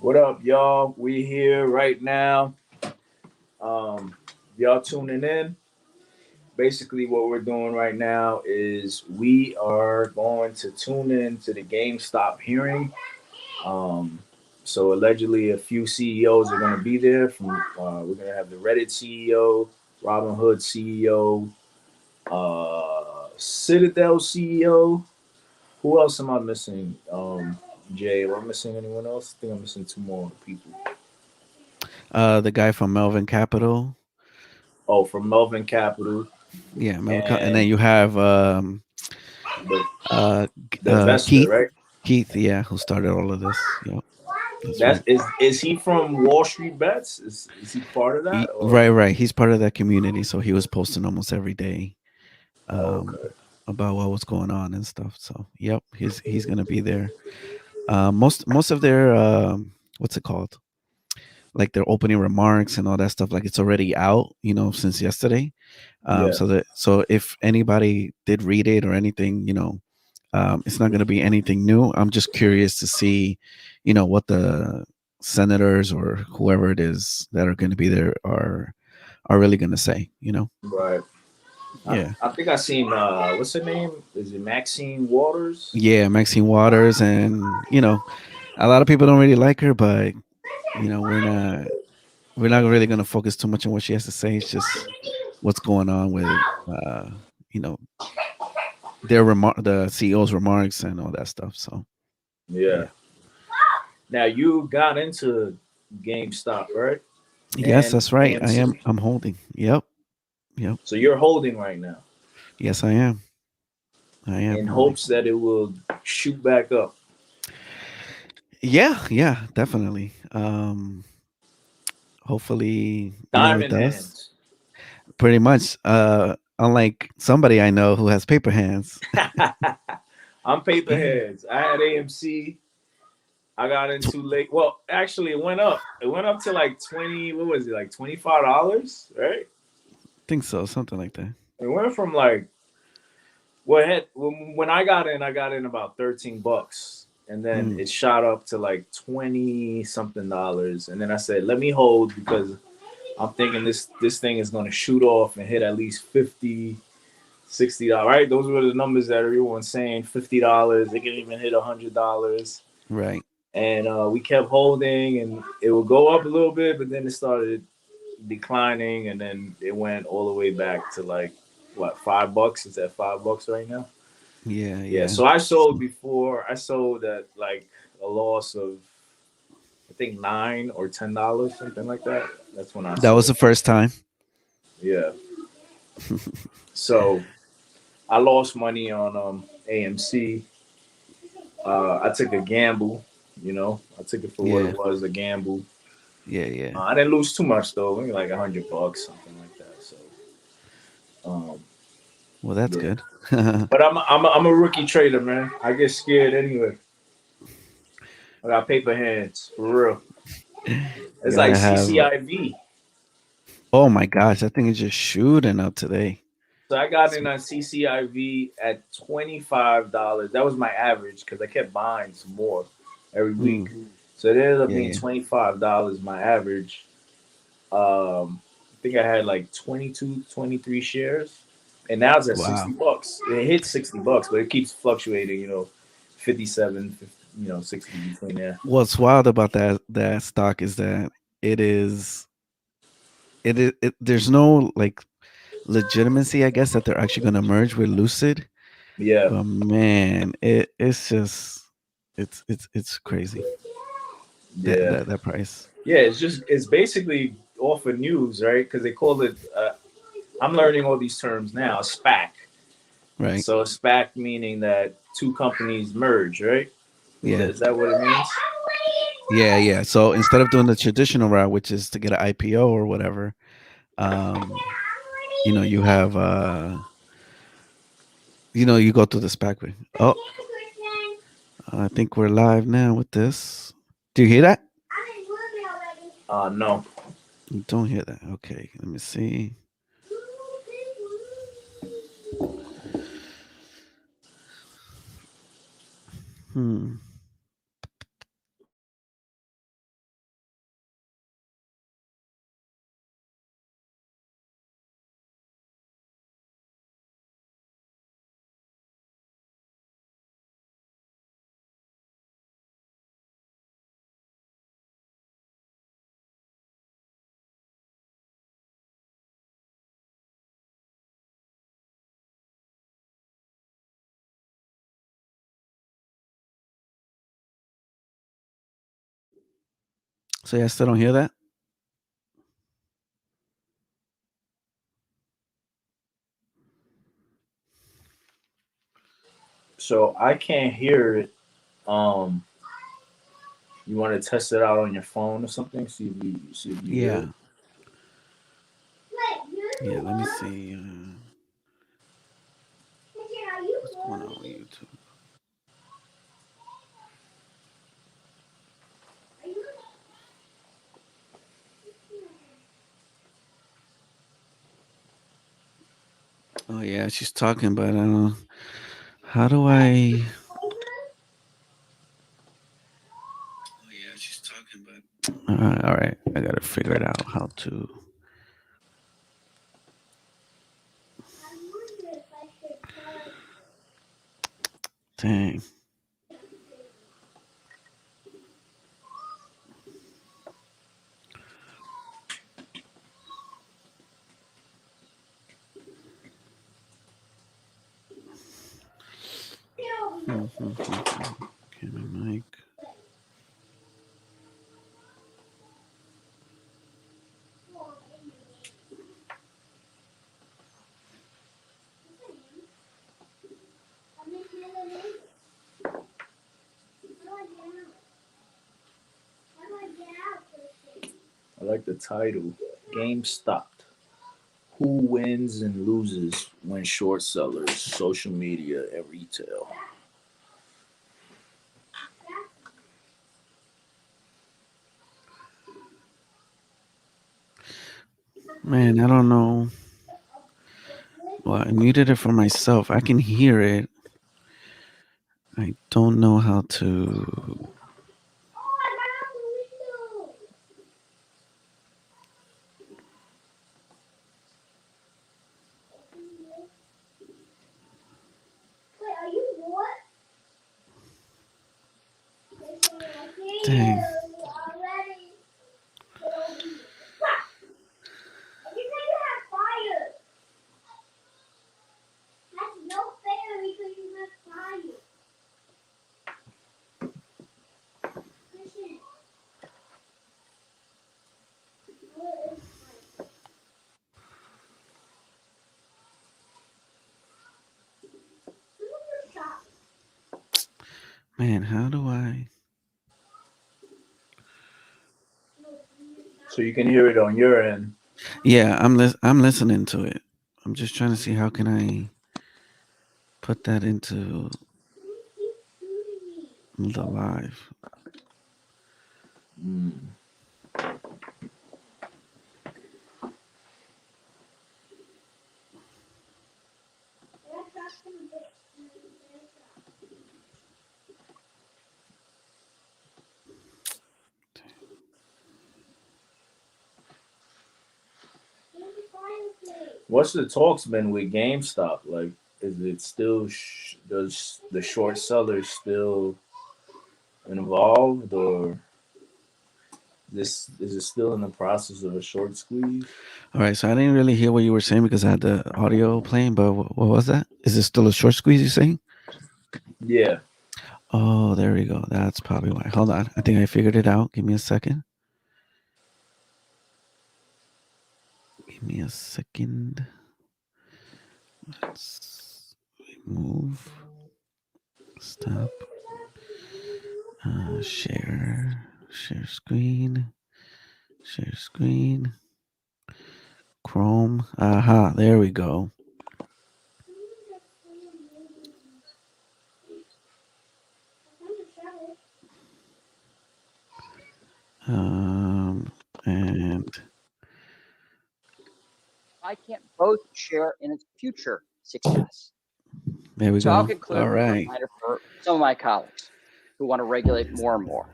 What up, y'all? We here right now. Y'all tuning in. Basically, what we're doing right now is we are going to tune in to the GameStop hearing. Um, so allegedly, a few CEOs are going to be there. We're going to have the Reddit CEO, Robinhood CEO, Citadel CEO. Who else am I missing? Jay, am I missing anyone else? I think I'm missing two more people. The guy from Melvin Capital. Oh, from Melvin Capital Yeah, and then and you have the uh, the investor, Keith. right? Keith, yeah, who started all of this. Yep, that's That's right. is he from Wall Street Bets? Is he part of that or? Right. He's part of that community, so he was posting almost every day Oh, um, okay. about what was going on and stuff. So, yep, he's gonna be there. Most of their what's it called? Like their opening remarks and all that stuff. Like it's already out, since yesterday. Yeah. So if anybody did read it or anything, it's not going to be anything new. I'm just curious to see, what the senators or whoever it is that are going to be there are really going to say. Right. I, Yeah, I think I seen what's her name? Is it Maxine Waters? yeah, Maxine Waters, and a lot of people don't really like her, but we're not really going to focus too much on what she has to say. It's just what's going on with uh, you know the CEO's remarks and all that stuff. So Yeah. yeah. Now you got into GameStop, right? Yes, And that's right. I AMC. am. I'm holding. Yep. Yep. So you're holding right now Yes, I am. I am in holding. hopes that it will shoot back up. Yeah, yeah, definitely. Hopefully, it Diamond does. hands. Pretty much. Unlike somebody I know who has paper hands. I'm paper heads. I had AMC. I got into late. Well, actually, it went up. It went up to like 20. What was it? Like $25, right? Think so, something like that. It went from like when I got in about $13, and then Mm, it shot up to like 20 something dollars. And then I said, let me hold because I'm thinking this thing is going to shoot off and hit at least 50, $60. Right? Those were the numbers that everyone's saying. $50. It can even hit $100. right. And we kept holding, and it would go up a little bit, but then it started declining, and then it went all the way back to like what, $5? It's at $5 right now. Yeah, Yeah, yeah. so I sold So before. I sold at like a loss of I think $9 or $10, something like that. That's when I that was sold. the first time. Yeah, so I lost money on AMC. I took a gamble. I took it for what Yeah, it was, a gamble. yeah, yeah. I didn't lose too much though, maybe like $100, something like that. So, um, Well, that's yeah. good. But I'm a rookie trader, man. I get scared anyway. I got paper hands for real. It's like Gotta have. CCIV. Oh my gosh, that thing is just shooting up today. So I got in on CCIV at $25. That was my average because I kept buying some more every week. Mm, So it ended up yeah, being yeah. $25 my average. I think I had like 22, 23 shares, and now it's at Wow. $60. It hit $60, but it keeps fluctuating. 57, 50, 60 between there. What's wild about that stock is that it is there's no like legitimacy, I guess, that they're actually going to merge with Lucid. Yeah, But man, it's just it's crazy that yeah, that price. yeah. It's basically off of news, right? Because they call it. I'm learning all these terms now. SPAC. Right. So SPAC meaning that two companies merge, right? Yeah. Is that what it means? Yeah, yeah. So instead of doing the traditional route, which is to get an IPO or whatever, um, you have you go through the SPAC way. Oh, I think we're live now with this. Do you hear that? No. You don't hear that. Okay, let me see. Hmm. So yeah, I still don't hear that. So I can't hear it. Um, you want to test it out on your phone or something? See if you hear it. Yeah, yeah. Let me see. What's going on with YouTube? Oh yeah, she's talking, but I don't know. How do I? All right, I gotta figure it out how to. Dang. Okay, my mic. I like the title. GameStop. Who wins and loses when short sellers, social media, and retail? Man, I don't know. Well, I muted it for myself. I can hear it. I don't know how to. Dang. Man, how do I? So you can hear it on your end. Yeah, I'm listening to it. I'm just trying to see how can I put that into the live. Mm. What's the talks been with GameStop? Like, is it still does the short sellers still involved, or this is it still in the process of a short squeeze? All right, so I didn't really hear what you were saying because I had the audio playing. But what was that? Is it still a short squeeze? You saying? Yeah. Oh, there we go. That's probably why. Hold on. I think I figured it out. Give me a second. Give me a second. Let's move. Stop. Share. Share screen. Share screen. Chrome. Aha. There we go. Um, and I can't both share in its future success. there we So I'll go. conclude All with a right. reminder for some of my colleagues who want to regulate more and more.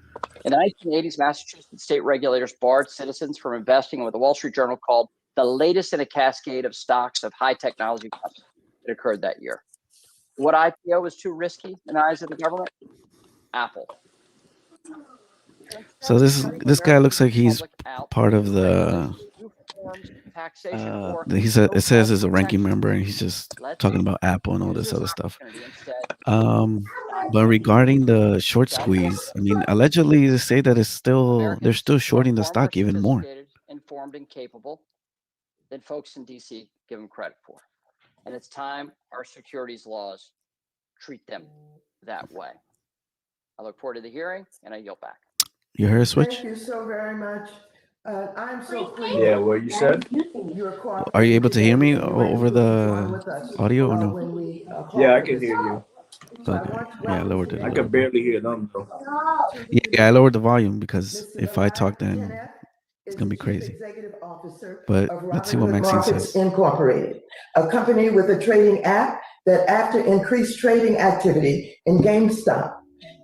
In the 1980s, Massachusetts state regulators barred citizens from investing in what the Wall Street Journal called the latest in a cascade of stocks of high technology companies that occurred that year. What IPO was too risky in the eyes of the government? Apple. So Transparency cutting this guy American looks like he's public out part of regulations, the. new forms, taxation, or It no says fault is a ranking protection. member, and he's just Let's talking about Apple and all use this this other stuff. opportunity instead Um, But regarding the short squeeze, I mean, allegedly they say that they're still Americans are shorting the far more stock even more. sophisticated, informed, and capable than folks in DC give them credit for. And it's time our securities laws treat them that way. I look forward to the hearing, and I yield back. You heard a switch? Thank you so very much. I'm so pleased. Yeah, what you said? Are you able to hear me You were over able to join with the us, audio or no? when we Yeah, I called can this. hear you. So I Okay. want to Yeah, I welcome lowered it a I little could bit. barely hear them though. Yeah, I lowered the volume because Mr. if I talk, then Kenneth it's is gonna the be Chief crazy. Executive Officer But of let's see what Robinhood Maxine Markets says. Incorporated, a company with a trading app that, after increased trading activity in GameStop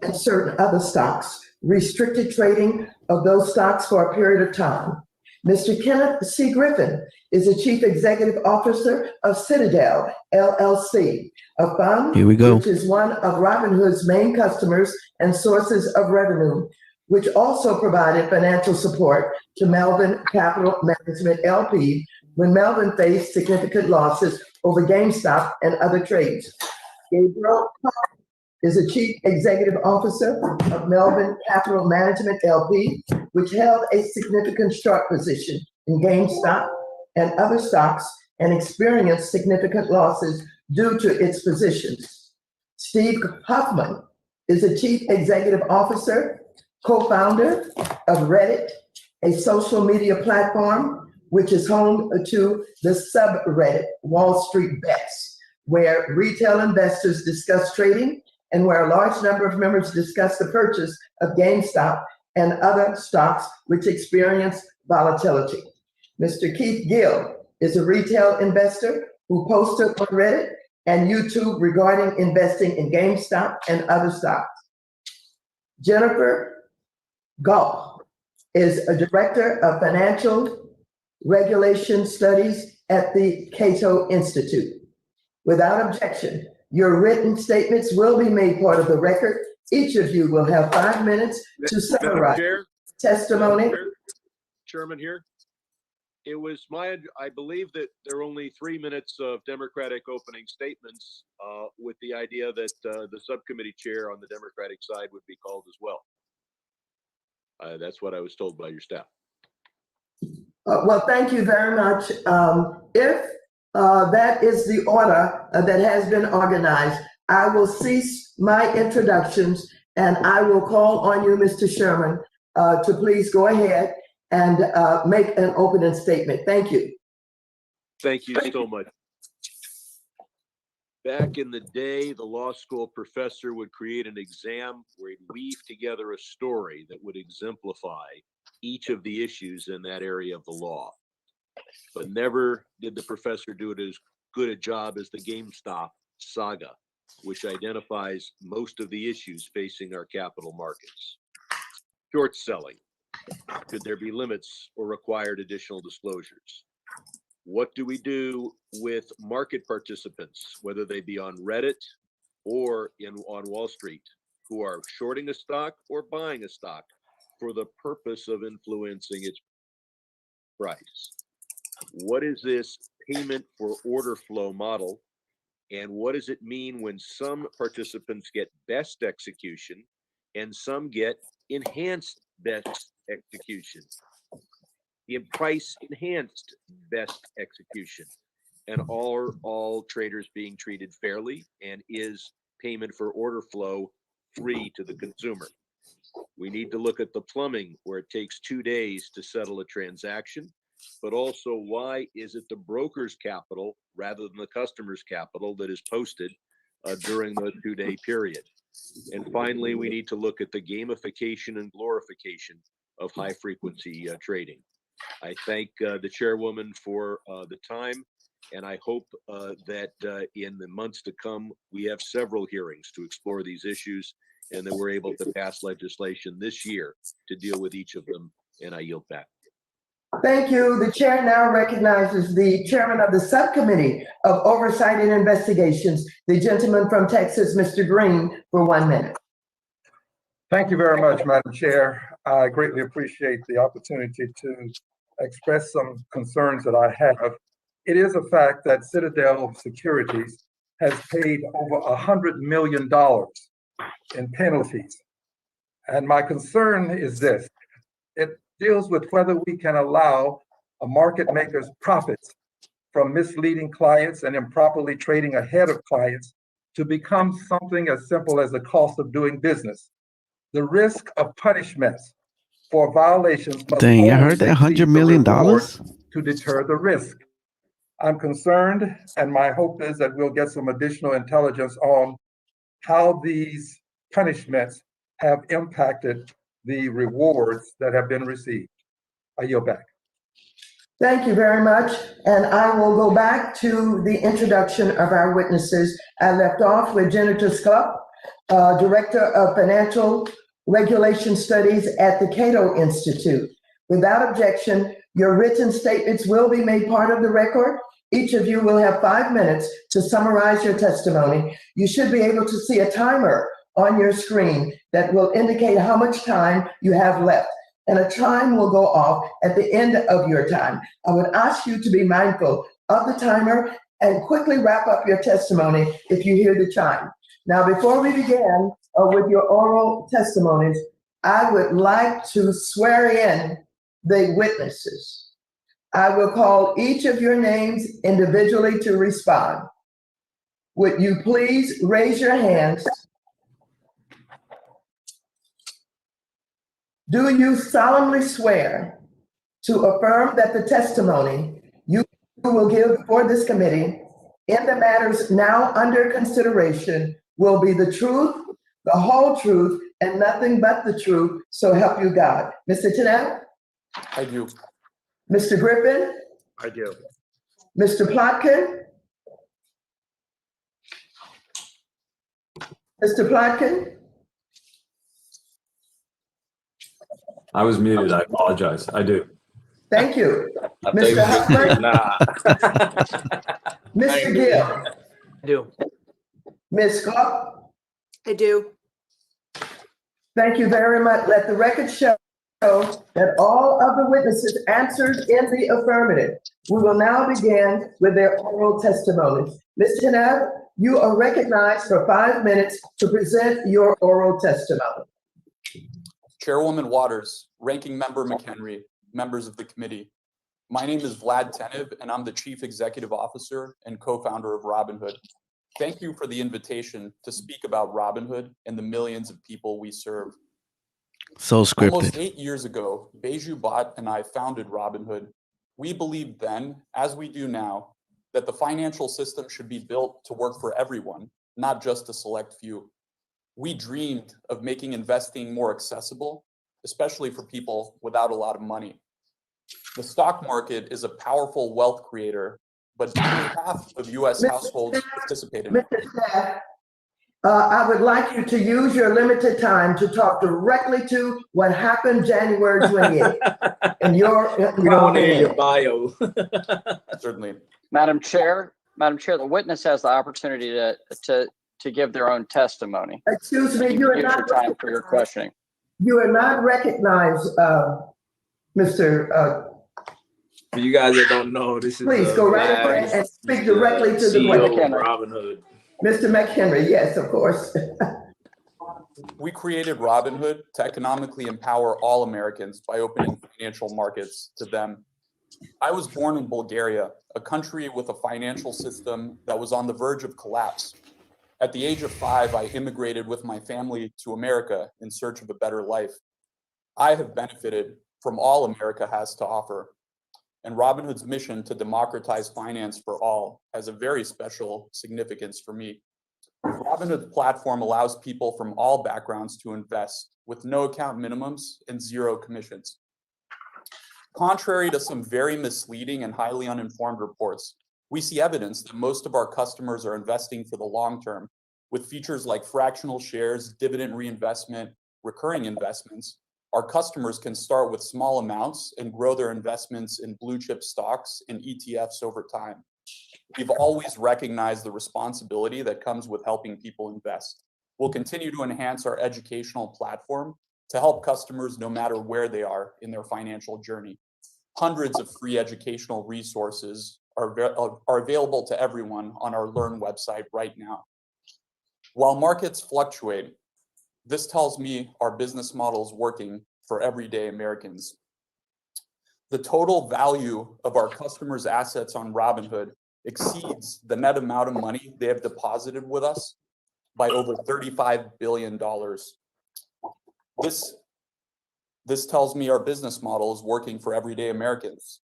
and certain other stocks, restricted trading of those stocks for a period of time. Mr. Kenneth C. Griffin is the Chief Executive Officer of Citadel LLC, a fund Here we go. which is one of Robinhood's main customers and sources of revenue, which also provided financial support to Melvin Capital Management LP when Melvin faced significant losses over GameStop and other trades. Gabriel is the Chief Executive Officer of Melvin Capital Management LP, which held a significant short position in GameStop and other stocks and experienced significant losses due to its positions. Steve Huffman is the Chief Executive Officer, co-founder of Reddit, a social media platform which is home to the subreddit Wall Street Bets, where retail investors discuss trading and where a large number of members discuss the purchase of GameStop and other stocks which experience volatility. Mr. Keith Gill is a retail investor who posted on Reddit and YouTube regarding investing in GameStop and other stocks. Jennifer Gall is a director of financial regulation studies at the Cato Institute. Without objection, your written statements will be made part of the record. Each of you will have 5 minutes to summarize Chair, testimony. Chairman here. It was I believe that there are only 3 minutes of Democratic opening statements, with the idea that the subcommittee chair on the Democratic side would be called as well. That's what I was told by your staff. Well, thank you very much. If that is the order that has been organized, I will cease my introductions and I will call on you, Mr. Sherman, to please go ahead and make an opening statement. Thank you. Thank you so much. Back in the day, the law school professor would create an exam where he'd weave together a story that would exemplify each of the issues in that area of the law. But never did the professor do it as good a job as the GameStop saga, which identifies most of the issues facing our capital markets. Short selling. Could there be limits or required additional disclosures? What do we do with market participants, whether they be on Reddit or on Wall Street, who are shorting a stock or buying a stock for the purpose of influencing its price? What is this payment for order flow model? And what does it mean when some participants get best execution and some get enhanced best execution? The price enhanced best execution, and all traders being treated fairly, and is payment for order flow free to the consumer? We need to look at the plumbing where it takes 2 days to settle a transaction, but also why is it the broker's capital rather than the customer's capital that is posted during the 2-day period? And finally, we need to look at the gamification and glorification of high frequency trading. I thank the chairwoman for the time, and I hope that in the months to come, we have several hearings to explore these issues and that we're able to pass legislation this year to deal with each of them, and I yield back. Thank you. The chair now recognizes the chairman of the subcommittee of oversight and investigations, the gentleman from Texas, Mr. Green, for 1 minute. Thank you very much, Madam Chair. I greatly appreciate the opportunity to express some concerns that I have. It is a fact that Citadel Securities has paid over $100 million in penalties. And my concern is this. It deals with whether we can allow a market maker's profits from misleading clients and improperly trading ahead of clients to become something as simple as the cost of doing business. The risk of punishments for violations must Dang, I heard that exceed $100 the million. reward to deter the risk. I'm concerned, and my hope is that we'll get some additional intelligence on how these punishments have impacted the rewards that have been received. I yield back. Thank you very much. And I will go back to the introduction of our witnesses. I left off with Jennifer Sklupp, Director of Financial Regulation Studies at the Cato Institute. Without objection, your written statements will be made part of the record. Each of you will have 5 minutes to summarize your testimony. You should be able to see a timer on your screen that will indicate how much time you have left, and a chime will go off at the end of your time. I would ask you to be mindful of the timer and quickly wrap up your testimony if you hear the chime. Now, before we begin with your oral testimonies, I would like to swear in the witnesses. I will call each of your names individually to respond. Would you please raise your hands? Do you solemnly swear to affirm that the testimony you will give before this committee in the matters now under consideration will be the truth, the whole truth, and nothing but the truth, so help you God? Mr. Tanel? I do. Mr. Griffin? I do. Mr. Plotkin? Mr. Plotkin? I was muted. I apologize. I do. Thank you. I Mr. Huffman? Nah. Mr. Gill? I do. Ms. Scott? I do. Thank you very much. Let the record show that all of the witnesses answered in the affirmative. We will now begin with their oral testimonies. Ms. Tanab, you are recognized for 5 minutes to present your oral testimony. Chairwoman Waters, Ranking Member McHenry, members of the committee. My name is Vlad Tenev, and I'm the Chief Executive Officer and co-founder of Robinhood. Thank you for the invitation to speak about Robinhood and the millions of people we serve. So scripted. Almost 8 years ago, Beju Bhatt and I founded Robinhood. We believed then, as we do now, that the financial system should be built to work for everyone, not just a select few. We dreamed of making investing more accessible, especially for people without a lot of money. The stock market is a powerful wealth creator, but only half of U.S. households participate in it. Mr. Staff, I would like you to use your limited time to talk directly to what happened January 28th. And your We don't want to hear your bio. Certainly. Madam Chair, the witness has the opportunity to give their own testimony. Excuse me, You use your time for your questioning. You are not recognized, Mr. For you guys that don't know, this is Please go right ahead and speak directly to the CEO of question. Robinhood. Mr. McHenry, yes, of course. We created Robinhood to economically empower all Americans by opening financial markets to them. I was born in Bulgaria, a country with a financial system that was on the verge of collapse. At the age of 5, I immigrated with my family to America in search of a better life. I have benefited from all America has to offer. And Robinhood's mission to democratize finance for all has a very special significance for me. Robinhood's platform allows people from all backgrounds to invest with no account minimums and 0 commissions. Contrary to some very misleading and highly uninformed reports, we see evidence that most of our customers are investing for the long term with features like fractional shares, dividend reinvestment, recurring investments. Our customers can start with small amounts and grow their investments in blue chip stocks and ETFs over time. We've always recognized the responsibility that comes with helping people invest. We'll continue to enhance our educational platform to help customers no matter where they are in their financial journey. Hundreds of free educational resources are available to everyone on our Learn website right now. While markets fluctuate, This tells me our business model is working for everyday Americans. The total value of our customers' assets on Robinhood exceeds the net amount of money they have deposited with us by over $35 billion. This tells me our business model is working for everyday Americans.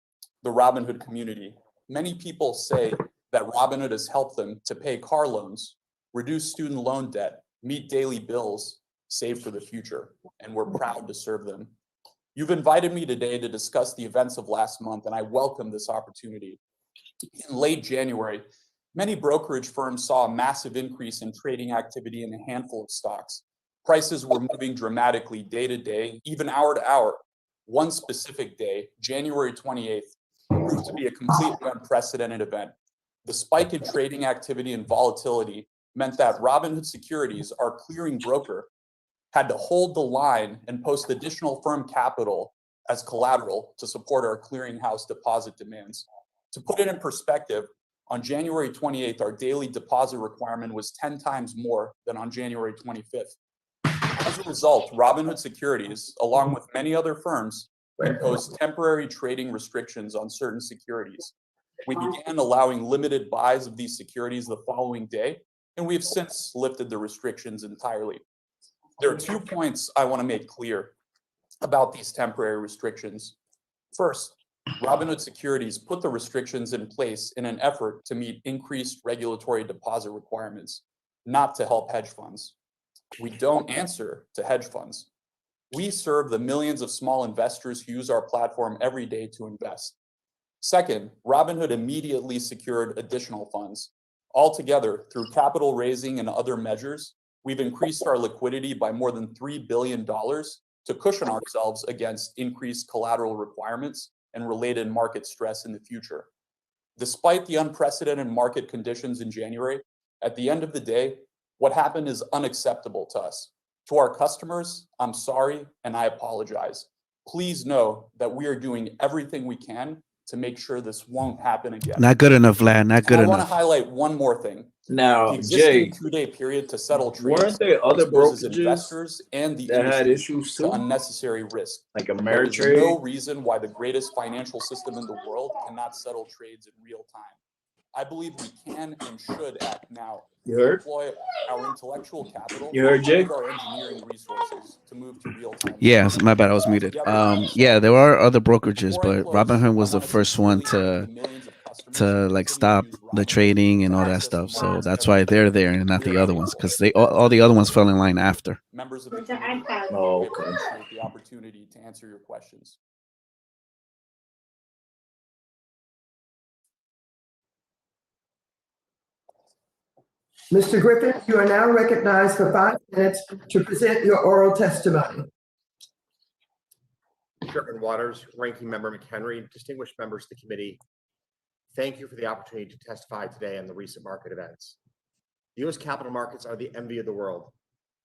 The Robinhood community. Many people say that Robinhood has helped them to pay car loans, reduce student loan debt, meet daily bills, save for the future, and we're proud to serve them. You've invited me today to discuss the events of last month, and I welcome this opportunity. In late January, many brokerage firms saw a massive increase in trading activity in a handful of stocks. Prices were moving dramatically day to day, even hour to hour. One specific day, January 28th, proved to be a completely unprecedented event. The spike in trading activity and volatility meant that Robinhood Securities, our clearing broker, had to hold the line and post additional firm capital as collateral to support our clearinghouse deposit demands. To put it in perspective, on January 28th, our daily deposit requirement was 10 times more than on January 25th. As a result, Robinhood Securities, along with many other firms, imposed temporary trading restrictions on certain securities. We began allowing limited buys of these securities the following day, and we have since lifted the restrictions entirely. There are 2 points I want to make clear about these temporary restrictions. First, Robinhood Securities put the restrictions in place in an effort to meet increased regulatory deposit requirements, not to help hedge funds. We don't answer to hedge funds. We serve the millions of small investors who use our platform every day to invest. Second, Robinhood immediately secured additional funds. Altogether, through capital raising and other measures, we've increased our liquidity by more than $3 billion to cushion ourselves against increased collateral requirements and related market stress in the future. Despite the unprecedented market conditions in January, at the end of the day, what happened is unacceptable to us. To our customers, I'm sorry and I apologize. Please know that we are doing everything we can to make sure this won't happen again. Not good enough, Vlad. Not good I enough. want to highlight one more thing. Now, The existing Jay, 2-day period to settle weren't trades there other exposes brokerages investors and the that had industry issues to too, unnecessary risk. like There is Ameritrade? no reason why the greatest financial system in the world cannot settle trades in real time. I believe we can and should act now. You heard? Deploy our intellectual capital You heard, Jay? and our engineering resources to move to real-time. Yes, my bad. I was muted. Yeah, there are other brokerages, but Robinhood was the first one to like stop the trading and all that stuff. So that's why they're there and not the other ones, because they all the other ones fell in line after. Members of the community, Oh, we okay. appreciate the opportunity to answer your questions. Mr. Griffin, you are now recognized for 5 minutes to present your oral testimony. Chairman Waters, Ranking Member McHenry, distinguished members of the committee, thank you for the opportunity to testify today on the recent market events. The U.S. capital markets are the envy of the world.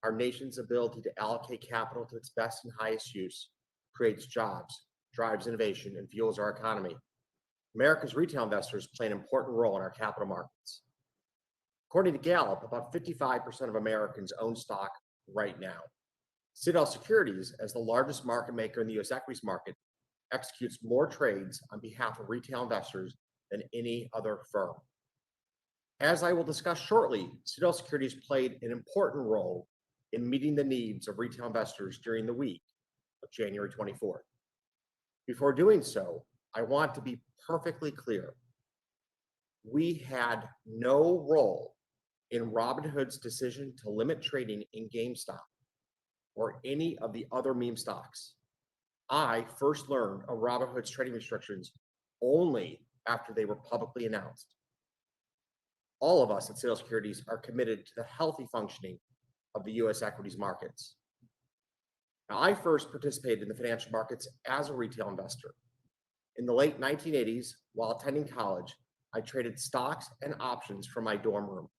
Our nation's ability to allocate capital to its best and highest use creates jobs, drives innovation, and fuels our economy. America's retail investors play an important role in our capital markets. According to Gallup, about 55% of Americans own stock right now. Citadel Securities, as the largest market maker in the U.S. equities market, executes more trades on behalf of retail investors than any other firm. As I will discuss shortly, Citadel Securities played an important role in meeting the needs of retail investors during the week of January 24th. Before doing so, I want to be perfectly clear. We had no role in Robinhood's decision to limit trading in GameStop or any of the other meme stocks. I first learned of Robinhood's trading restrictions only after they were publicly announced. All of us at Citadel Securities are committed to the healthy functioning of the U.S. equities markets. Now, I first participated in the financial markets as a retail investor. In the late 1980s, while attending college, I traded stocks and options from my dorm room.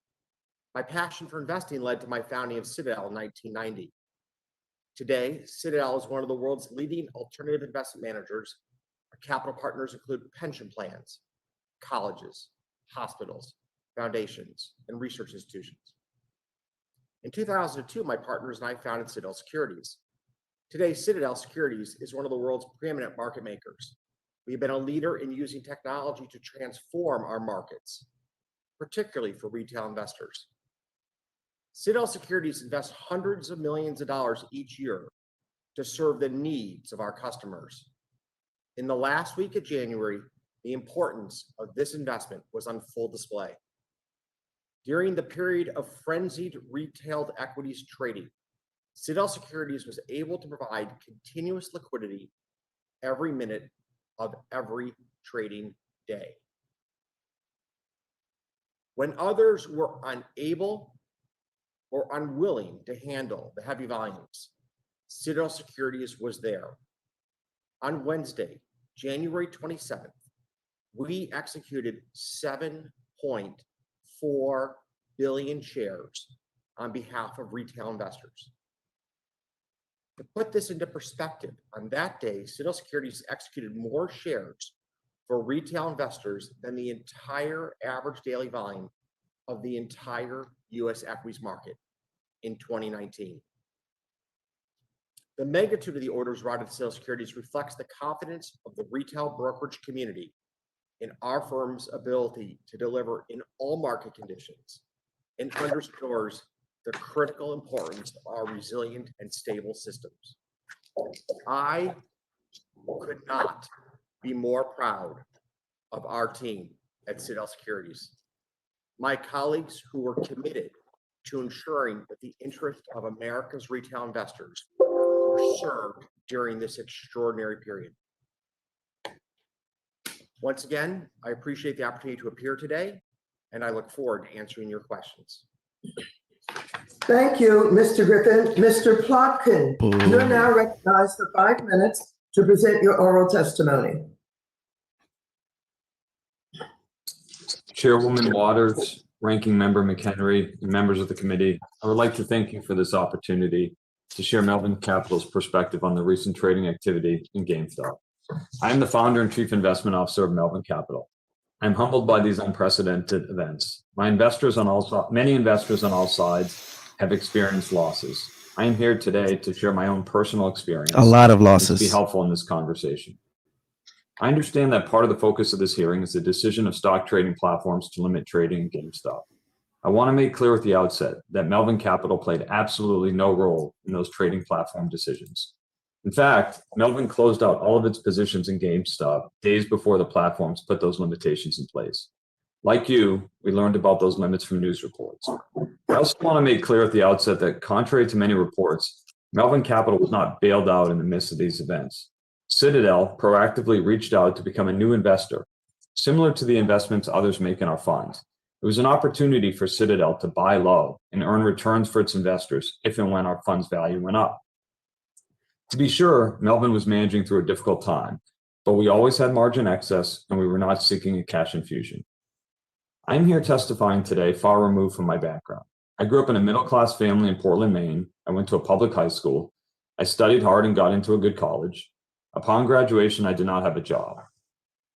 My passion for investing led to my founding of Citadel in 1990. Today, Citadel is one of the world's leading alternative investment managers. Our capital partners include pension plans, colleges, hospitals, foundations, and research institutions. In 2002, my partners and I founded Citadel Securities. Today, Citadel Securities is one of the world's preeminent market makers. We've been a leader in using technology to transform our markets, particularly for retail investors. Citadel Securities invests hundreds of millions of dollars each year to serve the needs of our customers. In the last week of January, the importance of this investment was on full display. During the period of frenzied retail equities trading, Citadel Securities was able to provide continuous liquidity every minute of every trading day. When others were unable or unwilling to handle the heavy volumes, Citadel Securities was there. On Wednesday, January 27th, we executed 7.4 billion shares on behalf of retail investors. To put this into perspective, on that day, Citadel Securities executed more shares for retail investors than the entire average daily volume of the entire U.S. equities market in 2019. The magnitude of the orders routed to Citadel Securities reflects the confidence of the retail brokerage community in our firm's ability to deliver in all market conditions and underscores the critical importance of our resilient and stable systems. I could not be more proud of our team at Citadel Securities. My colleagues who were committed to ensuring that the interest of America's retail investors were served during this extraordinary period. Once again, I appreciate the opportunity to appear today, and I look forward to answering your questions. Thank you, Mr. Griffin. Mr. Plotkin, you're now recognized for 5 minutes to present your oral testimony. Chairwoman Waters, Ranking Member McHenry, and members of the committee, I would like to thank you for this opportunity to share Melvin Capital's perspective on the recent trading activity in GameStop. I am the founder and chief investment officer of Melvin Capital. I'm humbled by these unprecedented events. Many investors on all sides have experienced losses. I am here today to share my own personal experience. A lot of losses. To be helpful in this conversation. I understand that part of the focus of this hearing is the decision of stock trading platforms to limit trading in GameStop. I want to make clear at the outset that Melvin Capital played absolutely no role in those trading platform decisions. In fact, Melvin closed out all of its positions in GameStop days before the platforms put those limitations in place. Like you, we learned about those limits from news reports. I also want to make clear at the outset that contrary to many reports, Melvin Capital was not bailed out in the midst of these events. Citadel proactively reached out to become a new investor, similar to the investments others make in our funds. It was an opportunity for Citadel to buy low and earn returns for its investors if and when our fund's value went up. To be sure, Melvin was managing through a difficult time, but we always had margin excess and we were not seeking a cash infusion. I'm here testifying today far removed from my background. I grew up in a middle-class family in Portland, Maine. I went to a public high school. I studied hard and got into a good college. Upon graduation, I did not have a job.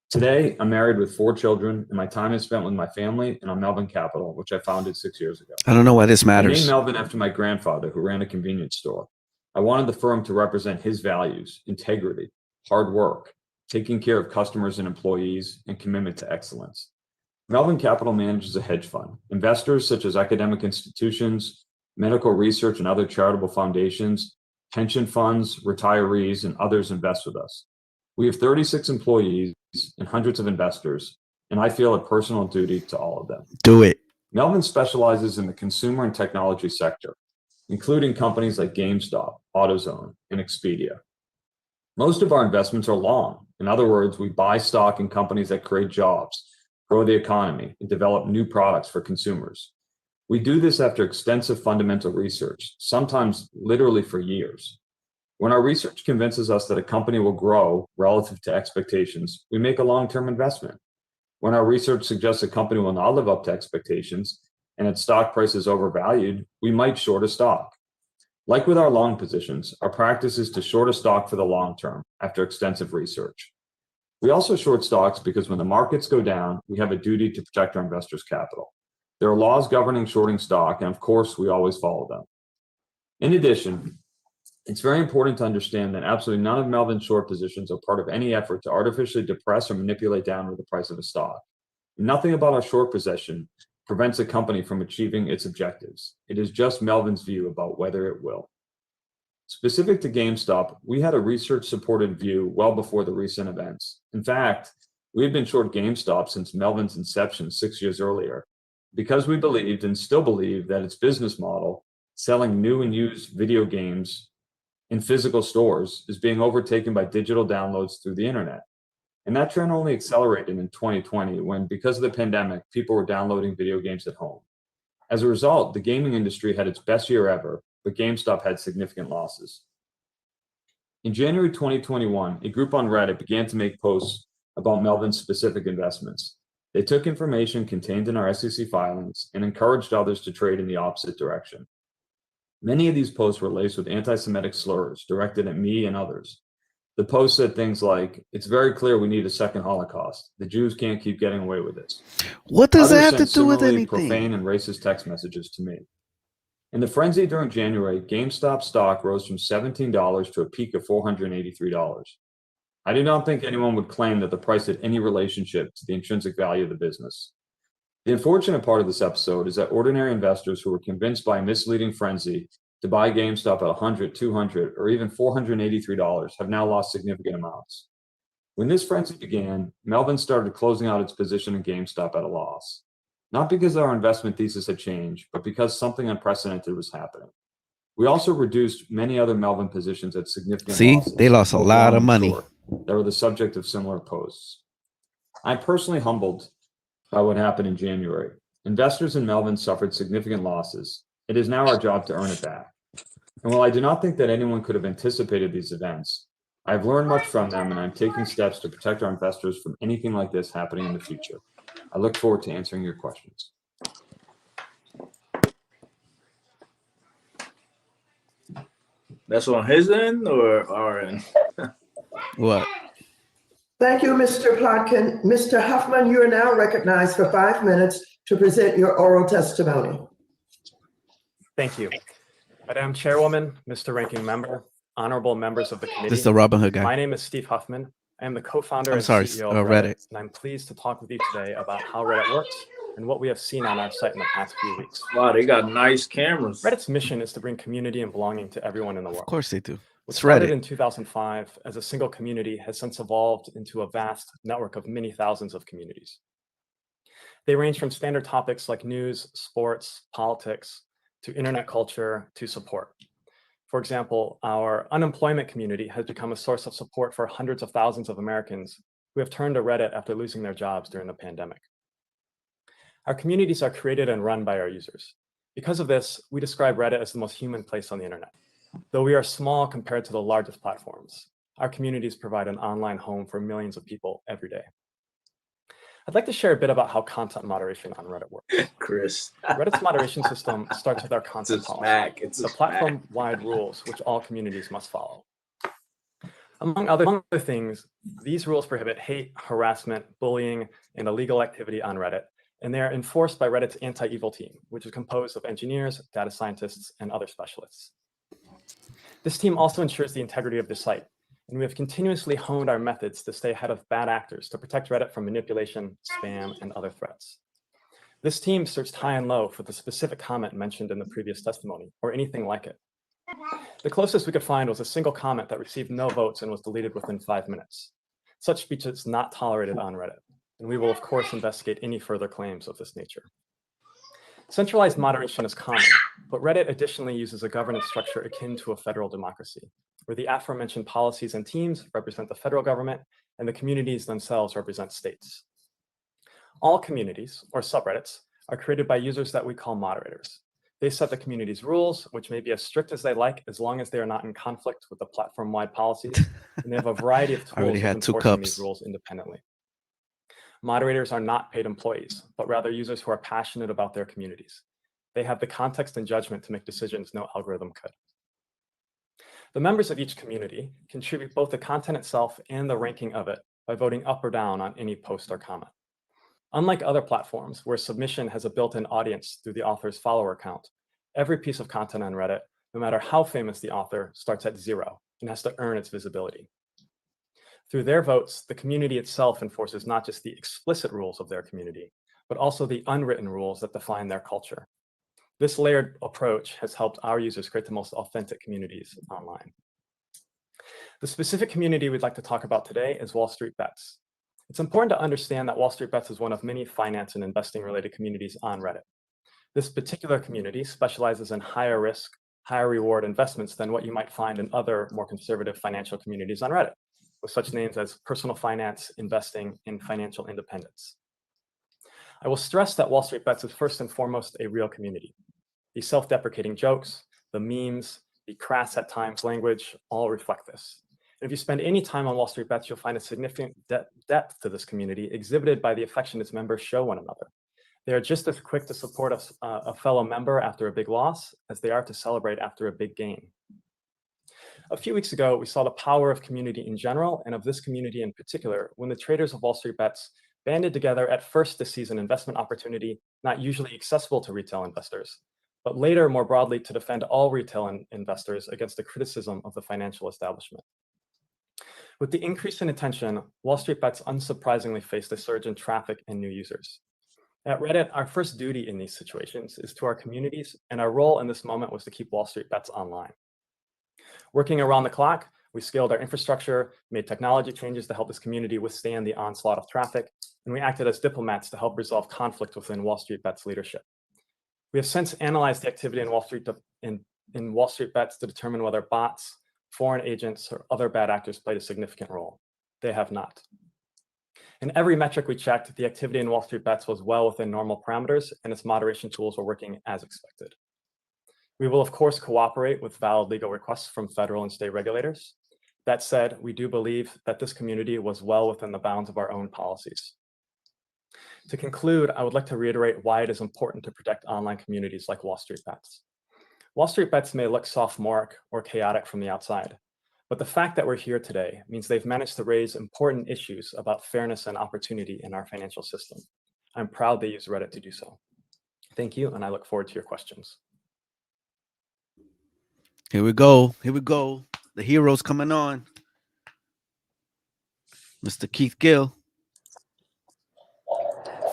Today, I'm married with 4 children, and my time is spent with my family and on Melvin Capital, which I founded 6 years ago. I don't know why this I matters. named Melvin after my grandfather, who ran a convenience store. I wanted the firm to represent his values, integrity, hard work, taking care of customers and employees, and commitment to excellence. Melvin Capital manages a hedge fund. Investors such as academic institutions, medical research, and other charitable foundations, pension funds, retirees, and others invest with us. We have 36 employees and hundreds of investors, and I feel a personal duty to all of them. Do it. Melvin specializes in the consumer and technology sector, including companies like GameStop, AutoZone, and Expedia. Most of our investments are long. In other words, we buy stock in companies that create jobs, grow the economy, and develop new products for consumers. We do this after extensive fundamental research, sometimes literally for years. When our research convinces us that a company will grow relative to expectations, we make a long-term investment. When our research suggests a company will not live up to expectations and its stock price is overvalued, we might short a stock. Like with our long positions, our practice is to short a stock for the long term after extensive research. We also short stocks because when the markets go down, we have a duty to protect our investors' capital. There are laws governing shorting stock, and of course, we always follow them. In addition, it's very important to understand that absolutely none of Melvin's short positions are part of any effort to artificially depress or manipulate downward the price of a stock. Nothing about our short position prevents a company from achieving its objectives. It is just Melvin's view about whether it will. Specific to GameStop, we had a research-supported view well before the recent events. In fact, we had been short GameStop since Melvin's inception 6 years earlier, because we believed and still believe that its business model, selling new and used video games in physical stores, is being overtaken by digital downloads through the internet. And that trend only accelerated in 2020 when, because of the pandemic, people were downloading video games at home. As a result, the gaming industry had its best year ever, but GameStop had significant losses. In January 2021, a group on Reddit began to make posts about Melvin's specific investments. They took information contained in our SEC filings and encouraged others to trade in the opposite direction. Many of these posts were laced with anti-Semitic slurs directed at me and others. The post said things like, "It's very clear we need a second Holocaust. The Jews can't keep getting away with this." What does Others that have to sent do with similarly anything? profane and racist text messages to me. In the frenzy during January, GameStop stock rose from $17 to a peak of $483. I do not think anyone would claim that the price had any relationship to the intrinsic value of the business. The unfortunate part of this episode is that ordinary investors who were convinced by a misleading frenzy to buy GameStop at $100, $200, or even $483 have now lost significant amounts. When this frenzy began, Melvin started closing out its position in GameStop at a loss. Not because our investment thesis had changed, but because something unprecedented was happening. We also reduced many other Melvin positions at significant losses. They lost a both lot long of and money. short, that were the subject of similar posts. I'm personally humbled by what happened in January. Investors in Melvin suffered significant losses. It is now our job to earn it back. And while I do not think that anyone could have anticipated these events, I've learned much from them, and I'm taking steps to protect our investors from anything like this happening in the future. I look forward to answering your questions. That's on his end or our end? What? Thank you, Mr. Plotkin. Mr. Huffman, you are now recognized for 5 minutes to present your oral testimony. Thank you. Madam Chairwoman, Mr. Ranking Member, honorable members of the committee. This is the Robinhood guy. My name is Steve Huffman. I am the co-founder I'm and sorry, CEO of Reddit. and I'm pleased to talk with you today about how Reddit works and what we have seen on our site in the past few weeks. Wow, they got nice cameras. Reddit's mission is to bring community and belonging to everyone in the world. Of course they do. What It's started Reddit. in 2005 as a single community has since evolved into a vast network of many thousands of communities. They range from standard topics like news, sports, politics, to internet culture, to support. For example, our unemployment community has become a source of support for hundreds of thousands of Americans who have turned to Reddit after losing their jobs during the pandemic. Our communities are created and run by our users. Because of this, we describe Reddit as the most human place on the internet. Though we are small compared to the largest platforms, our communities provide an online home for millions of people every day. I'd like to share a bit about how content moderation on Reddit works. Chris. Reddit's moderation system starts with our content policy, the platform-wide rules which all communities must follow. Among other things, these rules prohibit hate, harassment, bullying, and illegal activity on Reddit, and they are enforced by Reddit's anti-evil team, which is composed of engineers, data scientists, and other specialists. This team also ensures the integrity of the site, and we have continuously honed our methods to stay ahead of bad actors to protect Reddit from manipulation, spam, and other threats. This team searched high and low for the specific comment mentioned in the previous testimony, or anything like it. The closest we could find was a single comment that received no votes and was deleted within 5 minutes. Such speech is not tolerated on Reddit, and we will of course investigate any further claims of this nature. Centralized moderation is common, but Reddit additionally uses a governance structure akin to a federal democracy, where the aforementioned policies and teams represent the federal government and the communities themselves represent states. All communities, or subreddits, are created by users that we call moderators. They set the community's rules, which may be as strict as they like, as long as they are not in conflict with the platform-wide policies, and they have a variety of tools of enforcing these rules independently. Moderators are not paid employees, but rather users who are passionate about their communities. They have the context and judgment to make decisions no algorithm could. The members of each community contribute both the content itself and the ranking of it by voting up or down on any post or comment. Unlike other platforms where submission has a built-in audience through the author's follower count, every piece of content on Reddit, no matter how famous the author, starts at 0 and has to earn its visibility. Through their votes, the community itself enforces not just the explicit rules of their community, but also the unwritten rules that define their culture. This layered approach has helped our users create the most authentic communities online. The specific community we'd like to talk about today is Wall Street Bets. It's important to understand that Wall Street Bets is one of many finance and investing related communities on Reddit. This particular community specializes in higher risk, higher reward investments than what you might find in other more conservative financial communities on Reddit, with such names as personal finance, investing, and financial independence. I will stress that Wall Street Bets is first and foremost a real community. The self-deprecating jokes, the memes, the crass at times language all reflect this. And if you spend any time on Wall Street Bets, you'll find a significant depth to this community exhibited by the affection its members show one another. They are just as quick to support a fellow member after a big loss as they are to celebrate after a big gain. A few weeks ago, we saw the power of community in general and of this community in particular when the traders of Wall Street Bets banded together at first to seize an investment opportunity not usually accessible to retail investors, but later more broadly to defend all retail investors against the criticism of the financial establishment. With the increase in attention, Wall Street Bets unsurprisingly faced a surge in traffic and new users. At Reddit, our first duty in these situations is to our communities, and our role in this moment was to keep Wall Street Bets online. Working around the clock, we scaled our infrastructure, made technology changes to help this community withstand the onslaught of traffic, and we acted as diplomats to help resolve conflict within Wall Street Bets leadership. We have since analyzed the activity in Wall Street Bets to determine whether bots, foreign agents, or other bad actors played a significant role. They have not. In every metric we checked, the activity in Wall Street Bets was well within normal parameters, and its moderation tools were working as expected. We will, of course, cooperate with valid legal requests from federal and state regulators. That said, we do believe that this community was well within the bounds of our own policies. To conclude, I would like to reiterate why it is important to protect online communities like Wall Street Bets. Wall Street Bets may look sophomoric or chaotic from the outside, but the fact that we're here today means they've managed to raise important issues about fairness and opportunity in our financial system. I'm proud they use Reddit to do so. Thank you, and I look forward to your questions. Here we go. Here we go. The hero's coming on. Mr. Keith Gill.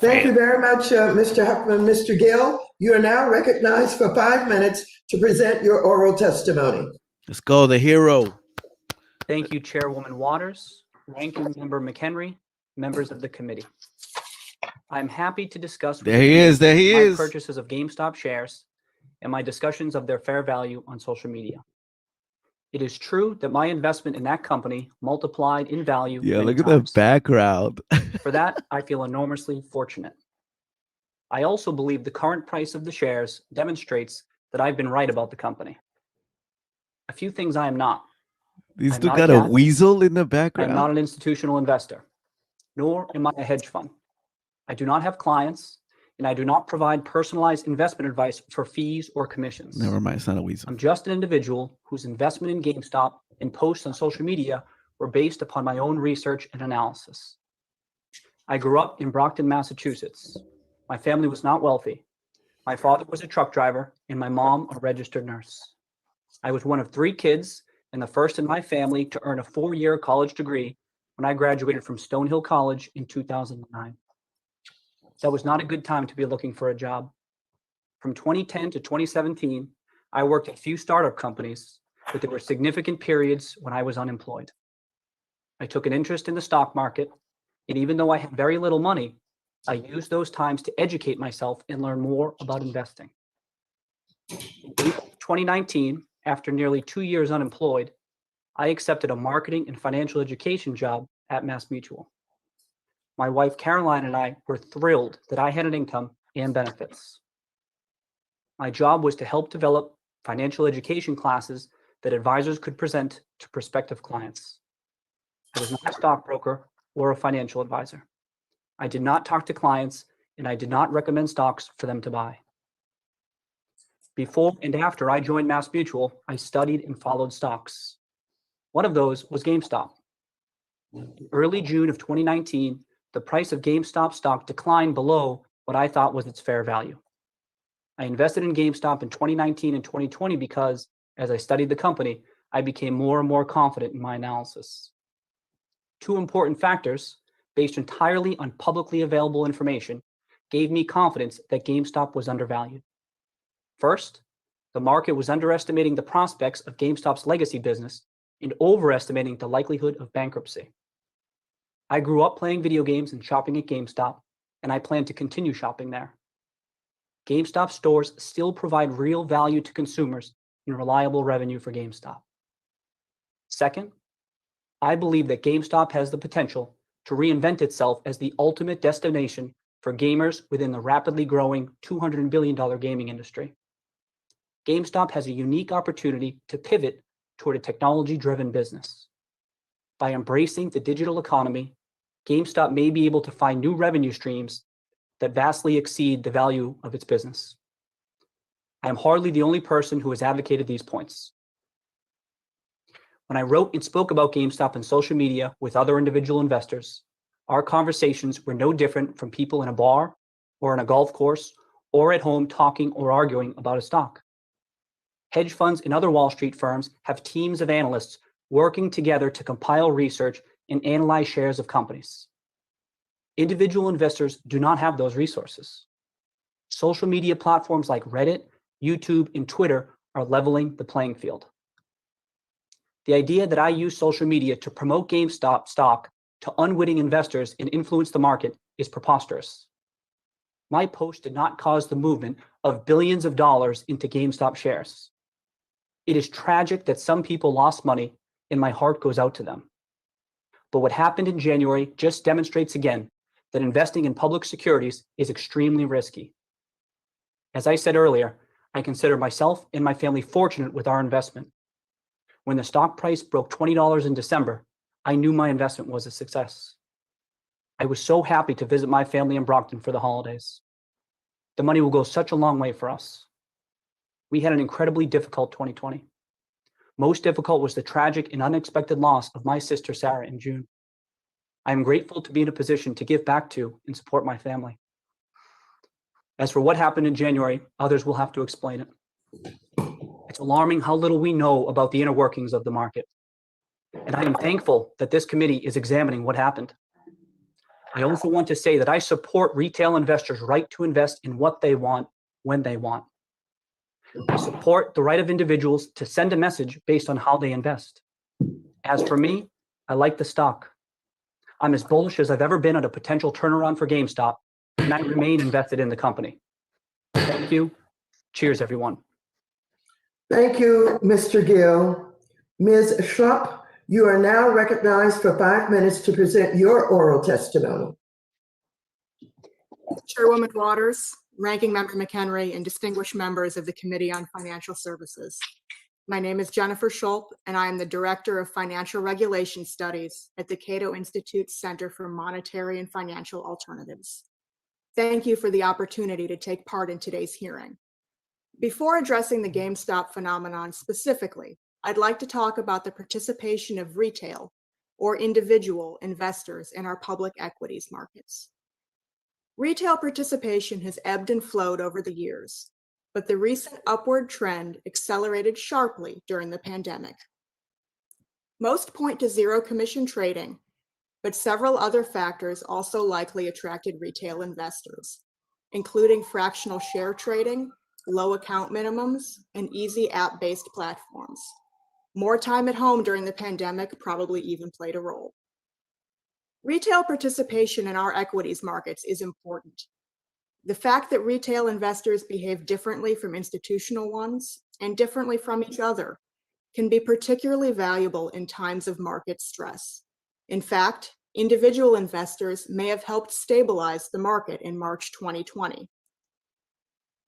Thank you very much, Mr. Huffman. Mr. Gill, you are now recognized for 5 minutes to present your oral testimony. Let's go, the hero. Thank you, Chairwoman Waters, Ranking Member McHenry, members of the committee. I'm happy to discuss There he is. There he my is. purchases of GameStop shares and my discussions of their fair value on social media. It is true that my investment in that company multiplied in value. Yeah, many look at times. the background. For that, I feel enormously fortunate. I also believe the current price of the shares demonstrates that I've been right about the company. A few things I am not. You I'm still not got a a cat. weasel in the I'm background. not an institutional investor, nor am I a hedge fund. I do not have clients, and I do not provide personalized investment advice for fees or commissions. Never mind, it's not a weasel. I'm just an individual whose investment in GameStop and posts on social media were based upon my own research and analysis. I grew up in Brockton, Massachusetts. My family was not wealthy. My father was a truck driver and my mom a registered nurse. I was one of 3 kids and the first in my family to earn a 4-year college degree when I graduated from Stonehill College in 2009. That was not a good time to be looking for a job. From 2010 to 2017, I worked at a few startup companies, but there were significant periods when I was unemployed. I took an interest in the stock market, and even though I had very little money, I used those times to educate myself and learn more about investing. In April 2019, after nearly 2 years unemployed, I accepted a marketing and financial education job at MassMutual. My wife, Caroline, and I were thrilled that I had an income and benefits. My job was to help develop financial education classes that advisors could present to prospective clients. I was not a stockbroker or a financial advisor. I did not talk to clients, and I did not recommend stocks for them to buy. Before and after I joined MassMutual, I studied and followed stocks. One of those was GameStop. In early June of 2019, the price of GameStop stock declined below what I thought was its fair value. I invested in GameStop in 2019 and 2020 because, as I studied the company, I became more and more confident in my analysis. Two important factors, based entirely on publicly available information, gave me confidence that GameStop was undervalued. First, the market was underestimating the prospects of GameStop's legacy business and overestimating the likelihood of bankruptcy. I grew up playing video games and shopping at GameStop, and I plan to continue shopping there. GameStop stores still provide real value to consumers and reliable revenue for GameStop. Second, I believe that GameStop has the potential to reinvent itself as the ultimate destination for gamers within the rapidly growing $200 billion gaming industry. GameStop has a unique opportunity to pivot toward a technology-driven business. By embracing the digital economy, GameStop may be able to find new revenue streams that vastly exceed the value of its business. I am hardly the only person who has advocated these points. When I wrote and spoke about GameStop on social media with other individual investors, our conversations were no different from people in a bar or on a golf course or at home talking or arguing about a stock. Hedge funds and other Wall Street firms have teams of analysts working together to compile research and analyze shares of companies. Individual investors do not have those resources. Social media platforms like Reddit, YouTube, and Twitter are leveling the playing field. The idea that I use social media to promote GameStop stock to unwitting investors and influence the market is preposterous. My post did not cause the movement of billions of dollars into GameStop shares. It is tragic that some people lost money, and my heart goes out to them. But what happened in January just demonstrates again that investing in public securities is extremely risky. As I said earlier, I consider myself and my family fortunate with our investment. When the stock price broke $20 in December, I knew my investment was a success. I was so happy to visit my family in Brockton for the holidays. The money will go such a long way for us. We had an incredibly difficult 2020. Most difficult was the tragic and unexpected loss of my sister Sarah in June. I am grateful to be in a position to give back to and support my family. As for what happened in January, others will have to explain it. It's alarming how little we know about the inner workings of the market. And I am thankful that this committee is examining what happened. I also want to say that I support retail investors' right to invest in what they want, when they want. I support the right of individuals to send a message based on how they invest. As for me, I like the stock. I'm as bullish as I've ever been on a potential turnaround for GameStop, and I remain invested in the company. Thank you. Cheers, everyone. Thank you, Mr. Gill. Ms. Schrupp, you are now recognized for 5 minutes to present your oral testimony. Chairwoman Waters, Ranking Member McHenry, and distinguished members of the Committee on Financial Services. My name is Jennifer Schulp, and I am the Director of Financial Regulation Studies at the Cato Institute Center for Monetary and Financial Alternatives. Thank you for the opportunity to take part in today's hearing. Before addressing the GameStop phenomenon specifically, I'd like to talk about the participation of retail or individual investors in our public equities markets. Retail participation has ebbed and flowed over the years, but the recent upward trend accelerated sharply during the pandemic. Most point to zero commission trading, but several other factors also likely attracted retail investors, including fractional share trading, low account minimums, and easy app-based platforms. More time at home during the pandemic probably even played a role. Retail participation in our equities markets is important. The fact that retail investors behave differently from institutional ones and differently from each other can be particularly valuable in times of market stress. In fact, individual investors may have helped stabilize the market in March 2020.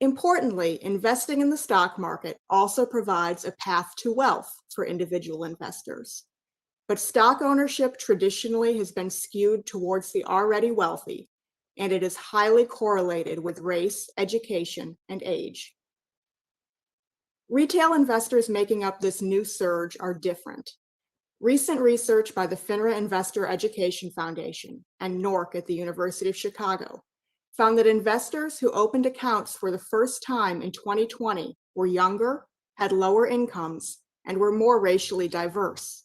Importantly, investing in the stock market also provides a path to wealth for individual investors. But stock ownership traditionally has been skewed towards the already wealthy, and it is highly correlated with race, education, and age. Retail investors making up this new surge are different. Recent research by the FINRA Investor Education Foundation and NORC at the University of Chicago found that investors who opened accounts for the first time in 2020 were younger, had lower incomes, and were more racially diverse.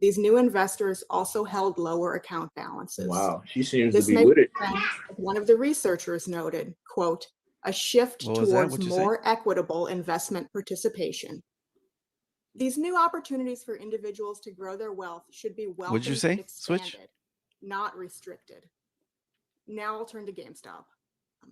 These new investors also held lower account balances. Wow, she seems This to be may with it. prevent, as one of the researchers noted, quote, a shift What was that? towards What'd you say? more equitable investment participation. These new opportunities for individuals to grow their wealth should be welcomed What'd you say? and expanded, Switch? not restricted. Now I'll turn to GameStop.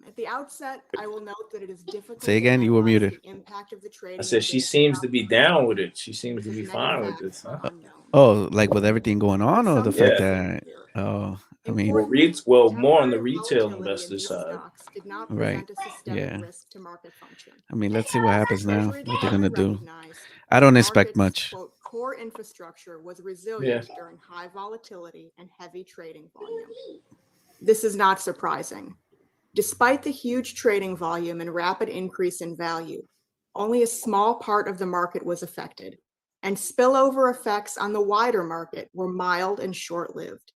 At the outset, I will note that it is difficult Say again, to you were analyze muted. the impact of the trading I said of she seems to GameStop be down with it. She seems to because be many fine with facts this, huh? are unknown. Oh, like with everything going on, or the Some fact Yeah. that, oh, I mean, Importantly, Well, more on the temporary retail volatility in investor these side. stocks did not right. present a systemic Yeah. risk to market function. I mean, let's see what happens now, Treasury what they're going to do. recognized I that don't the expect market's, much. quote, core infrastructure was resilient during high volatility and heavy trading volume. This is not surprising. Despite the huge trading volume and rapid increase in value, only a small part of the market was affected, and spillover effects on the wider market were mild and short-lived.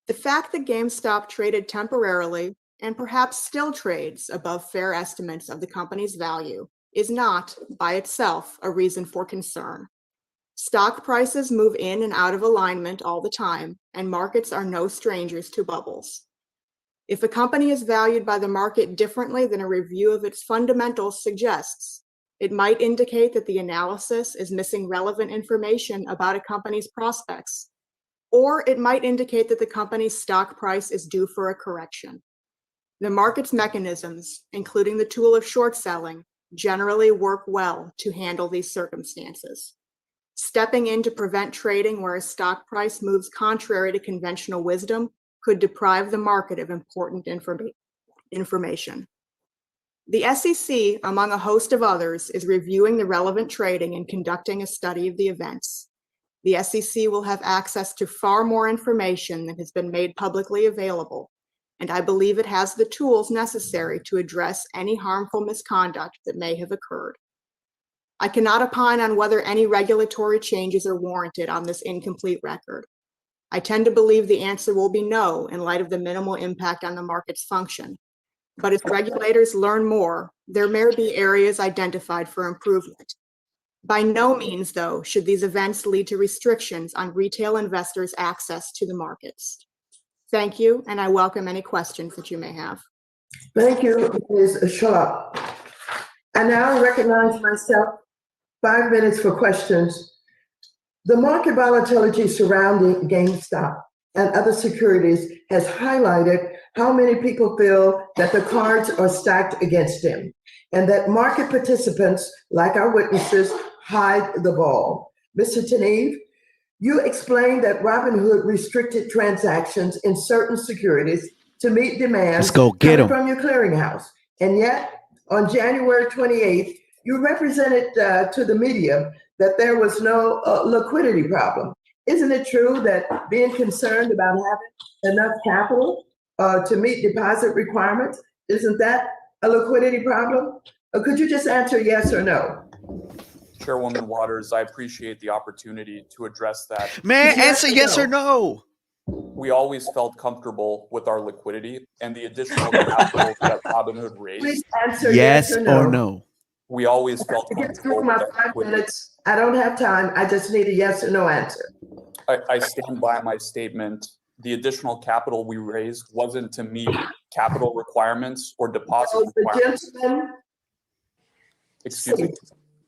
The fact that GameStop traded temporarily and perhaps still trades above fair estimates of the company's value is not, by itself, a reason for concern. Stock prices move in and out of alignment all the time, and markets are no strangers to bubbles. If a company is valued by the market differently than a review of its fundamentals suggests, it might indicate that the analysis is missing relevant information about a company's prospects, or it might indicate that the company's stock price is due for a correction. The market's mechanisms, including the tool of short selling, generally work well to handle these circumstances. Stepping in to prevent trading where a stock price moves contrary to conventional wisdom could deprive the market of important information. The SEC, among a host of others, is reviewing the relevant trading and conducting a study of the events. The SEC will have access to far more information than has been made publicly available, and I believe it has the tools necessary to address any harmful misconduct that may have occurred. I cannot opine on whether any regulatory changes are warranted on this incomplete record. I tend to believe the answer will be no in light of the minimal impact on the market's function. But as regulators learn more, there may be areas identified for improvement. By no means, though, should these events lead to restrictions on retail investors' access to the markets. Thank you, and I welcome any questions that you may have. Thank you, Ms. Schwab. I now recognize myself 5 minutes for questions. The market volatility surrounding GameStop and other securities has highlighted how many people feel that the cards are stacked against them and that market participants, like our witnesses, hide the ball. Mr. Teneve, you explained that Robinhood restricted transactions in certain securities to meet demands Let's go get coming 'em. from your clearinghouse. And yet, on January 28th, you represented to the media that there was no liquidity problem. Isn't it true that being concerned about having enough capital to meet deposit requirements, isn't that a liquidity problem? Could you just answer yes or no? Chairwoman Waters, I appreciate the opportunity to address that. Man, answer yes or no. We always felt comfortable with our liquidity and the additional capital that Robinhood raised. Please answer Yes or no. We always felt Get comfortable through with my our 5 liquidity. minutes. I don't have time. I just need a yes or no answer. I stand by my statement. The additional capital we raised wasn't to meet capital requirements or deposit The requirements. gentleman, Excuse me.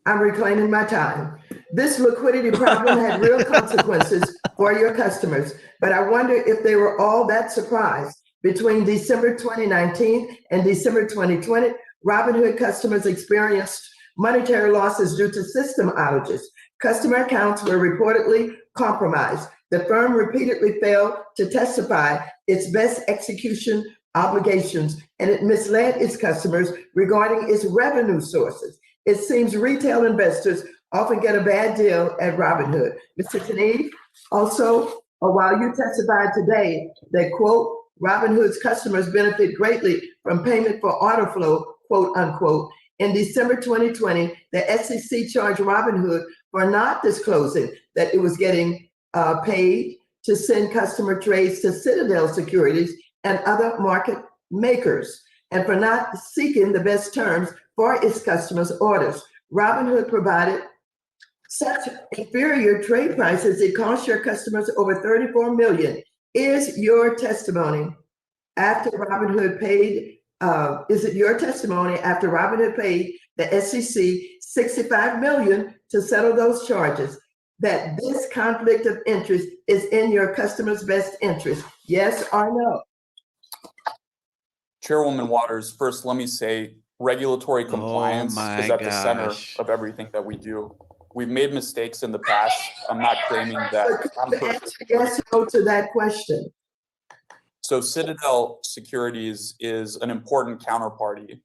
I'm reclaiming my time. This liquidity problem had real consequences for your customers, but I wonder if they were all that surprised. Between December 2019 and December 2020, Robinhood customers experienced monetary losses due to system outages. Customer accounts were reportedly compromised. The firm repeatedly failed to testify its best execution obligations, and it misled its customers regarding its revenue sources. It seems retail investors often get a bad deal at Robinhood. Mr. Teneve, also, while you testified today that, quote, Robinhood's customers benefit greatly from payment for order flow, quote unquote, In December 2020, the SEC charged Robinhood for not disclosing that it was getting paid to send customer trades to Citadel Securities and other market makers, and for not seeking the best terms for its customers' orders. Robinhood provided such inferior trade prices, it cost your customers over $34 million. Is your testimony after Robinhood paid, is it your testimony after Robinhood paid the SEC $65 million to settle those charges, that this conflict of interest is in your customers' best interest? Yes or no? Chairwoman Waters, first, let me say regulatory compliance is at the center of everything that we do. We've made mistakes in the past. I'm not claiming that. Answer yes or no to that question. So Citadel Securities is an important counterparty.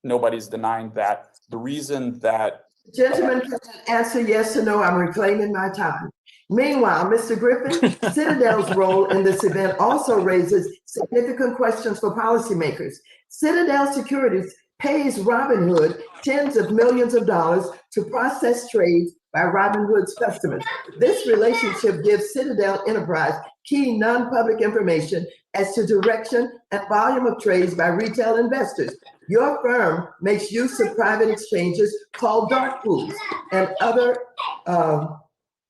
Nobody's denying that. The reason that— Gentlemen, can I answer yes or no? I'm reclaiming my time. Meanwhile, Mr. Griffin, Citadel's role in this event also raises significant questions for policymakers. Citadel Securities pays Robinhood tens of millions of dollars to process trades by Robinhood's customers. This relationship gives Citadel Enterprise key non-public information as to direction and volume of trades by retail investors. Your firm makes use of private exchanges called dark pools and other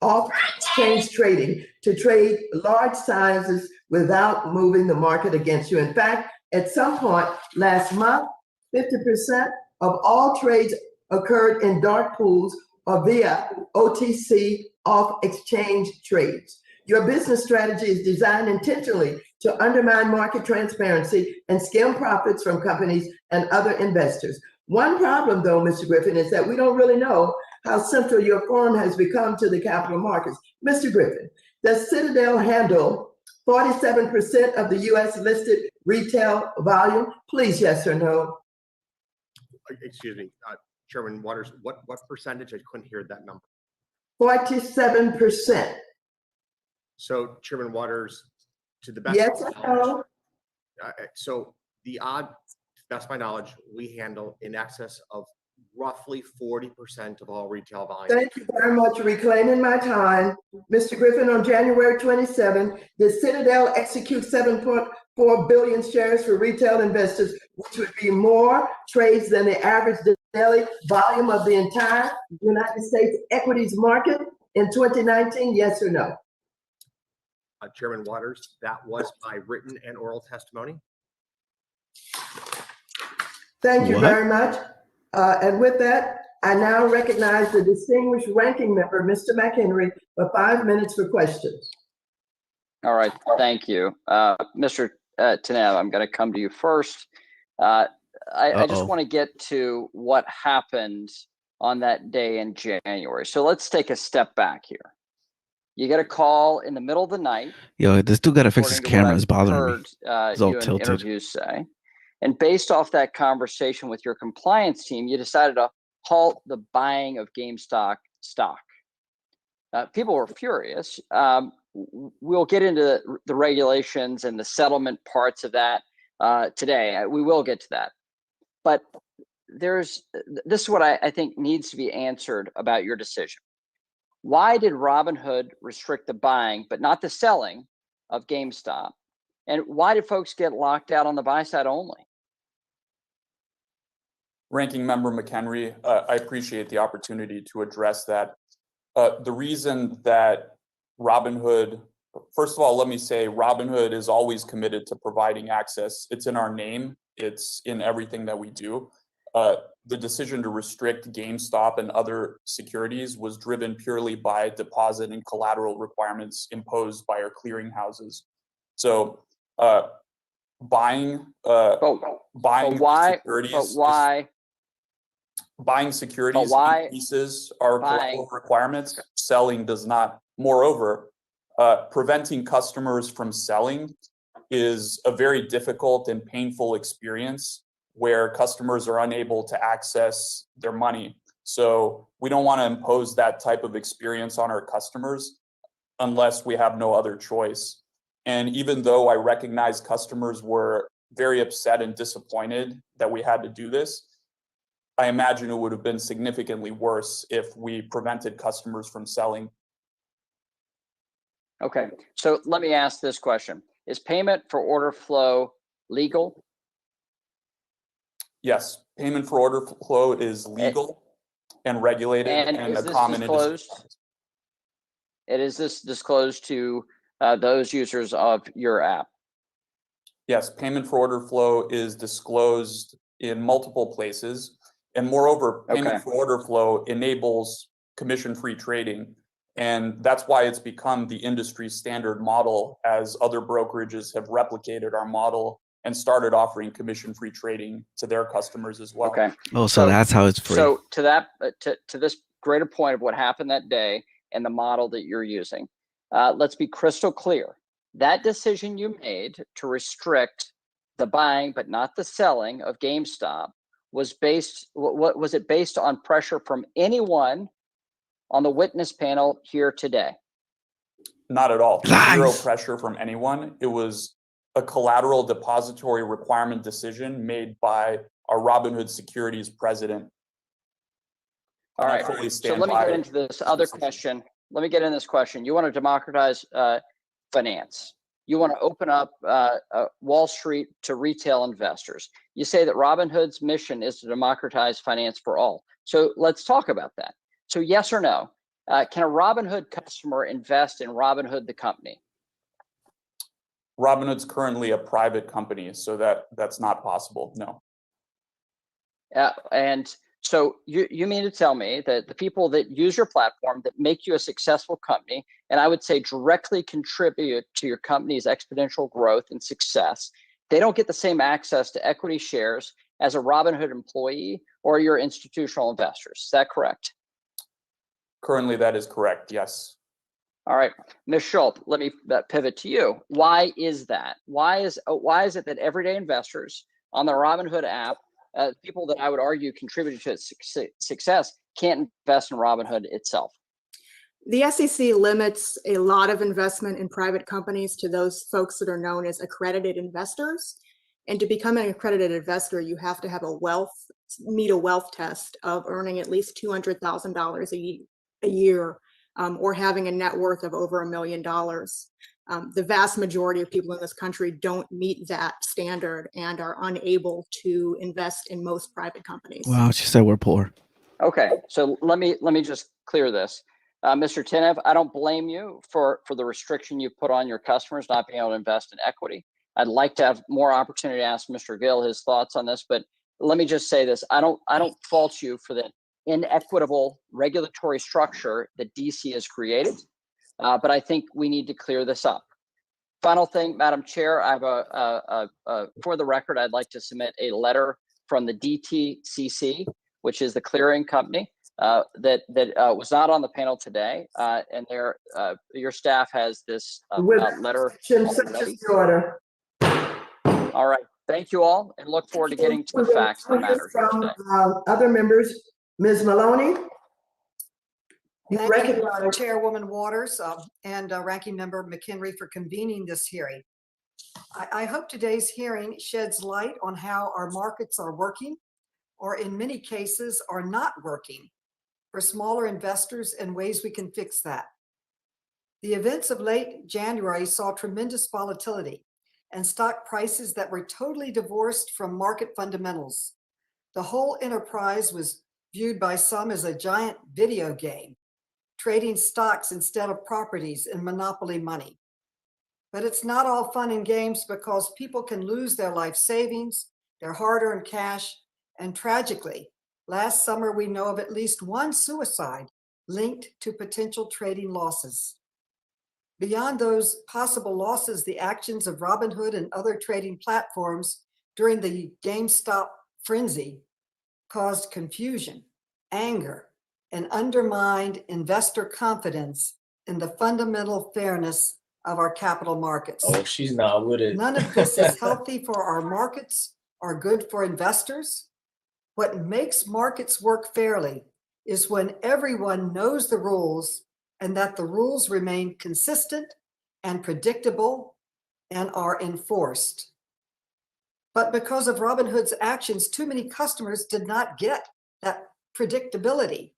off-exchange trading to trade large sizes without moving the market against you. In fact, at some point last month, 50% of all trades occurred in dark pools or via OTC off-exchange trades. Your business strategy is designed intentionally to undermine market transparency and skim profits from companies and other investors. One problem, though, Mr. Griffin, is that we don't really know how central your firm has become to the capital markets. Mr. Griffin, does Citadel handle 47% of the U.S. listed retail volume? Please, yes or no. Excuse me, Chairman Waters, what percentage? I couldn't hear that number. 47%. So, Chairman Waters, to the best yes or no. So the odd, to the best of my knowledge, we handle in excess of roughly 40% of all retail volume. Thank you very much, reclaiming my time. Mr. Griffin, on January 27, did Citadel execute 7.4 billion shares for retail investors, which would be more trades than the average daily volume of the entire United States equities market in 2019, yes or no? Chairman Waters, that was my written and oral testimony. Thank you very much. And with that, I now recognize the distinguished ranking member, Mr. McHenry, for 5 minutes for questions. All right, thank you. Mr. Tanev, I'm going to come to you first. I just want to get to what happened on that day in January. So let's take a step back here. You get a call in the middle of the night. Yo, this dude got to fix his camera. It's bothering me. It's all you tilted. in interviews say. And based off that conversation with your compliance team, you decided to halt the buying of GameStop stock. People were furious. We'll get into the regulations and the settlement parts of that today. We will get to that. But this is what I think needs to be answered about your decision. Why did Robinhood restrict the buying but not the selling of GameStop? And why did folks get locked out on the buy side only? Ranking Member McHenry, I appreciate the opportunity to address that. The reason that Robinhood, first of all, let me say Robinhood is always committed to providing access. It's in our name. It's in everything that we do. The decision to restrict GameStop and other securities was driven purely by deposit and collateral requirements imposed by our clearinghouses. So buying securities increases our collateral requirements. Selling does not. Moreover, preventing customers from selling is a very difficult and painful experience where customers are unable to access their money. So we don't want to impose that type of experience on our customers unless we have no other choice. And even though I recognize customers were very upset and disappointed that we had to do this, I imagine it would have been significantly worse if we prevented customers from selling. Okay, so let me ask this question. Is payment for order flow legal? Yes, payment for order flow is legal and regulated And and is a this common industry. disclosed? And is this disclosed to those users of your app? Yes, payment for order flow is disclosed in multiple places. And moreover, payment for order flow enables commission-free trading. And that's why it's become the industry standard model, as other brokerages have replicated our model and started offering commission-free trading to their customers as well. Okay. Oh, so that's how it's free. So to that, to this greater point of what happened that day and the model that you're using, let's be crystal clear. That decision you made to restrict the buying but not the selling of GameStop was based, what was it based on pressure from anyone on the witness panel here today? Not at all. Lies. Zero pressure from anyone. It was a collateral depository requirement decision made by our Robinhood Securities president. All right, so let me get into this other question. Let me get in this question. You want to democratize finance. You want to open up Wall Street to retail investors. You say that Robinhood's mission is to democratize finance for all. So let's talk about that. So yes or no, can a Robinhood customer invest in Robinhood, the company? Robinhood's currently a private company, so that's not possible, no. And so you mean to tell me that the people that use your platform, that make you a successful company, and I would say directly contribute to your company's exponential growth and success, they don't get the same access to equity shares as a Robinhood employee or your institutional investors. Is that correct? Currently, that is correct, yes. All right, Ms. Schultz, let me pivot to you. Why is that? Why is it that everyday investors on the Robinhood app, people that I would argue contributed to its success, can't invest in Robinhood itself? The SEC limits a lot of investment in private companies to those folks that are known as accredited investors. And to become an accredited investor, you have to have meet a wealth test of earning at least $200,000 a year, or having a net worth of over $1 million. The vast majority of people in this country don't meet that standard and are unable to invest in most private companies. Wow, she said we're poor. Okay, so let me just clear this. Mr. Tinev, I don't blame you for the restriction you put on your customers not being able to invest in equity. I'd like to have more opportunity to ask Mr. Gill his thoughts on this, but let me just say this. I don't fault you for the inequitable regulatory structure that DC has created, but I think we need to clear this up. Final thing, Madam Chair, I have for the record, I'd like to submit a letter from the DTCC, which is the clearing company, that was not on the panel today, and your staff has this letter. Order. All right, thank you all, and look forward to getting to the facts that matter today. Other members, Ms. Maloney. Thank you, Chairwoman Waters and Ranking Member McHenry for convening this hearing. I hope today's hearing sheds light on how our markets are working, or in many cases are not working, for smaller investors and ways we can fix that. The events of late January saw tremendous volatility and stock prices that were totally divorced from market fundamentals. The whole enterprise was viewed by some as a giant video game, trading stocks instead of properties and monopoly money. But it's not all fun and games, because people can lose their life savings, their hard-earned cash, and tragically, last summer we know of at least one suicide linked to potential trading losses. Beyond those possible losses, the actions of Robinhood and other trading platforms during the GameStop frenzy caused confusion, anger, and undermined investor confidence in the fundamental fairness of our capital markets. Oh, she's not with it. None of this is healthy for our markets or good for investors. What makes markets work fairly is when everyone knows the rules and that the rules remain consistent and predictable and are enforced. But because of Robinhood's actions, too many customers did not get that predictability.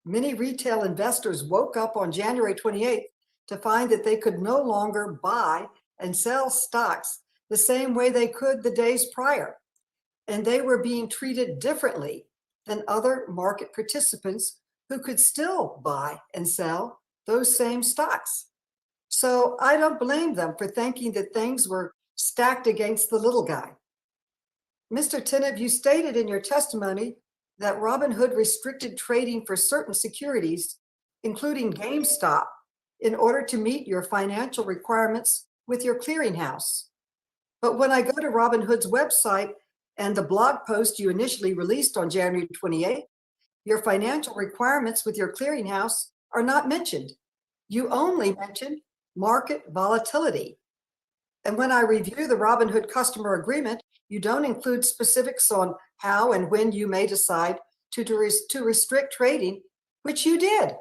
Many retail investors woke up on January 28th to find that they could no longer buy and sell stocks the same way they could the days prior. And they were being treated differently than other market participants who could still buy and sell those same stocks. So I don't blame them for thinking that things were stacked against the little guy. Mr. Tennant, you stated in your testimony that Robinhood restricted trading for certain securities, including GameStop, in order to meet your financial requirements with your clearinghouse. But when I go to Robinhood's website and the blog post you initially released on January 28th, your financial requirements with your clearinghouse are not mentioned. You only mention market volatility. And when I review the Robinhood customer agreement, you don't include specifics on how and when you may decide to restrict trading, which you did.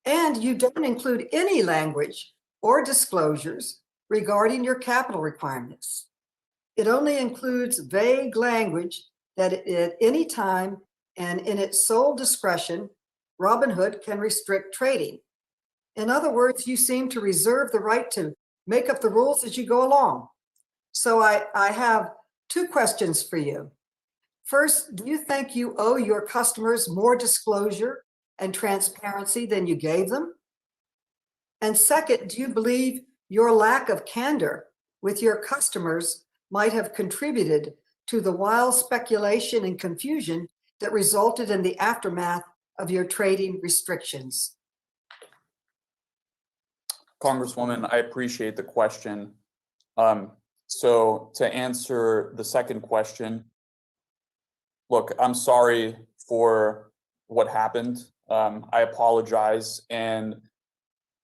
And you don't include any language or disclosures regarding your capital requirements. It only includes vague language that at any time and in its sole discretion, Robinhood can restrict trading. In other words, you seem to reserve the right to make up the rules as you go along. So I have two questions for you. First, do you think you owe your customers more disclosure and transparency than you gave them? And second, do you believe your lack of candor with your customers might have contributed to the wild speculation and confusion that resulted in the aftermath of your trading restrictions? Congresswoman, I appreciate the question. So to answer the second question, look, I'm sorry for what happened. I apologize, and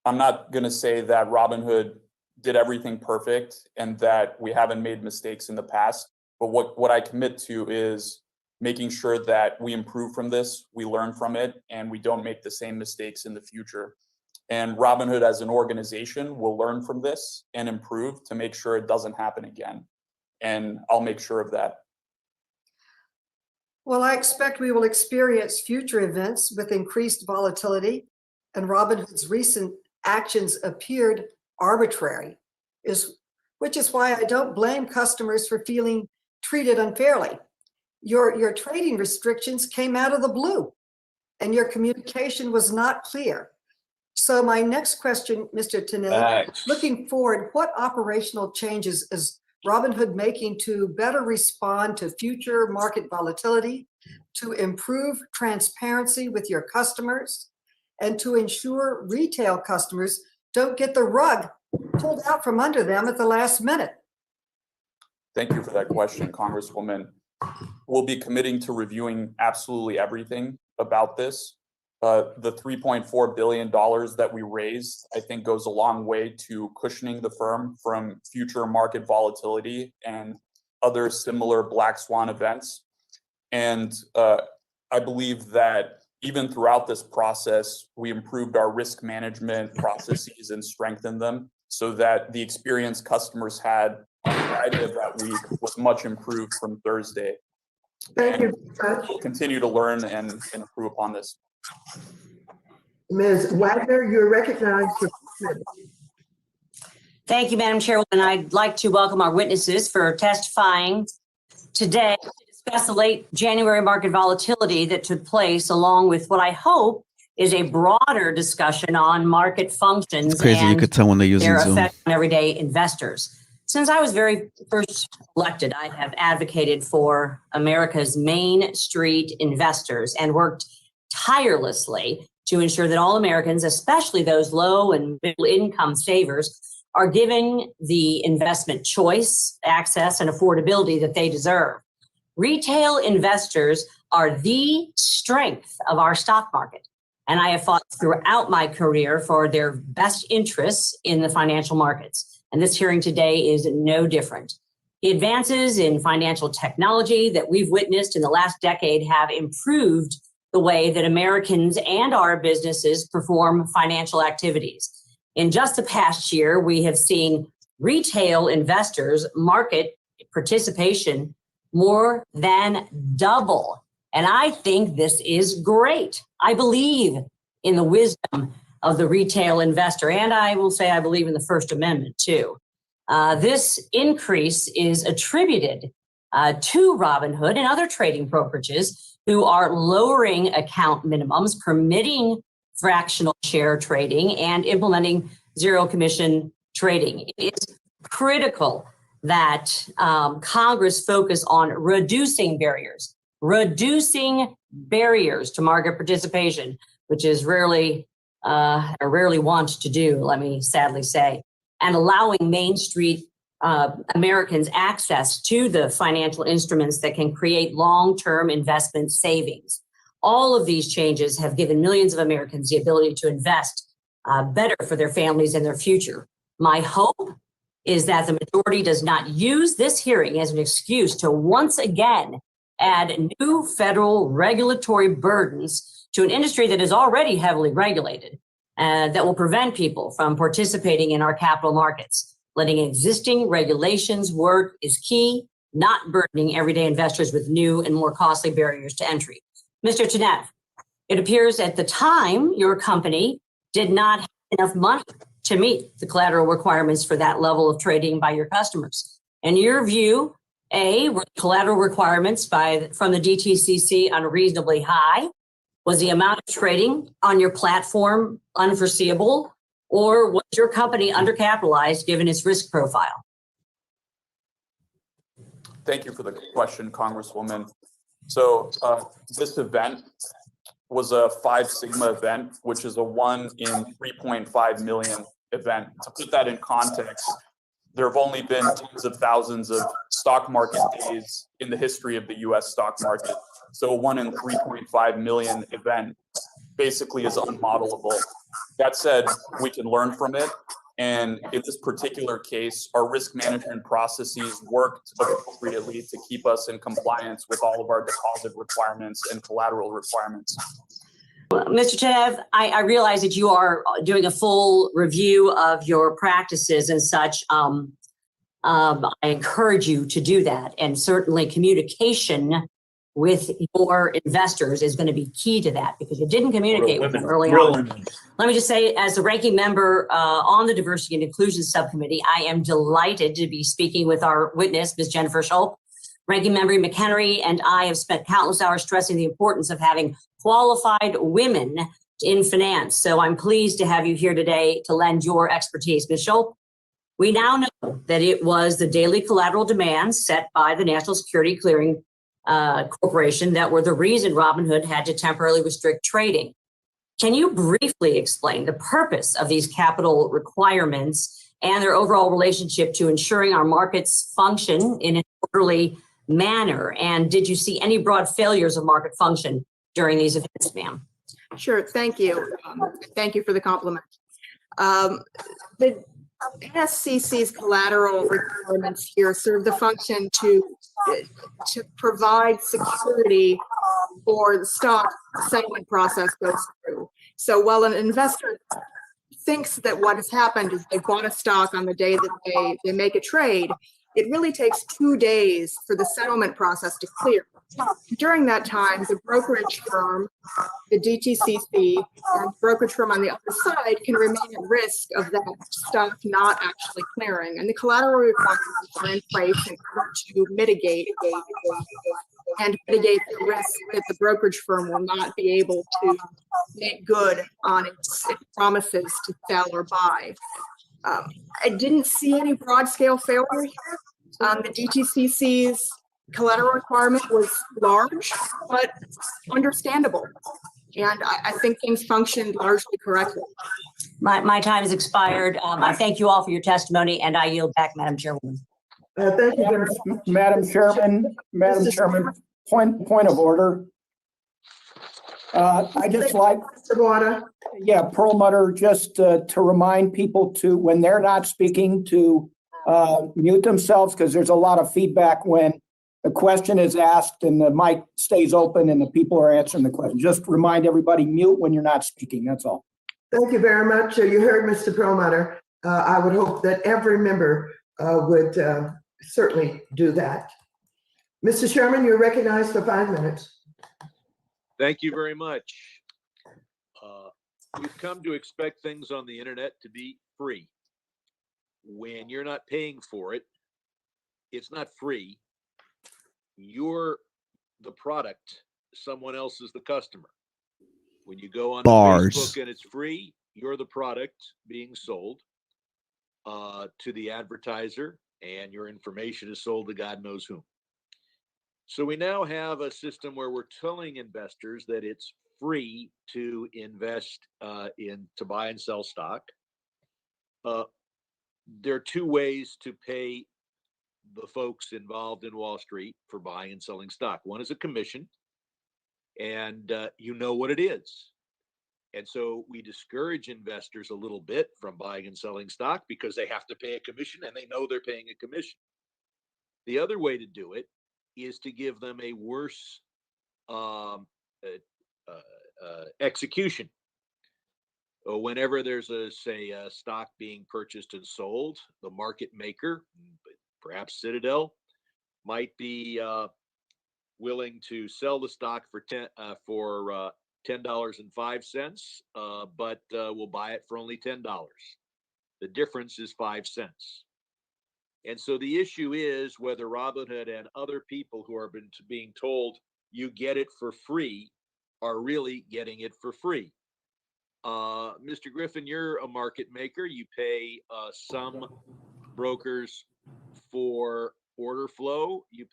I'm not going to say that Robinhood did everything perfect and that we haven't made mistakes in the past. But what I commit to is making sure that we improve from this, we learn from it, and we don't make the same mistakes in the future. And Robinhood as an organization will learn from this and improve to make sure it doesn't happen again. And I'll make sure of that. Well, I expect we will experience future events with increased volatility, and Robinhood's recent actions appeared arbitrary, which is why I don't blame customers for feeling treated unfairly. Your trading restrictions came out of the blue, and your communication was not clear. So my next question, Mr. Tennant, looking forward, what operational changes is Robinhood making to better respond to future market volatility, to improve transparency with your customers, and to ensure retail customers don't get the rug pulled out from under them at the last minute? Thank you for that question, Congresswoman. We'll be committing to reviewing absolutely everything about this. The $3.4 billion that we raised, I think, goes a long way to cushioning the firm from future market volatility and other similar black swan events. And I believe that even throughout this process, we improved our risk management processes and strengthened them so that the experience customers had on Friday of that week was much improved from Thursday. Thank you. We'll continue to learn and improve upon this. Ms. Wagner, you're recognized for. Thank you, Madam Chairwoman. I'd like to welcome our witnesses for testifying today to discuss the late January market volatility that took place, along with what I hope is a broader discussion on market functions It's crazy. and You could tell when they're using their Zoom. effect on everyday investors. Since I was very first elected, I have advocated for America's Main Street investors and worked tirelessly to ensure that all Americans, especially those low and middle income savers, are given the investment choice, access, and affordability that they deserve. Retail investors are the strength of our stock market, and I have fought throughout my career for their best interests in the financial markets. And this hearing today is no different. The advances in financial technology that we've witnessed in the last decade have improved the way that Americans and our businesses perform financial activities. In just the past year, we have seen retail investors' market participation more than double And I think this is great. I believe in the wisdom of the retail investor. And I will say I believe in the First Amendment too. This increase is attributed to Robinhood and other trading brokerages who are lowering account minimums, permitting fractional share trading, and implementing zero commission trading. It is critical that Congress focus on reducing barriers to market participation, which is rarely want to do, let me sadly say, and allowing Main Street Americans access to the financial instruments that can create long-term investment savings. All of these changes have given millions of Americans the ability to invest better for their families and their future. My hope is that the majority does not use this hearing as an excuse to once again add new federal regulatory burdens to an industry that is already heavily regulated, that will prevent people from participating in our capital markets. Letting existing regulations work is key, not burdening everyday investors with new and more costly barriers to entry. Mr. Tanev, it appears at the time your company did not have enough money to meet the collateral requirements for that level of trading by your customers. In your view, A, were collateral requirements from the DTCC unreasonably high? Was the amount of trading on your platform unforeseeable? Or was your company undercapitalized given its risk profile? Thank you for the question, Congresswoman. So this event was a 5 Sigma event, which is a 1 in 3.5 million event. To put that in context, there have only been tens of thousands of stock market days in the history of the US stock market. So a 1 in 3.5 million event basically is unmodelable. That said, we can learn from it. And in this particular case, our risk management processes worked appropriately to keep us in compliance with all of our deposit requirements and collateral requirements. Mr. Tanev, I realize that you are doing a full review of your practices and such. I encourage you to do that. And certainly communication with your investors is going to be key to that, because you didn't communicate with them early on. Let me just say, as the ranking member on the Diversity and Inclusion Subcommittee, I am delighted to be speaking with our witness, Ms. Jennifer Schulp. Ranking Member McHenry and I have spent countless hours stressing the importance of having qualified women in finance. So I'm pleased to have you here today to lend your expertise. Ms. Schulp, we now know that it was the daily collateral demands set by the National Security Clearing Corporation that were the reason Robinhood had to temporarily restrict trading. Can you briefly explain the purpose of these capital requirements and their overall relationship to ensuring our markets function in an orderly manner? And did you see any broad failures of market function during these events, ma'am? Sure, thank you. Thank you for the compliment. The NSCC's collateral requirements here serve the function to provide security for the stock settlement process goes through. So while an investor thinks that what has happened is they bought a stock on the day that they make a trade, it really takes 2 days for the settlement process to clear. During that time, the brokerage firm, the DTCC, and the brokerage firm on the other side can remain at risk of that stock not actually clearing. And the collateral requirements are in place in order to mitigate the risk that the brokerage firm will not be able to make good on its promises to sell or buy. I didn't see any broad scale failure here. The DTCC's collateral requirement was large, but understandable. And I think things functioned largely correctly. My time has expired. I thank you all for your testimony, and I yield back, Madam Chairwoman. Thank you, Madam Chairman, point of order. I just like, Perlmutter, just to remind people to, when they're not speaking, to mute themselves, because there's a lot of feedback when the question is asked and the mic stays open and the people are answering the question. Just remind everybody, mute when you're not speaking, that's all. Thank you very much. You heard Mr. Perlmutter. I would hope that every member would certainly do that. Mr. Sherman, you're recognized for 5 minutes. Thank you very much. We've come to expect things on the internet to be free. When you're not paying for it, it's not free. You're the product. Someone else is the customer. When you go on Facebook and it's free, you're the product being sold to the advertiser, and your information is sold to God knows whom. So we now have a system where we're telling investors that it's free to invest to buy and sell stock. There are two ways to pay the folks involved in Wall Street for buying and selling stock. One is a commission, and you know what it is. And so we discourage investors a little bit from buying and selling stock because they have to pay a commission and they know they're paying a commission. The other way to do it is to give them a worse execution. Whenever there's a stock being purchased and sold, the market maker, perhaps Citadel, might be willing to sell the stock for $10.05, but we'll buy it for only $10. The difference is 5 cents. And so the issue is whether Robinhood and other people who are being told you get it for free are really getting it for free. Mr. Griffin, you're a market maker. You pay some brokers for order flow. You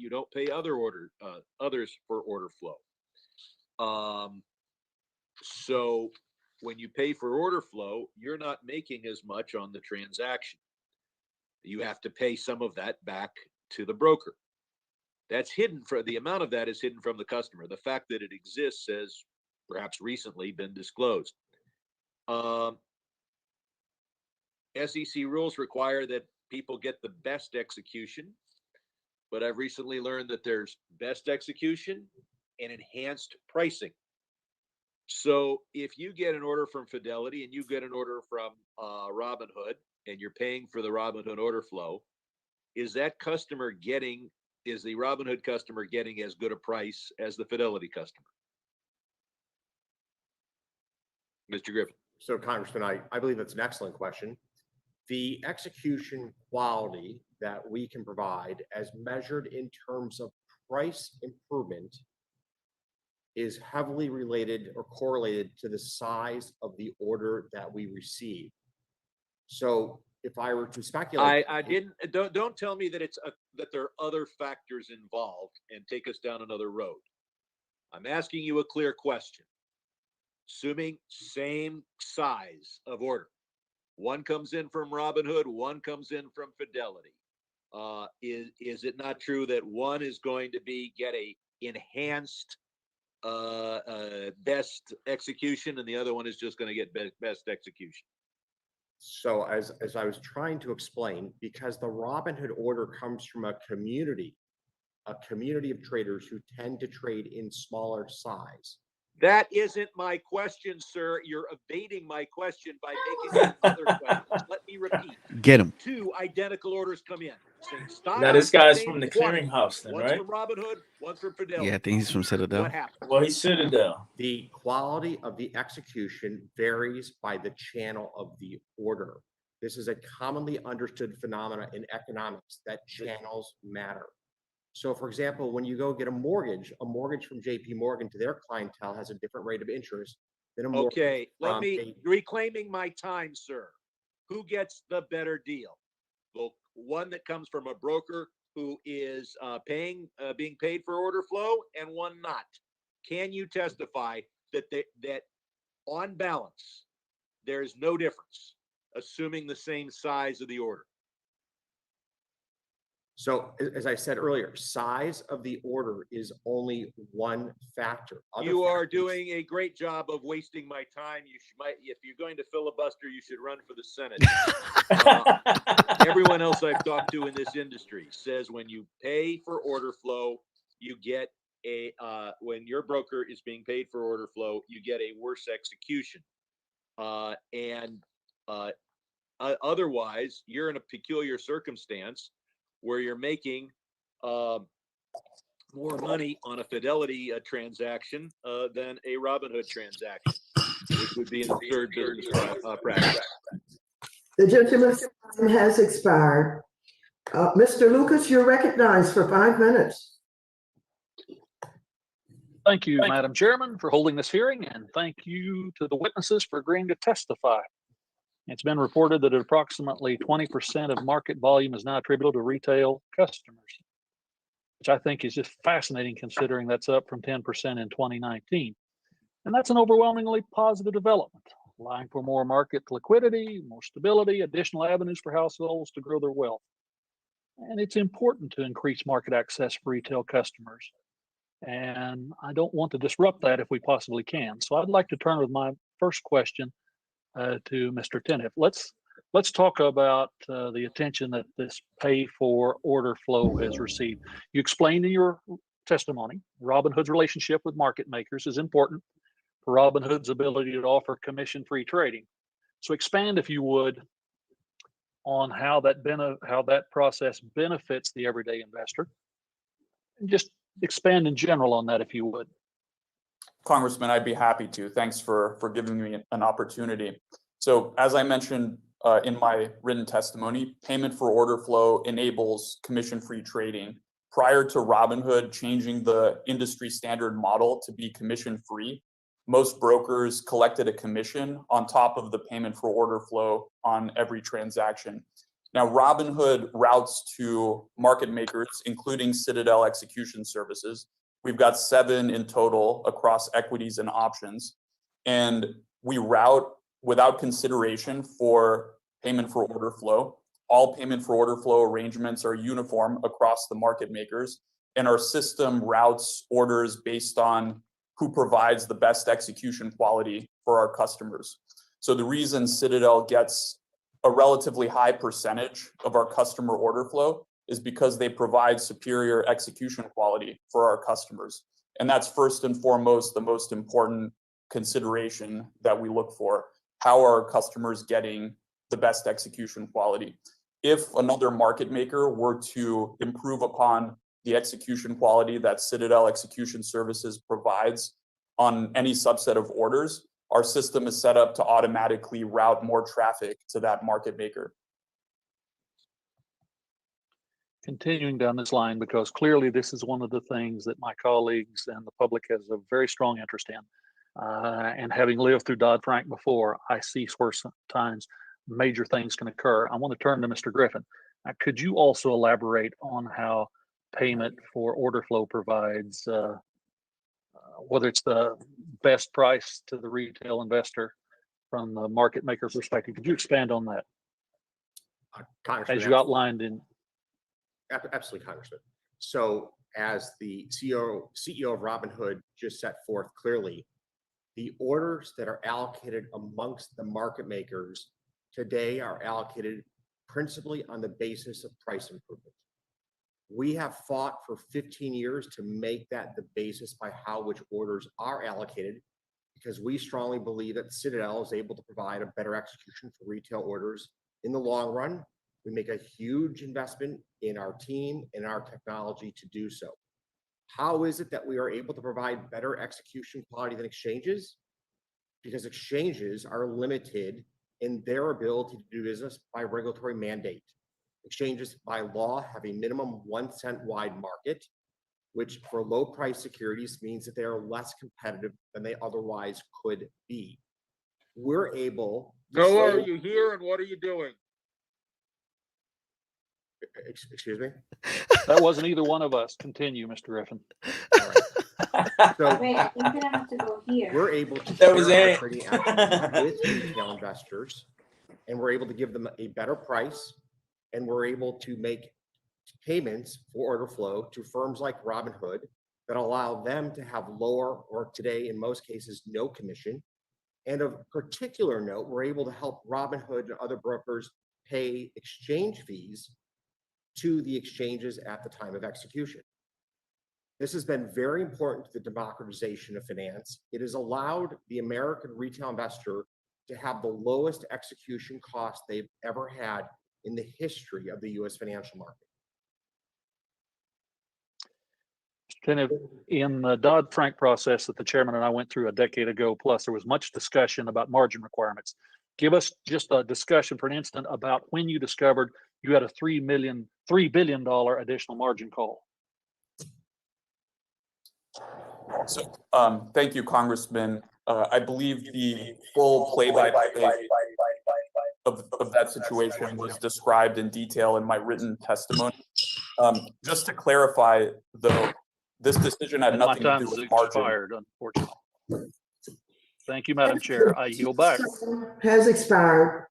don't pay others for order flow. So when you pay for order flow, you're not making as much on the transaction. You have to pay some of that back to the broker. That's hidden the amount of that is hidden from the customer. The fact that it exists has perhaps recently been disclosed. SEC rules require that people get the best execution, but I've recently learned that there's best execution and enhanced pricing. So if you get an order from Fidelity and you get an order from Robinhood and you're paying for the Robinhood order flow, is the Robinhood customer getting as good a price as the Fidelity customer? Mr. Griffin. So Congressman, I believe that's an excellent question. The execution quality that we can provide as measured in terms of price improvement is heavily related or correlated to the size of the order that we receive. So if I were to speculate, don't tell me that that there are other factors involved and take us down another road. I'm asking you a clear question. Assuming same size of order, one comes in from Robinhood, one comes in from Fidelity. Is it not true that one is going to get a enhanced best execution and the other one is just going to get best execution? So as I was trying to explain, because the Robinhood order comes from a community of traders who tend to trade in smaller size. That isn't my question, sir. You're evading my question by making another question. Let me repeat. Get him. Two identical orders come in. Same stock. Now this guy's same from the quantity. clearinghouse, then, One's right? from Robinhood, one's from Fidelity. Yeah, I think he's from Citadel. What happened? Well, he's Citadel. The quality of the execution varies by the channel of the order. This is a commonly understood phenomena in economics that channels matter. So for example, when you go get a mortgage from JP Morgan to their clientele has a different rate of interest than a mortgage. Okay, reclaiming my time, sir. Who gets the better deal? Well, one that comes from a broker who is being paid for order flow, and one not. Can you testify that on balance, there's no difference, assuming the same size of the order? So as I said earlier, size of the order is only one factor. You are doing a great job of wasting my time. If you're going to filibuster, you should run for the Senate. Everyone else I've talked to in this industry says when you pay for order flow, you get when your broker is being paid for order flow, you get a worse execution. Otherwise, you're in a peculiar circumstance where you're making more money on a Fidelity transaction than a Robinhood transaction, which would be an absurd business practice. The gentleman's time has expired. Mr. Lucas, you're recognized for 5 minutes. Thank you, Madam Chairman, for holding this hearing, and thank you to the witnesses for agreeing to testify. It's been reported that approximately 20% of market volume is now attributable to retail customers, which I think is just fascinating considering that's up from 10% in 2019. And that's an overwhelmingly positive development, allowing for more market liquidity, more stability, additional avenues for households to grow their wealth. And it's important to increase market access for retail customers. And I don't want to disrupt that if we possibly can. So I'd like to turn with my first question to Mr. Teniff. Let's talk about the attention that this pay for order flow has received. You explained in your testimony, Robinhood's relationship with market makers is important for Robinhood's ability to offer commission-free trading. So expand, if you would, on how that process benefits the everyday investor. And just expand in general on that, if you would. Congressman, I'd be happy to. Thanks for giving me an opportunity. So as I mentioned in my written testimony, payment for order flow enables commission-free trading. Prior to Robinhood changing the industry standard model to be commission-free, most brokers collected a commission on top of the payment for order flow on every transaction. Now, Robinhood routes to market makers, including Citadel Execution Services. We've got 7 in total across equities and options. And we route without consideration for payment for order flow. All payment for order flow arrangements are uniform across the market makers. And our system routes orders based on who provides the best execution quality for our customers. So the reason Citadel gets a relatively high percentage of our customer order flow is because they provide superior execution quality for our customers. And that's first and foremost the most important consideration that we look for. How are our customers getting the best execution quality? If another market maker were to improve upon the execution quality that Citadel Execution Services provides on any subset of orders, our system is set up to automatically route more traffic to that market maker. Continuing down this line, because clearly this is one of the things that my colleagues and the public has a very strong interest in. And having lived through Dodd-Frank before, I see where sometimes major things can occur. I want to turn to Mr. Griffin. Could you also elaborate on how payment for order flow provides, whether it's the best price to the retail investor from the market maker perspective? Could you expand on that? As you outlined in. Absolutely, Congressman. So as the CEO of Robinhood just set forth clearly, the orders that are allocated amongst the market makers today are allocated principally on the basis of price improvement. We have fought for 15 years to make that the basis by how which orders are allocated, because we strongly believe that Citadel is able to provide a better execution for retail orders in the long run. We make a huge investment in our team and our technology to do so. How is it that we are able to provide better execution quality than exchanges? Because exchanges are limited in their ability to do business by regulatory mandate. Exchanges by law have a minimum 1 cent wide market, which for low price securities means that they are less competitive than they otherwise could be. We're able. So are you here and what are you doing? Excuse me? That wasn't either one of us. Continue, Mr. Griffin. So wait, I think that I have to go here. we're able to That was share our it. trading action with retail investors, and we're able to give them a better price, and we're able to make payments for order flow to firms like Robinhood that allow them to have lower, or today in most cases, no commission. And of particular note, we're able to help Robinhood and other brokers pay exchange fees to the exchanges at the time of execution. This has been very important to the democratization of finance. It has allowed the American retail investor to have the lowest execution cost they've ever had in the history of the U.S. financial market. Mr. Then in the Dodd-Frank process that the chairman and I went through a decade ago, plus there was much discussion about margin requirements. Give us just a discussion for an instant about when you discovered you had a $3 billion additional margin call. So, thank you, Congressman. I believe the full play-by-play of that situation was described in detail in my written testimony. Just to clarify, though, this decision had nothing to do with margin. Expired, unfortunately. Thank you, Madam Chair. I yield back. Has expired.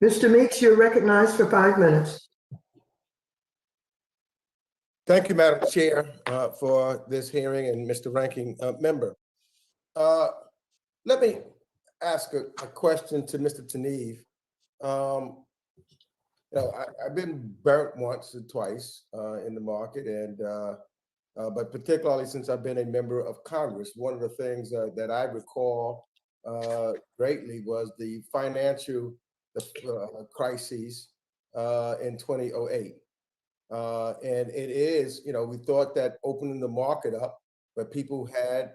Mr. Meeks, you're recognized for 5 minutes. Thank you, Madam Chair, for this hearing, and Mr. Ranking Member. Let me ask a question to Mr. Tanev. I've been burnt once or twice in the market, and but particularly since I've been a member of Congress, one of the things that I recall greatly was the financial crises in 2008. And it is, we thought that opening the market up, where people had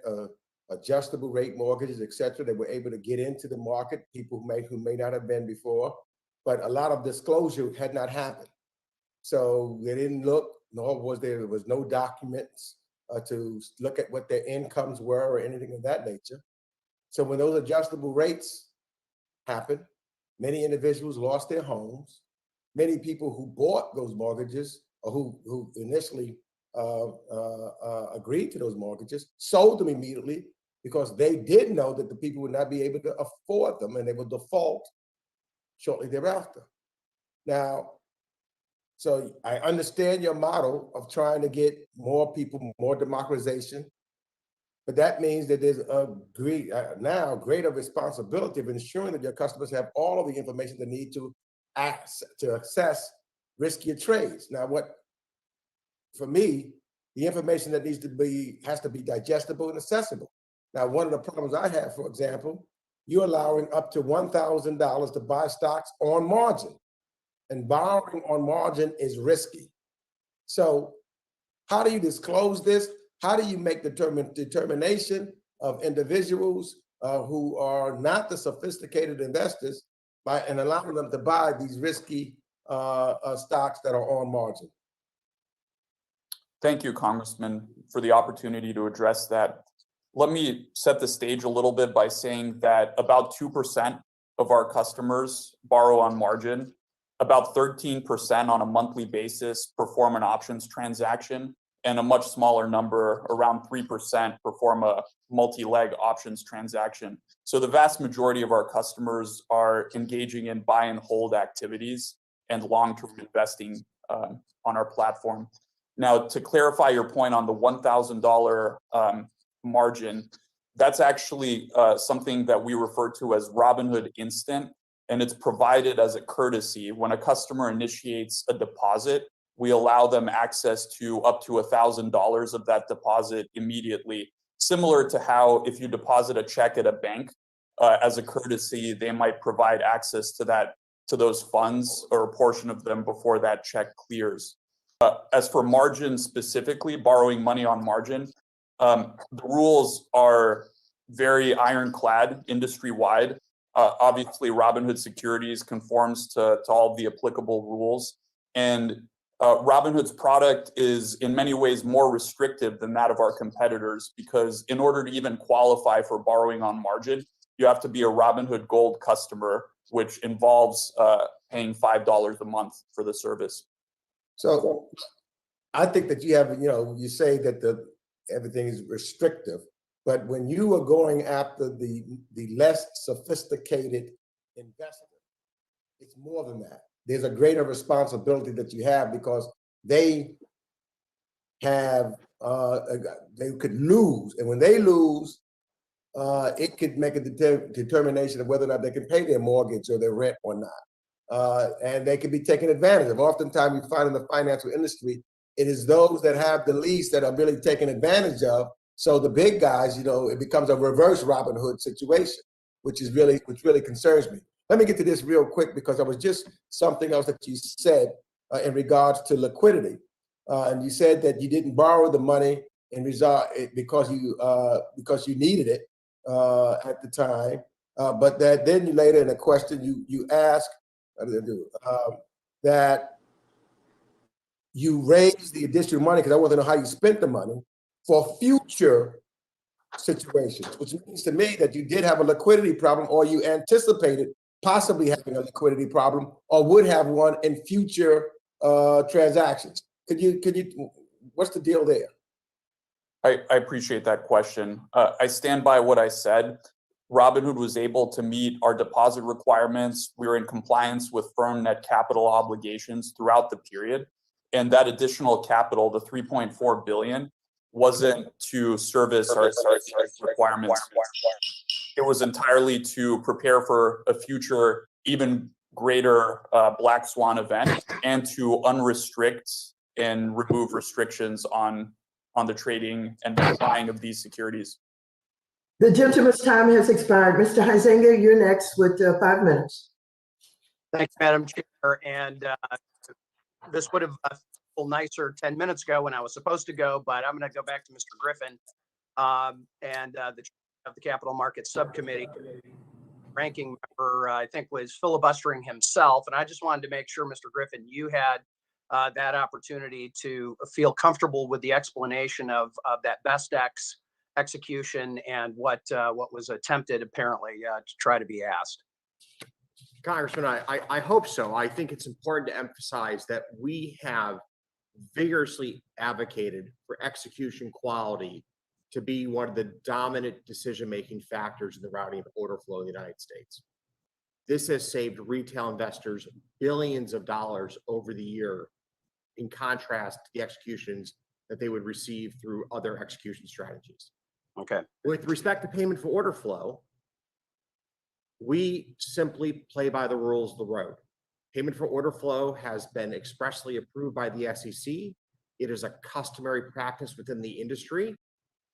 adjustable rate mortgages, et cetera, they were able to get into the market, people who may not have been before, but a lot of disclosure had not happened. So they didn't look, nor was there was no documents to look at what their incomes were or anything of that nature. So when those adjustable rates happened, many individuals lost their homes. Many people who bought those mortgages or who initially agreed to those mortgages sold them immediately because they did know that the people would not be able to afford them and they would default shortly thereafter. Now, so I understand your model of trying to get more people, more democratization, but that means that there's now greater responsibility of ensuring that your customers have all of the information they need to assess riskier trades. Now, for me, the information that has to be digestible and accessible. Now, one of the problems I have, for example, you're allowing up to $1,000 to buy stocks on margin, and borrowing on margin is risky. So how do you disclose this? How do you make determination of individuals who are not the sophisticated investors and allowing them to buy these risky stocks that are on margin? Thank you, Congressman, for the opportunity to address that. Let me set the stage a little bit by saying that about 2% of our customers borrow on margin. About 13% on a monthly basis perform an options transaction, and a much smaller number, around 3%, perform a multi-leg options transaction. So the vast majority of our customers are engaging in buy and hold activities and long-term investing on our platform. Now, to clarify your point on the $1,000 margin, that's actually something that we refer to as Robinhood Instant, and it's provided as a courtesy. When a customer initiates a deposit, we allow them access to up to $1,000 of that deposit immediately, similar to how if you deposit a check at a bank, as a courtesy, they might provide access to those funds or a portion of them before that check clears. As for margin specifically, borrowing money on margin, the rules are very ironclad industry-wide. Obviously, Robinhood Securities conforms to all the applicable rules. And Robinhood's product is in many ways more restrictive than that of our competitors, because in order to even qualify for borrowing on margin, you have to be a Robinhood Gold customer, which involves paying $5 a month for the service. So I think that you have, you say that everything is restrictive, but when you are going after the less sophisticated investor, it's more than that. There's a greater responsibility that you have because they have, they could lose. And when they lose, it could make a determination of whether or not they can pay their mortgage or their rent or not. And they can be taken advantage of. Oftentimes we find in the financial industry, it is those that have the least that are really taken advantage of. So the big guys, it becomes a reverse Robin Hood situation, which really concerns me. Let me get to this real quick because there was just something else that you said in regards to liquidity. And you said that you didn't borrow the money and resolve it because you needed it at the time. But that then you later in a question you ask that you raised the additional money because I want to know how you spent the money for future situations, which means to me that you did have a liquidity problem, or you anticipated possibly having a liquidity problem, or would have one in future transactions. Could you? What's the deal there? I appreciate that question. I stand by what I said. Robinhood was able to meet our deposit requirements. We were in compliance with firm net capital obligations throughout the period. And that additional capital, the $3.4 billion, wasn't to service our requirements. It was entirely to prepare for a future, even greater black swan event, and to unrestrict and remove restrictions on the trading and buying of these securities. The gentleman's time has expired. Mr. Huizenga, you're next with 5 minutes. Thanks, Madam Chair. And this would have been a little nicer 10 minutes ago when I was supposed to go, but I'm going to go back to Mr. Griffin and the chair of the Capital Markets Subcommittee. Ranking member, I think, was filibustering himself. And I just wanted to make sure, Mr. Griffin, you had that opportunity to feel comfortable with the explanation of that best execution and what was attempted apparently to try to be asked. Congressman, I hope so. I think it's important to emphasize that we have vigorously advocated for execution quality to be one of the dominant decision-making factors in the routing of order flow in the United States. This has saved retail investors billions of dollars over the year, in contrast to the executions that they would receive through other execution strategies. Okay. With respect to payment for order flow, we simply play by the rules of the road. Payment for order flow has been expressly approved by the SEC. It is a customary practice within the industry.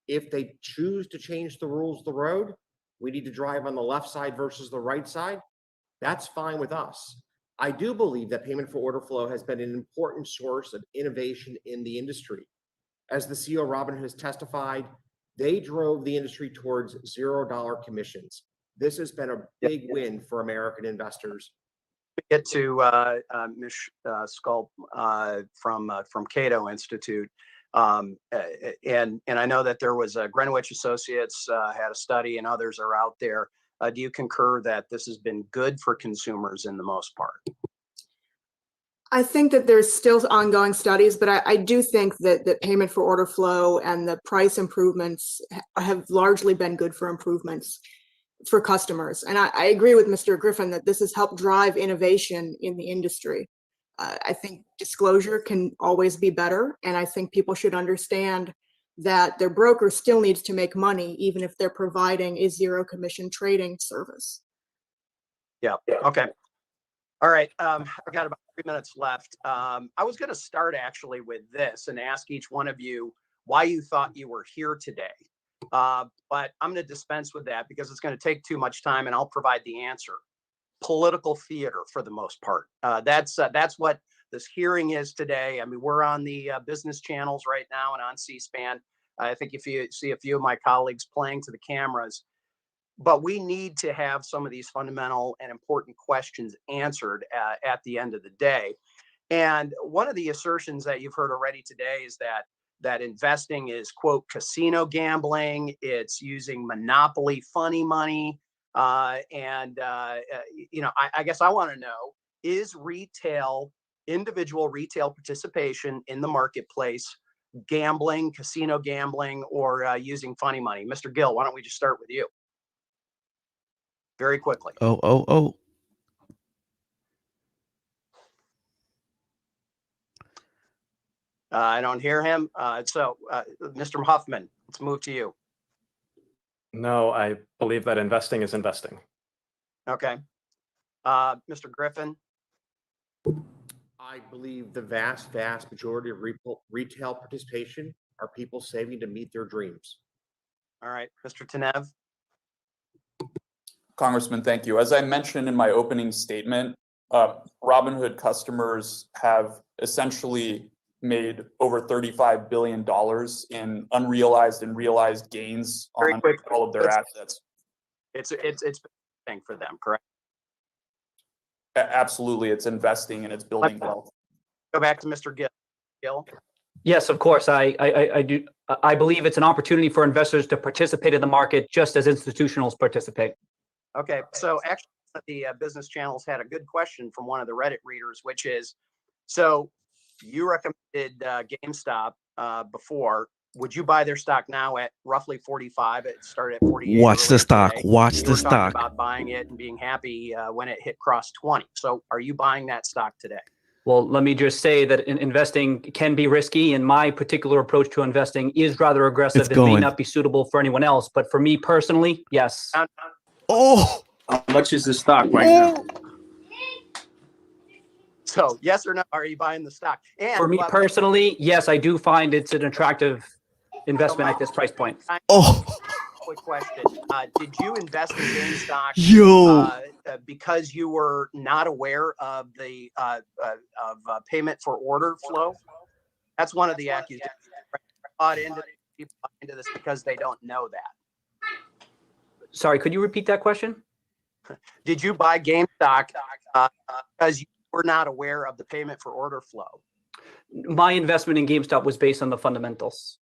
If they choose to change the rules of the road, we need to drive on the left side versus the right side. That's fine with us. I do believe that payment for order flow has been an important source of innovation in the industry. As the CEO of Robinhood has testified, they drove the industry towards $0 commissions. This has been a big win for American investors. Get to Ms. Sculp from Cato Institute. And I know that there was Greenwich Associates had a study and others are out there. Do you concur that this has been good for consumers in the most part? I think that there's still ongoing studies, but I do think that payment for order flow and the price improvements have largely been good for improvements for customers. And I agree with Mr. Griffin that this has helped drive innovation in the industry. I think disclosure can always be better. And I think people should understand that their broker still needs to make money, even if they're providing a zero commission trading service. Yeah. Okay. All right. I've got about 3 minutes left. I was going to start actually with this and ask each one of you why you thought you were here today. But I'm going to dispense with that because it's going to take too much time and I'll provide the answer. Political theater for the most part. That's what this hearing is today. I mean, we're on the business channels right now and on C-SPAN. I think if you see a few of my colleagues playing to the cameras, but we need to have some of these fundamental and important questions answered at the end of the day. And one of the assertions that you've heard already today is that investing is, quote, casino gambling. It's using monopoly funny money. I guess I want to know, is individual retail participation in the marketplace gambling, casino gambling, or using funny money? Mr. Gill, why don't we just start with you? Very quickly. Oh. I don't hear him. So, Mr. Huffman, let's move to you. No, I believe that investing is investing. Okay. Mr. Griffin? I believe the vast majority of retail participation are people saving to meet their dreams. All right. Mr. Tanev? Congressman, thank you. As I mentioned in my opening statement, Robinhood customers have essentially made over $35 billion in unrealized and realized gains on all of their assets. It's a thing for them, correct? Absolutely, it's investing and it's building wealth. Go back to Mr. Gill. Yes, of course. I do. I believe it's an opportunity for investors to participate in the market just as institutionals participate. Okay, so actually the business channels had a good question from one of the Reddit readers, which is, so you recommended GameStop before. Would you buy their stock now at roughly 45? It started at 48. Watch the stock. Today. Watch you the were stock. talking about buying it and being happy when it hit cross 20. So are you buying that stock today? Well, let me just say that investing can be risky, and my particular approach to investing is rather aggressive. It may not be suitable for anyone else, but for me personally, yes. Oh, how much is the stock right now? So yes or no, are you buying the stock? And for me personally, yes, I do find it's an attractive investment at this price point. Oh. Quick question. Did you invest in GameStop because you were not aware of the payment for order flow? That's one of the accusations. People bought into this because they don't know that. Sorry, could you repeat that question? Did you buy GameStop because you were not aware of the payment for order flow? My investment in GameStop was based on the fundamentals.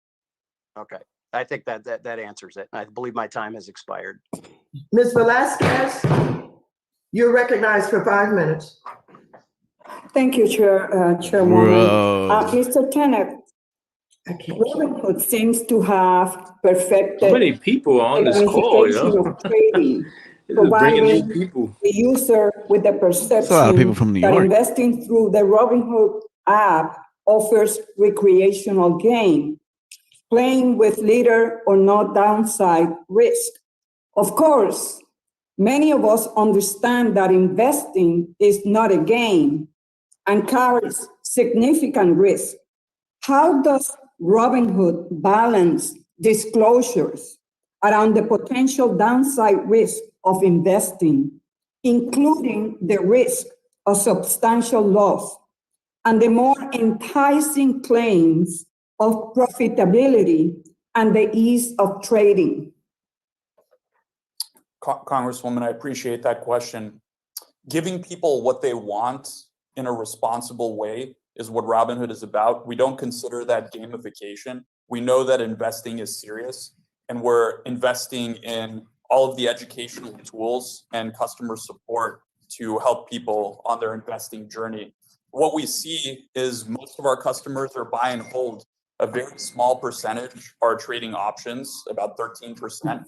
Okay. I think that answers it. I believe my time has expired. Ms. Velasquez, you're recognized for 5 minutes. Thank you, Chairwoman. Mr. Kenneth, Robinhood seems to have perfected How many people are on this call, yo? of trading, providing the user with the perception a lot of people from New that York. investing through the Robinhood app offers recreational gain, playing with little or no downside risk. Of course, many of us understand that investing is not a game and carries significant risk. How does Robinhood balance disclosures around the potential downside risk of investing, including the risk of substantial loss and the more enticing claims of profitability and the ease of trading? Congresswoman, I appreciate that question. Giving people what they want in a responsible way is what Robinhood is about. We don't consider that gamification. We know that investing is serious, and we're investing in all of the educational tools and customer support to help people on their investing journey. What we see is most of our customers are buy and hold. A very small percentage are trading options, about 13%,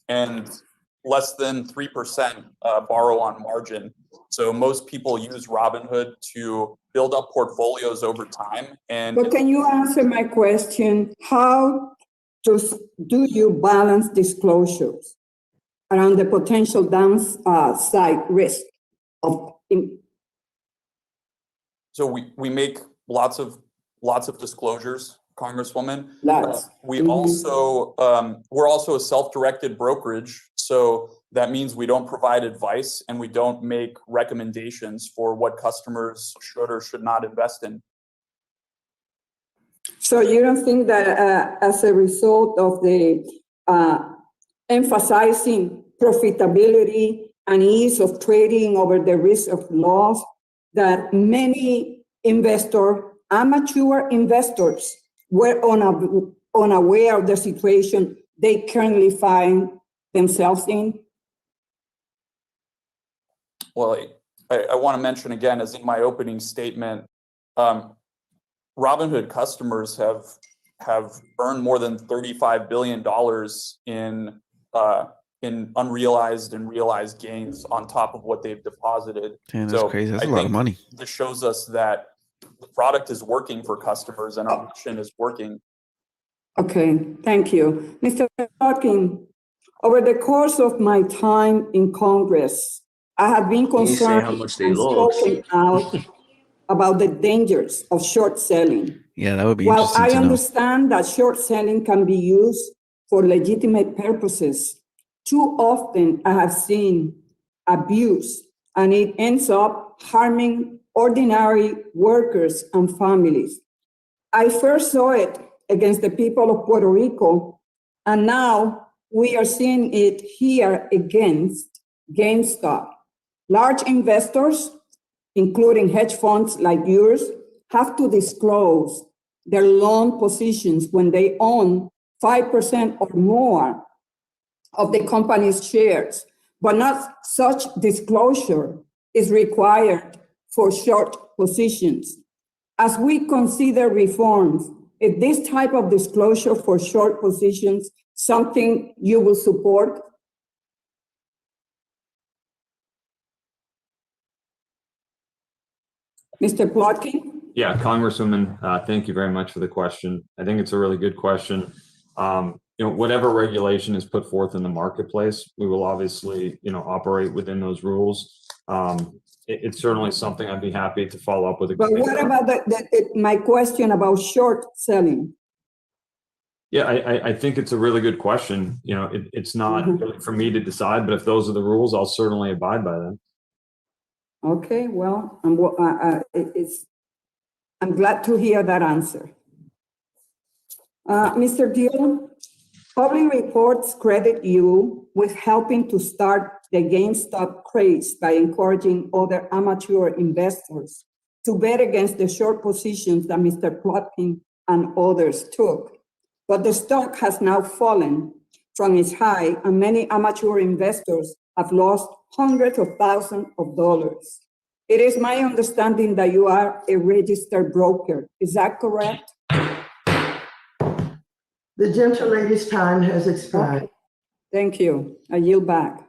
and less than 3% borrow on margin. So most people use Robinhood to build up portfolios over time. But can you answer my question? How do you balance disclosures around the potential downside risk of? So we make lots of disclosures, Congresswoman. We also we're also a self-directed brokerage, so that means we don't provide advice and we don't make recommendations for what customers should or should not invest in. So you don't think that as a result of the emphasizing profitability and ease of trading over the risk of loss, that many amateur investors were unaware of the situation they currently find themselves in? Well, I want to mention again, as in my opening statement, Robinhood customers have earned more than $35 billion in unrealized and realized gains on top of what they've deposited. Damn, that's crazy. That's a lot of money. This shows us that the product is working for customers and our mission is working. Okay, thank you. Mr. Hawking, over the course of my time in Congress, I have been concerned and spoken out about the dangers of short selling. Yeah, that would be While interesting I to know. understand that short selling can be used for legitimate purposes, too often I have seen abuse, and it ends up harming ordinary workers and families. I first saw it against the people of Puerto Rico, and now we are seeing it here against GameStop. Large investors, including hedge funds like yours, have to disclose their long positions when they own 5% or more of the company's shares, but not such disclosure is required for short positions. As we consider reforms, is this type of disclosure for short positions something you will support? Mr. Plotkin? Yeah, Congresswoman, thank you very much for the question. I think it's a really good question. Whatever regulation is put forth in the marketplace, we will obviously, operate within those rules. It's certainly something I'd be happy to follow up with. But what about my question about short selling? Yeah, I think it's a really good question. It's not really for me to decide, but if those are the rules, I'll certainly abide by them. Okay, well, I'm glad to hear that answer. Mr. Gill, public reports credit you with helping to start the GameStop craze by encouraging other amateur investors to bet against the short positions that Mr. Plotkin and others took. But the stock has now fallen from its high, and many amateur investors have lost hundreds of thousands of dollars. It is my understanding that you are a registered broker. Is that correct? The gentlelady's time has expired. Okay. Thank you. I yield back.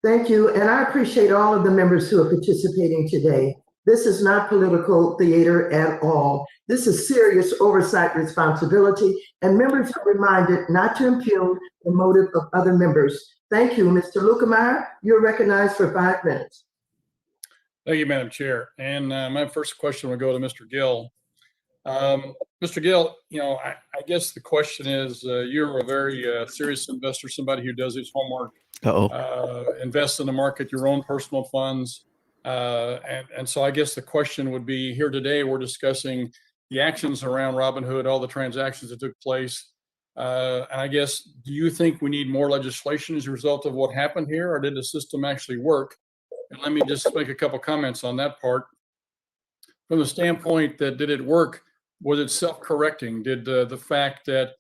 Thank you, and I appreciate all of the members who are participating today. This is not political theater at all. This is serious oversight responsibility, and members are reminded not to impugn the motive of other members. Thank you, Mr. Lukemeyer. You're recognized for 5 minutes. Thank you, Madam Chair. And my first question will go to Mr. Gill. Mr. Gill, I guess the question is, you're a very serious investor, somebody who does his homework, invests in the market, your own personal funds. And so I guess the question would be, here today, we're discussing the actions around Robinhood, all the transactions that took place. And I guess, do you think we need more legislation as a result of what happened here, or did the system actually work? And let me just make a couple comments on that part. From the standpoint that, did it work? Was it self-correcting? Did the fact that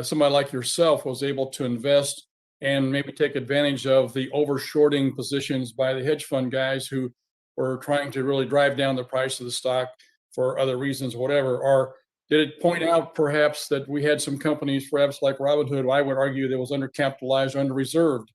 somebody like yourself was able to invest and maybe take advantage of the over-shorting positions by the hedge fund guys who were trying to really drive down the price of the stock for other reasons, whatever? Or did it point out perhaps that we had some companies, perhaps like Robinhood, I would argue that was undercapitalized or under-reserved?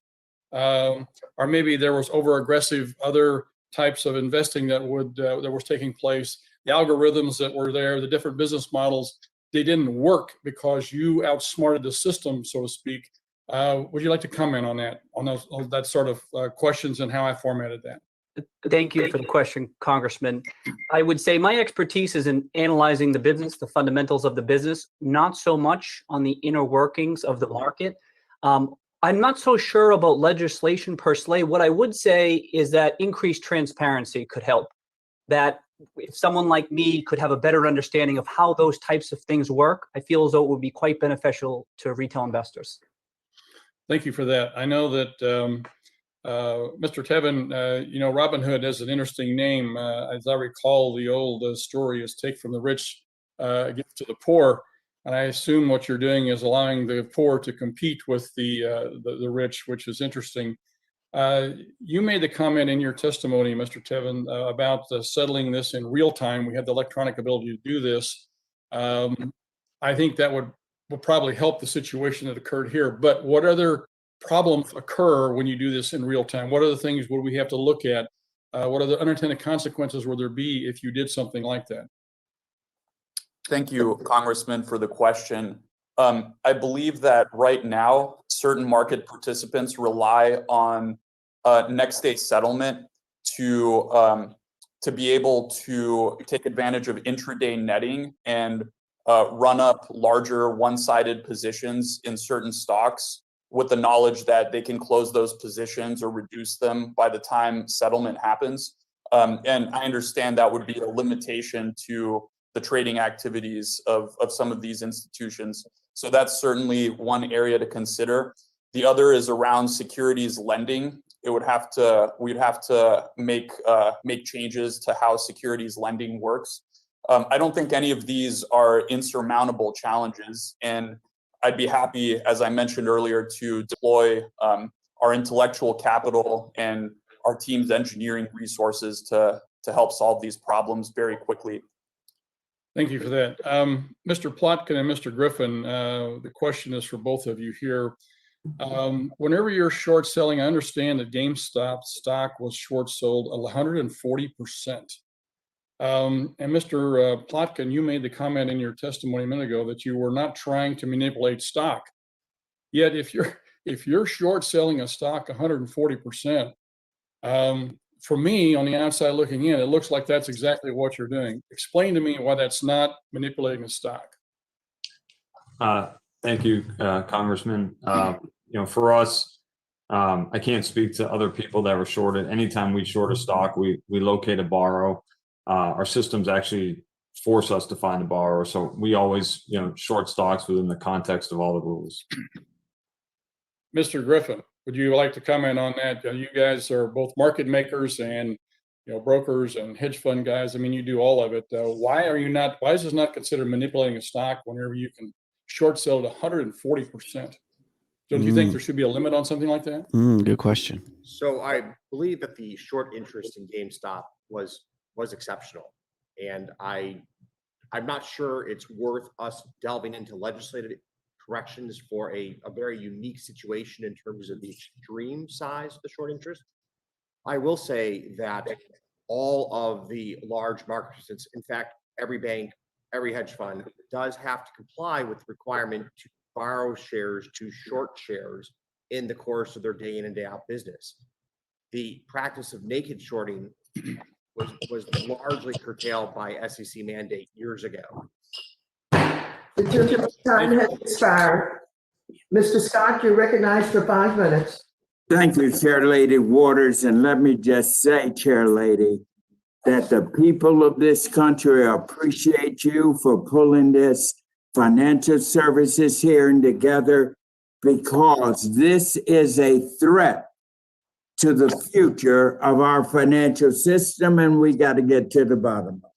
Or maybe there was over-aggressive other types of investing that was taking place. The algorithms that were there, the different business models, they didn't work because you outsmarted the system, so to speak. Would you like to comment on that, on that sort of questions and how I formatted that? Thank you for the question, Congressman. I would say my expertise is in analyzing the business, the fundamentals of the business, not so much on the inner workings of the market. I'm not so sure about legislation per se. What I would say is that increased transparency could help. That if someone like me could have a better understanding of how those types of things work, I feel as though it would be quite beneficial to retail investors. Thank you for that. I know that Mr. Tevin, Robinhood has an interesting name. As I recall, the old story is take from the rich, give to the poor. And I assume what you're doing is allowing the poor to compete with the rich, which is interesting. You made the comment in your testimony, Mr. Tevin, about settling this in real time. We have the electronic ability to do this. I think that would probably help the situation that occurred here. But what other problems occur when you do this in real time? What other things would we have to look at? What other unintended consequences would there be if you did something like that? Thank you, Congressman, for the question. I believe that right now, certain market participants rely on next day settlement to be able to take advantage of intraday netting and run up larger one-sided positions in certain stocks with the knowledge that they can close those positions or reduce them by the time settlement happens. And I understand that would be a limitation to the trading activities of some of these institutions. So that's certainly one area to consider. The other is around securities lending. We'd have to make changes to how securities lending works. I don't think any of these are insurmountable challenges, and I'd be happy, as I mentioned earlier, to deploy our intellectual capital and our team's engineering resources to help solve these problems very quickly. Thank you for that. Mr. Plotkin and Mr. Griffin, the question is for both of you here. Whenever you're short selling, I understand that GameStop stock was short sold 140%. And Mr. Plotkin, you made the comment in your testimony a minute ago that you were not trying to manipulate stock. Yet if you're short selling a stock 140%, for me on the outside looking in, it looks like that's exactly what you're doing. Explain to me why that's not manipulating the stock. Thank you, Congressman. For us, I can't speak to other people that were shorted. Anytime we short a stock, we locate a borrower. Our systems actually force us to find a borrower. So we always, short stocks within the context of all the rules. Mr. Griffin, would you like to comment on that? You guys are both market makers and brokers and hedge fund guys. I mean, you do all of it. Why is this not considered manipulating a stock whenever you can short sell at 140%? Don't you think there should be a limit on something like that? Good question. So I believe that the short interest in GameStop was exceptional, and I'm not sure it's worth us delving into legislative corrections for a very unique situation in terms of the extreme size of the short interest. I will say that all of the large market participants, in fact, every bank, every hedge fund does have to comply with the requirement to borrow shares to short shares in the course of their day in and day out business. The practice of naked shorting was largely curtailed by SEC mandate years ago. The gentleman's time has expired. Mr. Scott, you're recognized for 5 minutes. Thank you, Chair Lady Waters. And let me just say, Chair Lady, that the people of this country appreciate you for pulling this financial services hearing together, because this is a threat to the future of our financial system, and we got to get to the bottom of it.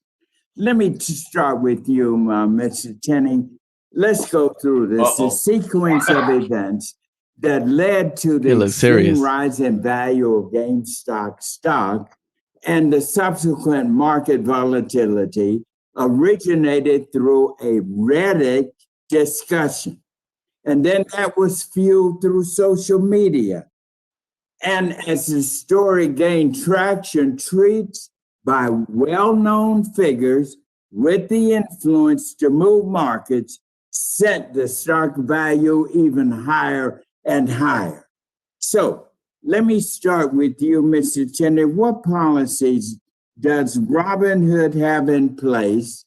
Let me start with you, Mr. Tenney. Let's go through this. The sequence of events that led to the extreme rise in value of GameStop stock and the subsequent market volatility originated through a Reddit discussion. And then that was fueled through social media. And as the story gained traction, tweets by well-known figures with the influence to move markets sent the stock value even higher and higher. So let me start with you, Mr. Tenney. What policies does Robinhood have in place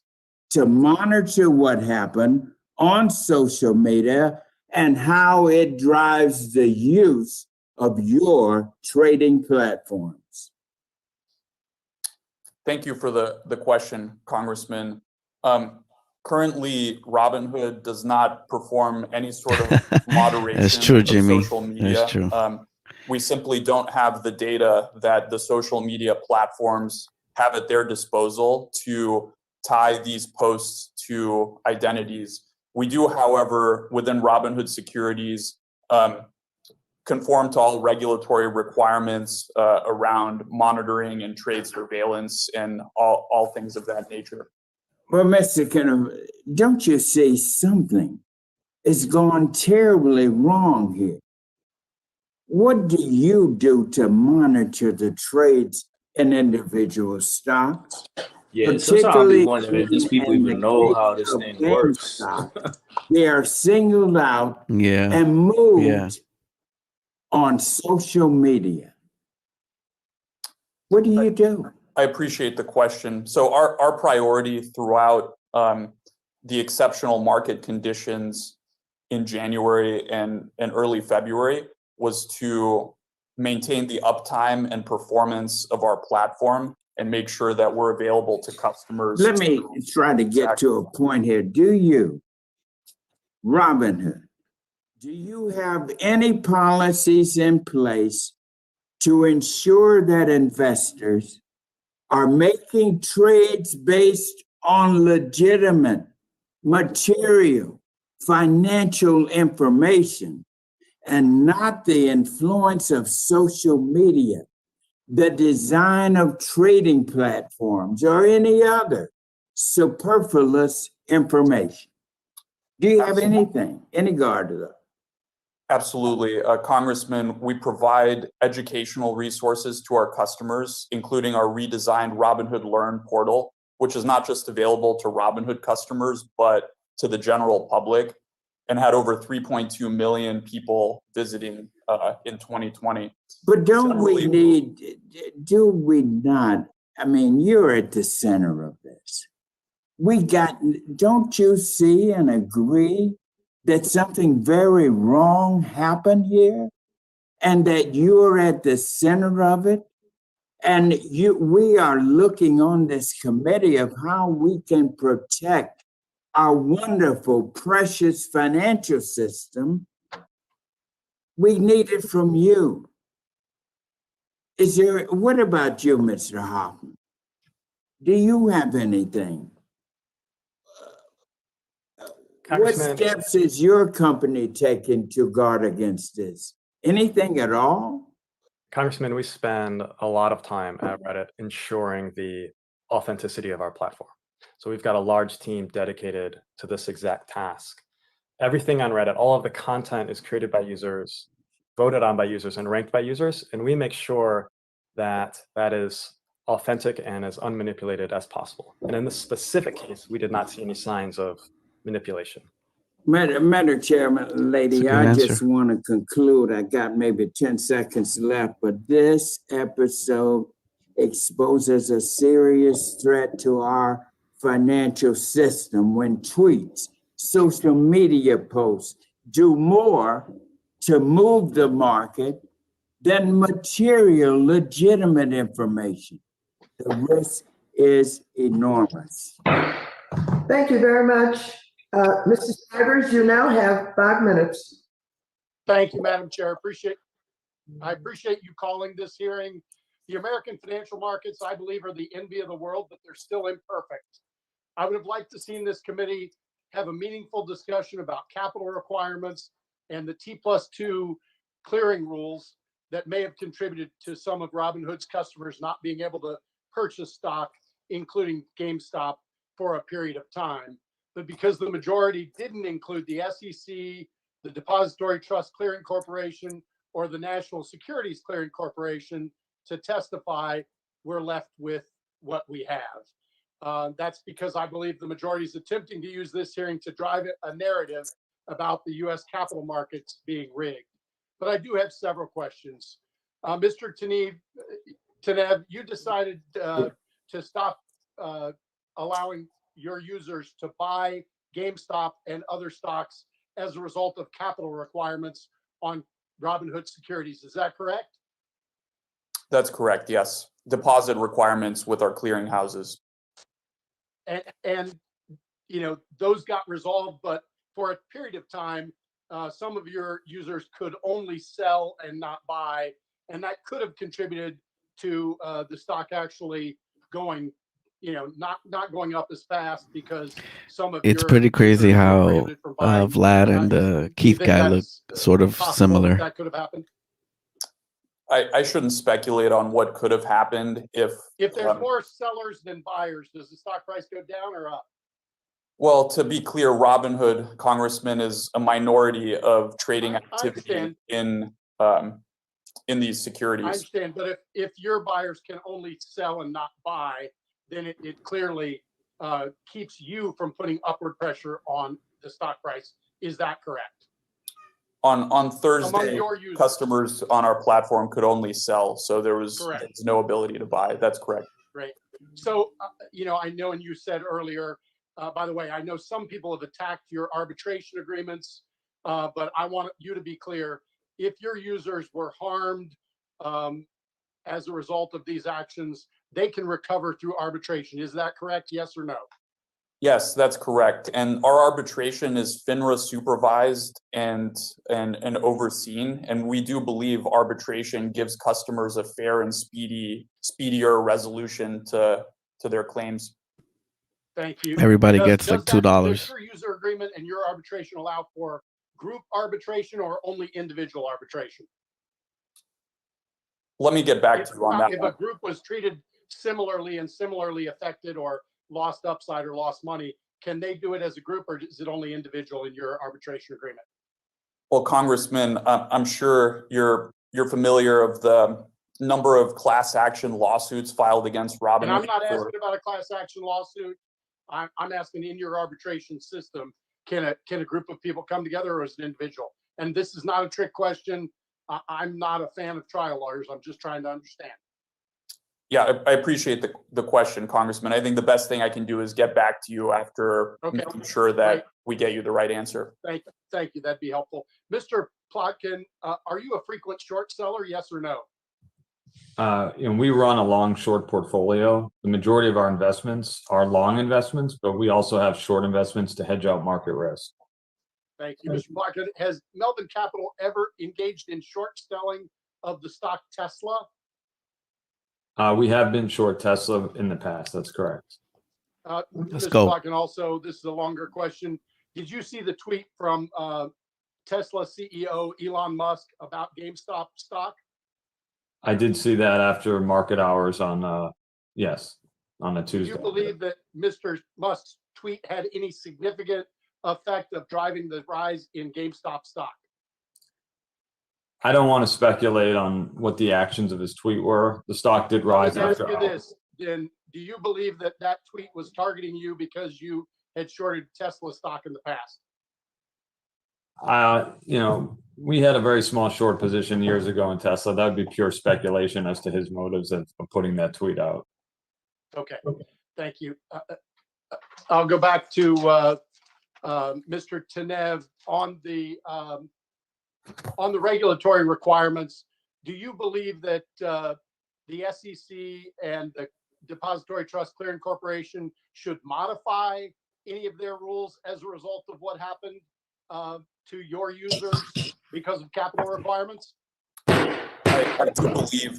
to monitor what happened on social media and how it drives the use of your trading platforms? Thank you for the question, Congressman. Currently, Robinhood does not perform any sort of moderation That's true, Jimmy. of social media. That's true. We simply don't have the data that the social media platforms have at their disposal to tie these posts to identities. We do, however, within Robinhood Securities, conform to all regulatory requirements around monitoring and trade surveillance and all things of that nature. Well, Mr. Kenner, don't you see something is going terribly wrong here? What do you do to monitor the trades in individual stocks? Yeah, sometimes I be wondering if these people even know how this thing works. They are singled out and moved on social media. What do you do? I appreciate the question. So our priority throughout the exceptional market conditions in January and early February was to maintain the uptime and performance of our platform and make sure that we're available to customers. Let me try to get to a point here. Do you, Robinhood, do you have any policies in place to ensure that investors are making trades based on legitimate material, financial information, and not the influence of social media, the design of trading platforms, or any other superfluous information? Do you have anything, any guard to that? Absolutely. Congressman, we provide educational resources to our customers, including our redesigned Robinhood Learn portal, which is not just available to Robinhood customers, but to the general public, and had over 3.2 million people visiting in 2020. But do we not, I mean, you're at the center of this. Don't you see and agree that something very wrong happened here and that you're at the center of it? And we are looking on this committee of how we can protect our wonderful, precious financial system. We need it from you. What about you, Mr. Hoffman? Do you have anything? What steps is your company taking to guard against this? Anything at all? Congressman, we spend a lot of time at Reddit ensuring the authenticity of our platform. So we've got a large team dedicated to this exact task. Everything on Reddit, all of the content is created by users, voted on by users, and ranked by users. And we make sure that that is authentic and as unmanipulated as possible. And in this specific case, we did not see any signs of manipulation. Madam Chairman, lady, I just want to conclude. I got maybe 10 seconds left, but this episode exposes a serious threat to our financial system when tweets, social media posts do more to move the market than material, legitimate information. The risk is enormous. Thank you very much. Mr. Stivers, you now have 5 minutes. Thank you, Madam Chair. I appreciate you calling this hearing. The American financial markets, I believe, are the envy of the world, but they're still imperfect. I would have liked to see this committee have a meaningful discussion about capital requirements and the T+2 clearing rules that may have contributed to some of Robinhood's customers not being able to purchase stock, including GameStop, for a period of time. But because the majority didn't include the SEC, the Depository Trust Clearing Corporation, or the National Securities Clearing Corporation to testify, we're left with what we have. That's because I believe the majority is attempting to use this hearing to drive a narrative about the U.S. capital markets being rigged. But I do have several questions. Mr. Tanev, you decided to stop allowing your users to buy GameStop and other stocks as a result of capital requirements on Robinhood securities. Is that correct? That's correct, yes. Deposit requirements with our clearing houses. And you know, those got resolved, but for a period of time, some of your users could only sell and not buy, and that could have contributed to the stock actually going, you know, not going up as fast because some of it's your pretty crazy users were how prohibited from buying. Vlad and the Keith guy look sort of similar. That could have happened. I shouldn't speculate on what could have happened if there's more sellers than buyers, does the stock price go down or up? Well, to be clear, Robinhood, Congressman, is a minority of trading activity in these securities. I understand, but if your buyers can only sell and not buy, then it clearly keeps you from putting upward pressure on the stock price. Is that correct? On Thursday, customers on our platform could only sell, so there was no ability to buy. That's correct. Right. So, you know, I know, and you said earlier, by the way, I know some people have attacked your arbitration agreements, but I want you to be clear. If your users were harmed as a result of these actions, they can recover through arbitration. Is that correct? Yes or no? Yes, that's correct. And our arbitration is FINRA supervised and overseen. And we do believe arbitration gives customers a fair and speedier resolution to their claims. Thank you. Everybody gets like $2. Does your user agreement and your arbitration allow for group arbitration or only individual arbitration? Let me get back to you on that. If a group was treated similarly and similarly affected or lost upside or lost money, can they do it as a group, or is it only individual in your arbitration agreement? Well, Congressman, I'm sure you're familiar of the number of class action lawsuits filed against Robinhood. And I'm not asking about a class action lawsuit. I'm asking, in your arbitration system, can a group of people come together, or is it individual? And this is not a trick question. I'm not a fan of trial lawyers. I'm just trying to understand. Yeah, I appreciate the question, Congressman. I think the best thing I can do is get back to you after making sure that we get you the right answer. Thank you. That'd be helpful. Mr. Plotkin, are you a frequent short seller? Yes or no? We run a long short portfolio. The majority of our investments are long investments, but we also have short investments to hedge out market risk. Thank you, Mr. Plotkin. Has Melvin Capital ever engaged in short selling of the stock Tesla? We have been short Tesla in the past. That's correct. Mr. Plotkin, also, this is a longer question. Did you see the tweet from Tesla CEO Elon Musk about GameStop stock? I did see that after market hours on a Tuesday. Do you believe that Mr. Musk's tweet had any significant effect of driving the rise in GameStop stock? I don't want to speculate on what the actions of his tweet were. The stock did rise after hours. Let me ask you this, then. Do you believe that that tweet was targeting you because you had shorted Tesla stock in the past? We had a very small short position years ago in Tesla. That would be pure speculation as to his motives of putting that tweet out. Okay, thank you. I'll go back to Mr. Tanev on the regulatory requirements. Do you believe that the SEC and the Depository Trust Clearing Corporation should modify any of their rules as a result of what happened to your users because of capital requirements? I do believe.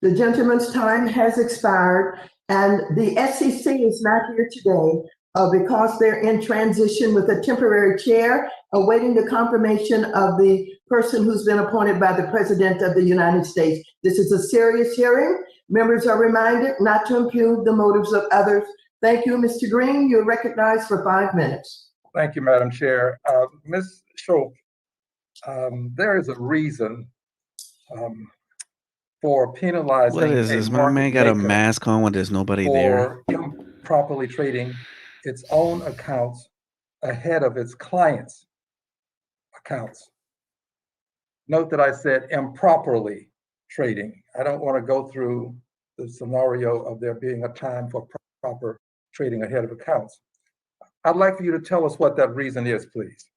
The gentleman's time has expired, and the SEC is not here today because they're in transition with a temporary chair, awaiting the confirmation of the person who's been appointed by the President of the United States. This is a serious hearing. Members are reminded not to impugn the motives of others. Thank you, Mr. Green. You're recognized for 5 minutes. Thank you, Madam Chair. Ms. Schultz, there is a reason for penalizing. What is this? My man got a mask on when there's nobody there. For improperly trading its own accounts ahead of its clients' accounts. Note that I said improperly trading. I don't want to go through the scenario of there being a time for proper trading ahead of accounts. I'd like for you to tell us what that reason is, please.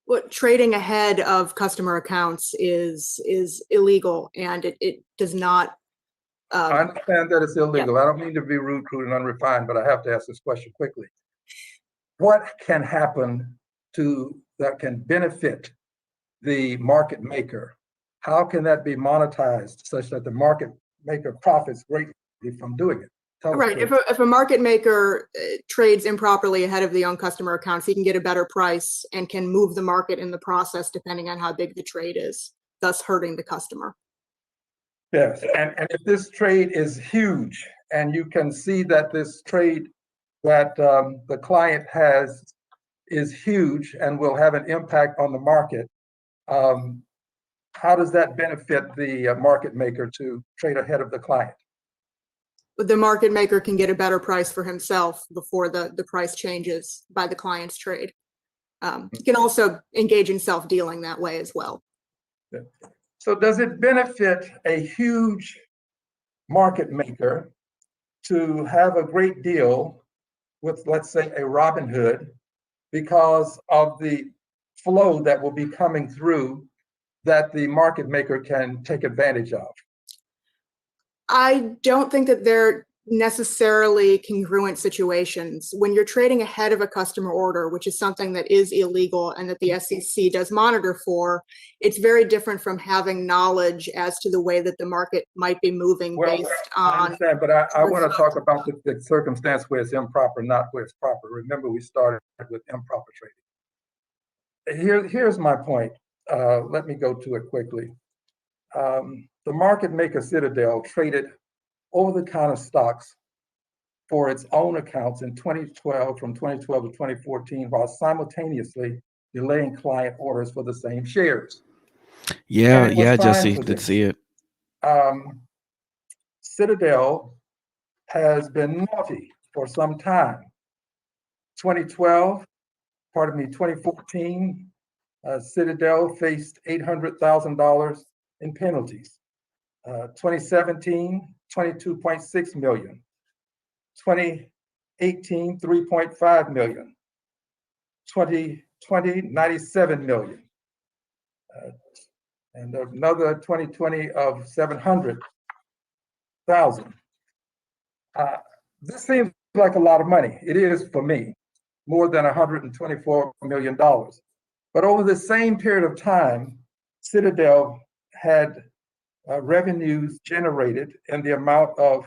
What trading ahead of customer accounts is illegal, and it does not. I understand that it's illegal. Yeah. I don't mean to be rude, crude, and unrefined, but I have to ask this question quickly. What can happen that can benefit the market maker? How can that be monetized such that the market maker profits greatly from doing it? Right. If a market maker trades improperly ahead of the own customer accounts, he can get a better price and can move the market in the process depending on how big the trade is, thus hurting the customer. Yes. And if this trade is huge and you can see that this trade that the client has is huge and will have an impact on the market, how does that benefit the market maker to trade ahead of the client? The market maker can get a better price for himself before the price changes by the client's trade. He can also engage in self-dealing that way as well. So does it benefit a huge market maker to have a great deal with, let's say, a Robinhood because of the flow that will be coming through that the market maker can take advantage of? I don't think that they're necessarily congruent situations. When you're trading ahead of a customer order, which is something that is illegal and that the SEC does monitor for, it's very different from having knowledge as to the way that the market might be moving based I on. understand, but I want to talk about the circumstance where it's improper, not where it's proper. Remember, we started with improper trading. Here's my point. Let me go to it quickly. The market maker Citadel traded over-the-counter stocks for its own accounts in 2012, from 2012 to 2014, while simultaneously delaying client orders for the same shares. Yeah, Jesse, did see it. Citadel has been naughty for some time. 2014, Citadel faced $800,000 in penalties. 2017, 22.6 million. 2018, 3.5 million. 2020, 97 million. And another 2020 of 700,000. This seems like a lot of money. It is for me, more than $124 million. But over the same period of time, Citadel had revenues generated in the amount of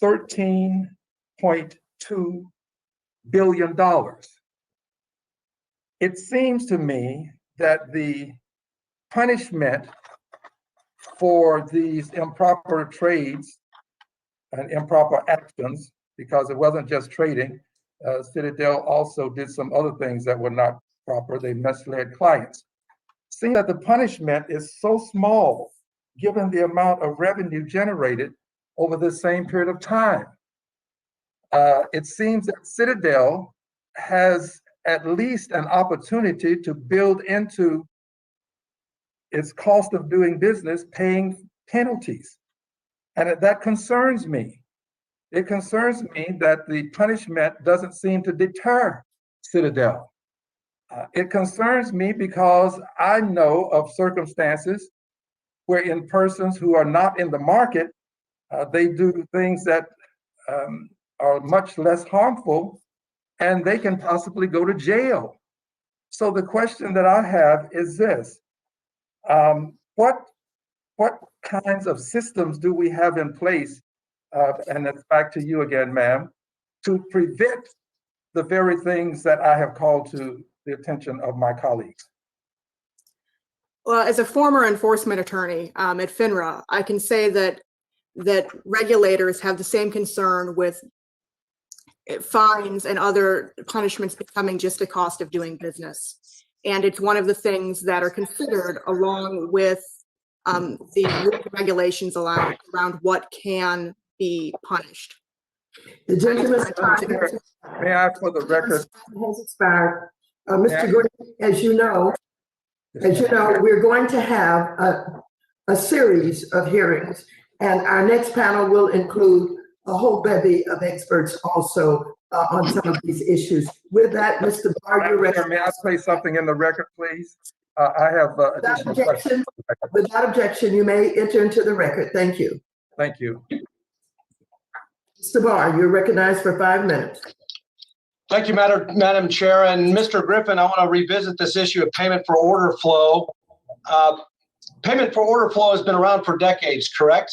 $13.2 billion. It seems to me that the punishment for these improper trades and improper actions, because it wasn't just trading, Citadel also did some other things that were not proper. They misled clients. Seems that the punishment is so small given the amount of revenue generated over the same period of time. It seems that Citadel has at least an opportunity to build into its cost of doing business paying penalties. And that concerns me. It concerns me that the punishment doesn't seem to deter Citadel. It concerns me because I know of circumstances where in persons who are not in the market, they do things that are much less harmful, and they can possibly go to jail. So the question that I have is this: what kinds of systems do we have in place? And it's back to you again, ma'am, to prevent the very things that I have called to the attention of my colleagues. Well, as a former enforcement attorney at FINRA, I can say that regulators have the same concern with fines and other punishments becoming just a cost of doing business. And it's one of the things that are considered along with the regulations around what can be punished. The gentleman's time may I, for the record, has expired. Mr. Green, as you know, we're going to have a series of hearings, and our next panel will include a whole bevy of experts also on some of these issues. With that, Mr. Barr, you're ready. May I say something in the record, please? I have additional questions. Without objection, you may enter into the record. Thank you. Thank you. Mr. Barr, you're recognized for 5 minutes. Thank you, Madam Chair. And Mr. Griffin, I want to revisit this issue of payment for order flow. Payment for order flow has been around for decades, correct?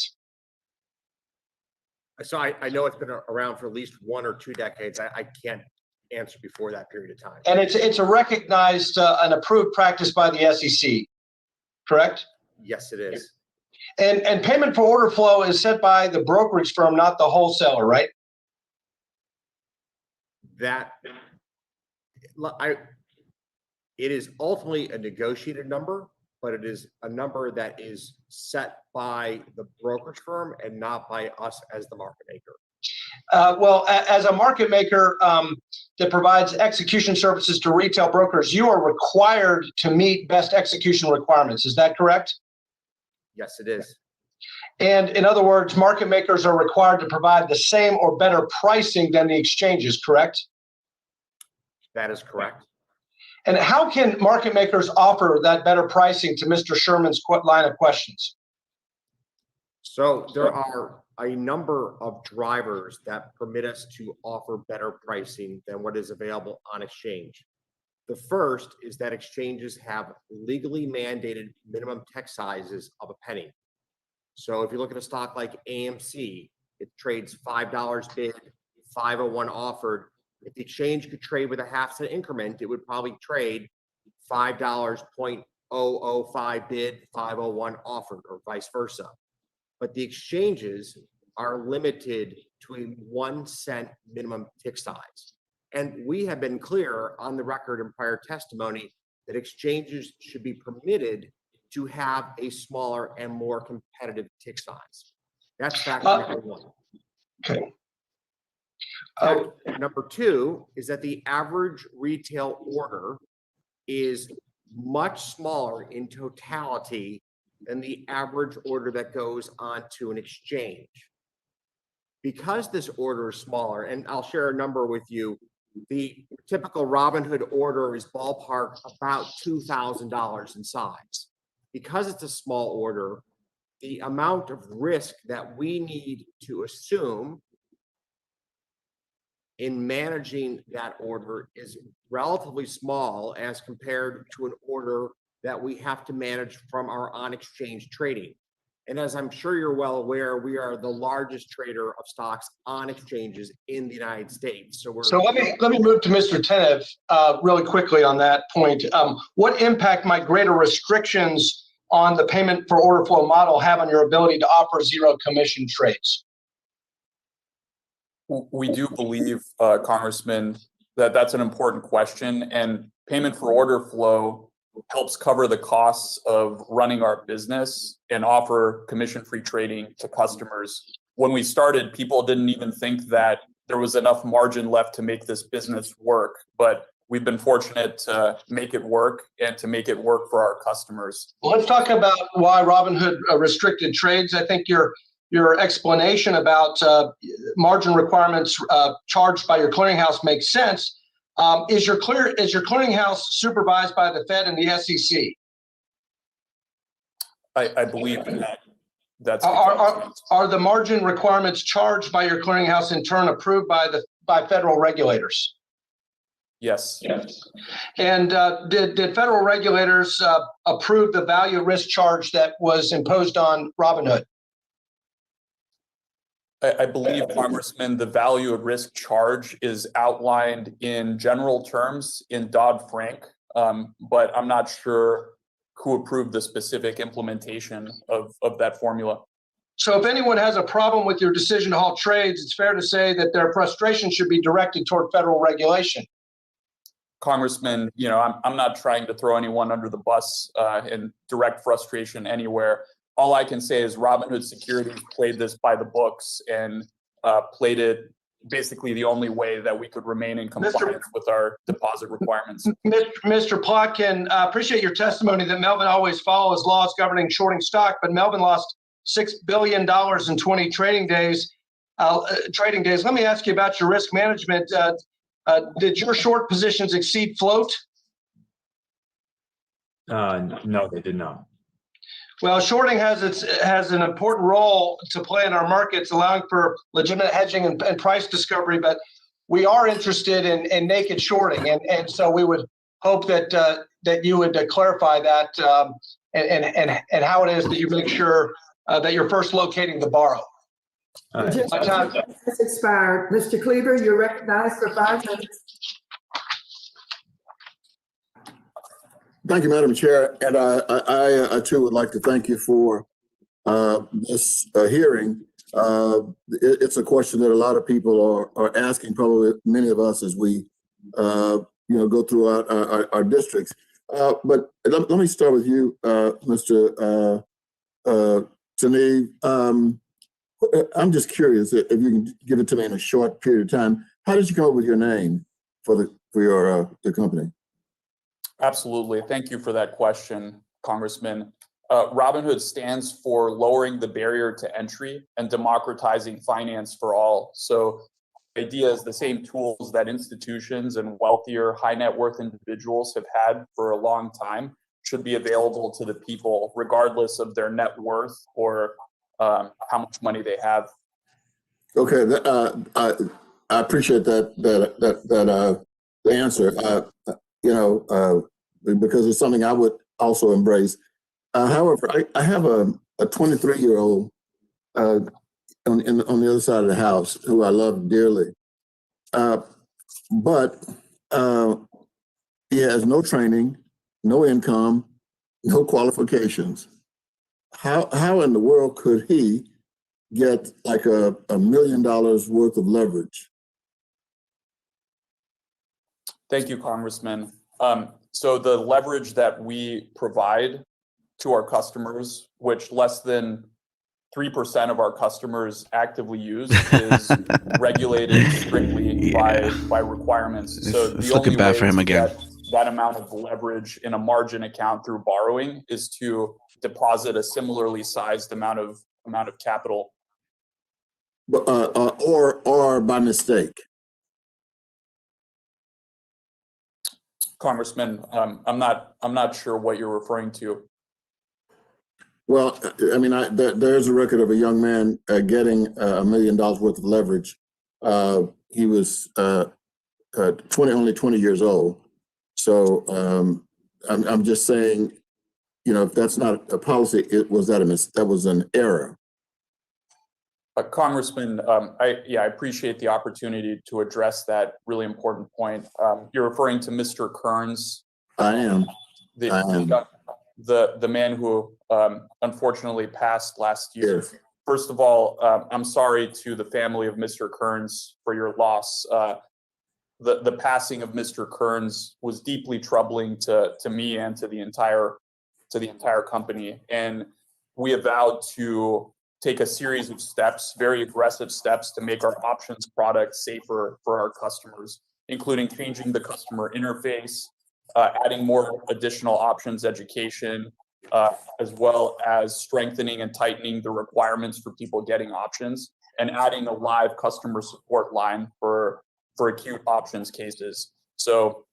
So I know it's been around for at least 1 or 2 decades. I can't answer before that period of time. And it's a recognized and approved practice by the SEC, correct? Yes, it is. And payment for order flow is set by the brokerage firm, not the wholesaler, right? It is ultimately a negotiated number, but it is a number that is set by the brokerage firm and not by us as the market maker. Well, as a market maker that provides execution services to retail brokers, you are required to meet best execution requirements. Is that correct? Yes, it is. And in other words, market makers are required to provide the same or better pricing than the exchanges, correct? That is correct. And how can market makers offer that better pricing to Mr. Sherman's line of questions? So there are a number of drivers that permit us to offer better pricing than what is available on exchange. The first is that exchanges have legally mandated minimum tick sizes of a penny. So if you look at a stock like AMC, it trades $5 bid, 501 offered. If the exchange could trade with a half-cent increment, it would probably trade $5, 0.005 bid, 501 offered, or vice versa. But the exchanges are limited to a 1 cent minimum tick size. And we have been clear on the record in prior testimony that exchanges should be permitted to have a smaller and more competitive tick size. That's fact number one. Okay. Fact number two is that the average retail order is much smaller in totality than the average order that goes onto an exchange. Because this order is smaller, and I'll share a number with you, the typical Robinhood order is ballpark about $2,000 in size. Because it's a small order, the amount of risk that we need to assume in managing that order is relatively small as compared to an order that we have to manage from our on-exchange trading. And as I'm sure you're well aware, we are the largest trader of stocks on exchanges in the United States. So let me move to Mr. Tenev really quickly on that point. What impact might greater restrictions on the payment for order flow model have on your ability to offer zero commission trades? We do believe, Congressman, that that's an important question, and payment for order flow helps cover the costs of running our business and offer commission-free trading to customers. When we started, people didn't even think that there was enough margin left to make this business work, but we've been fortunate to make it work and to make it work for our customers. Well, let's talk about why Robinhood restricted trades. I think your explanation about margin requirements charged by your clearinghouse makes sense. Is your clearinghouse supervised by the Fed and the SEC? I believe that's are the margin requirements charged by your clearinghouse in turn approved by federal regulators? Yes. And did federal regulators approve the value risk charge that was imposed on Robinhood? I believe, Congressman, the value at risk charge is outlined in general terms in Dodd-Frank, but I'm not sure who approved the specific implementation of that formula. So if anyone has a problem with your decision to halt trades, it's fair to say that their frustration should be directed toward federal regulation. Congressman, I'm not trying to throw anyone under the bus and direct frustration anywhere. All I can say is Robinhood Securities played this by the books and played it basically the only way that we could remain in compliance with our deposit requirements. Mr. Plotkin, I appreciate your testimony that Melvin always follows laws governing shorting stock, but Melvin lost $6 billion in 20 trading days. Let me ask you about your risk management. Did your short positions exceed float? No, they did not. Well, shorting has an important role to play in our markets, allowing for legitimate hedging and price discovery. But we are interested in naked shorting, and so we would hope that you would clarify that and how it is that you make sure that you're first locating the borrow. Time has expired. Mr. Cleaver, you're recognized for 5 minutes. Thank you, Madam Chair. And I too would like to thank you for this hearing. It's a question that a lot of people are asking, probably many of us as we go through our districts. But let me start with you, Mr. Tanev. I'm just curious if you can give it to me in a short period of time. How did you come up with your name for your company? Absolutely. Thank you for that question, Congressman. Robinhood stands for lowering the barrier to entry and democratizing finance for all. So the idea is the same tools that institutions and wealthier high net worth individuals have had for a long time should be available to the people, regardless of their net worth or how much money they have. Okay, I appreciate the answer. Because it's something I would also embrace. However, I have a 23-year-old on the other side of the house who I love dearly, but he has no training, no income, no qualifications. How in the world could he get like $1 million worth of leverage? Thank you, Congressman. So the leverage that we provide to our customers, which less than 3% of our customers actively use, is regulated strictly by requirements. So It's the looking only bad way for him to again. get that amount of leverage in a margin account through borrowing is to deposit a similarly sized amount of capital. Or by mistake. Congressman, I'm not sure what you're referring to. Well, I mean, there's a record of a young man getting $1 million worth of leverage. He was only 20 years old. So I'm just saying, if that's not a policy, that was an error. Congressman, I appreciate the opportunity to address that really important point. You're referring to Mr. Kearns. I am. The man who unfortunately passed last year. Yes. First of all, I'm sorry to the family of Mr. Kearns for your loss. The passing of Mr. Kearns was deeply troubling to me and to the entire company, and we have vowed to take a series of steps, very aggressive steps, to make our options product safer for our customers, including changing the customer interface, adding more additional options education, as well as strengthening and tightening the requirements for people getting options, and adding a live customer support line for acute options cases. So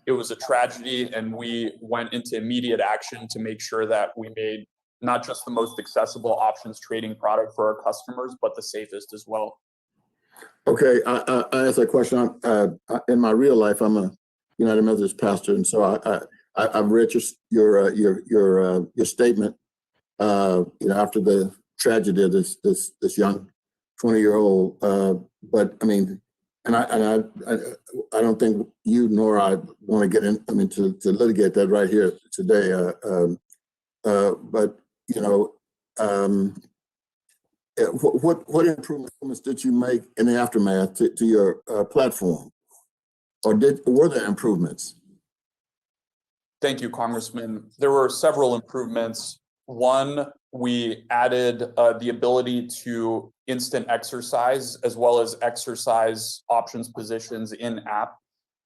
it was a tragedy, and we went into immediate action to make sure that we made not just the most accessible options trading product for our customers, but the safest as well. Okay, I asked that question. In my real life, I'm a United Methodist pastor, and so I've read your statement. After the tragedy of this young 20-year-old, but I mean, and I don't think you nor I want to get in. I mean, to litigate that right here today. But what improvements did you make in the aftermath to your platform, or were there improvements? Thank you, Congressman. There were several improvements. One, we added the ability to instant exercise as well as exercise options positions in app.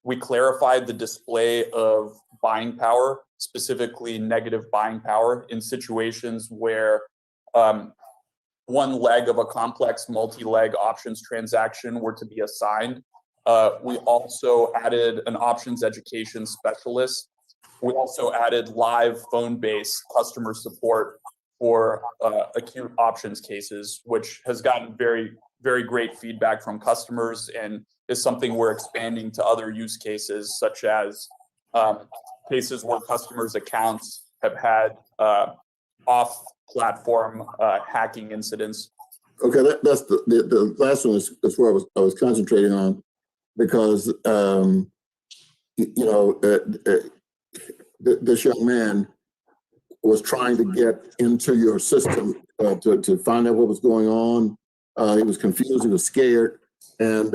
We clarified the display of buying power, specifically negative buying power, in situations where one leg of a complex multi-leg options transaction were to be assigned. We also added an options education specialist. We also added live phone-based customer support for acute options cases, which has gotten very, very great feedback from customers and is something we're expanding to other use cases, such as cases where customers' accounts have had off-platform hacking incidents. Okay, that's the last one is where I was concentrating on, because this young man was trying to get into your system to find out what was going on. He was confused. He was scared, and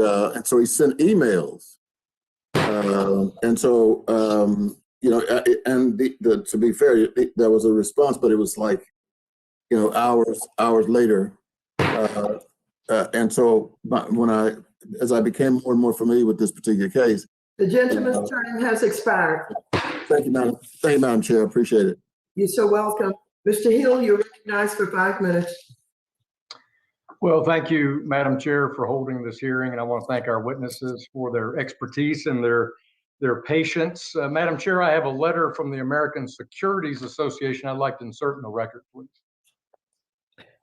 so he sent emails. And so to be fair, there was a response, but it was like hours later. And so as I became more and more familiar with this particular case, the gentleman's time has expired. Thank you, Madam. Thank you, Madam Chair. I appreciate it. You're so welcome. Mr. Hill, you're recognized for 5 minutes. Well, thank you, Madam Chair, for holding this hearing, and I want to thank our witnesses for their expertise and their patience. Madam Chair, I have a letter from the American Securities Association I'd like to insert in the record, please.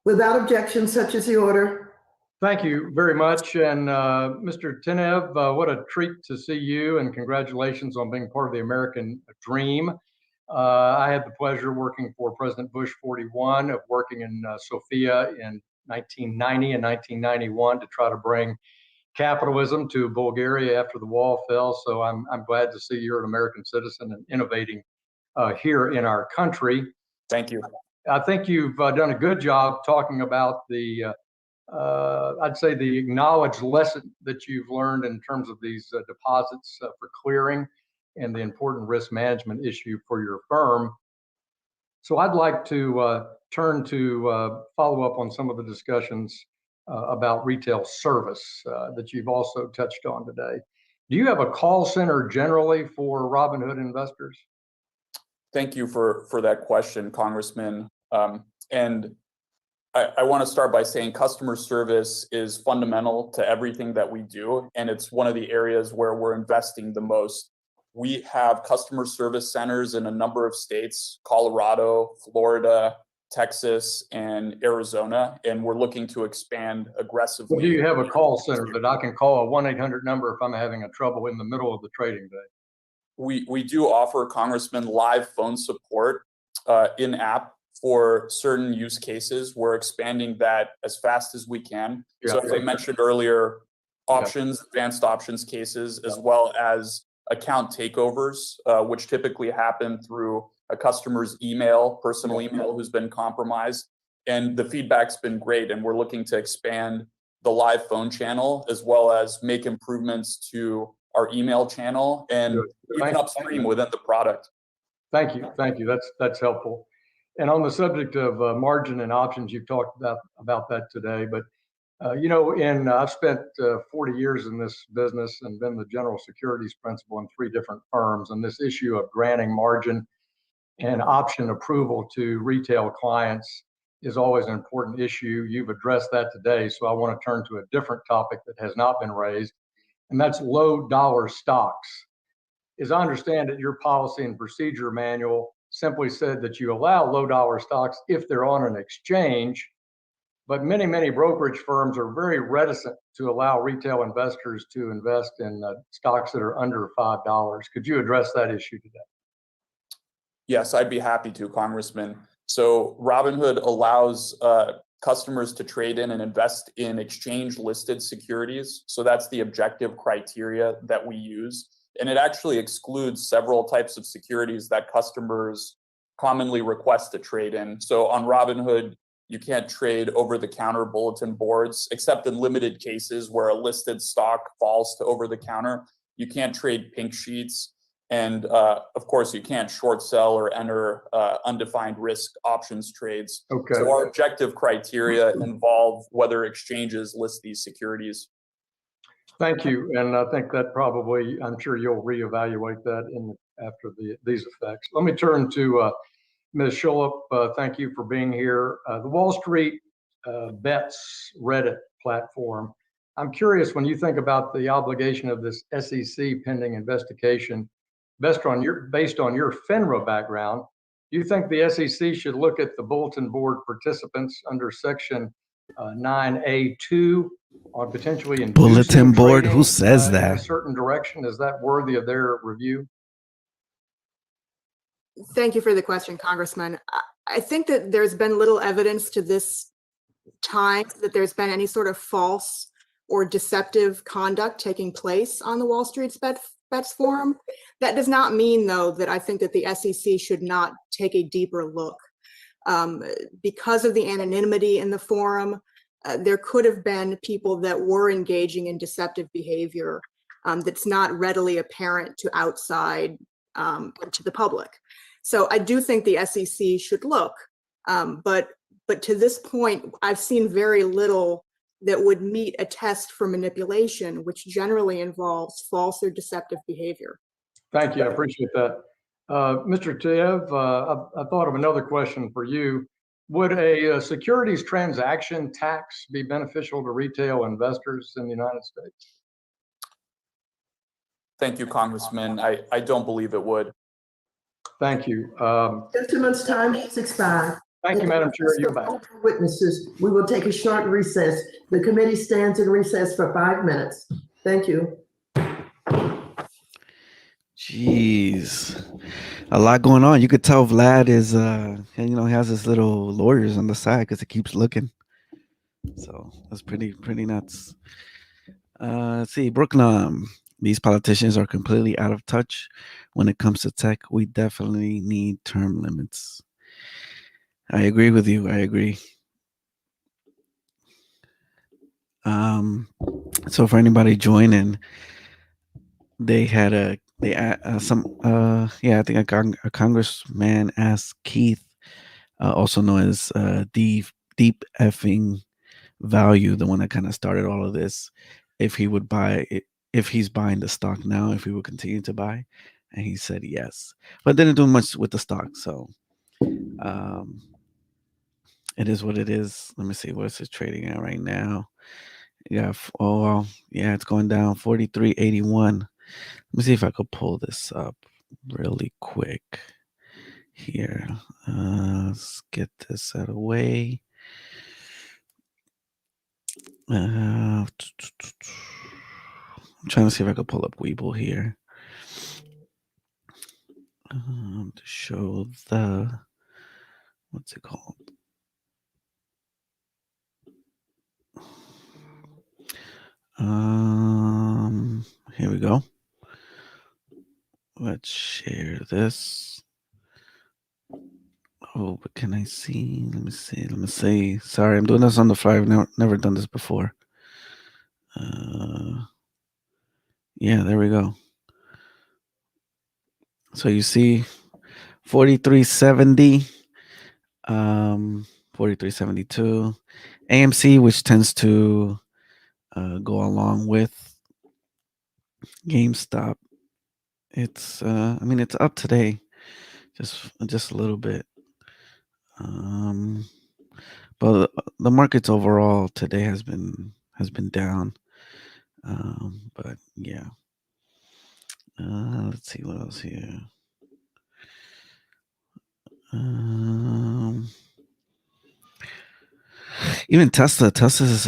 Without objection, such is the order. Thank you very much. And Mr. Tenev, what a treat to see you, and congratulations on being part of the American dream. I had the pleasure working for President Bush 41, of working in Sofia in 1990 and 1991 to try to bring capitalism to Bulgaria after the wall fell. So I'm glad to see you're an American citizen and innovating here in our country. Thank you. I think you've done a good job talking about the I'd say the acknowledged lesson that you've learned in terms of these deposits for clearing and the important risk management issue for your firm. So I'd like to turn to follow up on some of the discussions about retail service that you've also touched on today. Do you have a call center generally for Robinhood investors? Thank you for that question, Congressman. And I want to start by saying customer service is fundamental to everything that we do, and it's one of the areas where we're investing the most. We have customer service centers in a number of states: Colorado, Florida, Texas, and Arizona, and we're looking to expand aggressively. Do you have a call center that I can call, a 1-800 number, if I'm having a trouble in the middle of the trading day? We do offer, Congressman, live phone support in-app for certain use cases. We're expanding that as fast as we can. Yeah. So as I mentioned earlier, options, advanced options cases, as well as account takeovers, which typically happen through a customer's email, personal email, who's been compromised. And the feedback's been great, and we're looking to expand the live phone channel, as well as make improvements to our email channel and even upstream within the product. Thank you. Thank you. That's helpful. And on the subject of margin and options, you've talked about that today. But you know, I've spent 40 years in this business and been the general securities principal in 3 different firms. And this issue of granting margin and option approval to retail clients is always an important issue. You've addressed that today, so I want to turn to a different topic that has not been raised, and that's low dollar stocks. As I understand it, your policy and procedure manual simply said that you allow low dollar stocks if they're on an exchange, but many brokerage firms are very reticent to allow retail investors to invest in stocks that are under $5. Could you address that issue today? Yes, I'd be happy to, Congressman. So Robinhood allows customers to trade in and invest in exchange-listed securities. So that's the objective criteria that we use. And it actually excludes several types of securities that customers commonly request to trade in. So on Robinhood, you can't trade over-the-counter bulletin boards, except in limited cases where a listed stock falls to over-the-counter. You can't trade pink sheets. And of course, you can't short sell or enter undefined risk options trades. Okay. So our objective criteria involve whether exchanges list these securities. Thank you. And I think that probably, I'm sure you'll reevaluate that after these effects. Let me turn to Ms. Schulp. Thank you for being here. The Wall Street Bets Reddit platform. I'm curious, when you think about the obligation of this SEC pending investigation, based on your FINRA background, do you think the SEC should look at the bulletin board participants under Section 9A2 on potentially inducing Bulletin board? trading, Who says in a that? certain direction? Is that worthy of their review? Thank you for the question, Congressman. I think that there's been little evidence to this time that there's been any sort of false or deceptive conduct taking place on the Wall Street Bets Forum. That does not mean, though, that I think that the SEC should not take a deeper look. Because of the anonymity in the forum, there could have been people that were engaging in deceptive behavior that's not readily apparent to outside to the public. So I do think the SEC should look, but to this point, I've seen very little that would meet a test for manipulation, which generally involves false or deceptive behavior. Thank you. I appreciate that. Mr. Tev, I thought of another question for you. Would a securities transaction tax be beneficial to retail investors in the United States? Thank you, Congressman. I don't believe it would. Thank you. Gentleman's time has expired. Thank you, Madam Chair. You're back. Witnesses, we will take a short recess. The committee stands in recess for 5 minutes. Thank you. Jeez, a lot going on. You could tell Vlad is, he has his little lawyers on the side because he keeps looking. So that's pretty nuts. Let's see, Brooklyn. These politicians are completely out of touch when it comes to tech. We definitely need term limits. I agree with you. I agree. So for anybody joining, they had I think a congressman asked Keith, also known as Deep Effing Value, the one that kind of started all of this, if he would buy it, if he's buying the stock now, if he would continue to buy, and he said yes, but didn't do much with the stock. So it is what it is. Let me see, what's it trading at right now? Yeah, it's going down 43.81. Let me see if I could pull this up really quick here. Let's get this out of the way. I'm trying to see if I could pull up Webull here to show the, what's it called? Here we go. Let's share this. Oh, but can I see? Let me see. Sorry, I'm doing this on the fly. I've never done this before. Yeah, there we go. So you see 43.70, 43.72. AMC, which tends to go along with GameStop. It's it's up today, just a little bit. But the markets overall today has been down. But yeah. Let's see what else here. Even Tesla's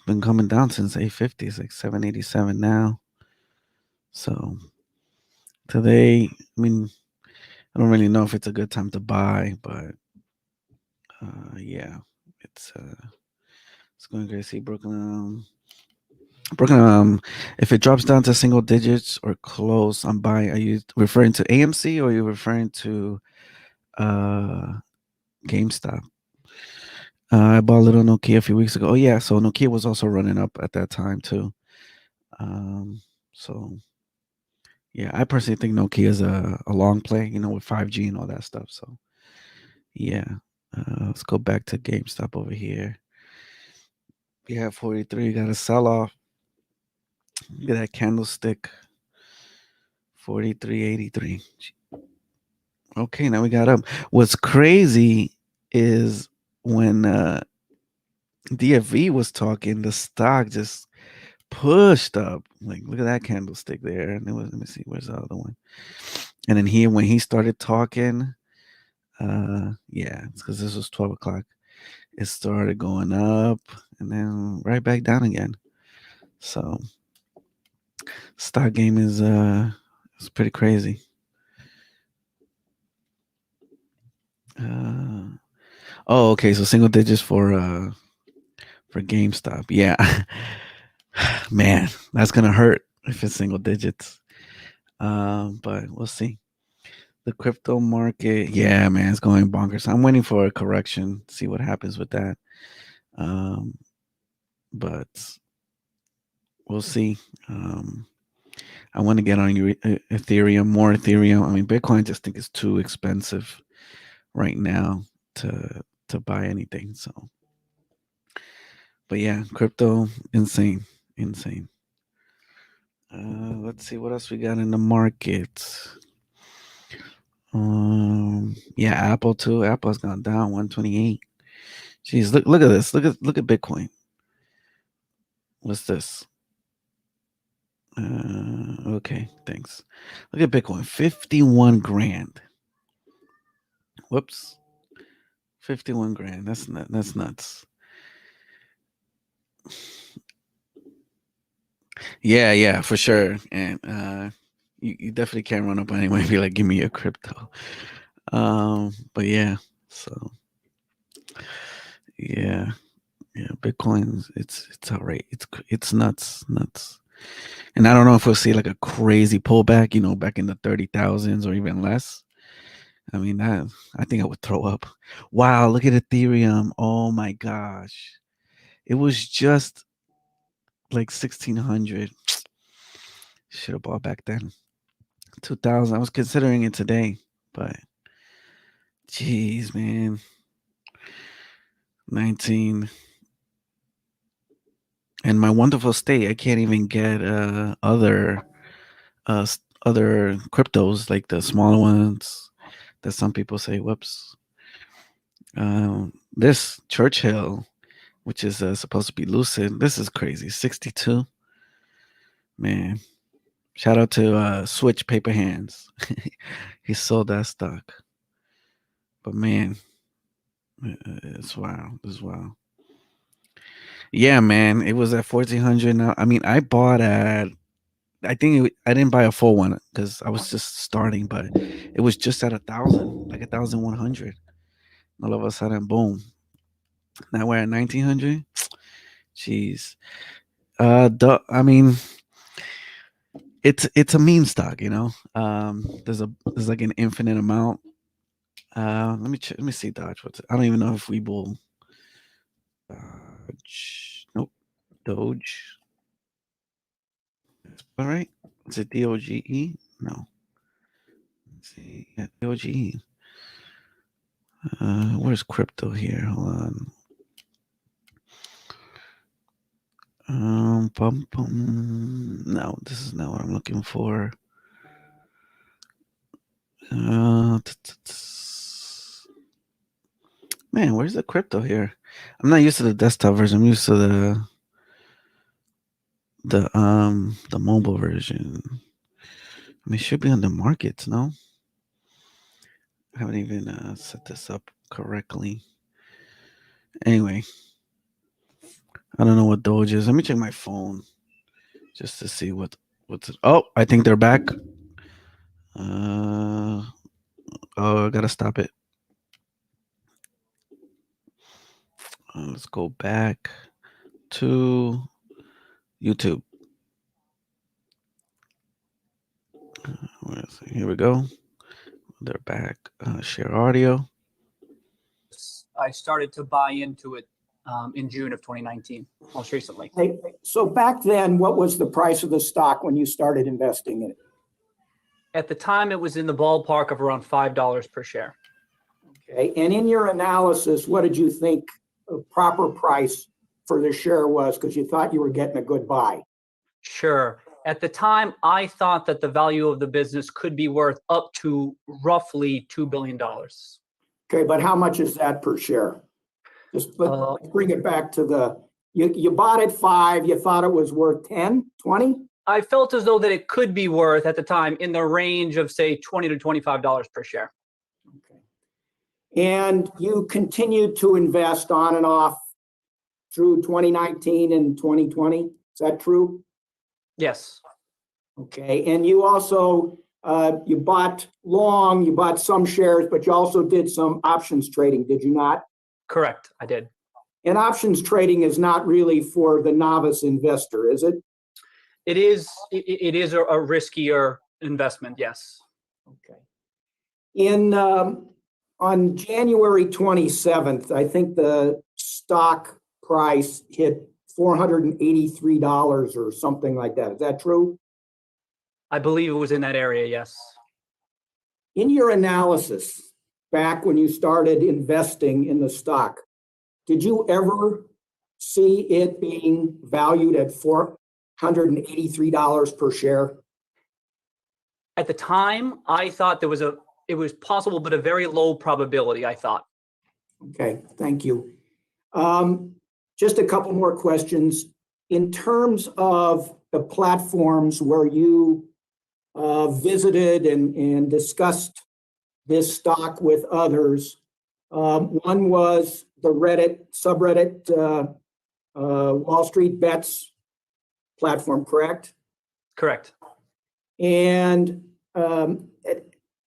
been coming down since 850. It's like 787 now. So today, I don't really know if it's a good time to buy, but yeah, it's going crazy. Brooklyn, if it drops down to single digits or close, I'm buying. Are you referring to AMC or are you referring to GameStop? I bought a little Nokia a few weeks ago. Oh yeah, so Nokia was also running up at that time too. So yeah, I personally think Nokia is a long play, with 5G and all that stuff. So yeah, let's go back to GameStop over here. We have 43. Got a sell off. Look at that candlestick. 43.83. Okay, now we got up. What's crazy is when DFV was talking, the stock just pushed up. Like, look at that candlestick there. And let me see, where's the other one? And then here, when he started talking, yeah, it's because this was 12 o'clock. It started going up and then right back down again. So stock game is it's pretty crazy. Oh, okay. So single digits for GameStop. Yeah. Man, that's gonna hurt if it's single digits. But we'll see. The crypto market, yeah, man, it's going bonkers. I'm waiting for a correction, see what happens with that. But we'll see. I want to get on Ethereum, more Ethereum. Bitcoin just think is too expensive right now to buy anything. So, but yeah, crypto, insane. Let's see what else we got in the market. Yeah, Apple too. Apple's gone down 128. Jeez, look at this. Look at Bitcoin. What's this? Okay, thanks. Look at Bitcoin, 51 grand. Whoops. 51 grand. That's nuts. Yeah, for sure. And you definitely can't run up on anyone and be like, give me your crypto. But yeah, so yeah, Bitcoin, it's outright. It's nuts. And I don't know if we'll see like a crazy pullback, back in the 30,000s or even less. I mean, I think I would throw up. Wow, look at Ethereum. Oh my gosh. It was just like 1,600. Should have bought back then. 2,000. I was considering it today, but jeez, man. 19. And my wonderful state, I can't even get other cryptos like the smaller ones that some people say, whoops. This Churchill, which is supposed to be Lucid, this is crazy. 62. Man. Shout out to Switch Paper Hands. He sold that stock. But man, it's wow. It's wow. Yeah, man. It was at 1,400 now. I mean, I bought at I didn't buy a full one because I was just starting, but it was just at 1,000, like 1,100. All of a sudden, boom. Now we're at 1,900. Jeez. I mean, it's a meme stock, There's like an infinite amount. Let me see Dodge. I don't even know if we will. Dodge. Nope. Doge. All right. Is it DOGE? No. Let's see. Yeah, DOGE. Where's crypto here? Hold on. No, this is not what I'm looking for. Man, where's the crypto here? I'm not used to the desktop version. I'm used to the mobile version. I mean, it should be on the markets, no? I haven't even set this up correctly. Anyway, I don't know what Doge is. Let me check my phone just to see what's. Oh, I think they're back. Oh, I gotta stop it. Let's go back to YouTube. Here we go. They're back. Share audio. I started to buy into it in June of 2019, most recently. Hey, so back then, what was the price of the stock when you started investing in it? At the time, it was in the ballpark of around $5 per share. Okay, and in your analysis, what did you think the proper price for the share was? Because you thought you were getting a good buy. Sure. At the time, I thought that the value of the business could be worth up to roughly $2 billion. Okay, but how much is that per share? Just bring it back to you bought it 5, you thought it was worth 10, 20? I felt as though that it could be worth at the time in the range of say $20 to $25 per share. Okay. And you continued to invest on and off through 2019 and 2020. Is that true? Yes. Okay. And you also you bought some shares, but you also did some options trading, did you not? Correct, I did. And options trading is not really for the novice investor, is it? It is a riskier investment, yes. Okay. On January 27th, I think the stock price hit $483 or something like that. Is that true? I believe it was in that area, yes. In your analysis, back when you started investing in the stock, did you ever see it being valued at $483 per share? At the time, I thought it was possible, but a very low probability, I thought. Okay, thank you. Just a couple more questions. In terms of the platforms where you visited and discussed this stock with others, One was the Reddit subreddit, Wall Street Bets platform, correct? Correct. And at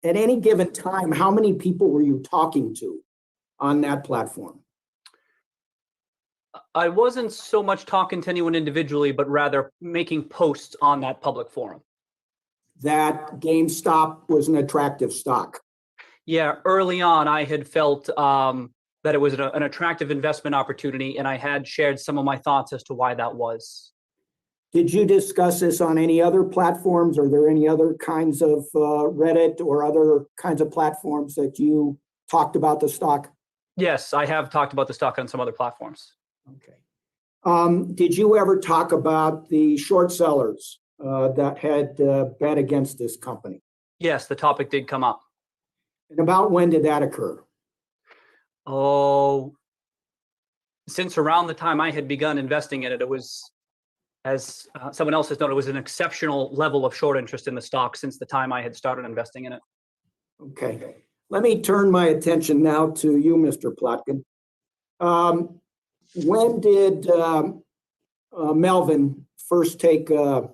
any given time, how many people were you talking to on that platform? I wasn't so much talking to anyone individually, but rather making posts on that public forum. That GameStop was an attractive stock. Yeah, early on, I had felt that it was an attractive investment opportunity, and I had shared some of my thoughts as to why that was. Did you discuss this on any other platforms? Are there any other kinds of Reddit or other kinds of platforms that you talked about the stock? Yes, I have talked about the stock on some other platforms. Okay. Did you ever talk about the short sellers that had bet against this company? Yes, the topic did come up. And about when did that occur? Oh, since around the time I had begun investing in it, it was, as someone else has noted, it was an exceptional level of short interest in the stock since the time I had started investing in it. Okay. Let me turn my attention now to you, Mr. Plotkin. When did Melvin first take a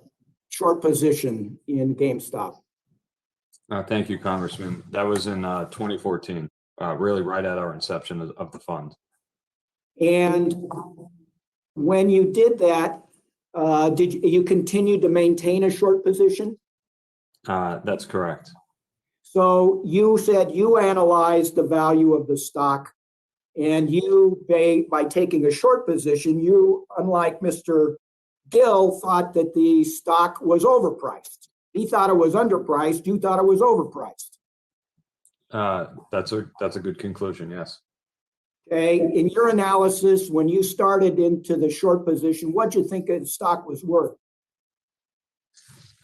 short position in GameStop? Thank you, Congressman. That was in 2014, really right at our inception of the fund. And when you did that, did you continue to maintain a short position? That's correct. So you said you analyzed the value of the stock, and you, by taking a short position, you, unlike Mr. Gill, thought that the stock was overpriced. He thought it was underpriced. You thought it was overpriced. That's a good conclusion. Yes. Okay. In your analysis, when you started into the short position, what do you think the stock was worth?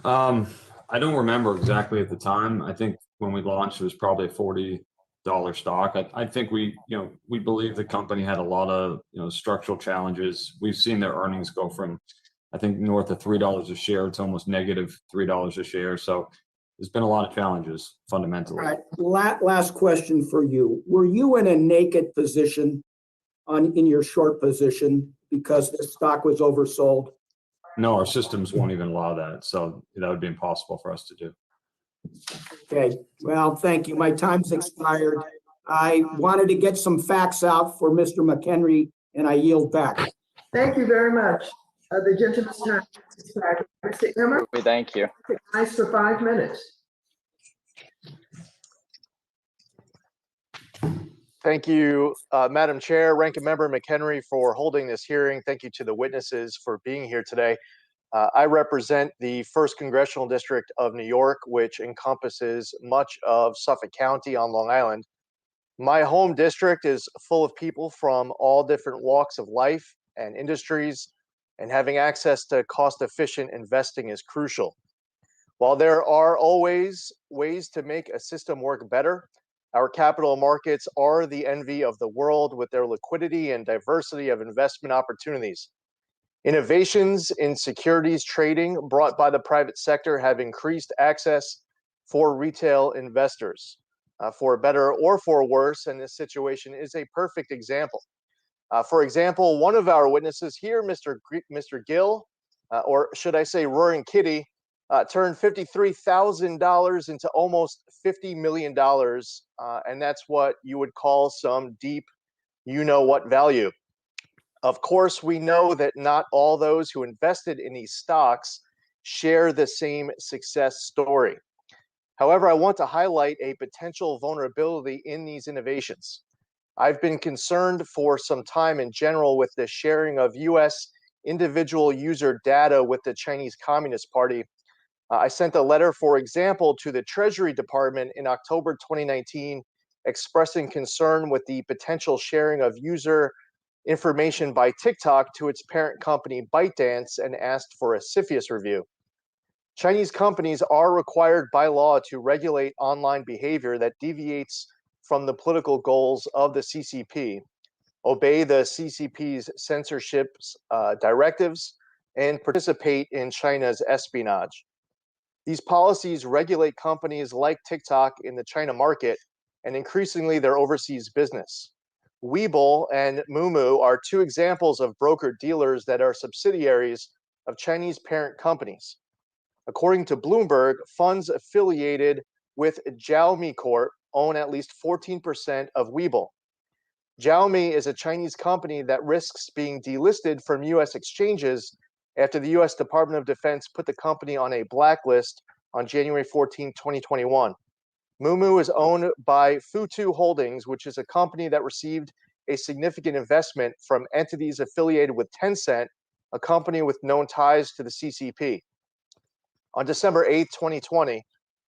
I don't remember exactly at the time. I think when we launched, it was probably a $40 stock. I think we believe the company had a lot of structural challenges. We've seen their earnings go from, I think, north of $3 a share. It's almost negative $3 a share. So there's been a lot of challenges fundamentally. All right. Last question for you. Were you in a naked position in your short position because the stock was oversold? No, our systems won't even allow that. So that would be impossible for us to do. Okay. Well, thank you. My time's expired. I wanted to get some facts out for Mr. McHenry, and I yield back. Thank you very much. The gentleman's time is expired. Mr. Emmer? Thank you. Nice for 5 minutes. Thank you, Madam Chair, Ranking Member McHenry, for holding this hearing. Thank you to the witnesses for being here today. I represent the 1st Congressional District of New York, which encompasses much of Suffolk County on Long Island. My home district is full of people from all different walks of life and industries, and having access to cost-efficient investing is crucial. While there are always ways to make a system work better, our capital markets are the envy of the world with their liquidity and diversity of investment opportunities. Innovations in securities trading brought by the private sector have increased access for retail investors. For better or for worse, and this situation is a perfect example. For example, one of our witnesses here, Mr. Gill, or should I say Roaring Kitty, turned $53,000 into almost $50 million, and that's what you would call some deep, you-know-what value. Of course, we know that not all those who invested in these stocks share the same success story. However, I want to highlight a potential vulnerability in these innovations. I've been concerned for some time in general with the sharing of US individual user data with the Chinese Communist Party. I sent a letter, for example, to the Treasury Department in October 2019, expressing concern with the potential sharing of user information by TikTok to its parent company ByteDance and asked for a CFIUS review. Chinese companies are required by law to regulate online behavior that deviates from the political goals of the CCP, obey the CCP's censorship directives, and participate in China's espionage. These policies regulate companies like TikTok in the China market, and increasingly their overseas business. Webull and Moomoo are two examples of broker-dealers that are subsidiaries of Chinese parent companies. According to Bloomberg, funds affiliated with Xiaomi Corp own at least 14% of Webull. Xiaomi is a Chinese company that risks being delisted from U.S. exchanges after the U.S. Department of Defense put the company on a blacklist on January 14, 2021. Moomoo is owned by Futu Holdings, which is a company that received a significant investment from entities affiliated with Tencent, a company with known ties to the CCP. On December 8, 2020,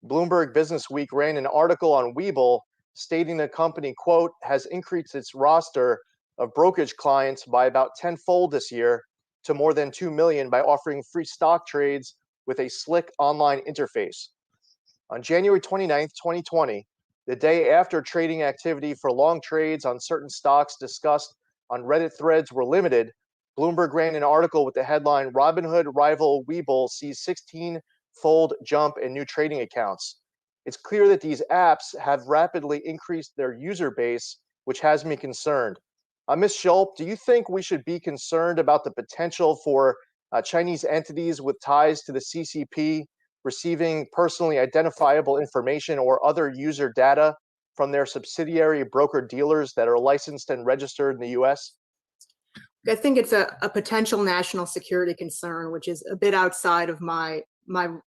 Bloomberg Businessweek ran an article on Webull stating the company, quote, has increased its roster of brokerage clients by about tenfold this year to more than 2 million by offering free stock trades with a slick online interface. On January 29, 2020, the day after trading activity for long trades on certain stocks discussed on Reddit threads were limited, Bloomberg ran an article with the headline, Robinhood rival Webull sees 16-fold jump in new trading accounts. It's clear that these apps have rapidly increased their user base, which has me concerned. Ms. Schulp, do you think we should be concerned about the potential for Chinese entities with ties to the CCP receiving personally identifiable information or other user data from their subsidiary broker-dealers that are licensed and registered in the U.S.? I think it's a potential national security concern, which is a bit outside of my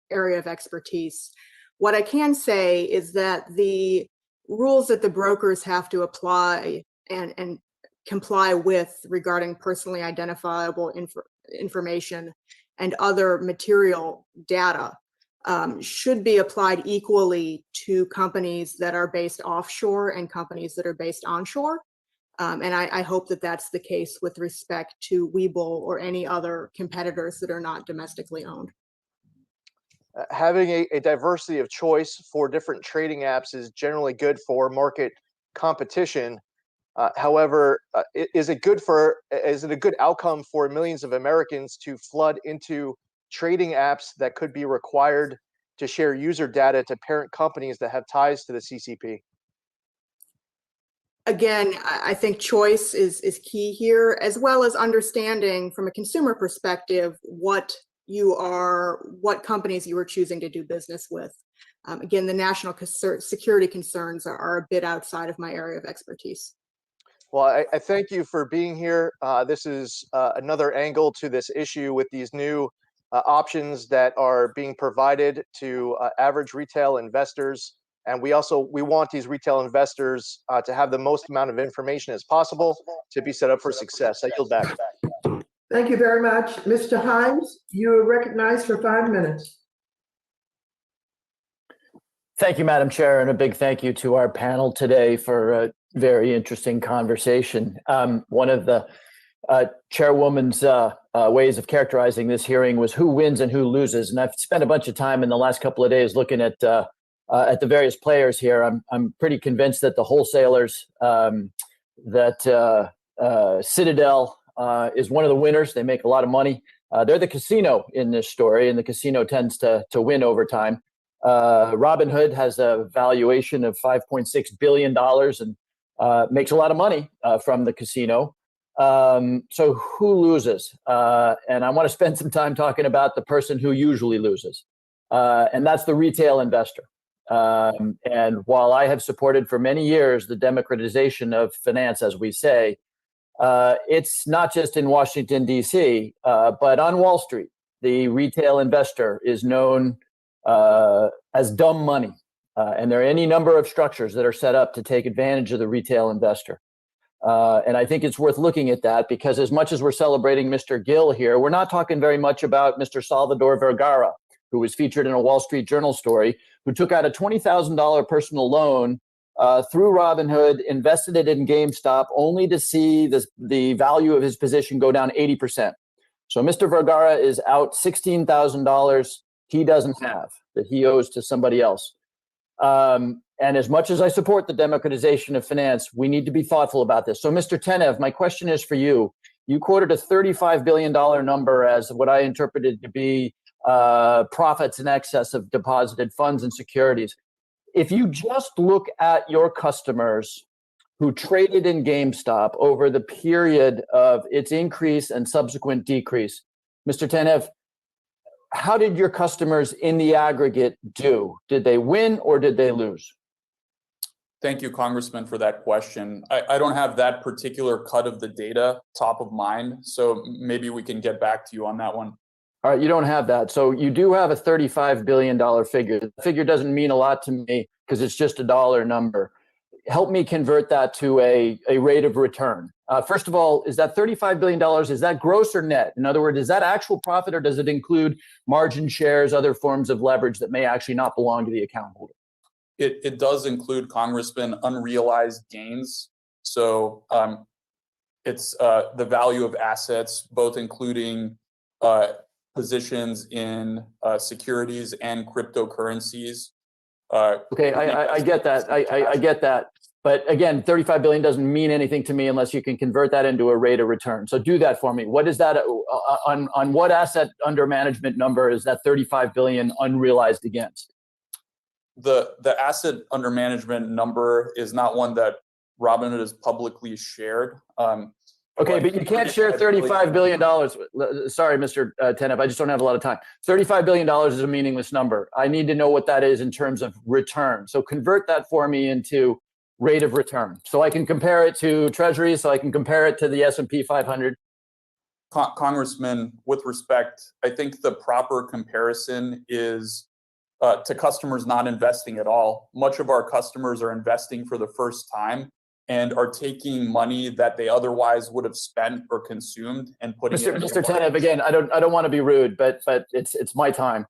area of expertise. What I can say is that the rules that the brokers have to apply and comply with regarding personally identifiable information and other material data should be applied equally to companies that are based offshore and companies that are based onshore. And I hope that that's the case with respect to Webull or any other competitors that are not domestically owned. Having a diversity of choice for different trading apps is generally good for market competition. However, is it a good outcome for millions of Americans to flood into trading apps that could be required to share user data to parent companies that have ties to the CCP? Again, I think choice is key here, as well as understanding from a consumer perspective what companies you are choosing to do business with. Again, the national security concerns are a bit outside of my area of expertise. Well, I thank you for being here. This is another angle to this issue with these new options that are being provided to average retail investors. And we want these retail investors to have the most amount of information as possible to be set up for success. I yield back. Thank you very much. Mr. Himes, you are recognized for 5 minutes. Thank you, Madam Chair, and a big thank you to our panel today for a very interesting conversation. One of the chairwoman's ways of characterizing this hearing was who wins and who loses. And I've spent a bunch of time in the last couple of days looking at the various players here. I'm pretty convinced that the wholesalers, Citadel is one of the winners. They make a lot of money. They're the casino in this story, and the casino tends to win over time. Robinhood has a valuation of $5.6 billion and makes a lot of money from the casino. So who loses? And I want to spend some time talking about the person who usually loses, and that's the retail investor. And while I have supported for many years the democratization of finance, as we say, it's not just in Washington, D.C., but on Wall Street. The retail investor is known as dumb money. And there are any number of structures that are set up to take advantage of the retail investor. And I think it's worth looking at that, because as much as we're celebrating Mr. Gill here, we're not talking very much about Mr. Salvador Vergara, who was featured in a Wall Street Journal story, who took out a $20,000 personal loan through Robinhood, invested it in GameStop, only to see the value of his position go down 80%. So Mr. Vergara is out $16,000 he doesn't have, that he owes to somebody else. And as much as I support the democratization of finance, we need to be thoughtful about this. So Mr. Tenev, my question is for you. You quoted a $35 billion number as what I interpreted to be profits in excess of deposited funds and securities. if you just look at your customers who traded in GameStop over the period of its increase and subsequent decrease, Mr. Tenev, how did your customers in the aggregate do? Did they win or did they lose? Thank you, Congressman, for that question. I don't have that particular cut of the data top of mind, so maybe we can get back to you on that one. All right, you don't have that. So you do have a $35 billion figure. The figure doesn't mean a lot to me because it's just a dollar number. Help me convert that to a rate of return. First of all, is that $35 billion, is that gross or net? In other words, is that actual profit or does it include margin shares, other forms of leverage that may actually not belong to the account holder? It does include, Congressman, unrealized gains. So it's the value of assets, both including positions in securities and cryptocurrencies. Okay, I get that. I get that. But again, 35 billion doesn't mean anything to me unless you can convert that into a rate of return. So do that for me. What is that on what asset under management number is that 35 billion unrealized against? The asset under management number is not one that Robinhood has publicly shared. Okay, but you can't share $35 billion. Sorry, Mr. Tenev, I just don't have a lot of time. $35 billion is a meaningless number. I need to know what that is in terms of return. So convert that for me into rate of return. So I can compare it to Treasury, so I can compare it to the S&P 500. Congressman, with respect, I think the proper comparison is to customers not investing at all. Much of our customers are investing for the first time and are taking money that they otherwise would have spent or consumed and putting it in. Mr. Tenev, again, I don't want to be rude, but it's my time.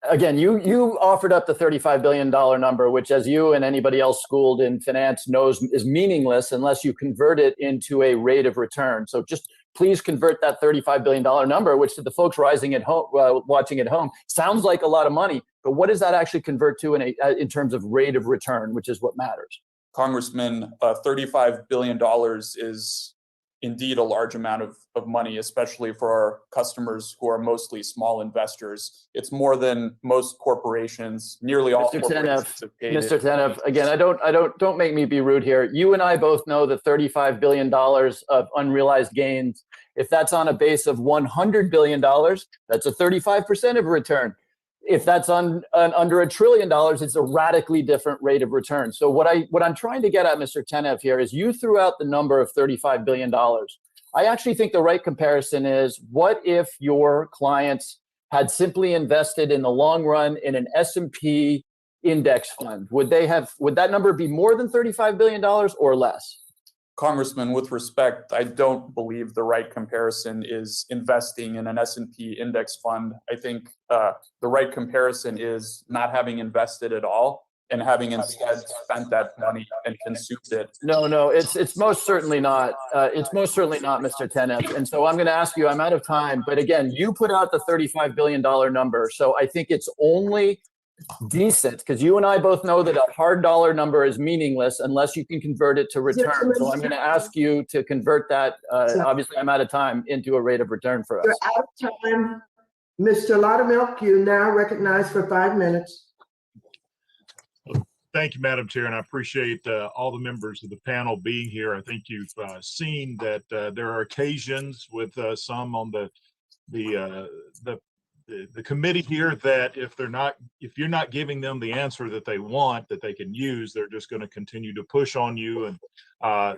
Again, you offered up the $35 billion number, which, as you and anybody else schooled in finance knows, is meaningless unless you convert it into a rate of return. So just please convert that $35 billion number, which to the folks watching at home sounds like a lot of money. But what does that actually convert to in terms of rate of return, which is what matters? Congressman, $35 billion is indeed a large amount of money, especially for our customers who are mostly small investors. It's more than most corporations, nearly all corporations have paid. Mr. Tenev, again, don't make me be rude here. You and I both know that $35 billion of unrealized gains, if that's on a base of $100 billion, that's a 35% of return. If that's under $1 trillion, it's a radically different rate of return. So what I'm trying to get at, Mr. Tenev, here is you threw out the number of $35 billion. I actually think the right comparison is, what if your clients had simply invested in the long run in an S&P index fund? Would that number be more than $35 billion or less? Congressman, with respect, I don't believe the right comparison is investing in an S&P index fund. I think the right comparison is not having invested at all and having instead spent that money and consumed it. No, it's most certainly not. It's most certainly not, Mr. Tenev. And so I'm going to ask you, I'm out of time, but again, you put out the $35 billion number. So I think it's only decent, because you and I both know that a hard dollar number is meaningless unless you can convert it to return. So I'm going to ask you to convert that. Obviously, I'm out of time, into a rate of return for us. You're out of time. Mr. Laudermilk, you now recognized for 5 minutes. Thank you, Madam Chair, and I appreciate all the members of the panel being here. I think you've seen that there are occasions with some on the committee here that if you're not giving them the answer that they want, that they can use, they're just going to continue to push on you. And I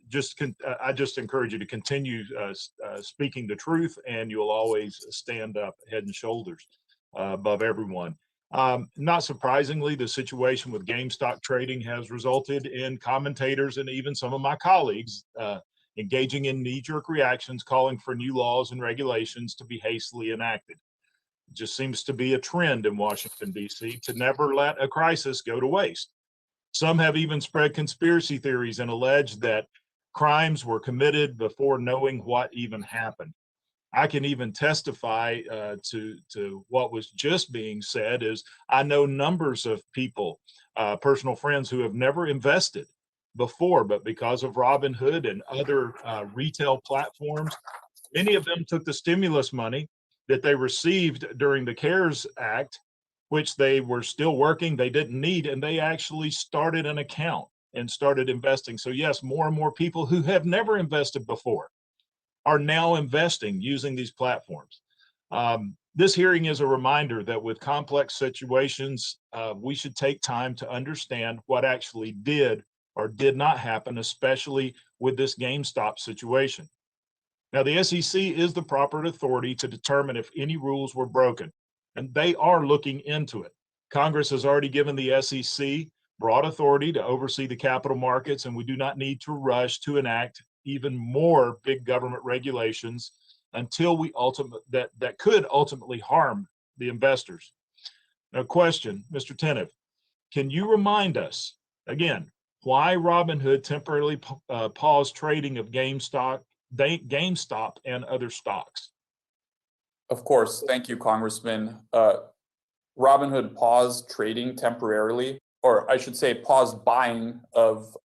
just encourage you to continue speaking the truth, and you'll always stand up head and shoulders above everyone. Not surprisingly, the situation with GameStop trading has resulted in commentators and even some of my colleagues engaging in knee-jerk reactions, calling for new laws and regulations to be hastily enacted. It just seems to be a trend in Washington, D.C. to never let a crisis go to waste. Some have even spread conspiracy theories and alleged that crimes were committed before knowing what even happened. I can even testify to what was just being said, is I know numbers of people, personal friends, who have never invested before, but because of Robinhood and other retail platforms, many of them took the stimulus money that they received during the CARES Act which they were still working, they didn't need, and they actually started an account and started investing. So yes, more and more people who have never invested before are now investing using these platforms. This hearing is a reminder that with complex situations, we should take time to understand what actually did or did not happen, especially with this GameStop situation. Now, the SEC is the proper authority to determine if any rules were broken, and they are looking into it. Congress has already given the SEC broad authority to oversee the capital markets, and we do not need to rush to enact even more big government regulations until we that could ultimately harm the investors. Now, question, Mr. Tenev, can you remind us again why Robinhood temporarily paused trading of GameStop and other stocks? Of course. Thank you, Congressman. Robinhood paused trading temporarily, or I should say paused buying of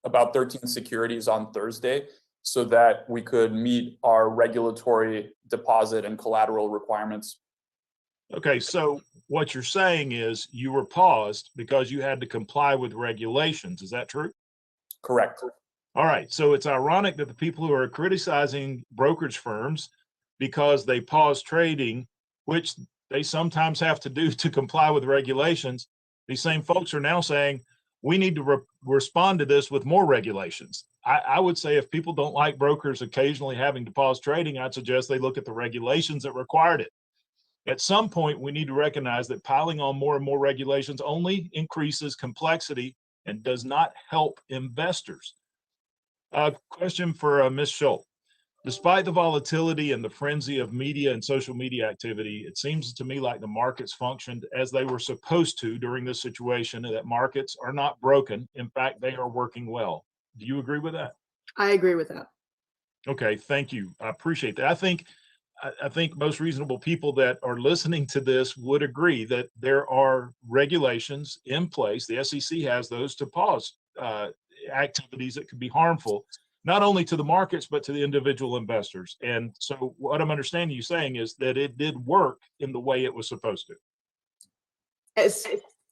about 13 securities on Thursday so that we could meet our regulatory deposit and collateral requirements. Okay, so what you're saying is you were paused because you had to comply with regulations. Is that true? Correct. All right, so it's ironic that the people who are criticizing brokerage firms because they pause trading, which they sometimes have to do to comply with regulations, these same folks are now saying, we need to respond to this with more regulations. I would say if people don't like brokers occasionally having to pause trading, I'd suggest they look at the regulations that required it. At some point, we need to recognize that piling on more and more regulations only increases complexity and does not help investors. Question for Ms. Schultz. Despite the volatility and the frenzy of media and social media activity, it seems to me like the markets functioned as they were supposed to during this situation, and that markets are not broken. In fact, they are working well. Do you agree with that? I agree with that. Okay, thank you. I appreciate that. I think most reasonable people that are listening to this would agree that there are regulations in place. The SEC has those to pause activities that could be harmful, not only to the markets, but to the individual investors. And so what I'm understanding you saying is that it did work in the way it was supposed to.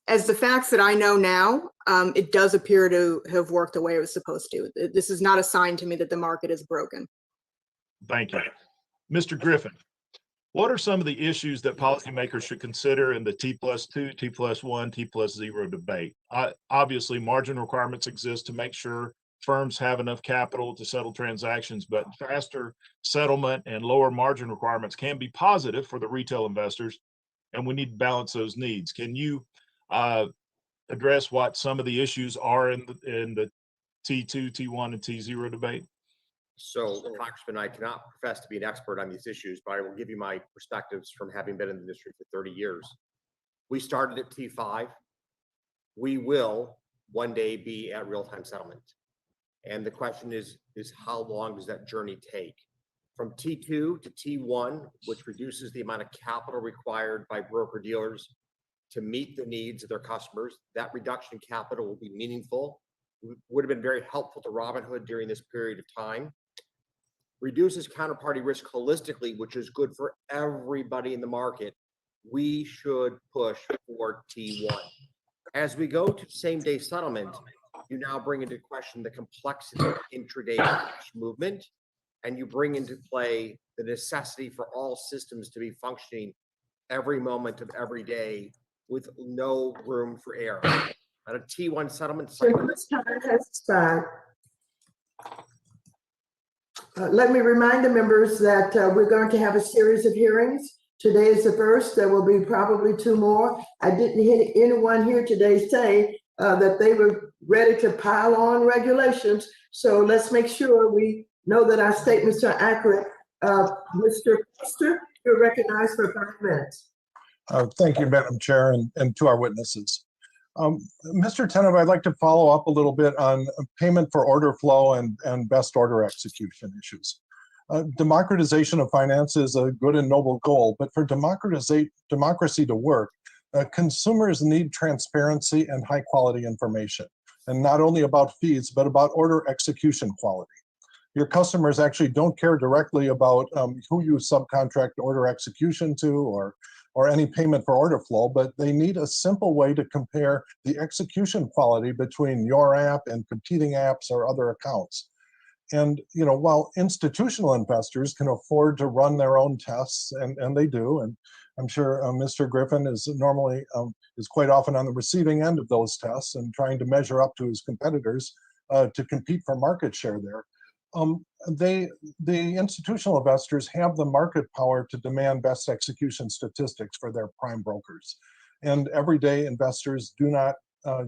As the facts that I know now, it does appear to have worked the way it was supposed to. This is not a sign to me that the market is broken. Thank you. Mr. Griffin, what are some of the issues that policymakers should consider in the T+2, T+1, T+0 debate? Obviously, margin requirements exist to make sure firms have enough capital to settle transactions, but faster settlement and lower margin requirements can be positive for the retail investors, and we need to balance those needs. Can you address what some of the issues are in the T2, T1, and T0 debate? So, Congressman, I cannot profess to be an expert on these issues, but I will give you my perspectives from having been in the industry for 30 years. We started at T5. We will one day be at real-time settlement. And the question is how long does that journey take? From T2 to T1, which reduces the amount of capital required by broker-dealers to meet the needs of their customers, that reduction in capital will be meaningful, would have been very helpful to Robinhood during this period of time. Reduces counterparty risk holistically, which is good for everybody in the market. We should push for T1. As we go to same-day settlement, you now bring into question the complexity of intraday cash movement, and you bring into play the necessity for all systems to be functioning every moment of every day with no room for error. At a T1 settlement cycle. This time has expired. Let me remind the members that we're going to have a series of hearings. Today is the first. There will be probably two more. I didn't hear anyone here today say that they were ready to pile on regulations. So let's make sure we know that our statements are accurate. Mr. Foster, you're recognized for 5 minutes. Thank you, Madam Chair, and to our witnesses. Mr. Tenev, I'd like to follow up a little bit on payment for order flow and best order execution issues. Democratization of finance is a good and noble goal, but for democracy to work, consumers need transparency and high quality information, and not only about fees, but about order execution quality. Your customers actually don't care directly about who you subcontract order execution to or or any payment for order flow, but they need a simple way to compare the execution quality between your app and competing apps or other accounts. And while institutional investors can afford to run their own tests, and they do, and I'm sure Mr. Griffin is normally is quite often on the receiving end of those tests and trying to measure up to his competitors to compete for market share there. The institutional investors have the market power to demand best execution statistics for their prime brokers, and everyday investors do not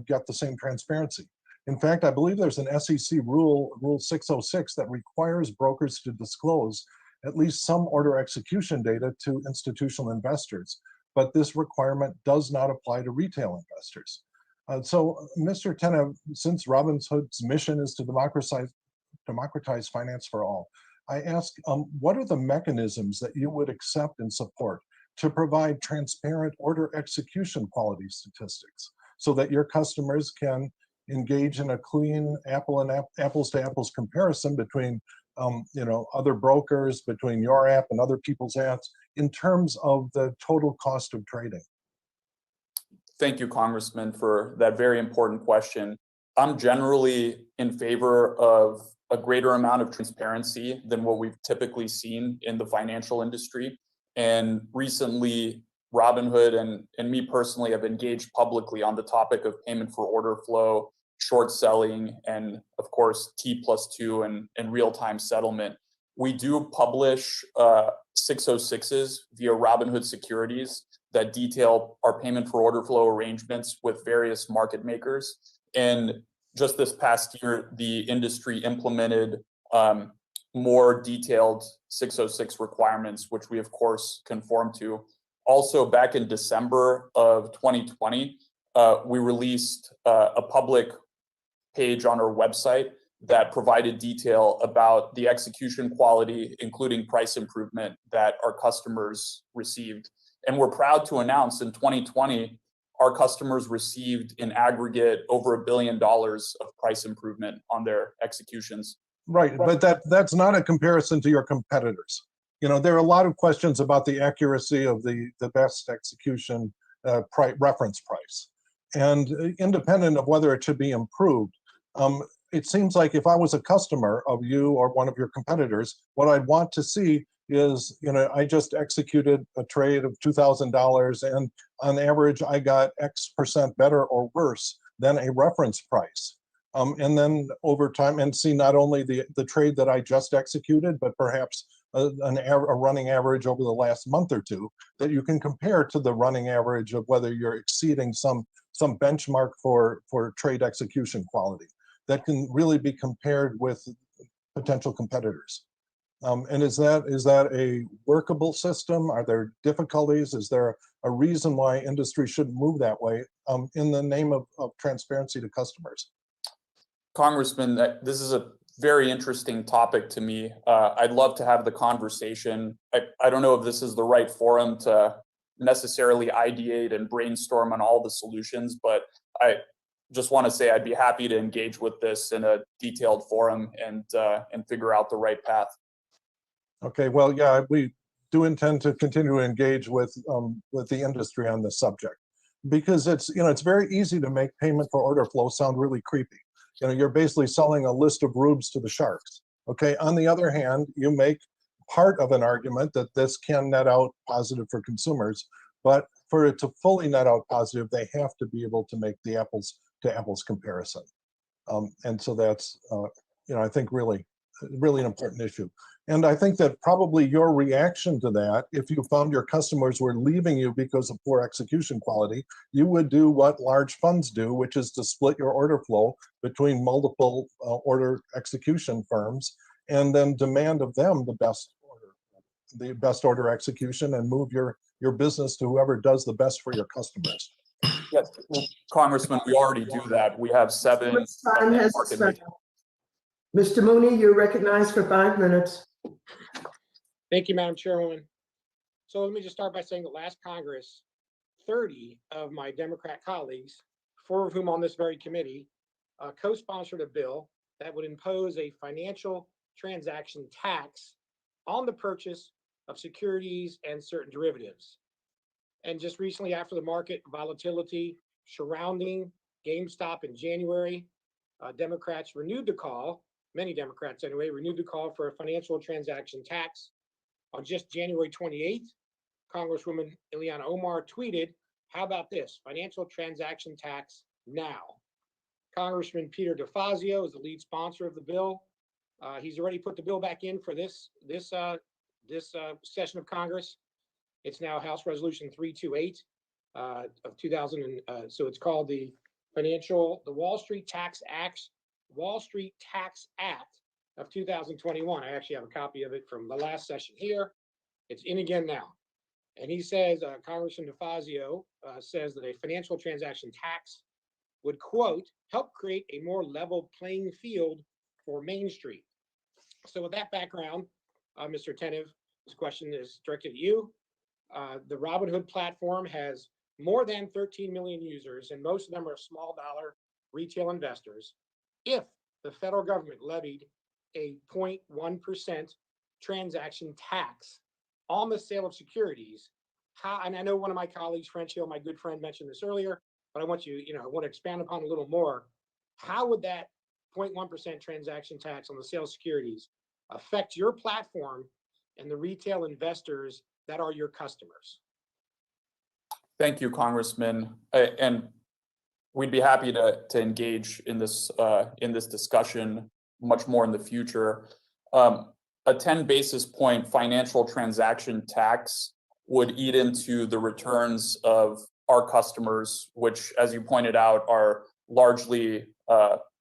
get the same transparency. In fact, I believe there's an SEC rule 606, that requires brokers to disclose at least some order execution data to institutional investors, but this requirement does not apply to retail investors. So, Mr. Tenev, since Robinhood's mission is to democratize finance for all, I ask, what are the mechanisms that you would accept and support to provide transparent order execution quality statistics so that your customers can engage in a clean apples to apples comparison between other brokers, between your app and other people's apps in terms of the total cost of trading? Thank you, Congressman, for that very important question. I'm generally in favor of a greater amount of transparency than what we've typically seen in the financial industry. And recently, Robinhood and me personally have engaged publicly on the topic of payment for order flow, short selling, and of course, T+2 and real-time settlement. We do publish 606s via Robinhood Securities that detail our payment for order flow arrangements with various market makers. And just this past year, the industry implemented more detailed 606 requirements, which we of course conform to. Also, back in December of 2020, we released a public page on our website that provided detail about the execution quality, including price improvement that our customers received. And we're proud to announce in 2020, our customers received in aggregate over $1 billion of price improvement on their executions. Right, but that's not a comparison to your competitors. There are a lot of questions about the accuracy of the best execution reference price. And independent of whether it should be improved, it seems like if I was a customer of you or one of your competitors, what I'd want to see is, I just executed a trade of $2,000 and on average, I got X% better or worse than a reference price. And then over time, and see not only the trade that I just executed, but perhaps a running average over the last month or two that you can compare to the running average of whether you're exceeding some benchmark for trade execution quality that can really be compared with potential competitors. And is that a workable system? Are there difficulties? Is there a reason why industry shouldn't move that way in the name of transparency to customers? Congressman, this is a very interesting topic to me. I'd love to have the conversation. I don't know if this is the right forum to necessarily ideate and brainstorm on all the solutions, but I just want to say I'd be happy to engage with this in a detailed forum and figure out the right path. Okay, well, yeah, we do intend to continue to engage with the industry on this subject because it's very easy to make payment for order flow sound really creepy. You're basically selling a list of rubes to the sharks. Okay, on the other hand, you make part of an argument that this can net out positive for consumers, but for it to fully net out positive, they have to be able to make the apples to apples comparison. And so that's, I think really an important issue. And I think that probably your reaction to that, if you found your customers were leaving you because of poor execution quality, you would do what large funds do, which is to split your order flow between multiple order execution firms and then demand of them the best order execution and move your business to whoever does the best for your customers. Yes, Congressman, we already do that. We have 7 time has expired. Mr. Mooney, you're recognized for 5 minutes. Thank you, Madam Chairwoman. So let me just start by saying the last Congress, 30 of my Democrat colleagues, 4 of whom on this very committee, co-sponsored a bill that would impose a financial transaction tax on the purchase of securities and certain derivatives. And just recently, after the market volatility surrounding GameStop in January, Democrats renewed the call, many Democrats anyway, renewed the call for a financial transaction tax. On just January 28th, Congresswoman Ileana Omar tweeted, "How about this? Financial transaction tax now." Congressman Peter DeFazio is the lead sponsor of the bill. He's already put the bill back in for this session of Congress. It's now House Resolution 328 of 2000. So it's called the Wall Street Tax Act of 2021. I actually have a copy of it from the last session here. It's in again now. And he says, Congressman DeFazio says that a financial transaction tax would, quote, help create a more level playing field for Main Street. So with that background, Mr. Tenev, this question is directed at you. The Robinhood platform has more than 13 million users, and most of them are small dollar retail investors. If the federal government levied a 0.1% transaction tax on the sale of securities, and I know one of my colleagues, French Hill, my good friend, mentioned this earlier, but I want I want to expand upon a little more. How would that 0.1% transaction tax on the sale of securities affect your platform and the retail investors that are your customers? Thank you, Congressman. And we'd be happy to engage in this discussion much more in the future. A 10 basis point financial transaction tax would eat into the returns of our customers, which, as you pointed out, are largely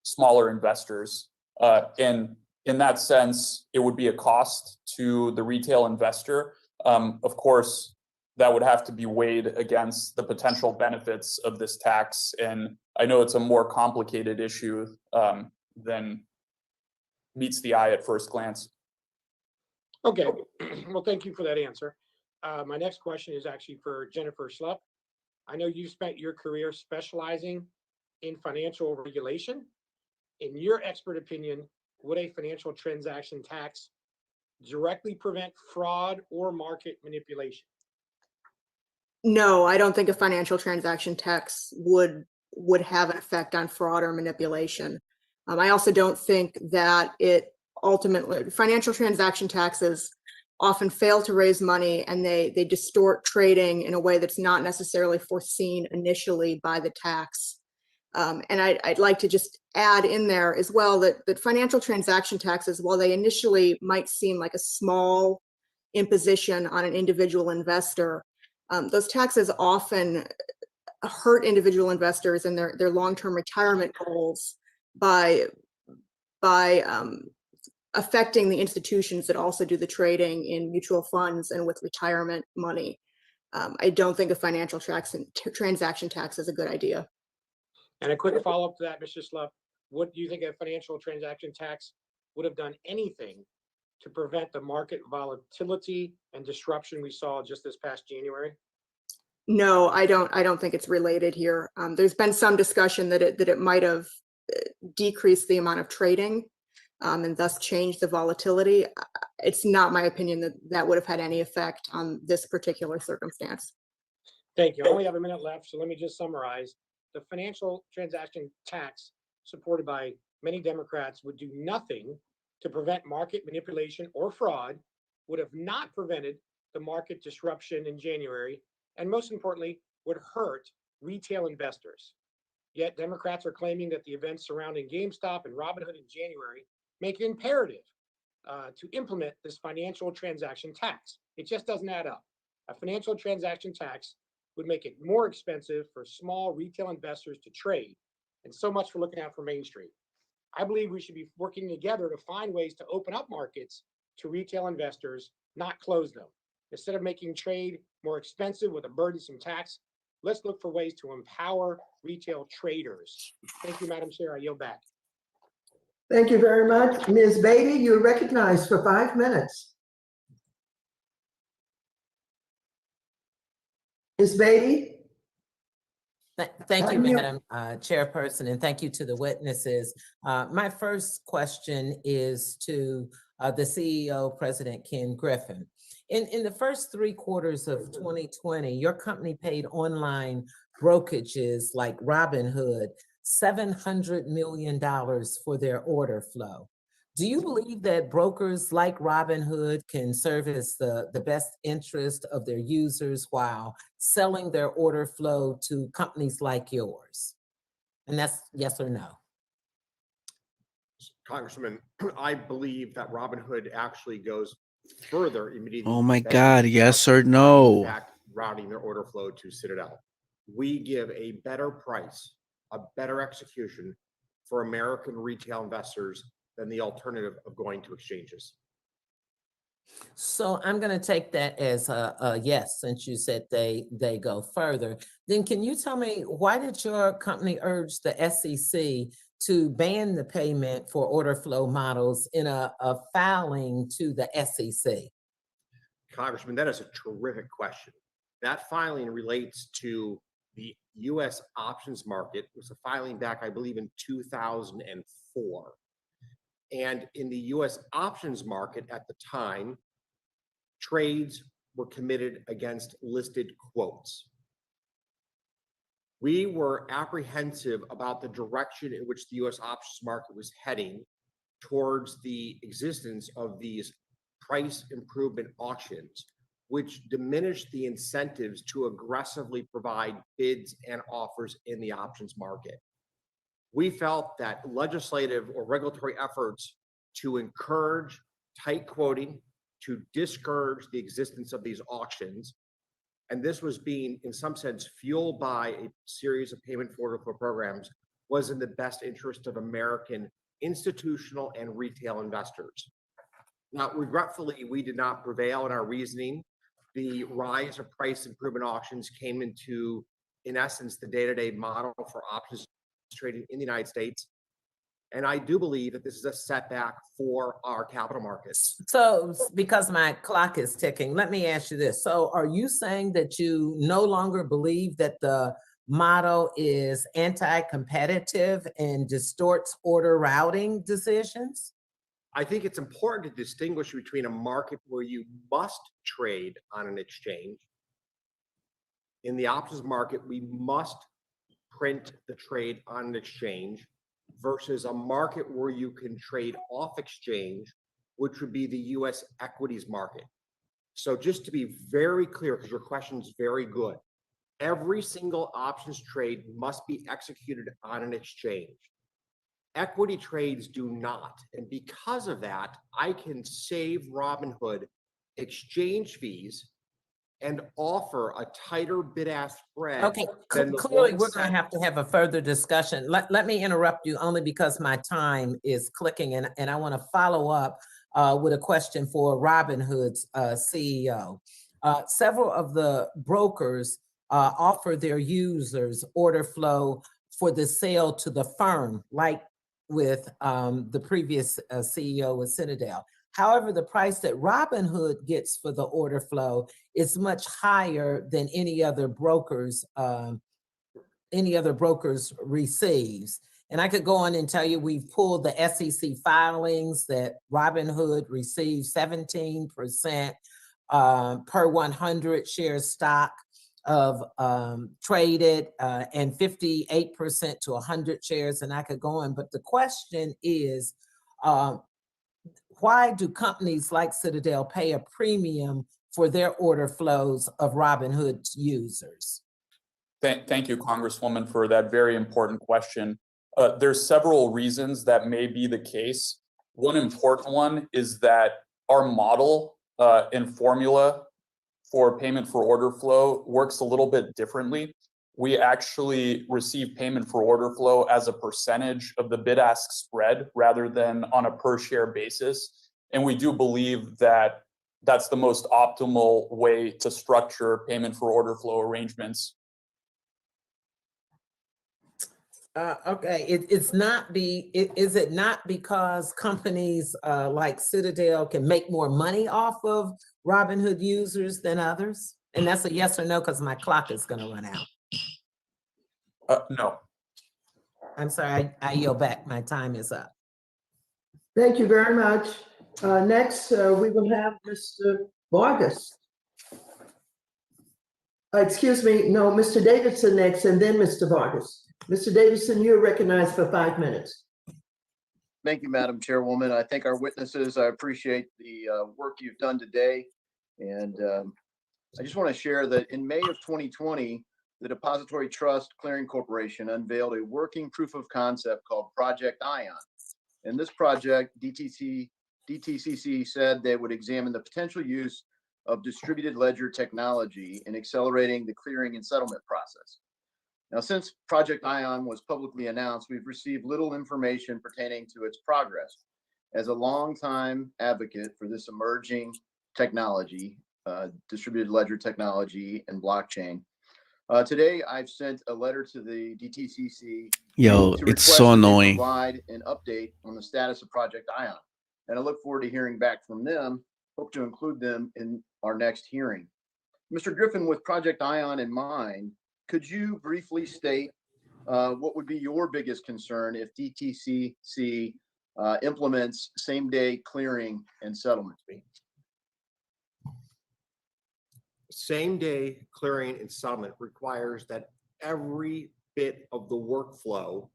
smaller investors. And in that sense, it would be a cost to the retail investor. Of course, that would have to be weighed against the potential benefits of this tax. And I know it's a more complicated issue than meets the eye at first glance. Okay, well, thank you for that answer. My next question is actually for Jennifer Schlupp. I know you spent your career specializing in financial regulation. In your expert opinion, would a financial transaction tax directly prevent fraud or market manipulation? No, I don't think a financial transaction tax would have an effect on fraud or manipulation. I also don't think that it ultimately, financial transaction taxes often fail to raise money, and they distort trading in a way that's not necessarily foreseen initially by the tax. And I'd like to just add in there as well that financial transaction taxes, while they initially might seem like a small imposition on an individual investor, those taxes often hurt individual investors and their long-term retirement goals by affecting the institutions that also do the trading in mutual funds and with retirement money. I don't think a financial transaction tax is a good idea. And a quick follow-up to that, Mr. Schlupp, what do you think a financial transaction tax would have done anything to prevent the market volatility and disruption we saw just this past January? No, I don't think it's related here. There's been some discussion that it might have decreased the amount of trading and thus changed the volatility. It's not my opinion that would have had any effect on this particular circumstance. Thank you. I only have a minute left, so let me just summarize. The financial transaction tax supported by many Democrats would do nothing to prevent market manipulation or fraud, would have not prevented the market disruption in January, and most importantly, would hurt retail investors. Yet Democrats are claiming that the events surrounding GameStop and Robinhood in January make it imperative to implement this financial transaction tax. It just doesn't add up. A financial transaction tax would make it more expensive for small retail investors to trade. And so much for looking out for Main Street. I believe we should be working together to find ways to open up markets to retail investors, not close them. Instead of making trade more expensive with a burdensome tax, let's look for ways to empower retail traders. Thank you, Madam Chair. I yield back. Thank you very much. Ms. Beatty, you're recognized for 5 minutes. Ms. Beatty? Thank you, Madam Chairperson, and thank you to the witnesses. My first question is to the CEO, President Ken Griffin. In the first 3 quarters of 2020, your company paid online brokerages like Robinhood $700 million for their order flow. Do you believe that brokers like Robinhood can service the best interest of their users while selling their order flow to companies like yours? And that's yes or no. Congressman, I believe that Robinhood actually goes further immediately. Oh my God, yes or no? In fact, routing their order flow to Citadel. We give a better price, a better execution for American retail investors than the alternative of going to exchanges. So I'm going to take that as a yes, since you said they go further. Then can you tell me, why did your company urge the SEC to ban the payment for order flow models in a filing to the SEC? Congressman, that is a terrific question. That filing relates to the U.S. options market. It was a filing back, I believe, in 2004. And in the U.S. options market at the time, trades were committed against listed quotes. We were apprehensive about the direction in which the U.S. options market was heading towards the existence of these price improvement auctions, which diminished the incentives to aggressively provide bids and offers in the options market. We felt that legislative or regulatory efforts to encourage tight quoting, to discourage the existence of these auctions, and this was being, in some sense, fueled by a series of payment for order flow programs, was in the best interest of American institutional and retail investors. Now, regretfully, we did not prevail in our reasoning. The rise of price improvement auctions came into, in essence, the day-to-day model for options trading in the United States. And I do believe that this is a setback for our capital markets. So because my clock is ticking, let me ask you this. So are you saying that you no longer believe that the model is anti-competitive and distorts order routing decisions? I think it's important to distinguish between a market where you must trade on an exchange. In the options market, we must print the trade on an exchange, versus a market where you can trade off exchange, which would be the U.S. equities market. So just to be very clear, because your question is very good, every single options trade must be executed on an exchange. Equity trades do not. And because of that, I can save Robinhood exchange fees and offer a tighter bid-ask spread. Okay, clearly we're going to have a further discussion. Let me interrupt you only because my time is clicking, and I want to follow up with a question for Robinhood's CEO. Several of the brokers offer their users order flow for the sale to the firm, like with the previous CEO with Citadel. However, the price that Robinhood gets for the order flow is much higher than any other brokers receives. And I could go on and tell you we've pulled the SEC filings that Robinhood receives 17% per 100 shares stock of traded and 58% to 100 shares, and I could go on. But the question is, why do companies like Citadel pay a premium for their order flows of Robinhood's users? Thank you, Congresswoman, for that very important question. There's several reasons that may be the case. One important one is that our model and formula for payment for order flow works a little bit differently. We actually receive payment for order flow as a percentage of the bid-ask spread rather than on a per share basis. And we do believe that that's the most optimal way to structure payment for order flow arrangements. Okay, is it not because companies like Citadel can make more money off of Robinhood users than others? And that's a yes or no, because my clock is going to run out. No. I'm sorry, I yield back. My time is up. Thank you very much. Next, we will have Mr. Vargas. Excuse me, no, Mr. Davidson next, and then Mr. Vargas. Mr. Davidson, you're recognized for 5 minutes. Thank you, Madam Chairwoman. I thank our witnesses. I appreciate the work you've done today. And I just want to share that in May of 2020, the Depository Trust Clearing Corporation unveiled a working proof of concept called Project Ion. In this project, DTCC said they would examine the potential use of distributed ledger technology in accelerating the clearing and settlement process. Now, since Project Ion was publicly announced, we've received little information pertaining to its progress. As a longtime advocate for this emerging technology, distributed ledger technology and blockchain, today I've sent a letter to the DTCC Yo, to it's request so that they annoying. provide an update on the status of Project Ion. And I look forward to hearing back from them. Hope to include them in our next hearing. Mr. Griffin, with Project Ion in mind, could you briefly state what would be your biggest concern if DTCC implements same-day clearing and settlement? Same-day clearing and settlement requires that every bit of the workflow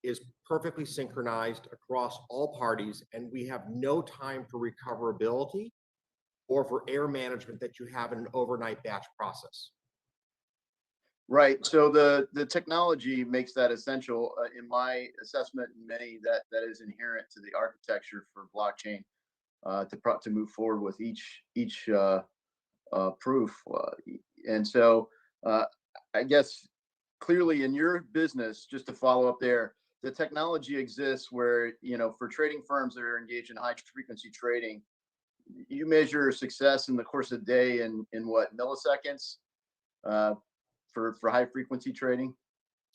is perfectly synchronized across all parties, and we have no time for recoverability or for error management that you have in an overnight batch process. Right. So the technology makes that essential in my assessment, and many that is inherent to the architecture for blockchain to move forward with each proof. And so I guess clearly in your business, just to follow up there, the technology exists where, for trading firms that are engaged in high frequency trading, you measure success in the course of the day in what, milliseconds for high frequency trading?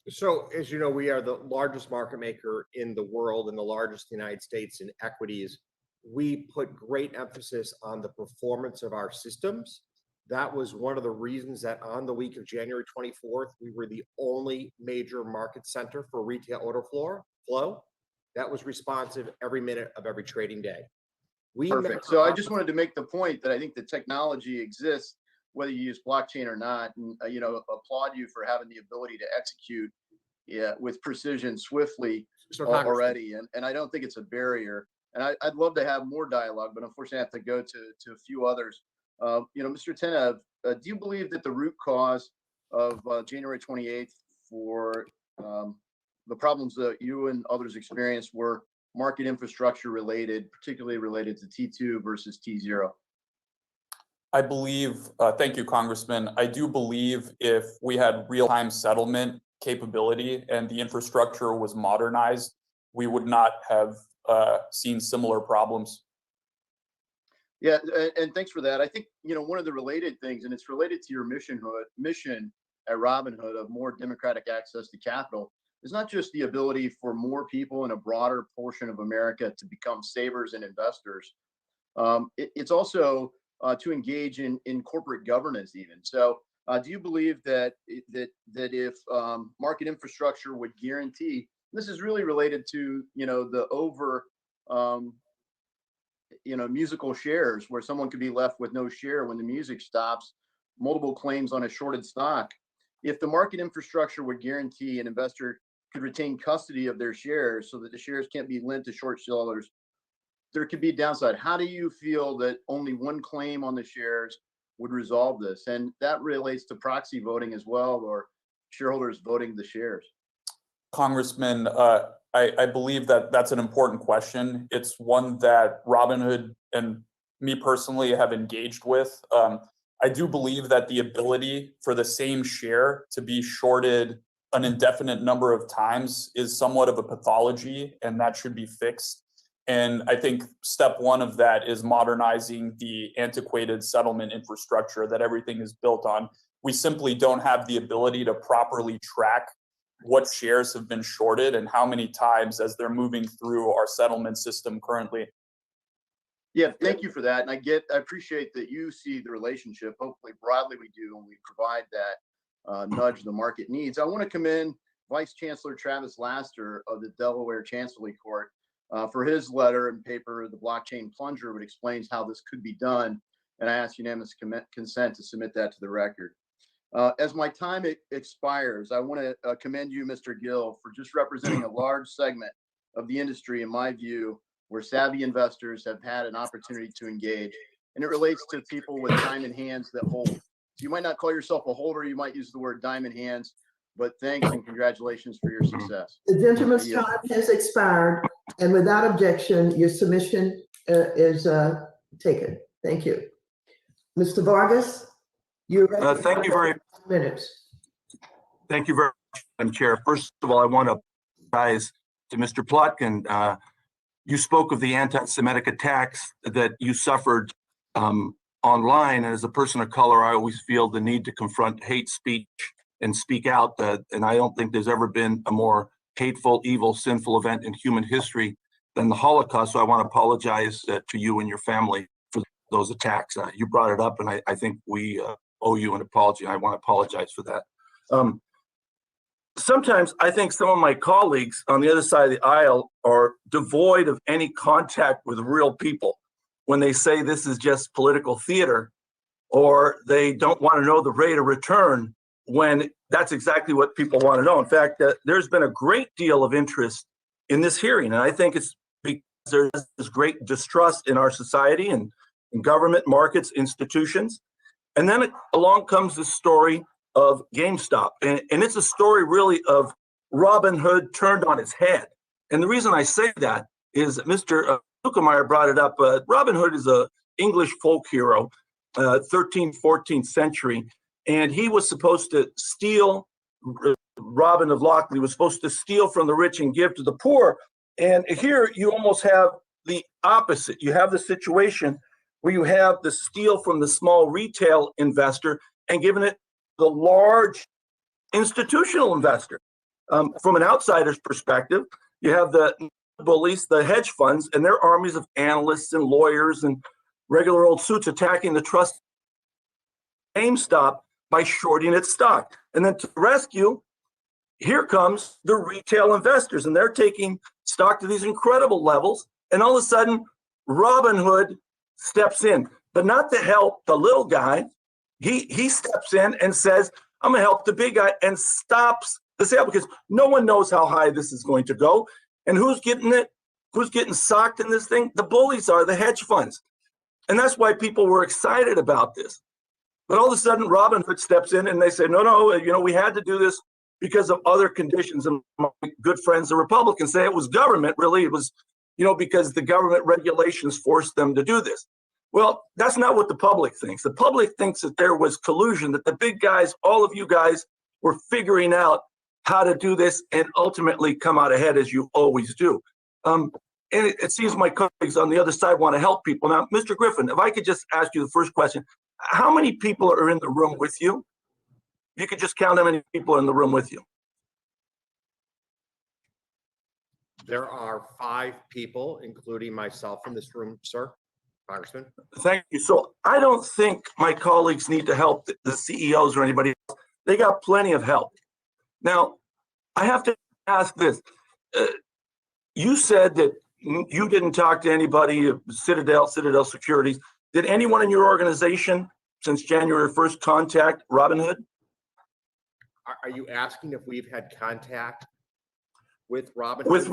So as you know, we are the largest market maker in the world and the largest in the United States in equities. We put great emphasis on the performance of our systems. That was one of the reasons that on the week of January 24th, we were the only major market center for retail order flow that was responsive every minute of every trading day. Perfect. So I just wanted to make the point that I think the technology exists, whether you use blockchain or not, and applaud you for having the ability to execute with precision swiftly already. And I don't think it's a barrier. And I'd love to have more dialogue, but unfortunately I have to go to a few others. Mr. Tenev, do you believe that the root cause of January 28th for the problems that you and others experienced were market infrastructure related, particularly related to T2 versus T0? I believe, thank you, Congressman. I do believe if we had real-time settlement capability and the infrastructure was modernized, we would not have seen similar problems. Yeah, and thanks for that. I think, one of the related things, and it's related to your mission at Robinhood of more democratic access to capital, is not just the ability for more people in a broader portion of America to become savers and investors. It's also to engage in corporate governance even. So do you believe that if market infrastructure would guarantee, this is really related to, the over, musical shares where someone could be left with no share when the music stops, multiple claims on a shorted stock. If the market infrastructure would guarantee an investor could retain custody of their shares so that the shares can't be lent to short sellers, there could be a downside. How do you feel that only one claim on the shares would resolve this? And that relates to proxy voting as well, or shareholders voting the shares. Congressman, I believe that that's an important question. It's one that Robinhood and me personally have engaged with. I do believe that the ability for the same share to be shorted an indefinite number of times is somewhat of a pathology, and that should be fixed. And I think step one of that is modernizing the antiquated settlement infrastructure that everything is built on. We simply don't have the ability to properly track what shares have been shorted and how many times as they're moving through our settlement system currently. Yeah, thank you for that. And I appreciate that you see the relationship. Hopefully broadly we do, and we provide that nudge the market needs. I want to commend Vice Chancellor Travis Laster of the Delaware Chancellery Court for his letter and paper, The Blockchain Plunger, which explains how this could be done. and I ask unanimous consent to submit that to the record. As my time expires, I want to commend you, Mr. Gill, for just representing a large segment of the industry, in my view, where savvy investors have had an opportunity to engage. And it relates to people with diamond hands that hold. So you might not call yourself a holder, you might use the word diamond hands, but thanks and congratulations for your success. The gentleman's time has expired, and without objection, your submission is taken. Thank you. Mr. Vargas, you're ready. Thank you very minutes. Thank you very much, Madam Chair. First of all, I want to apologize to Mr. Plotkin. You spoke of the anti-Semitic attacks that you suffered online. And as a person of color, I always feel the need to confront hate speech and speak out. And I don't think there's ever been a more hateful, evil, sinful event in human history than the Holocaust. So I want to apologize to you and your family for those attacks. You brought it up, and I think we owe you an apology. I want to apologize for that. Sometimes I think some of my colleagues on the other side of the aisle are devoid of any contact with real people when they say this is just political theater, or they don't want to know the rate of return when that's exactly what people want to know. In fact, there's been a great deal of interest in this hearing, and I think it's because there's great distrust in our society and in government, markets, institutions. And then along comes the story of GameStop. And it's a story really of Robinhood turned on its head. And the reason I say that is Mr. Zuckermeyer brought it up. Robinhood is an English folk hero, 13th, 14th century. And he was supposed to steal, Robin of Locksley was supposed to steal from the rich and give to the poor. And here you almost have the opposite. You have the situation where you have the steal from the small retail investor and giving it the large institutional investor. From an outsider's perspective, you have the bullies, the hedge funds, and their armies of analysts and lawyers and regular old suits attacking the trust GameStop by shorting its stock. And then to rescue, here comes the retail investors, and they're taking stock to these incredible levels. And all of a sudden, Robinhood steps in, but not to help the little guy. He steps in and says, I'm going to help the big guy, and stops the sale because no one knows how high this is going to go. And who's getting it? Who's getting socked in this thing? The bullies are, the hedge funds. And that's why people were excited about this. But all of a sudden, Robinhood steps in and they say, no, we had to do this because of other conditions. And my good friends, the Republicans, say it was government, really. It was, because the government regulations forced them to do this. Well, that's not what the public thinks. The public thinks that there was collusion, that the big guys, all of you guys, were figuring out how to do this and ultimately come out ahead, as you always do. And it seems my colleagues on the other side want to help people. Now, Mr. Griffin, if I could just ask you the first question, how many people are in the room with you? You could just count how many people are in the room with you. There are 5 people, including myself, in this room, sir. Congressman. Thank you. So I don't think my colleagues need to help the CEOs or anybody else. They got plenty of help. Now, I have to ask this. You said that you didn't talk to anybody, Citadel Securities. Did anyone in your organization since January 1st contact Robinhood? Are you asking if we've had contact with Robinhood? With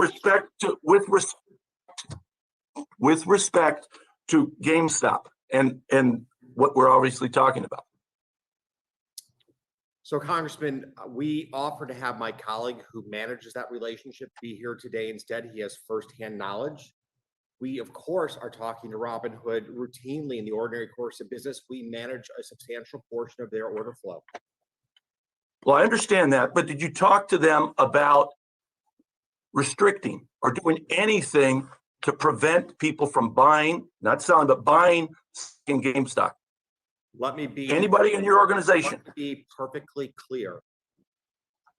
respect to GameStop and what we're obviously talking about. So, Congressman, we offered to have my colleague who manages that relationship be here today instead. He has firsthand knowledge. We, of course, are talking to Robinhood routinely in the ordinary course of business. We manage a substantial portion of their order flow. Well, I understand that, but did you talk to them about restricting or doing anything to prevent people from buying, not selling, but buying in GameStop? Let me be anybody in your organization. Let me be perfectly clear.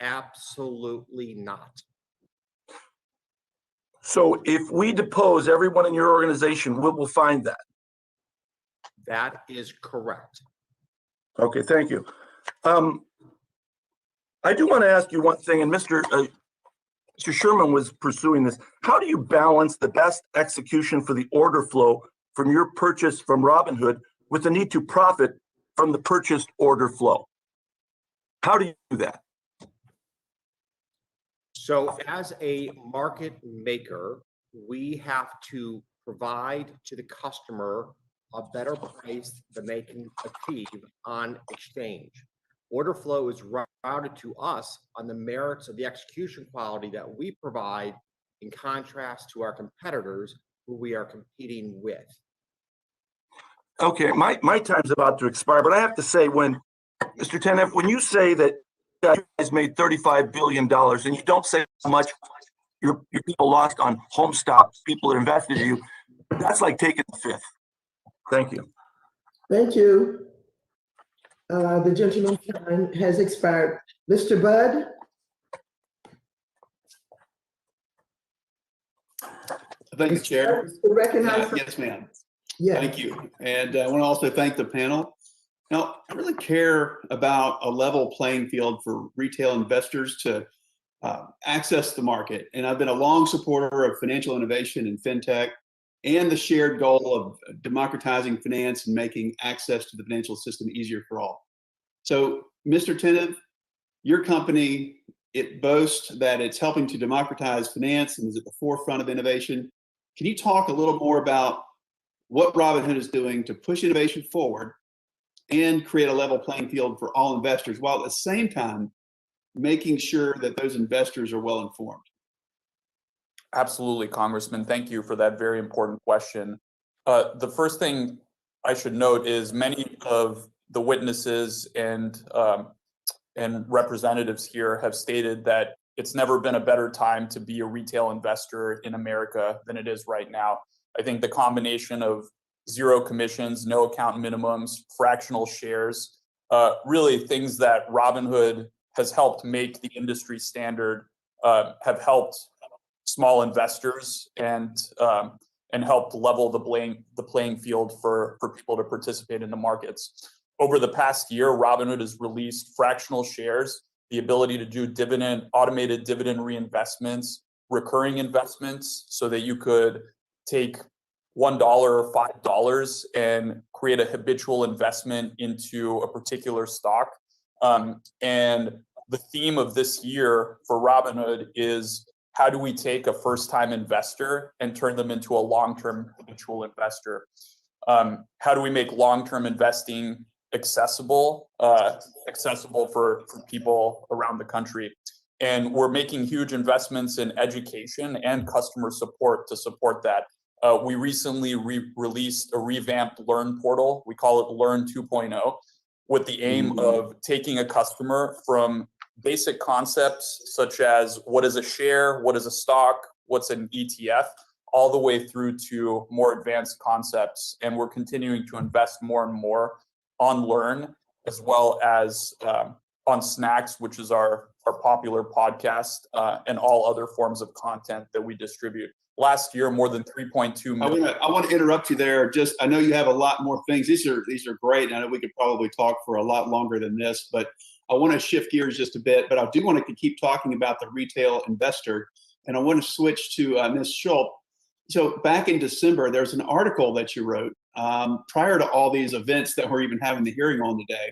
Absolutely not. So if we depose everyone in your organization, we'll find that. That is correct. Okay, thank you. I do want to ask you one thing, and Mr. Sherman was pursuing this. How do you balance the best execution for the order flow from your purchase from Robinhood with the need to profit from the purchased order flow? How do you do that? So as a market maker, we have to provide to the customer a better price than they can achieve on exchange. Order flow is routed to us on the merits of the execution quality that we provide, in contrast to our competitors who we are competing with. Okay, my time's about to expire, but I have to say, when Mr. Tenev, when you say that you guys made $35 billion and you don't say how much your people lost on home stocks, people that invested in you, that's like taking the fifth. Thank you. Thank you. The gentleman's time has expired. Mr. Budd? Thank you, Chair. Recognize Yes, ma'am. Yes. Thank you. And I want to also thank the panel. Now, I really care about a level playing field for retail investors to access the market. And I've been a long supporter of financial innovation and fintech and the shared goal of democratizing finance and making access to the financial system easier for all. So, Mr. Tenev, your company, it boasts that it's helping to democratize finance and is at the forefront of innovation. Can you talk a little more about what Robinhood is doing to push innovation forward and create a level playing field for all investors, while at the same time making sure that those investors are well informed? Absolutely, Congressman. Thank you for that very important question. The first thing I should note is many of the witnesses and representatives here have stated that it's never been a better time to be a retail investor in America than it is right now. I think the combination of zero commissions, no account minimums, fractional shares, really things that Robinhood has helped make the industry standard, have helped small investors and helped level the playing field for people to participate in the markets. Over the past year, Robinhood has released fractional shares, the ability to do automated dividend reinvestments, recurring investments, so that you could take $1 or $5 and create a habitual investment into a particular stock. And the theme of this year for Robinhood is, how do we take a first-time investor and turn them into a long-term habitual investor? How do we make long-term investing accessible for people around the country? And we're making huge investments in education and customer support to support that. We recently released a revamped Learn portal. We call it Learn 2.0, with the aim of taking a customer from basic concepts such as what is a share, what is a stock, what's an ETF, all the way through to more advanced concepts. And we're continuing to invest more and more on Learn, as well as on Snacks, which is our popular podcast, and all other forms of content that we distribute. Last year, more than 3.2 million. I want to interrupt you there. I know you have a lot more things. These are great. And I know we could probably talk for a lot longer than this, but I want to shift gears just a bit. But I do want to keep talking about the retail investor. And I want to switch to Ms. Schulp. So back in December, there's an article that you wrote prior to all these events that we're even having the hearing on today.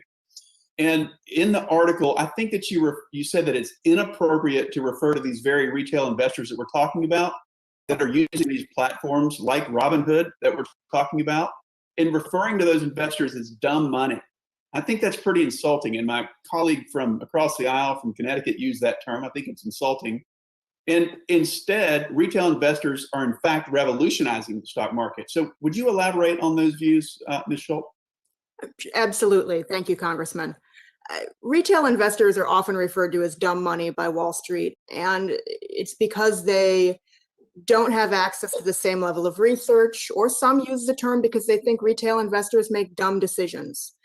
And in the article, I think that you said that it's inappropriate to refer to these very retail investors that we're talking about, that are using these platforms like Robinhood that we're talking about, and referring to those investors as dumb money. I think that's pretty insulting. And my colleague from across the aisle from Connecticut used that term. I think it's insulting. And instead, retail investors are in fact revolutionizing the stock market. So would you elaborate on those views, Ms. Schulp? Absolutely. Thank you, Congressman. Retail investors are often referred to as dumb money by Wall Street, and it's because they don't have access to the same level of research, or some use the term because they think retail investors make dumb decisions.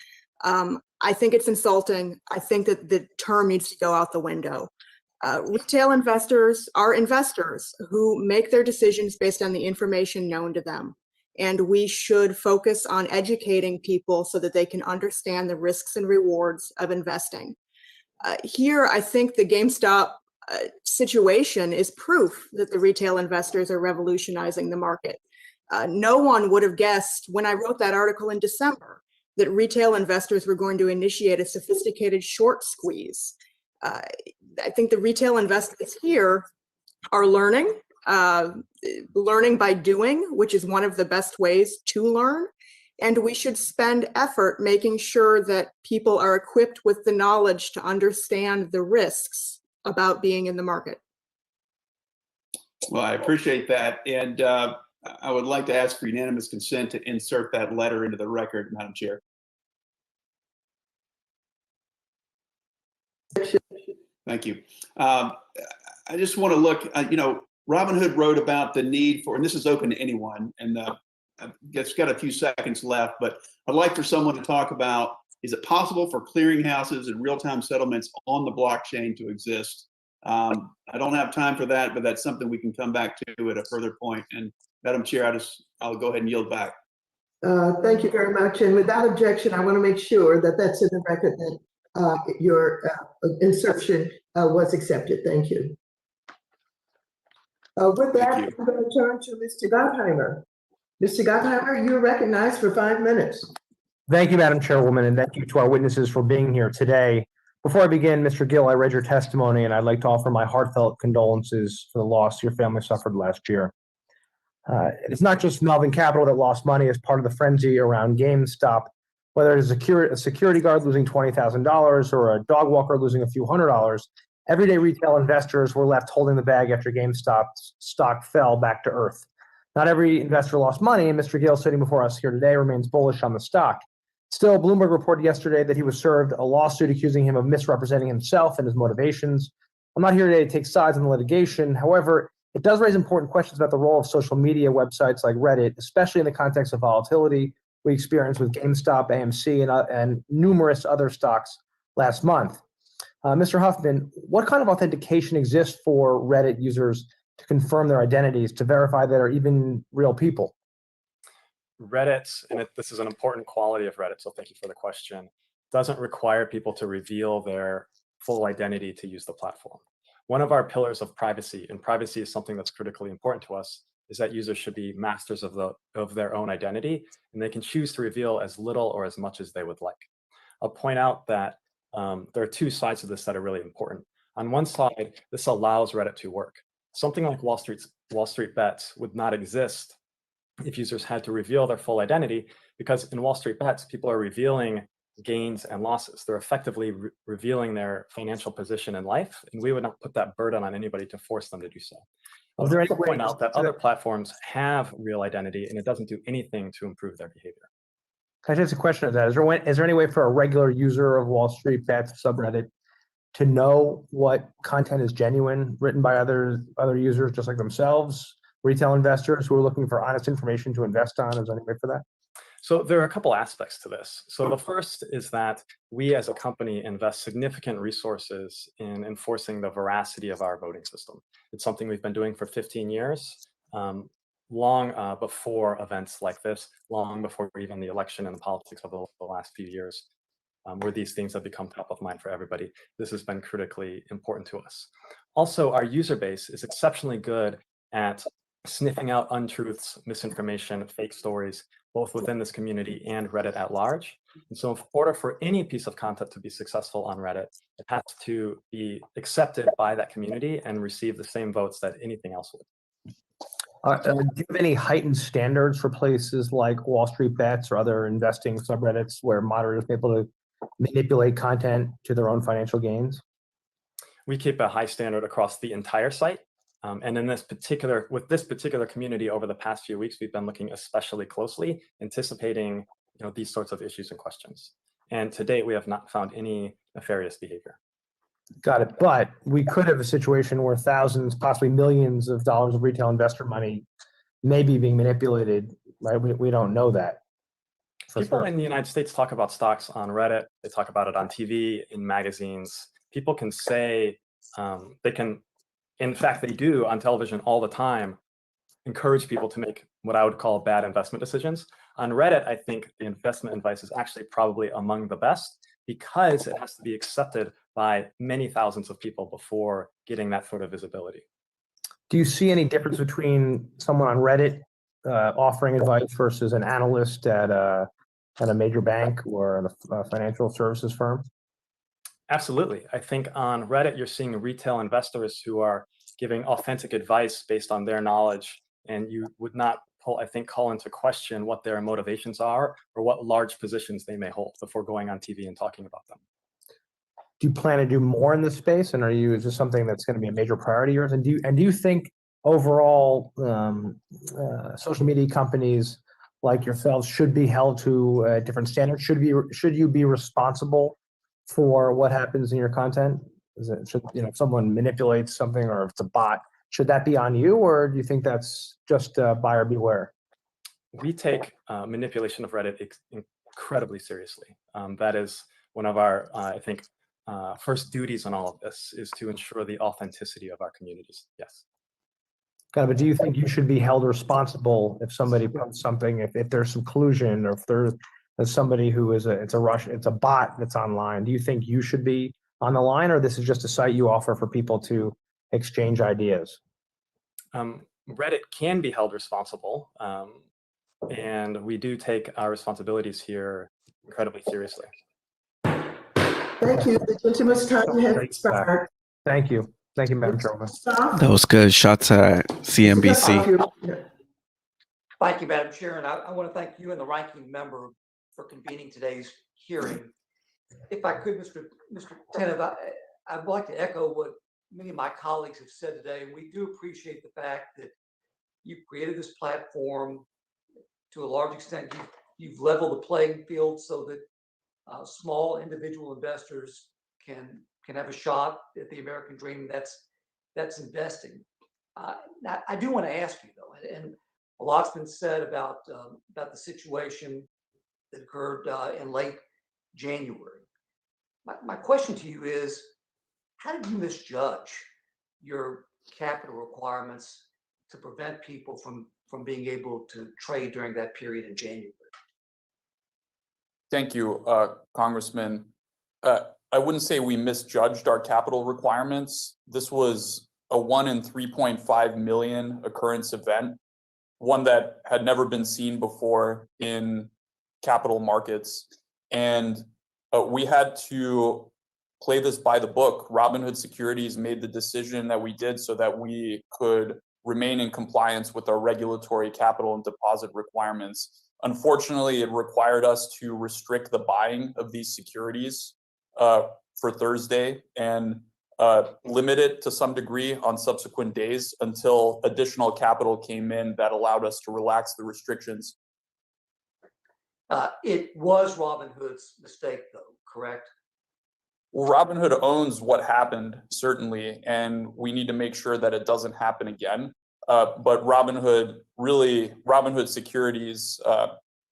I think it's insulting. I think that the term needs to go out the window. Retail investors are investors who make their decisions based on the information known to them. And we should focus on educating people so that they can understand the risks and rewards of investing. Here, I think the GameStop situation is proof that the retail investors are revolutionizing the market. No one would have guessed when I wrote that article in December that retail investors were going to initiate a sophisticated short squeeze. I think the retail investors here are learning by doing, which is one of the best ways to learn. And we should spend effort making sure that people are equipped with the knowledge to understand the risks about being in the market. Well, I appreciate that. And I would like to ask for unanimous consent to insert that letter into the record, Madam Chair. Thank you. I just want to look, Robinhood wrote about the need for, and this is open to anyone, and it's got a few seconds left, but I'd like for someone to talk about, is it possible for clearinghouses and real-time settlements on the blockchain to exist? I don't have time for that, but that's something we can come back to at a further point. And Madam Chair, I'll go ahead and yield back. Thank you very much. And without objection, I want to make sure that that's in the record that your insertion was accepted. Thank you. With that, I'm going to turn to Mr. Gottheimer. Mr. Gottheimer, you're recognized for 5 minutes. Thank you, Madam Chairwoman, and thank you to our witnesses for being here today. Before I begin, Mr. Gill, I read your testimony, and I'd like to offer my heartfelt condolences for the loss your family suffered last year. It's not just Melvin Capital that lost money as part of the frenzy around GameStop. Whether it's a security guard losing $20,000 or a dog walker losing a few $100s, everyday retail investors were left holding the bag after GameStop's stock fell back to earth. Not every investor lost money, and Mr. Gill, sitting before us here today, remains bullish on the stock. Still, Bloomberg reported yesterday that he was served a lawsuit accusing him of misrepresenting himself and his motivations. I'm not here today to take sides in the litigation. However, it does raise important questions about the role of social media websites like Reddit, especially in the context of volatility we experienced with GameStop, AMC, and numerous other stocks last month. Mr. Huffman, what kind of authentication exists for Reddit users to confirm their identities, to verify that are even real people? Reddit, and this is an important quality of Reddit, so thank you for the question, doesn't require people to reveal their full identity to use the platform. One of our pillars of privacy, and privacy is something that's critically important to us, is that users should be masters of their own identity, and they can choose to reveal as little or as much as they would like. I'll point out that there are two sides of this that are really important. On one side, this allows Reddit to work. Something like Wall Street Bets would not exist if users had to reveal their full identity, because in Wall Street Bets, people are revealing gains and losses. They're effectively revealing their financial position in life, and we would not put that burden on anybody to force them to do so. I'll also point out that other platforms have real identity, and it doesn't do anything to improve their behavior. Can I ask a question of that? Is there any way for a regular user of Wall Street Bets subreddit to know what content is genuine, written by other users just like themselves, retail investors who are looking for honest information to invest on? Is there any way for that? So there are a couple aspects to this. So the first is that we as a company invest significant resources in enforcing the veracity of our voting system. It's something we've been doing for 15 years, long before events like this, long before even the election and the politics of the last few years, where these things have become top of mind for everybody. This has been critically important to us. Also, our user base is exceptionally good at sniffing out untruths, misinformation, fake stories, both within this community and Reddit at large. And so in order for any piece of content to be successful on Reddit, it has to be accepted by that community and receive the same votes that anything else would. Do you have any heightened standards for places like Wall Street Bets or other investing subreddits where moderators are able to manipulate content to their own financial gains? We keep a high standard across the entire site. And in with this particular community over the past few weeks, we've been looking especially closely, anticipating these sorts of issues and questions. And to date, we have not found any nefarious behavior. Got it. But we could have a situation where thousands, possibly millions of dollars of retail investor money may be being manipulated, right? We don't know that. People in the United States talk about stocks on Reddit. They talk about it on TV, in magazines. People can say, in fact, they do on television all the time, encourage people to make what I would call bad investment decisions. On Reddit, I think the investment advice is actually probably among the best because it has to be accepted by many thousands of people before getting that sort of visibility. Do you see any difference between someone on Reddit offering advice versus an analyst at a major bank or at a financial services firm? Absolutely. I think on Reddit, you're seeing retail investors who are giving authentic advice based on their knowledge, and you would not, call into question what their motivations are or what large positions they may hold before going on TV and talking about them. Do you plan to do more in this space, and is this something that's going to be a major priority of yours? And do you think overall social media companies like yourselves should be held to a different standard? Should you be responsible for what happens in your content? If someone manipulates something or if it's a bot, should that be on you, or do you think that's just buyer beware? We take manipulation of Reddit incredibly seriously. That is one of our, first duties on all of this is to ensure the authenticity of our communities. Yes. But do you think you should be held responsible if somebody posts something, if there's some collusion, or if there's somebody who it's a bot that's online? Do you think you should be on the line, or this is just a site you offer for people to exchange ideas? Reddit can be held responsible, and we do take our responsibilities here incredibly seriously. Thank you. The gentleman's time has expired. Thank you. Thank you, Madam Chairwoman. That was good. Shots at CNBC. Thank you, Madam Chair, and I want to thank you and the ranking member for convening today's hearing. If I could, Mr. Tenet, I'd like to echo what many of my colleagues have said today. We do appreciate the fact that you've created this platform. To a large extent, you've leveled the playing field so that small individual investors can have a shot at the American dream. That's investing. Now, I do want to ask you though, and a lot's been said about the situation that occurred in late January. My question to you is, how did you misjudge your capital requirements to prevent people from being able to trade during that period in January? Thank you, Congressman. I wouldn't say we misjudged our capital requirements. This was a 1 in 3.5 million occurrence event, one that had never been seen before in capital markets. And we had to play this by the book. Robinhood Securities made the decision that we did so that we could remain in compliance with our regulatory capital and deposit requirements. Unfortunately, it required us to restrict the buying of these securities for Thursday and limit it to some degree on subsequent days until additional capital came in that allowed us to relax the restrictions. It was Robinhood's mistake, though, correct? Well, Robinhood owns what happened, certainly, and we need to make sure that it doesn't happen again. But Robinhood Securities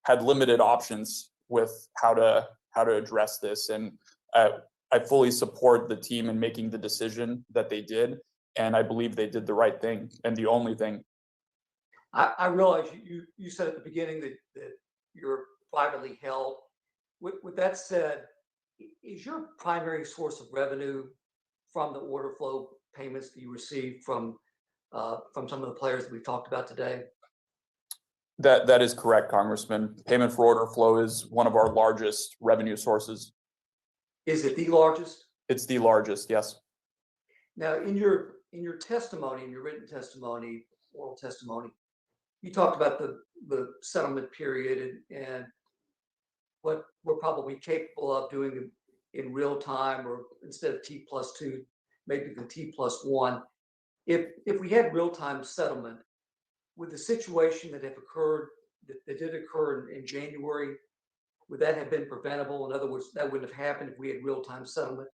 had limited options with how to address this, and I fully support the team in making the decision that they did, and I believe they did the right thing and the only thing. I realize you said at the beginning that you're privately held. With that said, is your primary source of revenue from the order flow payments that you receive from some of the players that we've talked about today? That is correct, Congressman. Payment for order flow is one of our largest revenue sources. Is it the largest? It's the largest, yes. Now, in your testimony, in your written testimony, oral testimony, you talked about the settlement period and what we're probably capable of doing in real time, or instead of T+2, maybe the T+1. If we had real time settlement, with the situation that did occur in January, would that have been preventable? In other words, that wouldn't have happened if we had real time settlement.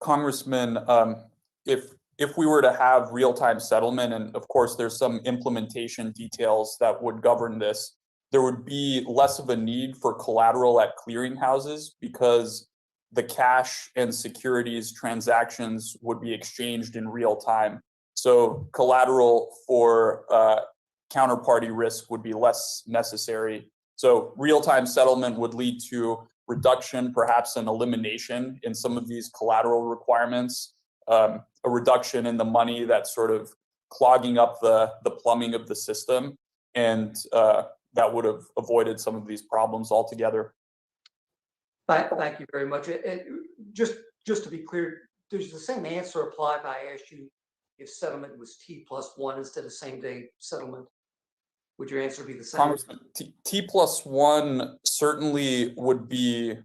Congressman, if we were to have real time settlement, and of course there's some implementation details that would govern this, there would be less of a need for collateral at clearinghouses because the cash and securities transactions would be exchanged in real time. So collateral for counterparty risk would be less necessary. So real-time settlement would lead to reduction, perhaps an elimination in some of these collateral requirements, a reduction in the money that's sort of clogging up the plumbing of the system. and that would have avoided some of these problems altogether. Thank you very much. Just to be clear, does the same answer apply if I asked you if settlement was T+1 instead of same day settlement? Would your answer be the same? Congressman, T+1 certainly would be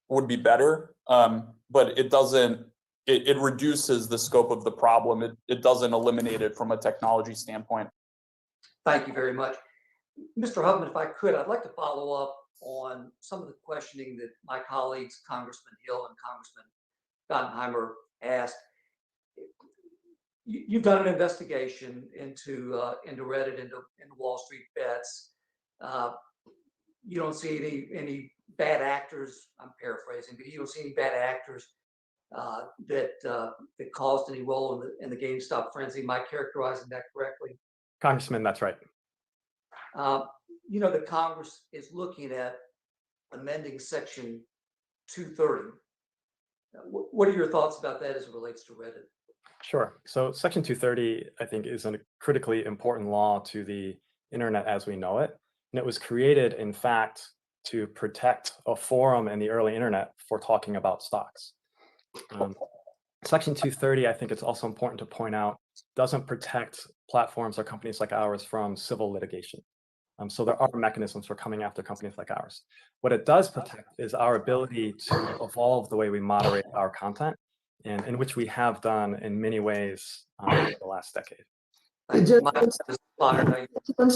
better, but it doesn't. It reduces the scope of the problem. It doesn't eliminate it from a technology standpoint. Thank you very much. Mr. Hubman, if I could, I'd like to follow up on some of the questioning that my colleagues, Congressman Hill and Congressman Gottheimer, asked. You've done an investigation into Reddit, into Wall Street bets. You don't see any bad actors. I'm paraphrasing, but you don't see any bad actors that caused any role in the GameStop frenzy. Am I characterizing that correctly? Congressman, that's right. You know, the Congress is looking at amending Section 230. What are your thoughts about that as it relates to Reddit? Sure. So Section 230, I think, is a critically important law to the internet as we know it. And it was created, in fact, to protect a forum in the early internet for talking about stocks. Section 230, I think it's also important to point out, doesn't protect platforms or companies like ours from civil litigation. So there are mechanisms for coming after companies like ours. What it does protect is our ability to evolve the way we moderate our content, and in which we have done in many ways over the last decade. The gentleman's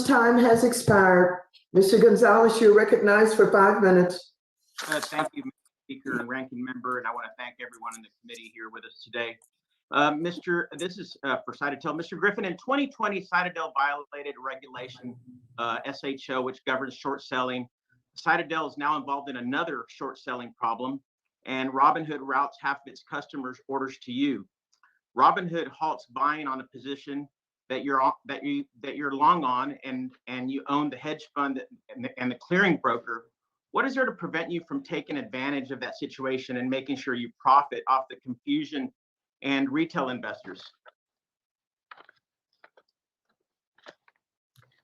time has expired. Mr. Gonzalez, you're recognized for 5 minutes. Thank you, Mr. Speaker and Ranking Member, and I want to thank everyone in the committee here with us today. This is for Citadel. Mr. Griffin, in 2020, Citadel violated a regulation, SHO, which governs short selling. Citadel is now involved in another short selling problem, and Robinhood routes half of its customers' orders to you. Robinhood halts buying on a position that you're long on, and you own the hedge fund and the clearing broker. What is there to prevent you from taking advantage of that situation and making sure you profit off the confusion and retail investors?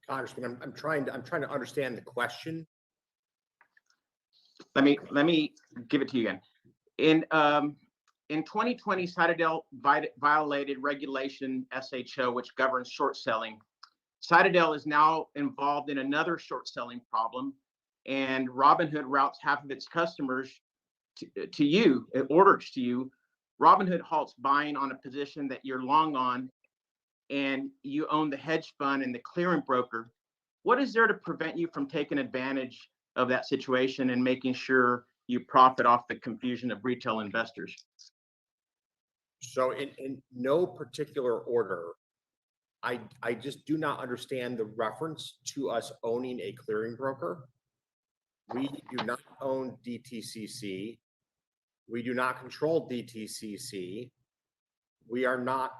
Congressman, I'm trying to understand the question. Let me give it to you again. In 2020, Citadel violated regulation SHO, which governs short selling. Citadel is now involved in another short selling problem, and Robinhood routes half of its customers to you, orders to you. Robinhood halts buying on a position that you're long on, and you own the hedge fund and the clearing broker. What is there to prevent you from taking advantage of that situation and making sure you profit off the confusion of retail investors? So in no particular order, I just do not understand the reference to us owning a clearing broker. We do not own DTCC. We do not control DTCC. We are not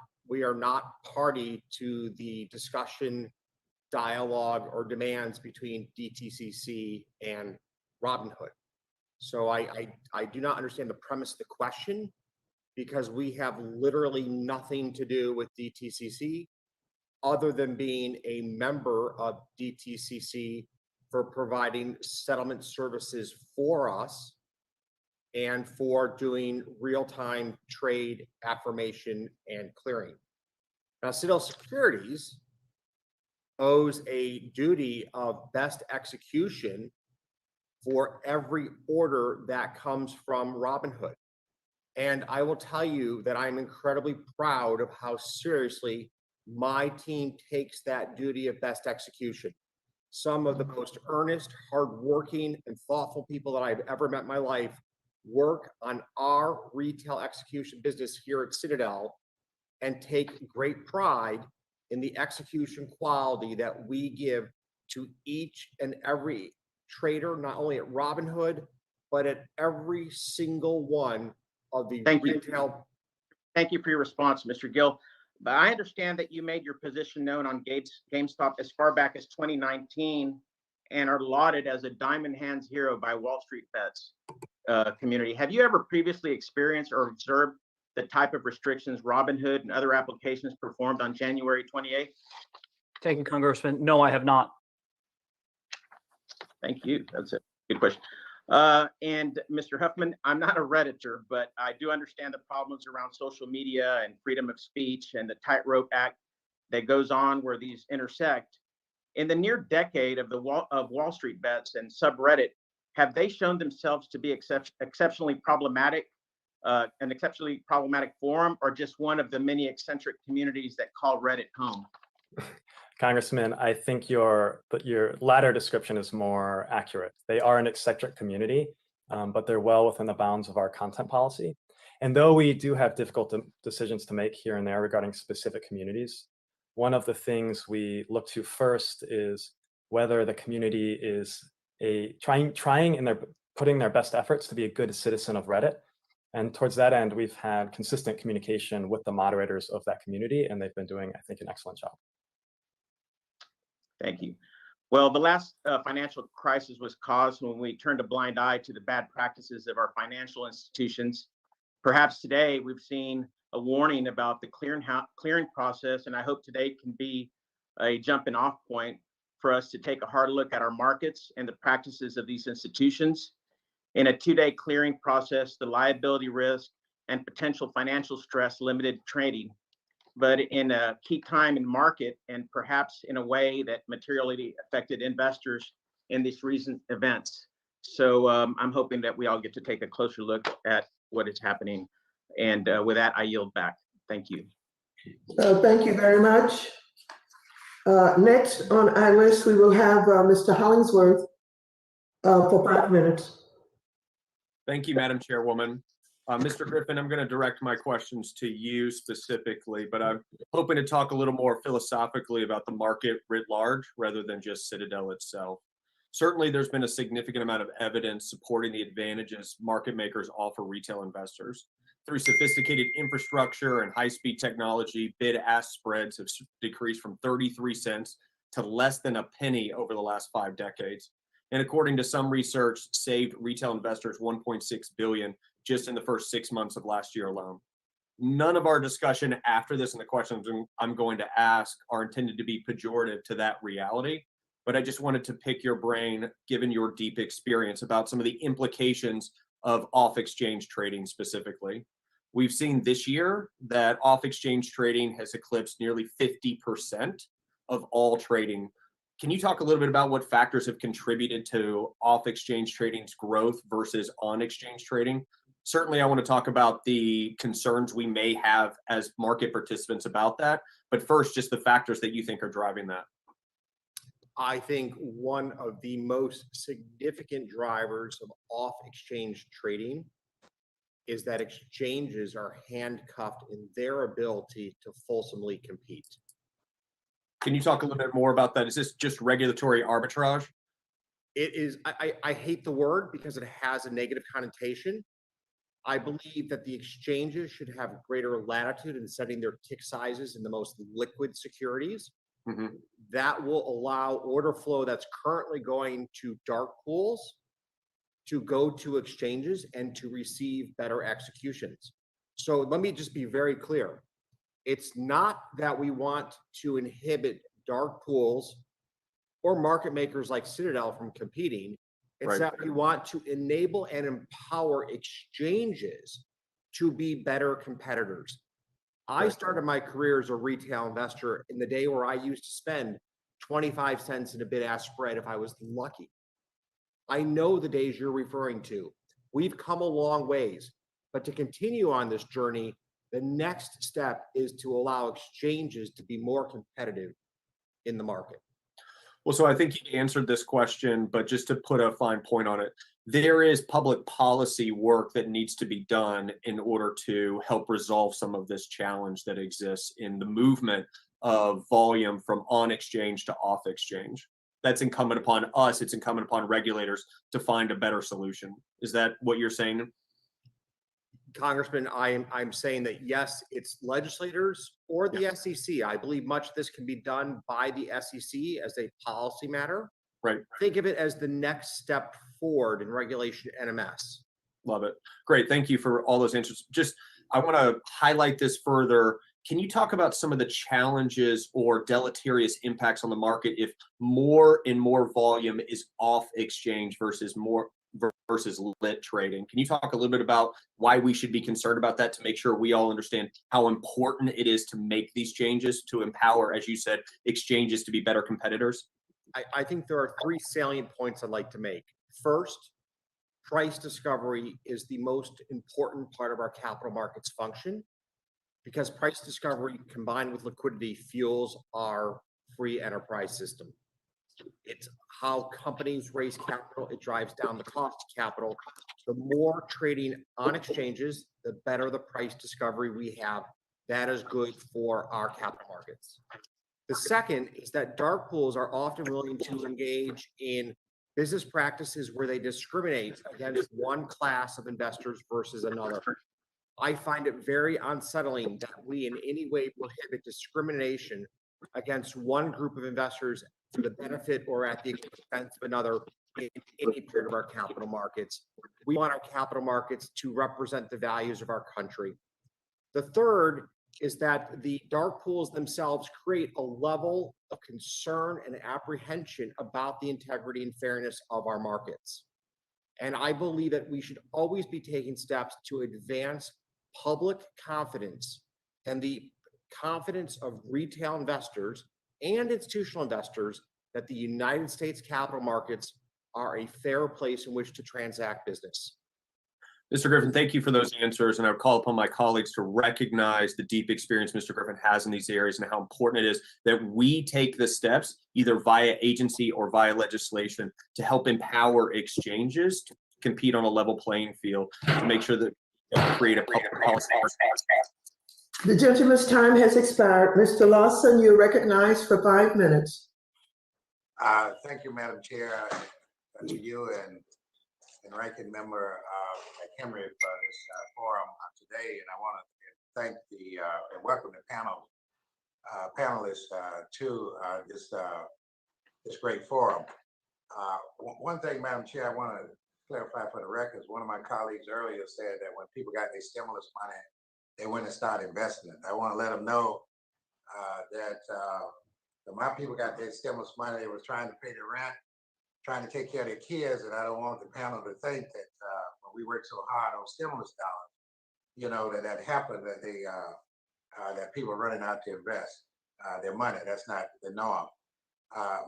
party to the discussion, dialogue, or demands between DTCC and Robinhood. So I do not understand the premise of the question, because we have literally nothing to do with DTCC other than being a member of DTCC for providing settlement services for us and for doing real-time trade affirmation and clearing. Now, Citadel Securities owes a duty of best execution for every order that comes from Robinhood. And I will tell you that I'm incredibly proud of how seriously my team takes that duty of best execution. Some of the most earnest, hardworking, and thoughtful people that I've ever met in my life work on our retail execution business here at Citadel and take great pride in the execution quality that we give to each and every trader, not only at Robinhood, but at every single one of the retail. Thank you for your response, Mr. Gill. But I understand that you made your position known on GameStop as far back as 2019 and are lauded as a diamond hands hero by Wall Street bets community. Have you ever previously experienced or observed the type of restrictions Robinhood and other applications performed on January 28th? Thank you, Congressman. No, I have not. Thank you. That's a good question. And Mr. Huffman, I'm not a Redditor, but I do understand the problems around social media and freedom of speech and the tightrope act that goes on where these intersect. In the near decade of Wall Street bets and subreddit, have they shown themselves to be exceptionally problematic, an exceptionally problematic forum, or just one of the many eccentric communities that call Reddit home? Congressman, I think your latter description is more accurate. They are an eccentric community, but they're well within the bounds of our content policy. And though we do have difficult decisions to make here and there regarding specific communities, one of the things we look to first is whether the community is trying and they're putting their best efforts to be a good citizen of Reddit. And towards that end, we've had consistent communication with the moderators of that community, and they've been doing, I think, an excellent job. Thank you. Well, the last financial crisis was caused when we turned a blind eye to the bad practices of our financial institutions. Perhaps today we've seen a warning about the clearing process, and I hope today can be a jumping off point for us to take a hard look at our markets and the practices of these institutions. In a 2-day clearing process, the liability risk and potential financial stress limited trading, but in a key time in market and perhaps in a way that materially affected investors in these recent events. So I'm hoping that we all get to take a closer look at what is happening. And with that, I yield back. Thank you. Thank you very much. Next on our list, we will have Mr. Hollingsworth for 5 minutes. Thank you, Madam Chairwoman. Mr. Griffin, I'm going to direct my questions to you specifically, but I'm hoping to talk a little more philosophically about the market writ large rather than just Citadel itself. Certainly, there's been a significant amount of evidence supporting the advantages market makers offer retail investors. Through sophisticated infrastructure and high-speed technology, bid-ask spreads have decreased from 33 cents to less than a penny over the last 5 decades. And according to some research, saved retail investors $1.6 billion just in the first 6 months of last year alone. None of our discussion after this and the questions I'm going to ask are intended to be pejorative to that reality, but I just wanted to pick your brain, given your deep experience, about some of the implications of off-exchange trading specifically. We've seen this year that off-exchange trading has eclipsed nearly 50% of all trading. Can you talk a little bit about what factors have contributed to off-exchange trading's growth versus on-exchange trading? Certainly, I want to talk about the concerns we may have as market participants about that. But first, just the factors that you think are driving that. I think one of the most significant drivers of off-exchange trading is that exchanges are handcuffed in their ability to fulsomely compete. Can you talk a little bit more about that? Is this just regulatory arbitrage? It is. I hate the word because it has a negative connotation. I believe that the exchanges should have greater latitude in setting their tick sizes in the most liquid securities. Mm-hmm. That will allow order flow that's currently going to dark pools to go to exchanges and to receive better executions. So let me just be very clear. It's not that we want to inhibit dark pools or market makers like Citadel from competing. It's that we want to enable and empower exchanges to be better competitors. I started my career as a retail investor in the day where I used to spend 25 cents in a bid-ask spread if I was lucky. I know the days you're referring to. We've come a long ways, but to continue on this journey, the next step is to allow exchanges to be more competitive in the market. Well, so I think you answered this question, but just to put a fine point on it, there is public policy work that needs to be done in order to help resolve some of this challenge that exists in the movement of volume from on exchange to off exchange. That's incumbent upon us. It's incumbent upon regulators to find a better solution. Is that what you're saying? Congressman, I'm saying that yes, it's legislators or the SEC. I believe much of this can be done by the SEC as a policy matter. Right. Think of it as the next step forward in regulation NMS. Love it. Great. Thank you for all those answers. Just, I want to highlight this further Can you talk about some of the challenges or deleterious impacts on the market if more and more volume is off exchange versus lit trading? Can you talk a little bit about why we should be concerned about that to make sure we all understand how important it is to make these changes to empower, as you said, exchanges to be better competitors? I think there are three salient points I'd like to make. First, price discovery is the most important part of our capital markets function, because price discovery combined with liquidity fuels our free enterprise system. It's how companies raise capital. It drives down the cost of capital. The more trading on exchanges, the better the price discovery we have. That is good for our capital markets. The second is that dark pools are often willing to engage in business practices where they discriminate against one class of investors versus another. I find it very unsettling that we in any way prohibit discrimination against one group of investors for the benefit or at the expense of another in any part of our capital markets. We want our capital markets to represent the values of our country. The third is that the dark pools themselves create a level of concern and apprehension about the integrity and fairness of our markets. And I believe that we should always be taking steps to advance public confidence and the confidence of retail investors and institutional investors that the United States capital markets are a fair place in which to transact business. Mr. Griffin, thank you for those answers. And I would call upon my colleagues to recognize the deep experience Mr. Griffin has in these areas and how important it is that we take the steps, either via agency or via legislation, to help empower exchanges to compete on a level playing field, to make sure that we create a public policy. The gentleman's time has expired. Mr. Lawson, you're recognized for 5 minutes. Thank you, Madam Chair, to you and Ranking Member Henry for this forum today. And I want to thank and welcome the panelists to this great forum. One thing, Madam Chair, I want to clarify for the records. One of my colleagues earlier said that when people got their stimulus money, they went and started investing it. I want to let them know that when my people got their stimulus money, they were trying to pay the rent, trying to take care of their kids, and I don't want the panel to think that when we work so hard on stimulus dollars, you know, that happened, that that people are running out to invest their money. That's not the norm.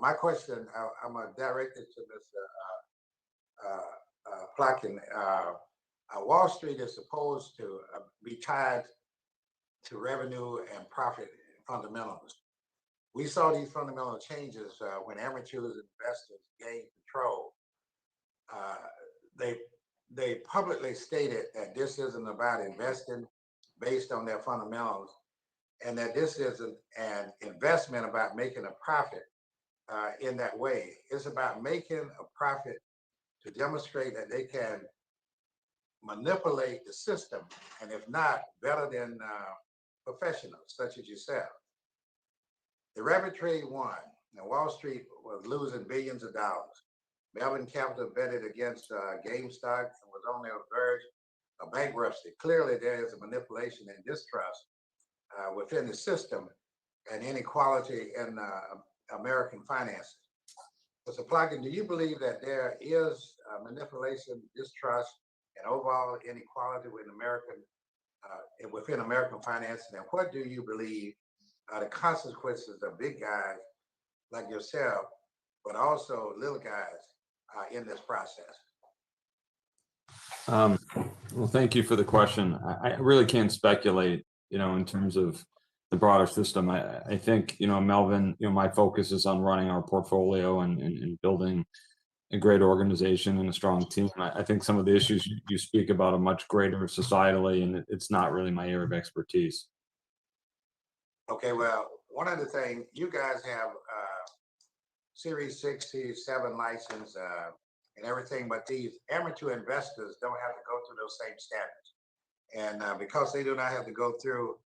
My question, I'm going to direct it to Mr. Plotkin. Wall Street is supposed to be tied to revenue and profit fundamentals. We saw these fundamental changes when amateurs and investors gained control. They publicly stated that this isn't about investing based on their fundamentals, and that this isn't an investment about making a profit in that way. It's about making a profit to demonstrate that they can manipulate the system, and if not, better than professionals such as yourself. The rapid trade won, and Wall Street was losing billions of dollars. Melvin Capital betted against GameStop and was on the verge of bankruptcy. Clearly, there is a manipulation and distrust within the system and inequality in American finances. Mr. Plotkin, do you believe that there is manipulation, distrust, and overall inequality within American financing? And what do you believe are the consequences of big guys like yourself, but also little guys in this process? Well, thank you for the question. I really can't speculate, in terms of the broader system. I think, Melvin, my focus is on running our portfolio and building a great organization and a strong team. I think some of the issues you speak about are much greater societally, and it's not really my area of expertise. Okay, well, one other thing, you guys have Series 67 license and everything, but these amateur investors don't have to go through those same standards. And because they do not have to go through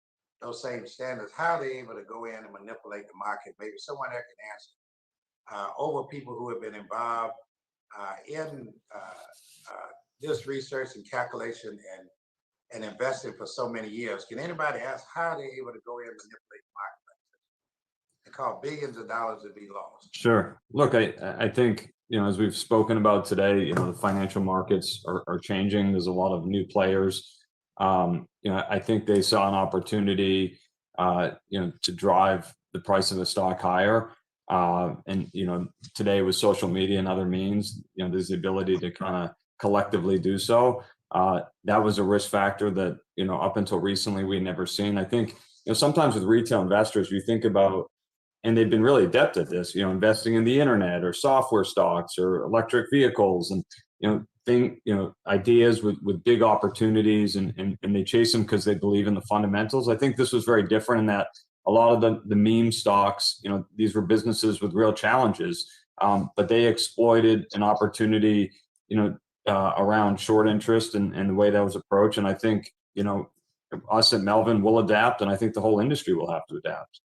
those same standards, how are they able to go in and manipulate the market? Maybe someone that can answer over people who have been involved in this research and calculation and invested for so many years. Can anybody ask how they're able to go in and manipulate the market? They call billions of dollars to be lost. Sure. Look, I think, as we've spoken about today, the financial markets are changing. There's a lot of new players. I think they saw an opportunity, to drive the price of a stock higher. And today with social media and other means, there's the ability to kind of collectively do so. That was a risk factor that, up until recently we'd never seen. I think, sometimes with retail investors, you think about, and they've been really adept at this, investing in the internet or software stocks or electric vehicles and, ideas with big opportunities and they chase them because they believe in the fundamentals. I think this was very different in that a lot of the meme stocks, these were businesses with real challenges, but they exploited an opportunity, around short interest and the way that was approached. And I think, us at Melvin will adapt, and I think the whole industry will have to adapt.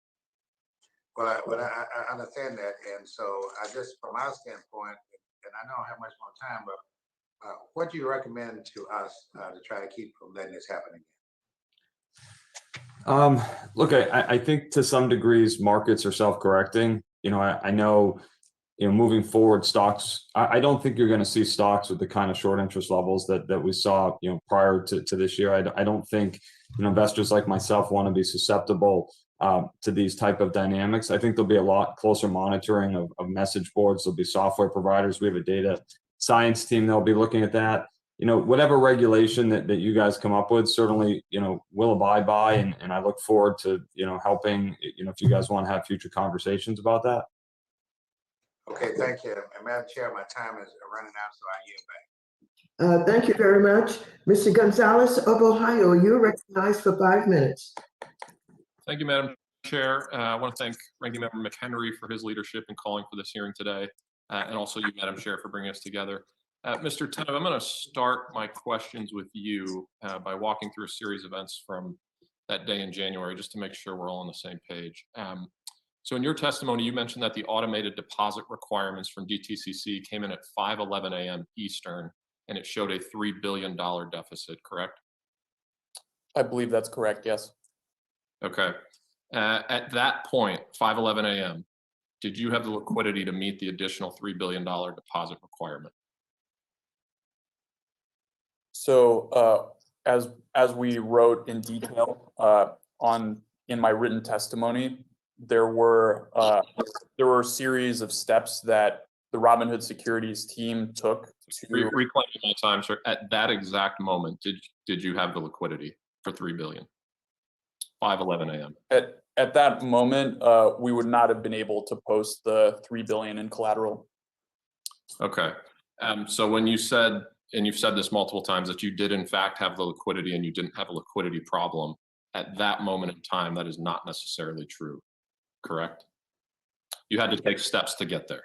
Well, I understand that. And so I just, from our standpoint, and I don't have much more time, but what do you recommend to us to try to keep from letting this happen again? Look, I think to some degrees markets are self-correcting. I know, moving forward, stocks, I don't think you're going to see stocks with the kind of short interest levels that we saw, prior to this year. I don't think, investors like myself want to be susceptible to these type of dynamics. I think there'll be a lot closer monitoring of message boards. There'll be software providers. We have a data science team that'll be looking at that. Whatever regulation that you guys come up with, certainly, we'll abide by, and I look forward to, helping, if you guys want to have future conversations about that. Okay, thank you. And Madam Chair, my time is running out, so I yield back. Thank you very much. Mr. Gonzalez of Ohio, you're recognized for 5 minutes. Thank you, Madam Chair. I want to thank Ranking Member McHenry for his leadership in calling for this hearing today, and also you, Madam Chair, for bringing us together. Mr. Tenov, I'm going to start my questions with you by walking through a series of events from that day in January, just to make sure we're all on the same page. So in your testimony, you mentioned that the automated deposit requirements from DTCC came in at 5:11 a.m. Eastern, and it showed a $3 billion deficit, correct? I believe that's correct, yes. Okay. At that point, 5:11 a.m., did you have the liquidity to meet the additional $3 billion deposit requirement? So as we wrote in detail in my written testimony, there were a series of steps that the Robinhood Securities team took to reclaim my time, sir. At that exact moment, did you have the liquidity for $3 billion? 5:11 a.m. At that moment, we would not have been able to post the $3 billion in collateral. Okay. So when you said, and you've said this multiple times, that you did in fact have the liquidity and you didn't have a liquidity problem, at that moment in time, that is not necessarily true, correct? You had to take steps to get there.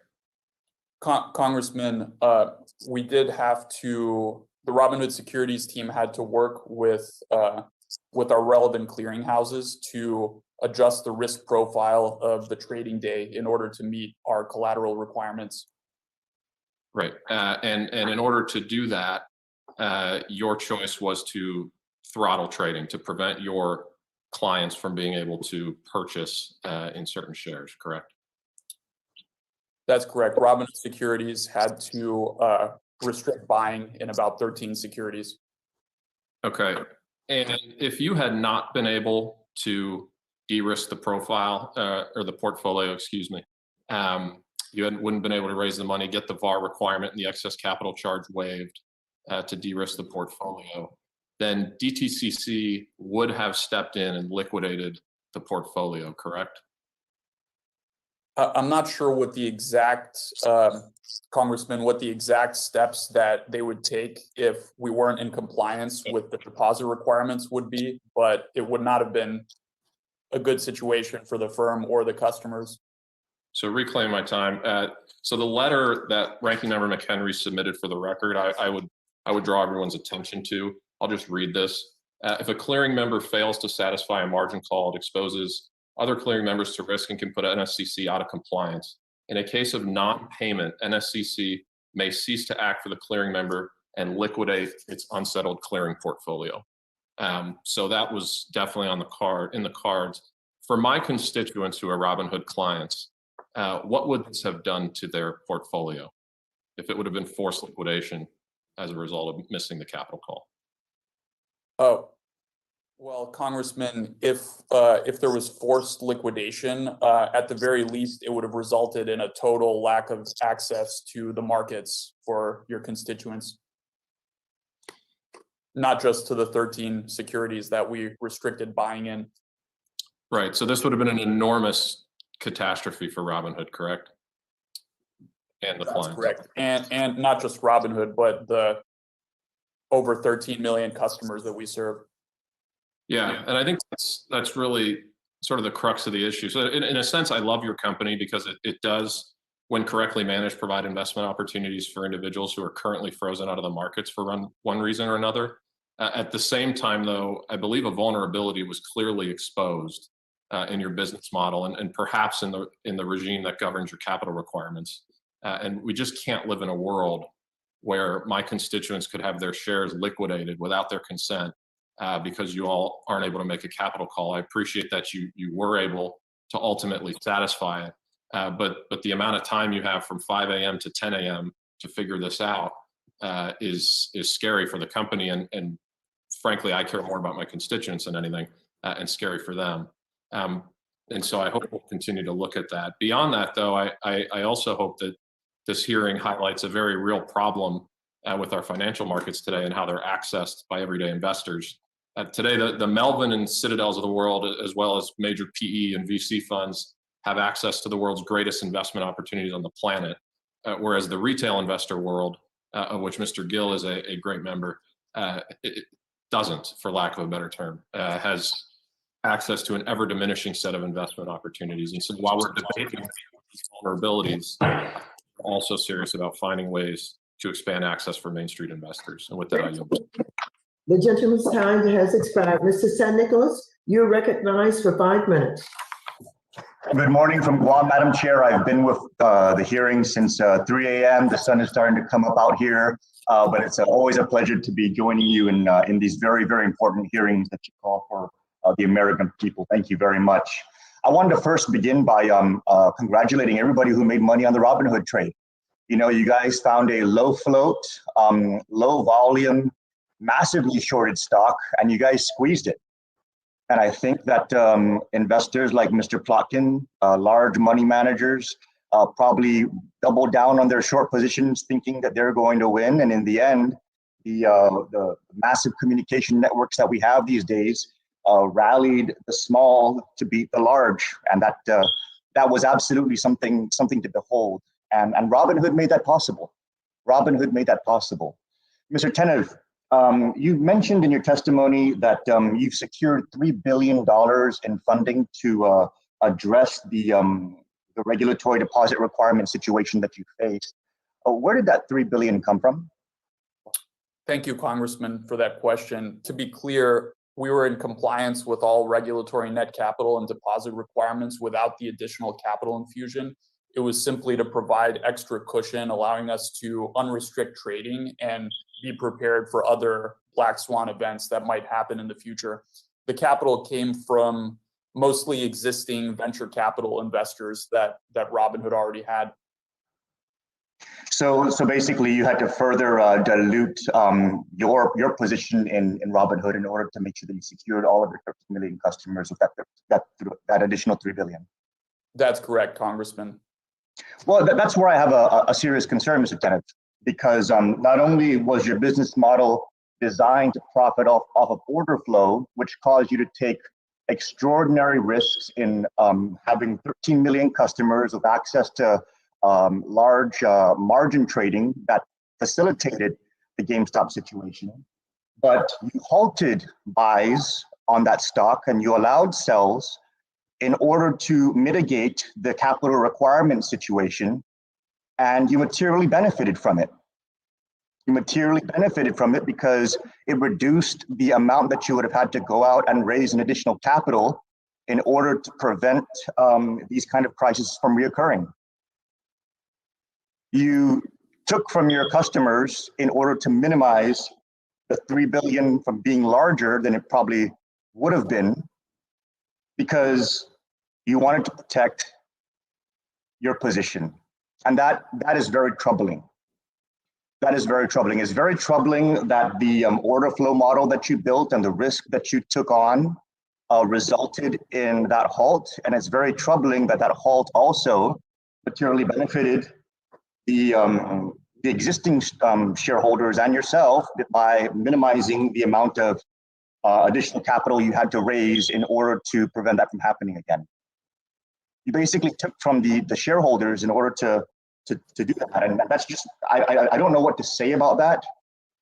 Congressman, we did have to, the Robinhood Securities team had to work with our relevant clearinghouses to adjust the risk profile of the trading day in order to meet our collateral requirements. Right. And in order to do that, your choice was to throttle trading to prevent your clients from being able to purchase in certain shares, correct? That's correct. Robinhood Securities had to restrict buying in about 13 securities. Okay. And if you had not been able to de-risk the profile or the portfolio, excuse me, you wouldn't been able to raise the money, get the VAR requirement and the excess capital charge waived to de-risk the portfolio, then DTCC would have stepped in and liquidated the portfolio, correct? I'm not sure what the exact, Congressman, what the exact steps that they would take if we weren't in compliance with the deposit requirements would be, but it would not have been a good situation for the firm or the customers. So reclaim my time. So the letter that Ranking Member McHenry submitted for the record, I would draw everyone's attention to. I'll just read this. If a clearing member fails to satisfy a margin call, it exposes other clearing members to risk and can put NSCC out of compliance. In a case of non-payment, NSCC may cease to act for the clearing member and liquidate its unsettled clearing portfolio. So that was definitely in the cards. For my constituents who are Robinhood clients, what would this have done to their portfolio if it would have been forced liquidation as a result of missing the capital call? Oh, well, Congressman, if there was forced liquidation, at the very least, it would have resulted in a total lack of access to the markets for your constituents. Not just to the 13 securities that we restricted buying in. Right. So this would have been an enormous catastrophe for Robinhood, correct? And the clients. Correct. And not just Robinhood, but the over 13 million customers that we serve. Yeah, and I think that's really sort of the crux of the issue. So in a sense, I love your company because it does, when correctly managed, provide investment opportunities for individuals who are currently frozen out of the markets for one reason or another. At the same time, though, I believe a vulnerability was clearly exposed in your business model and perhaps in the regime that governs your capital requirements. And we just can't live in a world where my constituents could have their shares liquidated without their consent because you all aren't able to make a capital call. I appreciate that you were able to ultimately satisfy it, but the amount of time you have from 5 a.m. to 10 a.m. to figure this out is scary for the company, and frankly, I care more about my constituents than anything, and scary for them. And so I hope we'll continue to look at that. Beyond that, though, I also hope that this hearing highlights a very real problem with our financial markets today and how they're accessed by everyday investors. Today, the Melvin and Citadels of the world, as well as major PE and VC funds, have access to the world's greatest investment opportunities on the planet, whereas the retail investor world, of which Mr. Gill is a great member, it doesn't, for lack of a better term, has access to an ever diminishing set of investment opportunities. And so while we're debating these vulnerabilities, we're also serious about finding ways to expand access for Main Street investors. And with that, I yield. The gentleman's time has expired. Mr. San Nicolas, you're recognized for 5 minutes. Good morning from Guam, Madam Chair. I've been with the hearing since 3 a.m. The sun is starting to come up out here, but it's always a pleasure to be joining you in these very, very important hearings that you call for the American people. Thank you very much. I wanted to first begin by congratulating everybody who made money on the Robinhood trade. You know, you guys found a low float, low volume, massively shorted stock, and you guys squeezed it. And I think that investors like Mr. Plotkin, large money managers, probably doubled down on their short positions thinking that they're going to win. And in the end, the massive communication networks that we have these days rallied the small to beat the large. And that was absolutely something to behold. And Robinhood made that possible. Robinhood made that possible. Mr. Tenev, you mentioned in your testimony that you've secured $3 billion in funding to address the regulatory deposit requirement situation that you faced. Where did that $3 billion come from? Thank you, Congressman, for that question. To be clear, we were in compliance with all regulatory net capital and deposit requirements without the additional capital infusion. It was simply to provide extra cushion, allowing us to unrestrict trading and be prepared for other black swan events that might happen in the future. The capital came from mostly existing venture capital investors that Robinhood already had. So basically, you had to further dilute your position in Robinhood in order to make sure that you secured all of your 13 million customers with that additional $3 billion. That's correct, Congressman. Well, that's where I have a serious concern, Mr. Tenev, because not only was your business model designed to profit off of order flow, which caused you to take extraordinary risks in having 13 million customers with access to large margin trading that facilitated the GameStop situation, but you halted buys on that stock and you allowed sells in order to mitigate the capital requirement situation, and you materially benefited from it. You materially benefited from it because it reduced the amount that you would have had to go out and raise an additional capital in order to prevent these kind of crises from reoccurring. You took from your customers in order to minimize the 3 billion from being larger than it probably would have been, because you wanted to protect your position. And that is very troubling. That is very troubling. It's very troubling that the order flow model that you built and the risk that you took on resulted in that halt. And it's very troubling that that halt also materially benefited the existing shareholders and yourself by minimizing the amount of additional capital you had to raise in order to prevent that from happening again. You basically took from the shareholders in order to do that. And that's just, I don't know what to say about that,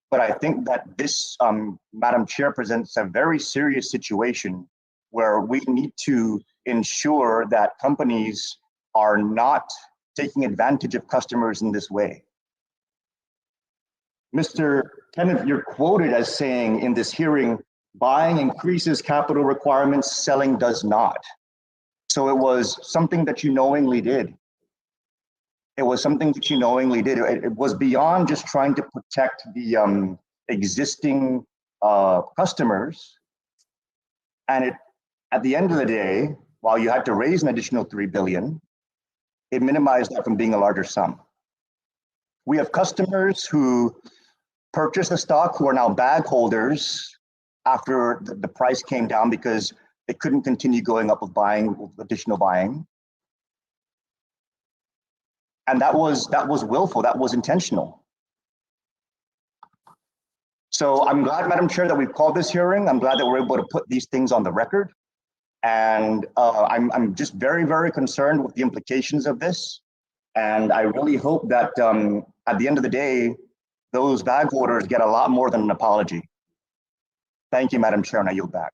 but I think that this, Madam Chair, presents a very serious situation where we need to ensure that companies are not taking advantage of customers in this way. Mr. Kenneth, you're quoted as saying in this hearing, buying increases capital requirements, selling does not. So it was something that you knowingly did. It was something that you knowingly did. It was beyond just trying to protect the existing customers. And at the end of the day, while you had to raise an additional 3 billion, it minimized that from being a larger sum. We have customers who purchased the stock who are now bag holders after the price came down because they couldn't continue going up with additional buying. And that was willful, that was intentional. So I'm glad, Madam Chair, that we've called this hearing. I'm glad that we're able to put these things on the record. And I'm just very, very concerned with the implications of this. And I really hope that at the end of the day, those bag holders get a lot more than an apology. Thank you, Madam Chair, and I yield back.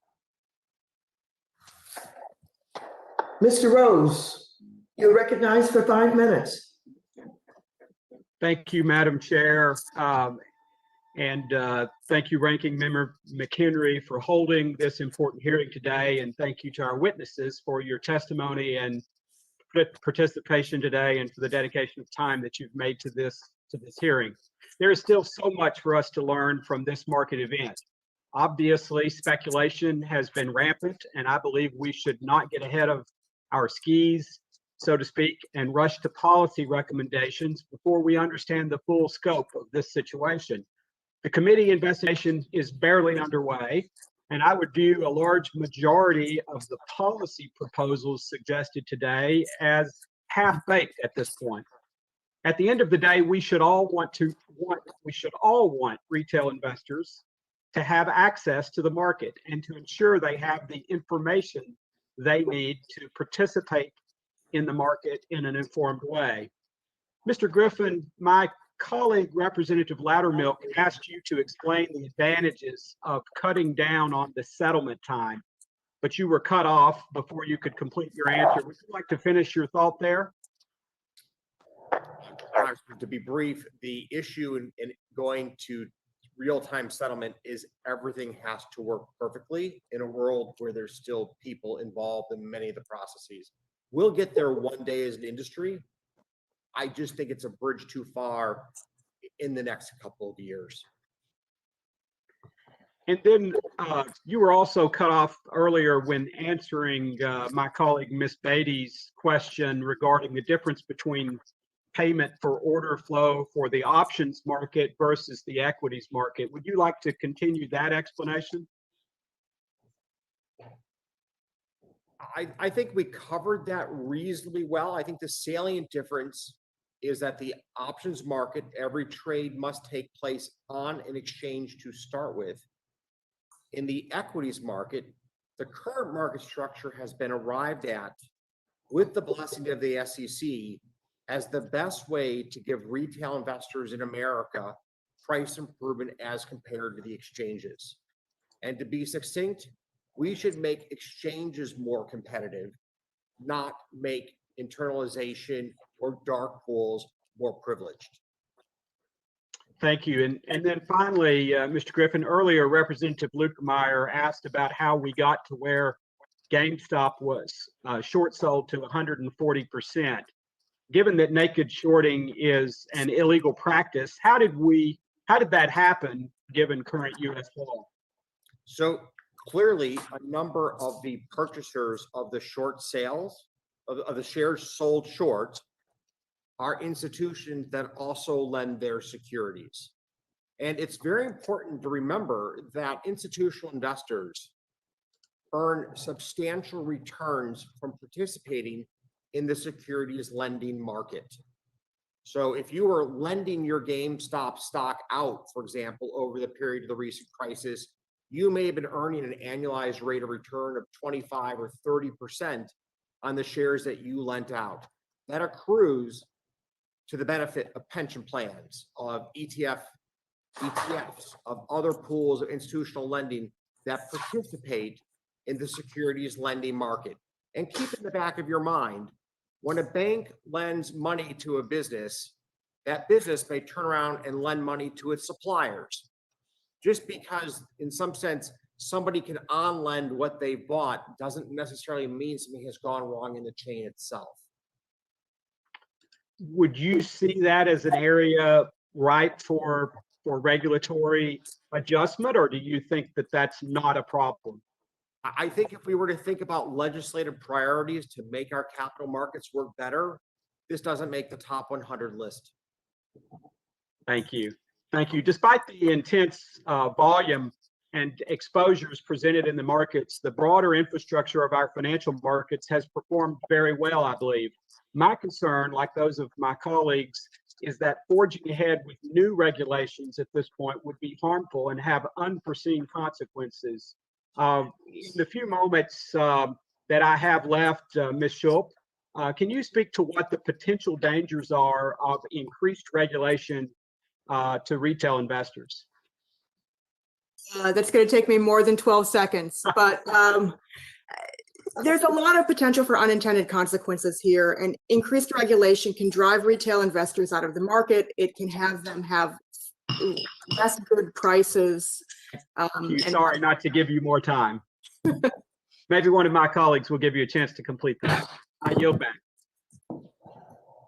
Mr. Rose, you're recognized for 5 minutes. Thank you, Madam Chair. And thank you, Ranking Member McHenry, for holding this important hearing today. And thank you to our witnesses for your testimony and participation today and for the dedication of time that you've made to this hearing. There is still so much for us to learn from this market event. Obviously, speculation has been rampant, and I believe we should not get ahead of our skis, so to speak, and rush to policy recommendations before we understand the full scope of this situation. The committee investigation is barely underway, and I would view a large majority of the policy proposals suggested today as half-baked at this point. At the end of the day, we should all want retail investors to have access to the market and to ensure they have the information they need to participate in the market in an informed way. Mr. Griffin, my colleague, Representative Loudermilk, asked you to explain the advantages of cutting down on the settlement time, but you were cut off before you could complete your answer. Would you like to finish your thought there? To be brief, the issue in going to real-time settlement is everything has to work perfectly in a world where there's still people involved in many of the processes. We'll get there one day as an industry. I just think it's a bridge too far in the next couple of years. And then you were also cut off earlier when answering my colleague Ms. Beatty's question regarding the difference between payment for order flow for the options market versus the equities market. Would you like to continue that explanation? I think we covered that reasonably well. I think the salient difference is that the options market, every trade must take place on an exchange to start with. In the equities market, the current market structure has been arrived at with the blessing of the SEC as the best way to give retail investors in America price improvement as compared to the exchanges. And to be succinct, we should make exchanges more competitive, not make internalization or dark pools more privileged. Thank you. And then finally, Mr. Griffin, earlier Representative Lukemeyer asked about how we got to where GameStop was short sold to 140%. Given that naked shorting is an illegal practice, how did we How did that happen, given current U.S. law? So clearly, a number of the purchasers of the short sales, of the shares sold short, are institutions that also lend their securities. And it's very important to remember that institutional investors earn substantial returns from participating in the securities lending market. So if you were lending your GameStop stock out, for example, over the period of the recent crisis, you may have been earning an annualized rate of return of 25 or 30% on the shares that you lent out. That accrues to the benefit of pension plans, of ETFs, of other pools of institutional lending that participate in the securities lending market. And keep in the back of your mind, when a bank lends money to a business, that business may turn around and lend money to its suppliers. Just because, in some sense, somebody can on-lend what they bought doesn't necessarily mean something has gone wrong in the chain itself. Would you see that as an area ripe for regulatory adjustment, or do you think that that's not a problem? I think if we were to think about legislative priorities to make our capital markets work better, this doesn't make the top 100 list. Thank you. Thank you. Despite the intense volume and exposures presented in the markets, the broader infrastructure of our financial markets has performed very well, I believe. My concern, like those of my colleagues, is that forging ahead with new regulations at this point would be harmful and have unforeseen consequences. In the few moments that I have left, Ms. Schulp, can you speak to what the potential dangers are of increased regulation to retail investors? That's going to take me more than 12 seconds, but there's a lot of potential for unintended consequences here, and increased regulation can drive retail investors out of the market. It can have them have less good prices. Sorry not to give you more time. Maybe one of my colleagues will give you a chance to complete that. I yield back.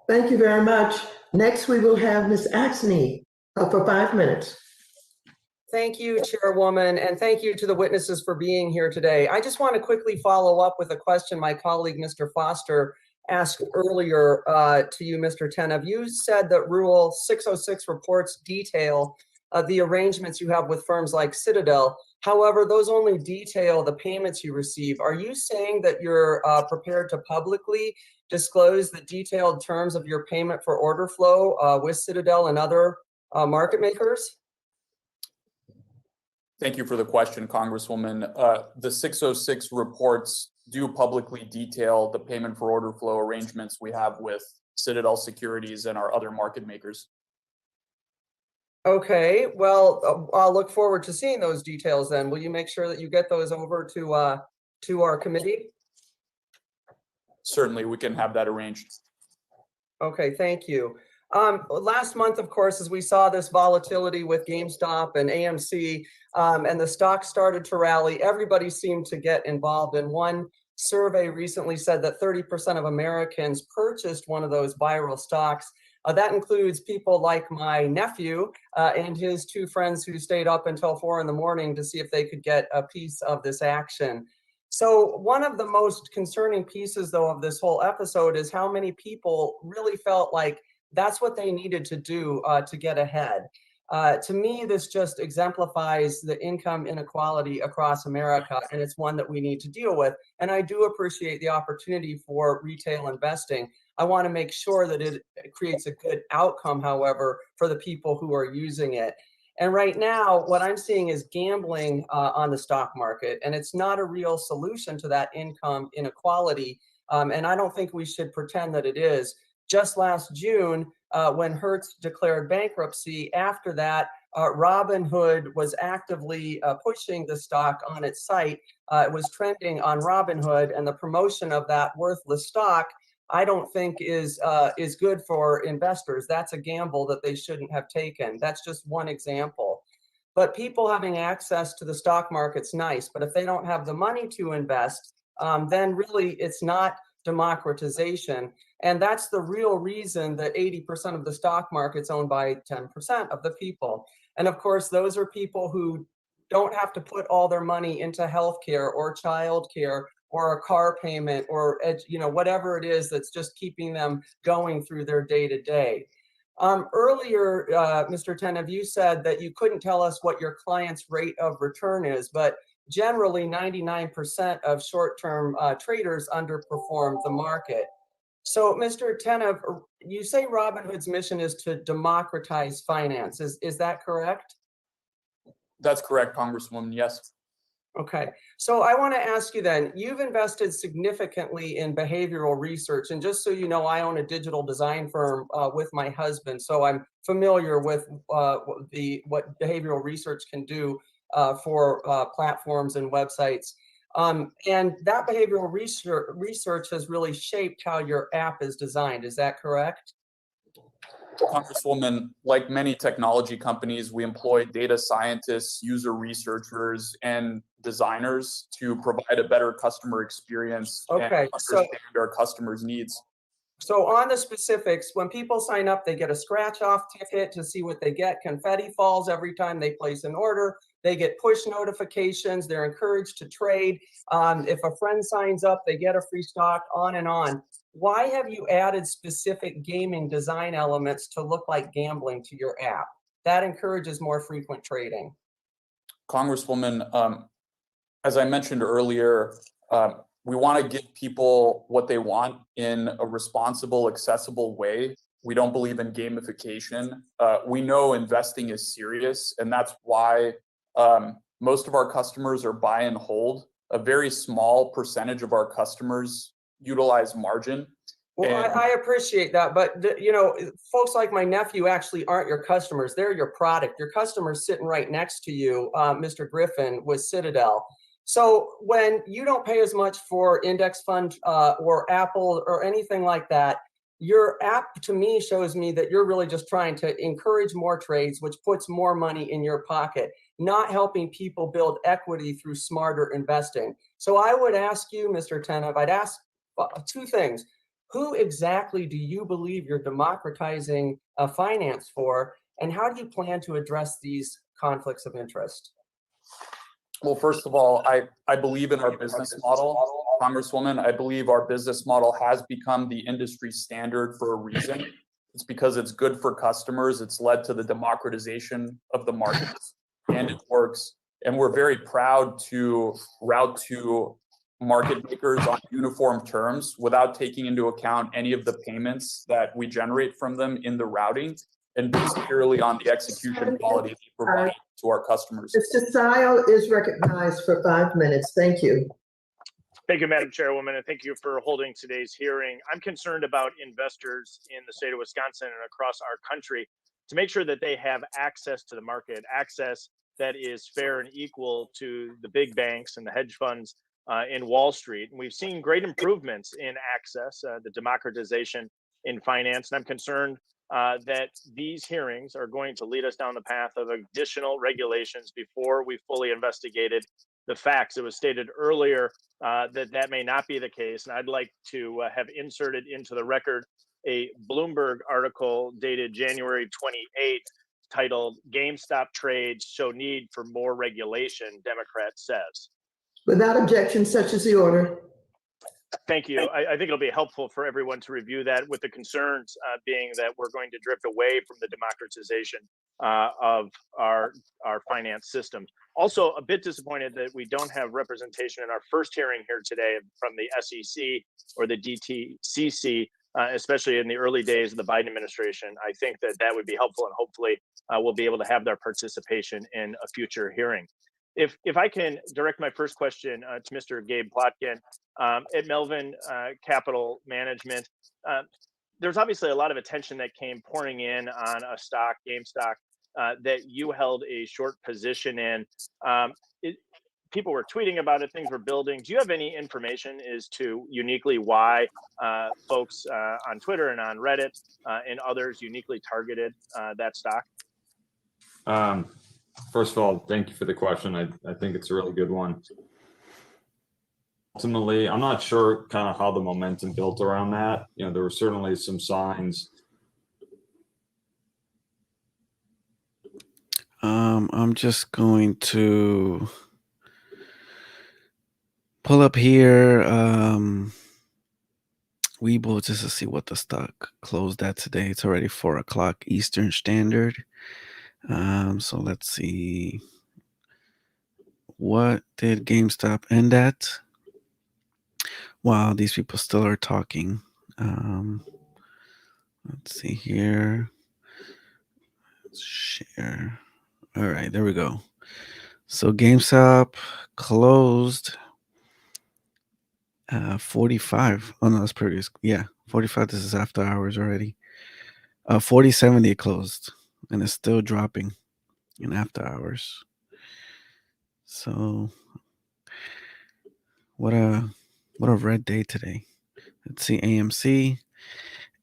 Thank you very much. Next, we will have Ms. Axney for 5 minutes. Thank you, Chairwoman, and thank you to the witnesses for being here today. I just want to quickly follow up with a question my colleague, Mr. Foster, asked earlier to you, Mr. Tenev. You said that Rule 606 reports detail the arrangements you have with firms like Citadel. However, those only detail the payments you receive. Are you saying that you're prepared to publicly disclose the detailed terms of your payment for order flow with Citadel and other market makers? Thank you for the question, Congresswoman. The 606 reports do publicly detail the payment for order flow arrangements we have with Citadel Securities and our other market makers. Okay, well, I'll look forward to seeing those details then. Will you make sure that you get those over to our committee? Certainly, we can have that arranged. Okay, thank you. Last month, of course, as we saw this volatility with GameStop and AMC, and the stock started to rally, everybody seemed to get involved. And one survey recently said that 30% of Americans purchased one of those viral stocks. That includes people like my nephew and his two friends who stayed up until 4 in the morning to see if they could get a piece of this action. So one of the most concerning pieces, though, of this whole episode is how many people really felt like that's what they needed to do to get ahead. To me, this just exemplifies the income inequality across America, and it's one that we need to deal with. And I do appreciate the opportunity for retail investing. I want to make sure that it creates a good outcome, however, for the people who are using it. And right now, what I'm seeing is gambling on the stock market, and it's not a real solution to that income inequality. And I don't think we should pretend that it is. Just last June, when Hertz declared bankruptcy, after that, Robinhood was actively pushing the stock on its site. It was trending on Robinhood, and the promotion of that worthless stock, I don't think is good for investors. That's a gamble that they shouldn't have taken. That's just one example. But people having access to the stock market's nice, but if they don't have the money to invest, then really it's not democratization. And that's the real reason that 80% of the stock market's owned by 10% of the people. And of course, those are people who don't have to put all their money into healthcare or childcare or a car payment or whatever it is that's just keeping them going through their day-to-day. Earlier, Mr. Tenev, you said that you couldn't tell us what your client's rate of return is, but generally 99% of short-term traders underperform the market. So, Mr. Tenev, you say Robinhood's mission is to democratize finance. Is that correct? That's correct, Congresswoman. Yes. Okay. So I want to ask you then, you've invested significantly in behavioral research. And just so you know, I own a digital design firm with my husband. So I'm familiar with what behavioral research can do for platforms and websites. And that behavioral research has really shaped how your app is designed. Is that correct? Congresswoman, like many technology companies, we employ data scientists, user researchers, and designers to provide a better customer experience and understand our customers' needs. So on the specifics, when people sign up, they get a scratch-off ticket to see what they get. Confetti falls every time they place an order. They get push notifications. They're encouraged to trade. If a friend signs up, they get a free stock, on and on. Why have you added specific gaming design elements to look like gambling to your app? That encourages more frequent trading. Congresswoman, as I mentioned earlier, we want to give people what they want in a responsible, accessible way. We don't believe in gamification. We know investing is serious, and that's why most of our customers are buy and hold. A very small percentage of our customers utilize margin. Well, I appreciate that, but folks like my nephew actually aren't your customers. They're your product. Your customer's sitting right next to you, Mr. Griffin with Citadel. So when you don't pay as much for index fund or Apple or anything like that, your app to me shows me that you're really just trying to encourage more trades, which puts more money in your pocket, not helping people build equity through smarter investing. So I would ask you, Mr. Tenev, I'd ask two things. Who exactly do you believe you're democratizing finance for, and how do you plan to address these conflicts of interest? Well, first of all, I believe in our business model, Congresswoman. I believe our business model has become the industry standard for a reason. It's because it's good for customers. It's led to the democratization of the markets, and it works. And we're very proud to route to market makers on uniform terms without taking into account any of the payments that we generate from them in the routing, and based purely on the execution quality they provide to our customers. Mr. Sile is recognized for 5 minutes. Thank you. Thank you, Madam Chairwoman, and thank you for holding today's hearing. I'm concerned about investors in the state of Wisconsin and across our country to make sure that they have access to the market, access that is fair and equal to the big banks and the hedge funds in Wall Street. And we've seen great improvements in access, the democratization in finance. And I'm concerned that these hearings are going to lead us down the path of additional regulations before we fully investigated the facts. It was stated earlier that may not be the case. And I'd like to have inserted into the record a Bloomberg article dated January 28th titled "GameStop Trades Show Need for More Regulation," Democrat says. Without objection, such is the order. Thank you. I think it'll be helpful for everyone to review that, with the concerns being that we're going to drift away from the democratization of our finance system. Also, a bit disappointed that we don't have representation in our first hearing here today from the SEC or the DTCC, especially in the early days of the Biden administration. I think that would be helpful, and hopefully we'll be able to have their participation in a future hearing. If I can direct my first question to Mr. Gabe Plotkin at Melvin Capital Management, there's obviously a lot of attention that came pouring in on a stock, GameStop, that you held a short position in. People were tweeting about it, things were building. Do you have any information as to uniquely why folks on Twitter and on Reddit and others uniquely targeted that stock? First of all, thank you for the question. I think it's a really good one. ultimately, I'm not sure kind of how the momentum built around that. You know, there were certainly some signs. I'm just going to pull up here. Webull just to see what the stock closed at today. It's already 4 o'clock Eastern Standard. So let's see. What did GameStop end at? Wow, these people still are talking. Let's see here. Let's share. All right, there we go. So GameStop closed 45. Oh no, that's previous. Yeah, 45. This is after hours already. 40.70 it closed, and it's still dropping in after hours. So what a red day today. Let's see,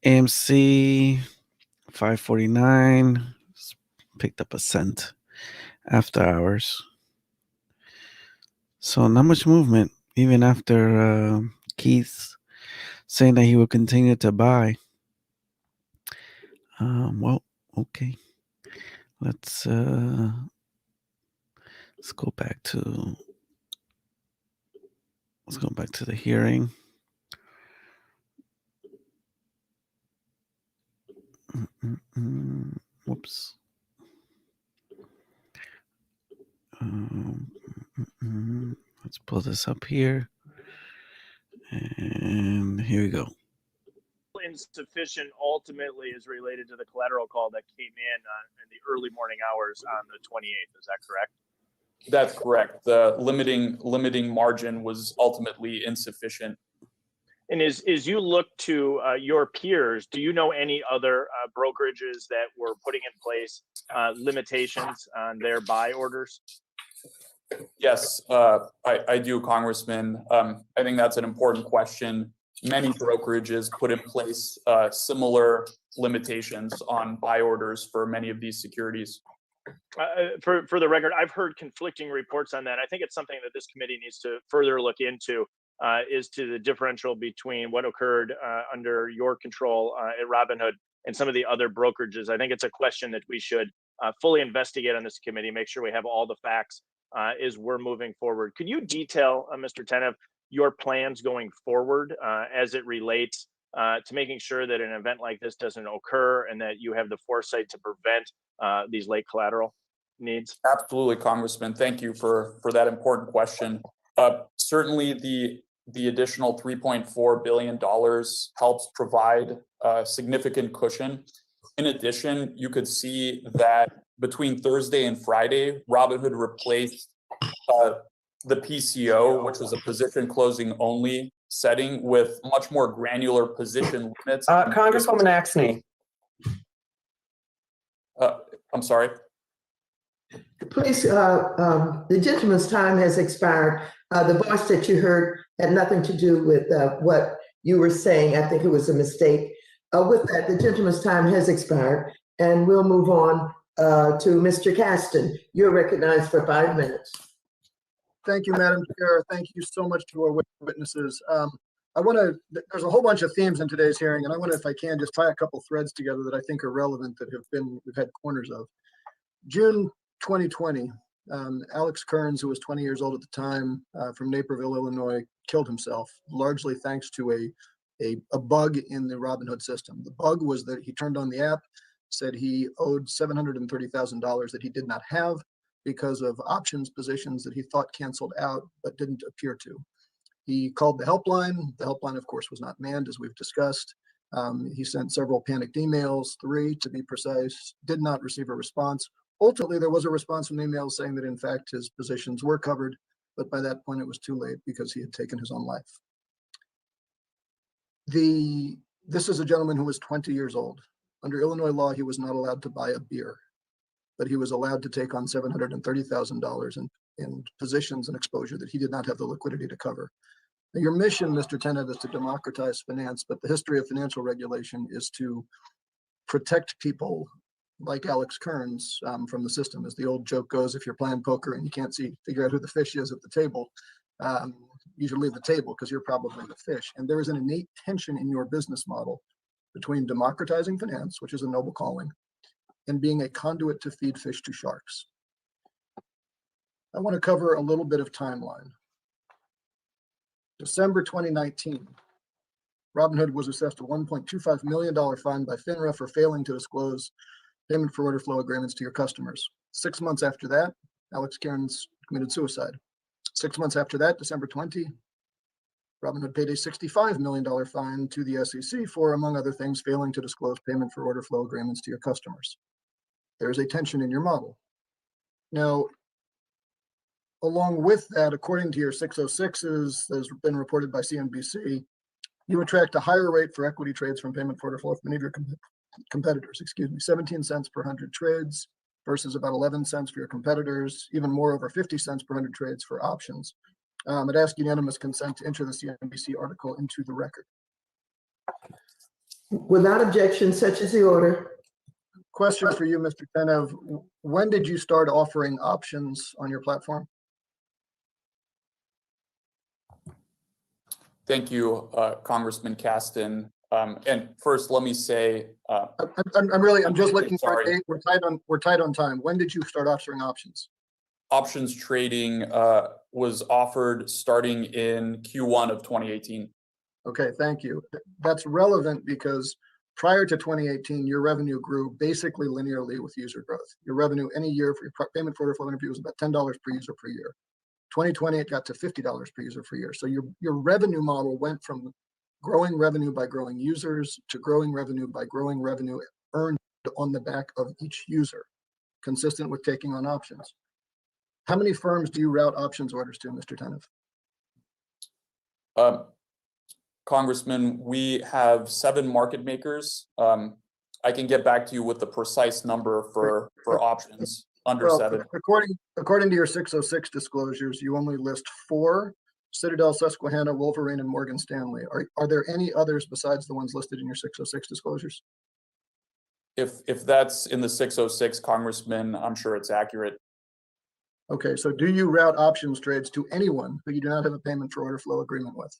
AMC 549 picked up a cent after hours. So not much movement even after Keith saying that he would continue to buy. Well, okay. Let's go back to the hearing. Whoops. Let's pull this up here. And here we go. Insufficient ultimately is related to the collateral call that came in the early morning hours on the 28th. Is that correct? That's correct. The limiting margin was ultimately insufficient. And as you look to your peers, do you know any other brokerages that were putting in place limitations on their buy orders? Yes, I do, Congressman. I think that's an important question. Many brokerages put in place similar limitations on buy orders for many of these securities. For the record, I've heard conflicting reports on that. I think it's something that this committee needs to further look into, is to the differential between what occurred under your control at Robinhood and some of the other brokerages. I think it's a question that we should fully investigate on this committee, make sure we have all the facts as we're moving forward. Could you detail, Mr. Tenev, your plans going forward as it relates to making sure that an event like this doesn't occur and that you have the foresight to prevent these late collateral needs? Absolutely, Congressman. Thank you for that important question. Certainly, the additional $3.4 billion helps provide a significant cushion. In addition, you could see that between Thursday and Friday, Robinhood replaced the PCO, which was a position closing only setting, with much more granular position limits. Congresswoman Axney. I'm sorry. Please, the gentleman's time has expired. The voice that you heard had nothing to do with what you were saying. I think it was a mistake. With that, the gentleman's time has expired, and we'll move on to Mr. Caston. You're recognized for 5 minutes. Thank you, Madam Chair. Thank you so much to our witnesses. There's a whole bunch of themes in today's hearing, and I want to, if I can, just tie a couple threads together that I think are relevant that we've had corners of. June 2020, Alex Kearns, who was 20 years old at the time, from Naperville, Illinois, killed himself, largely thanks to a bug in the Robinhood system. The bug was that he turned on the app, said he owed $730,000 that he did not have because of options positions that he thought canceled out but didn't appear to. He called the helpline. The helpline, of course, was not manned, as we've discussed. He sent several panicked emails, 3 to be precise, did not receive a response. Ultimately, there was a response from email saying that, in fact, his positions were covered, but by that point, it was too late because he had taken his own life. This is a gentleman who was 20 years old. Under Illinois law, he was not allowed to buy a beer, but he was allowed to take on $730,000 in positions and exposure that he did not have the liquidity to cover. Now, your mission, Mr. Tenev, is to democratize finance, but the history of financial regulation is to protect people like Alex Kearns from the system. As the old joke goes, if you're playing poker and you can't figure out who the fish is at the table, you should leave the table because you're probably the fish. And there is an innate tension in your business model between democratizing finance, which is a noble calling, and being a conduit to feed fish to sharks. I want to cover a little bit of timeline. December 2019, Robinhood was assessed a $1.25 million fine by FINRA for failing to disclose payment for order flow agreements to your customers. 6 months after that, Alex Cairns committed suicide. 6 months after that, December 20, Robinhood paid a $65 million fine to the SEC for, among other things, failing to disclose payment for order flow agreements to your customers. There's a tension in your model. Now, along with that, according to your 606s, as been reported by CNBC, you attract a higher rate for equity trades from payment for order flow from many of your competitors, 17 cents per 100 trades versus about 11 cents for your competitors, even more, over 50 cents per 100 trades for options. I'd ask unanimous consent to enter the CNBC article into the record. Without objection, such is the order. Question for you, Mr. Tenev. When did you start offering options on your platform? Thank you, Congressman Caston. And first, let me say, I'm just looking for a date. We're tight on time. When did you start offering options? Options trading was offered starting in Q1 of 2018. Okay, thank you. That's relevant because prior to 2018, your revenue grew basically linearly with user growth. Your revenue any year for your payment for order flow interview was about $10 per user per year. 2020, it got to $50 per user per year. So your revenue model went from growing revenue by growing users to growing revenue by growing revenue earned on the back of each user, consistent with taking on options. How many firms do you route options orders to, Mr. Tenev? Congressman, we have 7 market makers. I can get back to you with the precise number for options under 7. According to your 606 disclosures, you only list 4: Citadel, Susquehanna, Wolverine, and Morgan Stanley. Are there any others besides the ones listed in your 606 disclosures? If that's in the 606, Congressman, I'm sure it's accurate. Okay, so do you route options trades to anyone who you do not have a payment for order flow agreement with?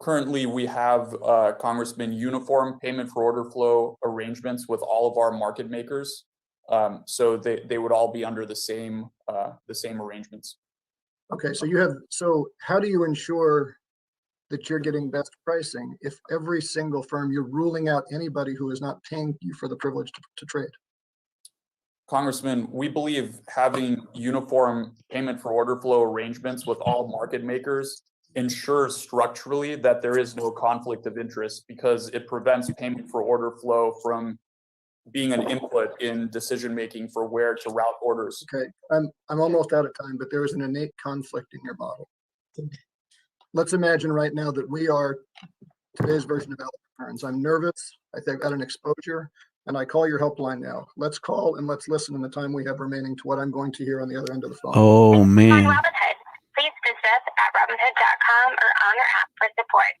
Currently, we have, Congressman, uniform payment for order flow arrangements with all of our market makers. So they would all be under the same arrangements. Okay, so how do you ensure that you're getting best pricing if every single firm, you're ruling out anybody who is not paying you for the privilege to trade? Congressman, we believe having uniform payment for order flow arrangements with all market makers ensures structurally that there is no conflict of interest because it prevents payment for order flow from being an input in decision-making for where to route orders. Okay, I'm almost out of time, but there is an innate conflict in your model. Let's imagine right now that we are today's version of Alex Cairns. I'm nervous. I think I've got an exposure, and I call your helpline now. Let's call and let's listen in the time we have remaining to what I'm going to hear on the other end of the phone. Oh, man. Robinhood. Please visit us at Robinhood.com or on our app for support.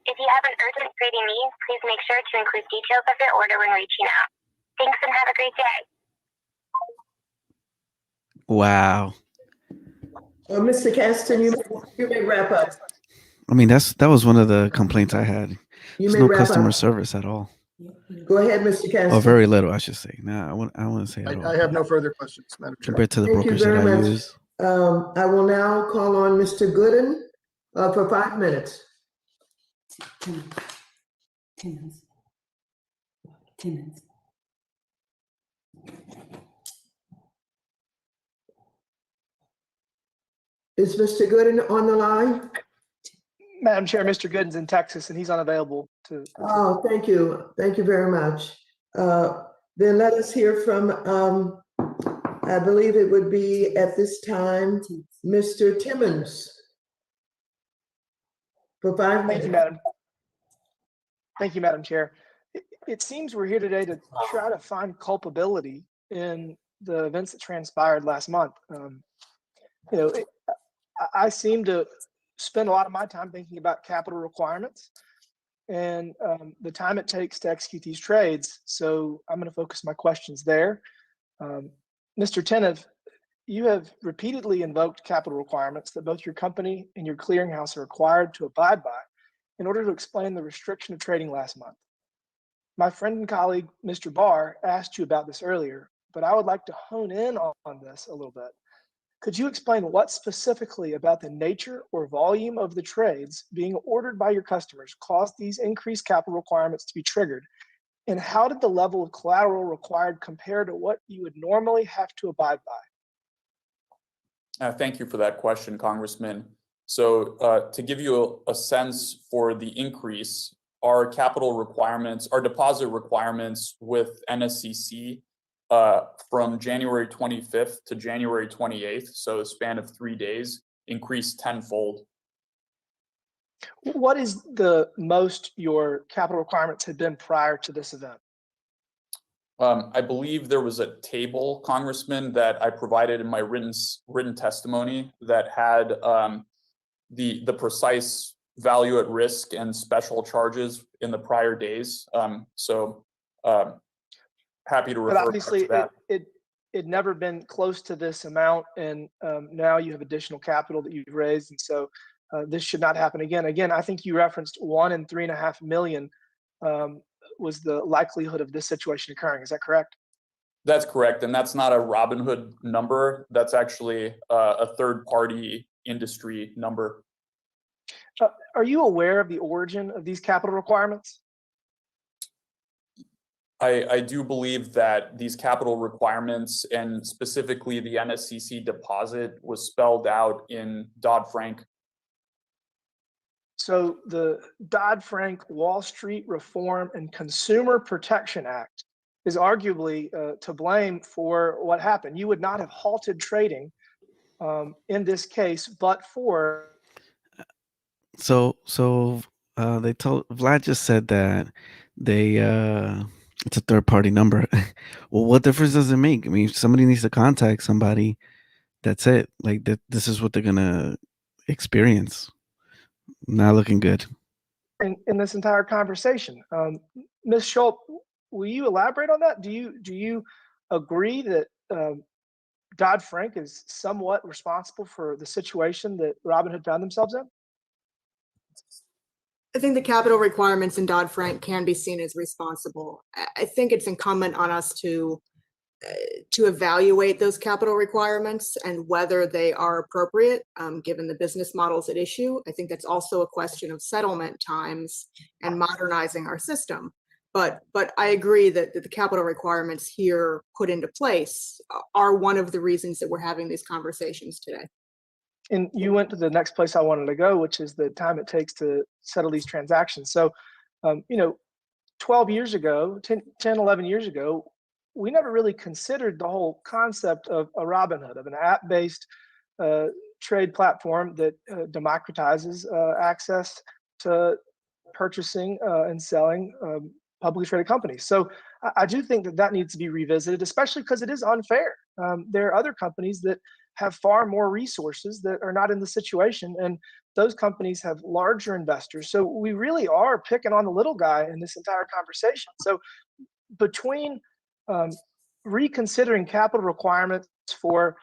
If you have an urgent trading need, please make sure to include details of your order when reaching out. Thanks and have a great day. Wow. Mr. Caston, you may wrap up. I mean, that was one of the complaints I had. You There's may no wrap customer up. service at all. Go ahead, Mr. Caston. Or very little, I should say. Nah, I wouldn't say at all. I have no further questions, Madam Chair. Compared to the Thank you brokers that very I much. use. I will now call on Mr. Gooden for 5 minutes. Is Mr. Gooden on the line? Madam Chair, Mr. Gooden's in Texas and he's unavailable to. Oh, thank you. Thank you very much. Then let us hear from, I believe it would be at this time, Mr. Timmons. For 5 minutes. Thank you, Madam Chair. It seems we're here today to try to find culpability in the events that transpired last month. I seem to spend a lot of my time thinking about capital requirements and the time it takes to execute these trades. So I'm going to focus my questions there. Mr. Tenev, you have repeatedly invoked capital requirements that both your company and your clearinghouse are required to abide by in order to explain the restriction of trading last month. My friend and colleague, Mr. Barr, asked you about this earlier, but I would like to hone in on this a little bit. Could you explain what specifically about the nature or volume of the trades being ordered by your customers caused these increased capital requirements to be triggered? And how did the level of collateral required compare to what you would normally have to abide by? Thank you for that question, Congressman. So to give you a sense for the increase, our capital requirements, our deposit requirements with NSCC from January 25th to January 28th, so a span of 3 days, increased tenfold. What is the most your capital requirements had been prior to this event? I believe there was a table, Congressman, that I provided in my written testimony that had the precise value at risk and special charges in the prior days. Happy to refer But obviously, to that. it never been close to this amount, and now you have additional capital that you've raised, and so this should not happen again. Again, I think you referenced 1 in 3.5 million was the likelihood of this situation occurring. Is that correct? That's correct, and that's not a Robinhood number. That's actually a third-party industry number. Are you aware of the origin of these capital requirements? I do believe that these capital requirements, and specifically the NSCC deposit, was spelled out in Dodd-Frank. So the Dodd-Frank Wall Street Reform and Consumer Protection Act is arguably to blame for what happened. You would not have halted trading in this case, but for. So they told Vlad just said that they it's a third party number. Well, what difference does it make? I mean, if somebody needs to contact somebody, that's it. Like that, this is what they're gonna experience. Not looking good. In this entire conversation, Ms. Schultz, will you elaborate on that? Do you agree that Dodd-Frank is somewhat responsible for the situation that Robinhood found themselves in? I think the capital requirements in Dodd-Frank can be seen as responsible. I think it's incumbent on us to evaluate those capital requirements and whether they are appropriate given the business models at issue. I think that's also a question of settlement times and modernizing our system. But I agree that the capital requirements here put into place are one of the reasons that we're having these conversations today. And you went to the next place I wanted to go, which is the time it takes to settle these transactions. So, 12 years ago, 10, 11 years ago, we never really considered the whole concept of a Robinhood, of an app-based trade platform that democratizes access to purchasing and selling publicly traded companies. So I do think that needs to be revisited, especially because it is unfair. There are other companies that have far more resources that are not in the situation, and those companies have larger investors. So we really are picking on the little guy in this entire conversation. So between reconsidering capital requirements for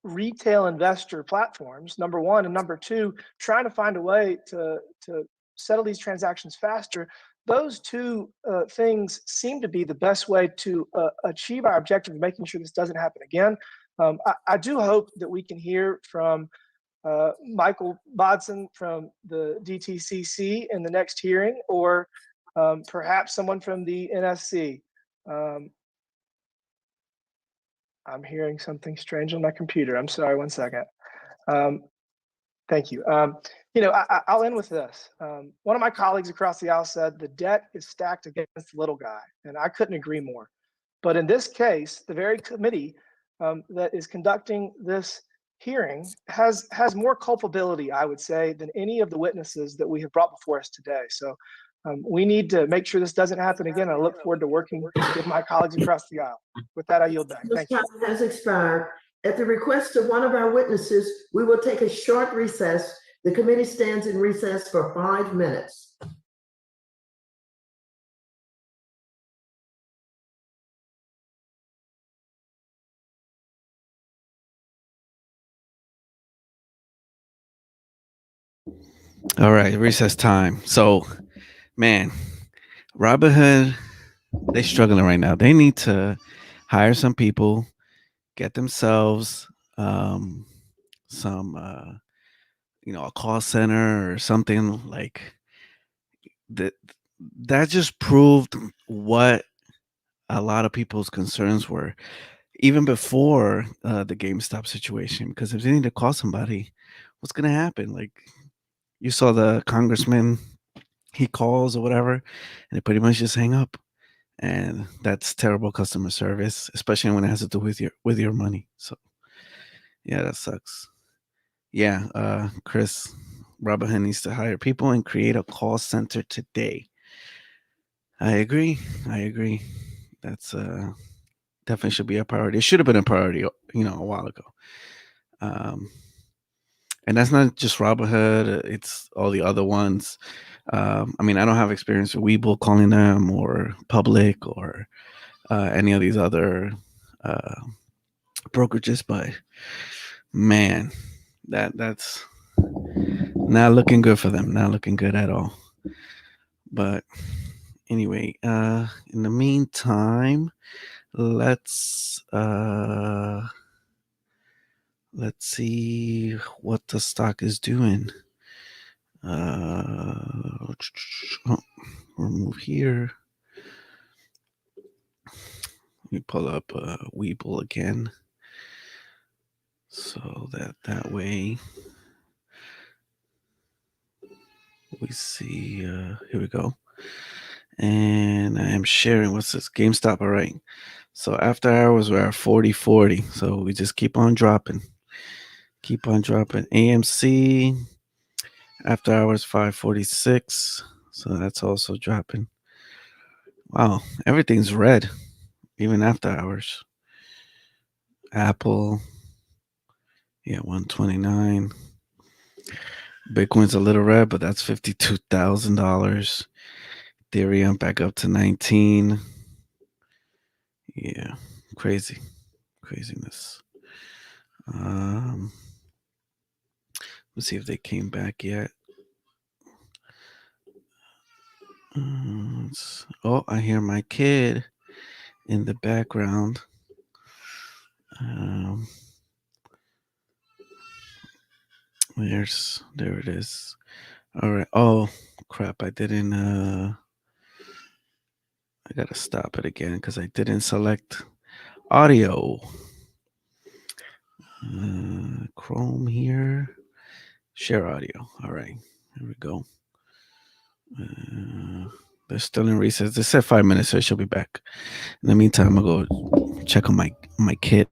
retail investor platforms, number one, and number two, trying to find a way to settle these transactions faster, those two things seem to be the best way to achieve our objective of making sure this doesn't happen again. I do hope that we can hear from Michael Bodson from the DTCC in the next hearing, or perhaps someone from the NSC. I'm hearing something strange on my computer. I'm sorry, 1 second. Thank you. I'll end with this. One of my colleagues across the aisle said the deck is stacked against the little guy, and I couldn't agree more. But in this case, the very committee that is conducting this hearing has more culpability, I would say, than any of the witnesses that we have brought before us today. So we need to make sure this doesn't happen again. I look forward to working with my colleagues across the aisle. With that, I yield back. Thank you. Time has expired. At the request of one of our witnesses, we will take a short recess. The committee stands in recess for 5 minutes. All right, recess time. So, man, Robinhood, they struggling right now. They need to hire some people, get themselves some a call center or something like that. That just proved what a lot of people's concerns were, even before the GameStop situation. Because if they need to call somebody, what's gonna happen? Like you saw the congressman, he calls or whatever, and they pretty much just hang up. And that's terrible customer service, especially when it has to do with your money. So yeah, that sucks. Yeah, Chris, Robinhood needs to hire people and create a call center today. I agree. I agree. That's definitely should be a priority. It should have been a priority, a while ago. Um, and that's not just Robinhood; it's all the other ones. I mean, I don't have experience with Webull calling them or Public or any of these other uh, brokerages, but man, that's not looking good for them. Not looking good at all. But anyway, in the meantime, let's see what the stock is doing. Remove here. Let me pull up Webull again, so that way we see. Here we go. And I am sharing. What's this? GameStop. All right. So after hours, we're at 40.40. So we just keep on dropping. Keep on dropping. AMC after hours 5.46. So that's also dropping. Wow, everything's red, even after hours. Apple, yeah, 129. Bitcoin's a little red, but that's $52,000. Ethereum back up to 19. Yeah, craziness. Let's see if they came back yet. Oh, I hear my kid in the background. There it is. All right. Oh crap! I didn't. I gotta stop it again because I didn't select audio. Chrome here. Share audio. All right. Here we go. They're still in recess. They said 5 minutes, so I should be back. In the meantime, I'll go check on my kid.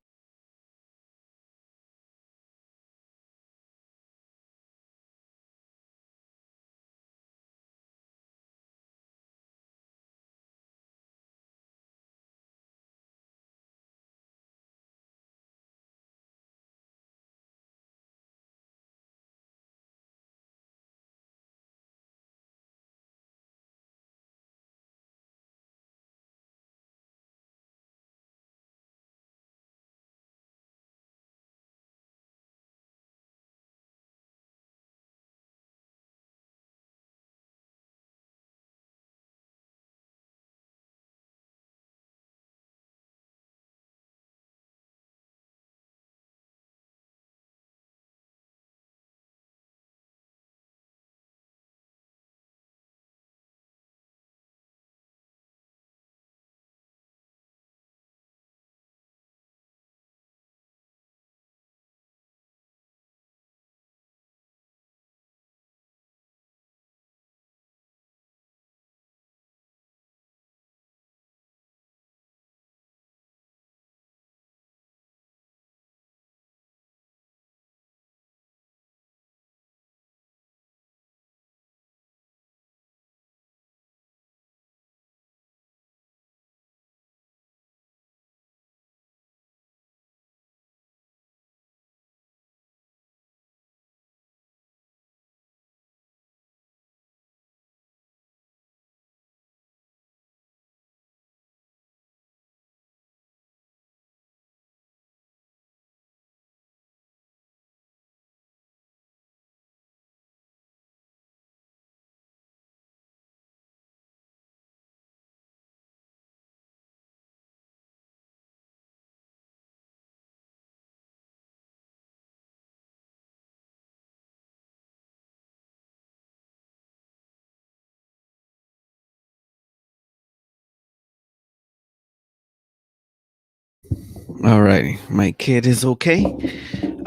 All righty. My kid is okay.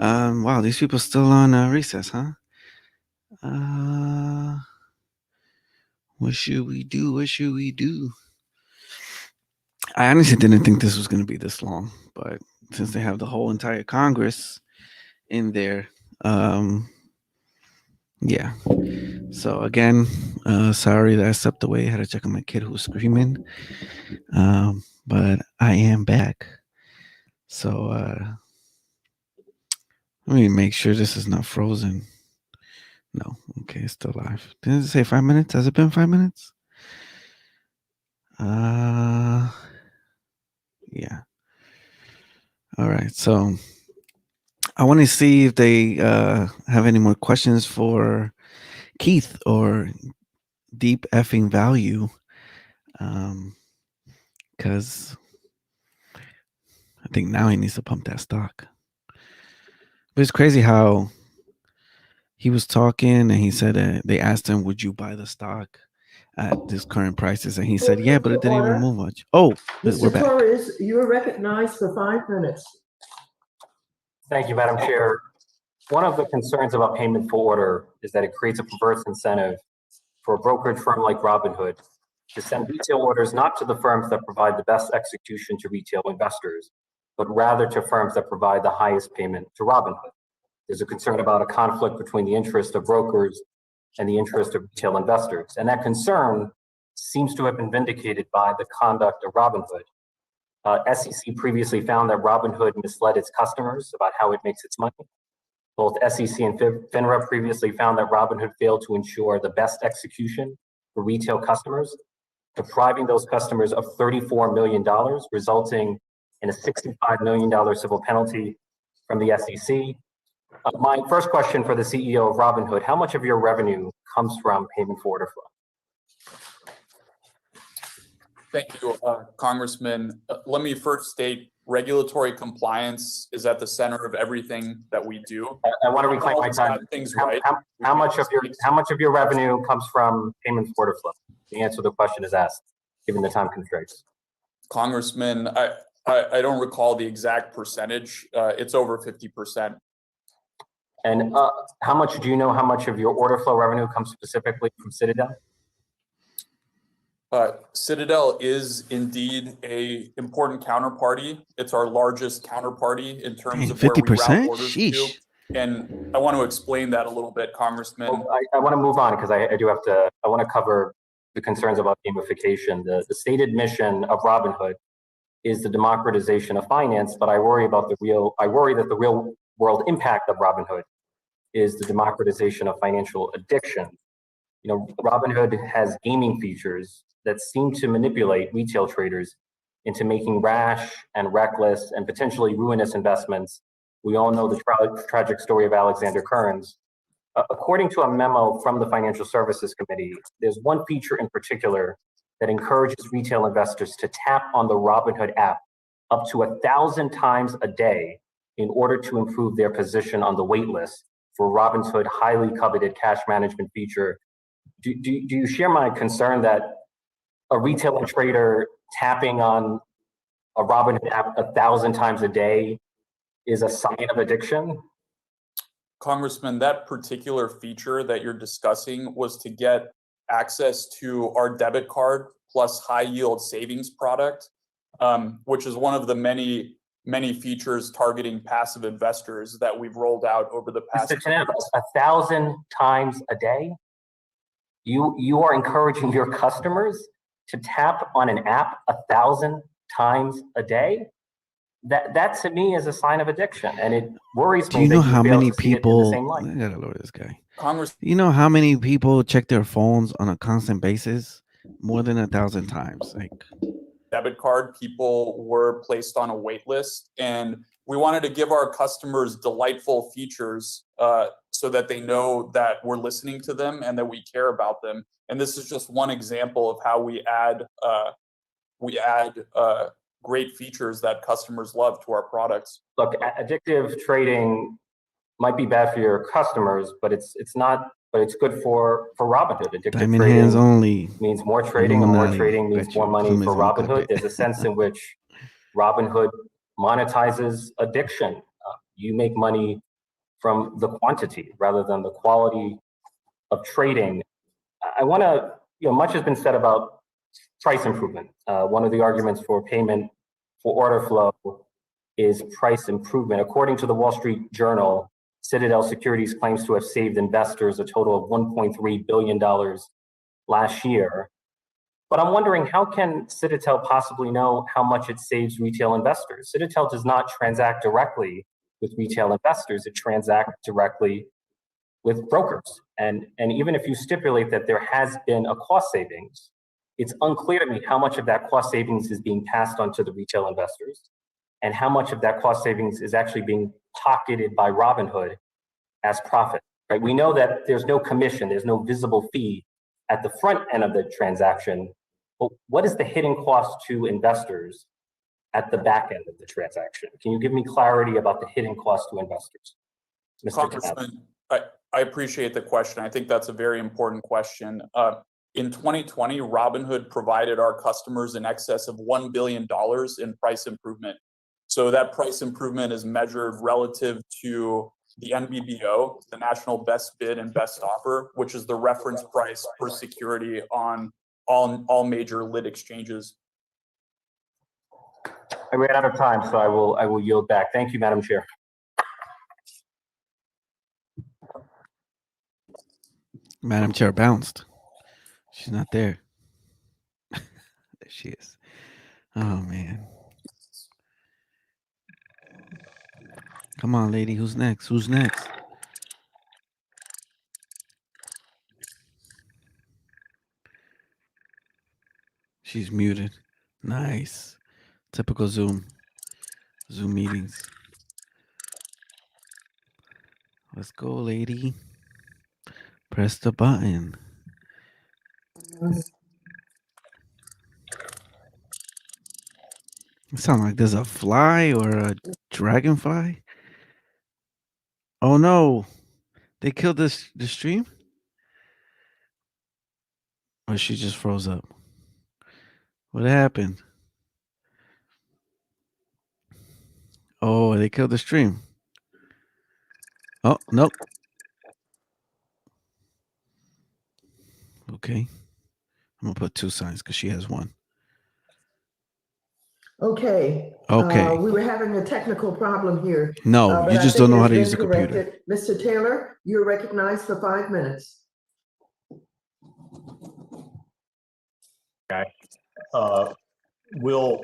Wow, these people still on recess, huh? What should we do? What should we do? I honestly didn't think this was going to be this long, but since they have the whole entire Congress in there, yeah. So again, sorry that I stepped away. I had to check on my kid who was screaming. But I am back. So let me make sure this is not frozen. No, okay, it's still live. Didn't it say 5 minutes? Has it been 5 minutes? Yeah. All right. So I want to see if they have any more questions for Keith or Deep Effing Value. Because I think now he needs to pump that stock. But it's crazy how he was talking and he said they asked him, would you buy the stock at this current prices? And he said, yeah, but it didn't even move much. Oh, we're Mr. back. Torres, you are recognized for 5 minutes. Thank you, Madam Chair. One of the concerns about payment for order is that it creates a perverse incentive for a brokerage firm like Robinhood to send retail orders not to the firms that provide the best execution to retail investors, but rather to firms that provide the highest payment to Robinhood. There's a concern about a conflict between the interest of brokers and the interest of retail investors. And that concern seems to have been vindicated by the conduct of Robinhood. SEC previously found that Robinhood misled its customers about how it makes its money. Both SEC and FINRA previously found that Robinhood failed to ensure the best execution for retail customers, depriving those customers of $34 million, resulting in a $65 million civil penalty from the SEC. My first question for the CEO of Robinhood: how much of your revenue comes from payment for order flow? Thank you, Congressman. Let me first state regulatory compliance is at the center of everything that we do. I want to reclaim my time. How much of your revenue comes from payment for order flow? The answer to the question is asked, given the time constraints. Congressman, I don't recall the exact percentage. It's over 50%. And how much do you know? How much of your order flow revenue comes specifically from Citadel? Citadel is indeed a important counterparty. It's our largest counterparty in terms of where we route orders to. And I want to explain that a little bit, Congressman. Well, I want to move on because I do have to. I want to cover the concerns about gamification. The stated mission of Robinhood is the democratization of finance, but I worry that the real world impact of Robinhood is the democratization of financial addiction. You know, Robinhood has gaming features that seem to manipulate retail traders into making rash and reckless and potentially ruinous investments. We all know the tragic story of Alexander Kearns. According to a memo from the Financial Services Committee, there's one feature in particular that encourages retail investors to tap on the Robinhood app up to 1,000 times a day in order to improve their position on the wait list for Robinhood highly coveted cash management feature. Do you share my concern that a retail trader tapping on a Robinhood app 1,000 times a day is a sign of addiction? Congressman, that particular feature that you're discussing was to get access to our debit card plus high yield savings product, which is one of the many features targeting passive investors that we've rolled out over the past. Mr. Tenev, 1,000 times a day? You are encouraging your customers to tap on an app 1,000 times a day? That to me is a sign of addiction, and it worries me. Do you know how many people? I gotta lower this guy. Congress. You know how many people check their phones on a constant basis? More than 1,000 times. Like, debit card, people were placed on a wait list, and we wanted to give our customers delightful features so that they know that we're listening to them and that we care about them. And this is just one example of how we add great features that customers love to our products. Look, addictive trading might be bad for your customers, but it's not. But it's good for Robinhood. Addictive diamond trading hands only. means more trading, and more Illuminati. trading means more money for Robinhood. There's a sense in which Robinhood monetizes addiction. You make money from the quantity rather than the quality of trading. I want to, much has been said about price improvement. One of the arguments for payment for order flow is price improvement. According to the Wall Street Journal, Citadel Securities claims to have saved investors a total of $1.3 billion last year. But I'm wondering, how can Citadel possibly know how much it saves retail investors? Citadel does not transact directly with retail investors. It transacts directly with brokers. And even if you stipulate that there has been a cost savings, it's unclear to me how much of that cost savings is being passed on to the retail investors and how much of that cost savings is actually being pocketed by Robinhood as profit. Right? We know that there's no commission, there's no visible fee at the front end of the transaction, but what is the hidden cost to investors at the back end of the transaction? Can you give me clarity about the hidden cost to investors? Mr. Congressman, I appreciate the question. I think that's a very important question. In 2020, Robinhood provided our customers in excess of $1 billion in price improvement. So that price improvement is measured relative to the NBBO, the National Best Bid and Best Offer, which is the reference price per security on all major lit exchanges. I ran out of time, so I will yield back. Thank you, Madam Chair. Madam Chair bounced. She's not there. There she is. Oh, man. Come on, lady. Who's next? Who's next? She's muted. Nice. Typical Zoom meetings. Let's go, lady. Press the button. It sounds like there's a fly or a dragonfly. Oh no. They killed the stream? Or she just froze up? What happened? Oh, they killed the stream. Oh, nope. Okay. I'm going to put 2 signs because she has 1. Okay. Okay. We were having a technical problem here. No, but you I just think don't know it's how to been use the computer. corrected. Mr. Taylor, you're recognized for 5 minutes. Okay. We'll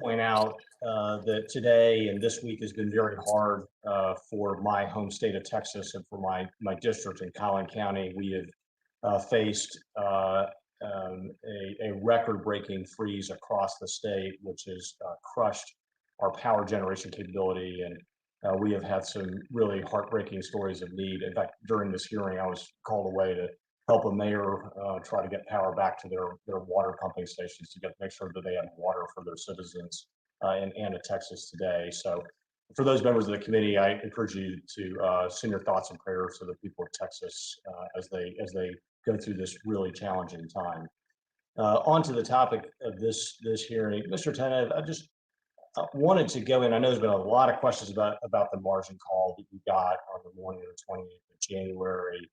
point out that today and this week has been very hard for my home state of Texas and for my district in Collin County. We have faced a record-breaking freeze across the state, which has crushed our power generation capability. And we have had some really heartbreaking stories of need. In fact, during this hearing, I was called away to help a mayor try to get power back to their water pumping stations to make sure that they have water for their citizens in Anna, Texas today. So for those members of the committee, I encourage you to send your thoughts and prayers to the people of Texas as they go through this really challenging time. On to the topic of this hearing, Mr. Tennant, I just wanted to go in. I know there's been a lot of questions about the margin call that we got on the morning of the 28th of January.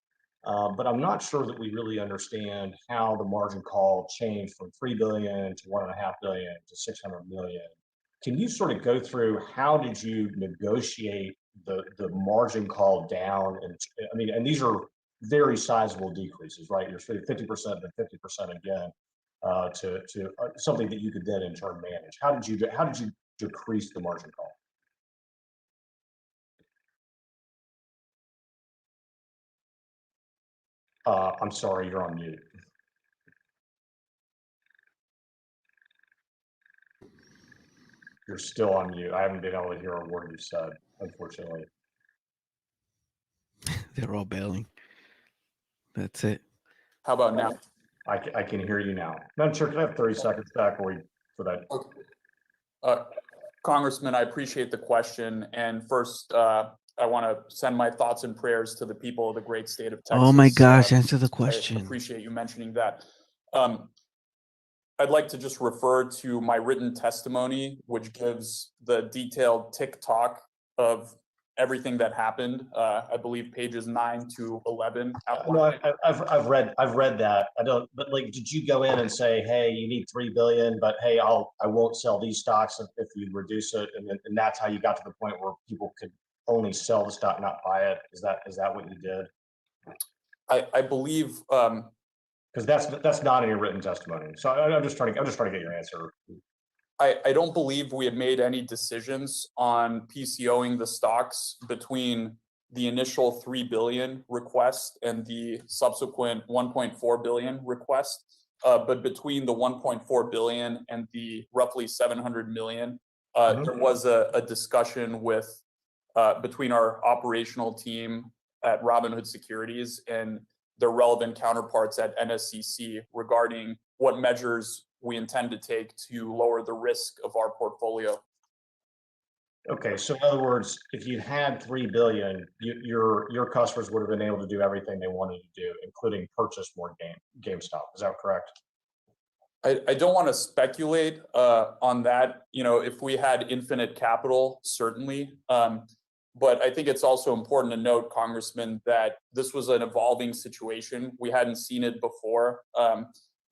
But I'm not sure that we really understand how the margin call changed from $3 billion to $1.5 billion to $600 million. Can you sort of go through how did you negotiate the margin call down? And I mean, and these are very sizable decreases, right? You're saying 50% and 50% again to something that you could then in turn manage. How did you decrease the margin call? I'm sorry, you're on mute. You're still on mute. I haven't been able to hear a word you said, unfortunately. They're all bailing. That's it. How about now? I can hear you now. Madam Chair, can I have 30 seconds back for that? Congressman, I appreciate the question. And first, I want to send my thoughts and prayers to the people of the great state of Texas. Oh my gosh, answer the question. I appreciate you mentioning that. I'd like to just refer to my written testimony, which gives the detailed tick-tock of everything that happened. I believe pages 9 to 11. No, I've read that. I don't, but like, did you go in and say, hey, you need 3 billion, but hey, I won't sell these stocks if you reduce it, and that's how you got to the point where people could only sell the stock, not buy it? Is that what you did? I believe because that's not in your written testimony. So I'm just trying to get your answer. I don't believe we had made any decisions on PCOing the stocks between the initial 3 billion request and the subsequent 1.4 billion request. But between the 1.4 billion and the roughly 700 million, there was a discussion between our operational team at Robinhood Securities and their relevant counterparts at NSCC regarding what measures we intend to take to lower the risk of our portfolio. Okay, so in other words, if you had 3 billion, your customers would have been able to do everything they wanted to do, including purchase more GameStop. Is that correct? I don't want to speculate on that. You know, if we had infinite capital, certainly. But I think it's also important to note, Congressman, that this was an evolving situation. We hadn't seen it before.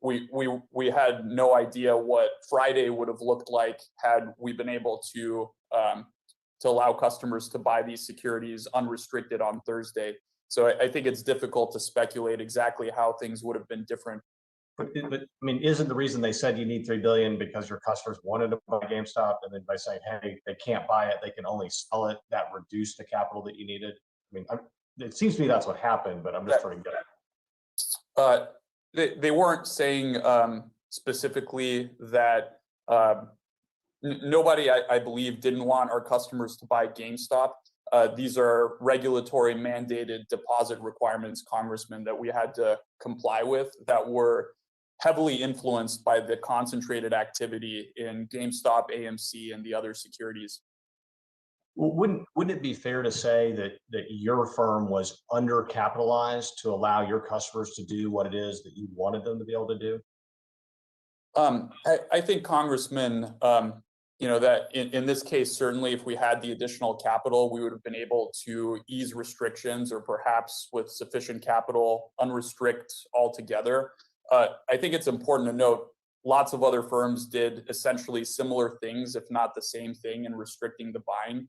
We had no idea what Friday would have looked like had we been able to allow customers to buy these securities unrestricted on Thursday. So I think it's difficult to speculate exactly how things would have been different. But I mean, isn't the reason they said you need 3 billion because your customers wanted to buy GameStop, and then by saying, hey, they can't buy it, they can only sell it, that reduced the capital that you needed? I mean, it seems to me that's what happened, but I'm just trying to get it. They weren't saying specifically that nobody, I believe, didn't want our customers to buy GameStop. These are regulatory mandated deposit requirements, Congressman, that we had to comply with that were heavily influenced by the concentrated activity in GameStop, AMC, and the other securities. Well, wouldn't it be fair to say that your firm was undercapitalized to allow your customers to do what it is that you wanted them to be able to do? I think, Congressman, you know, that in this case, certainly if we had the additional capital, we would have been able to ease restrictions or perhaps with sufficient capital, unrestrict altogether. I think it's important to note lots of other firms did essentially similar things, if not the same thing, in restricting the buying.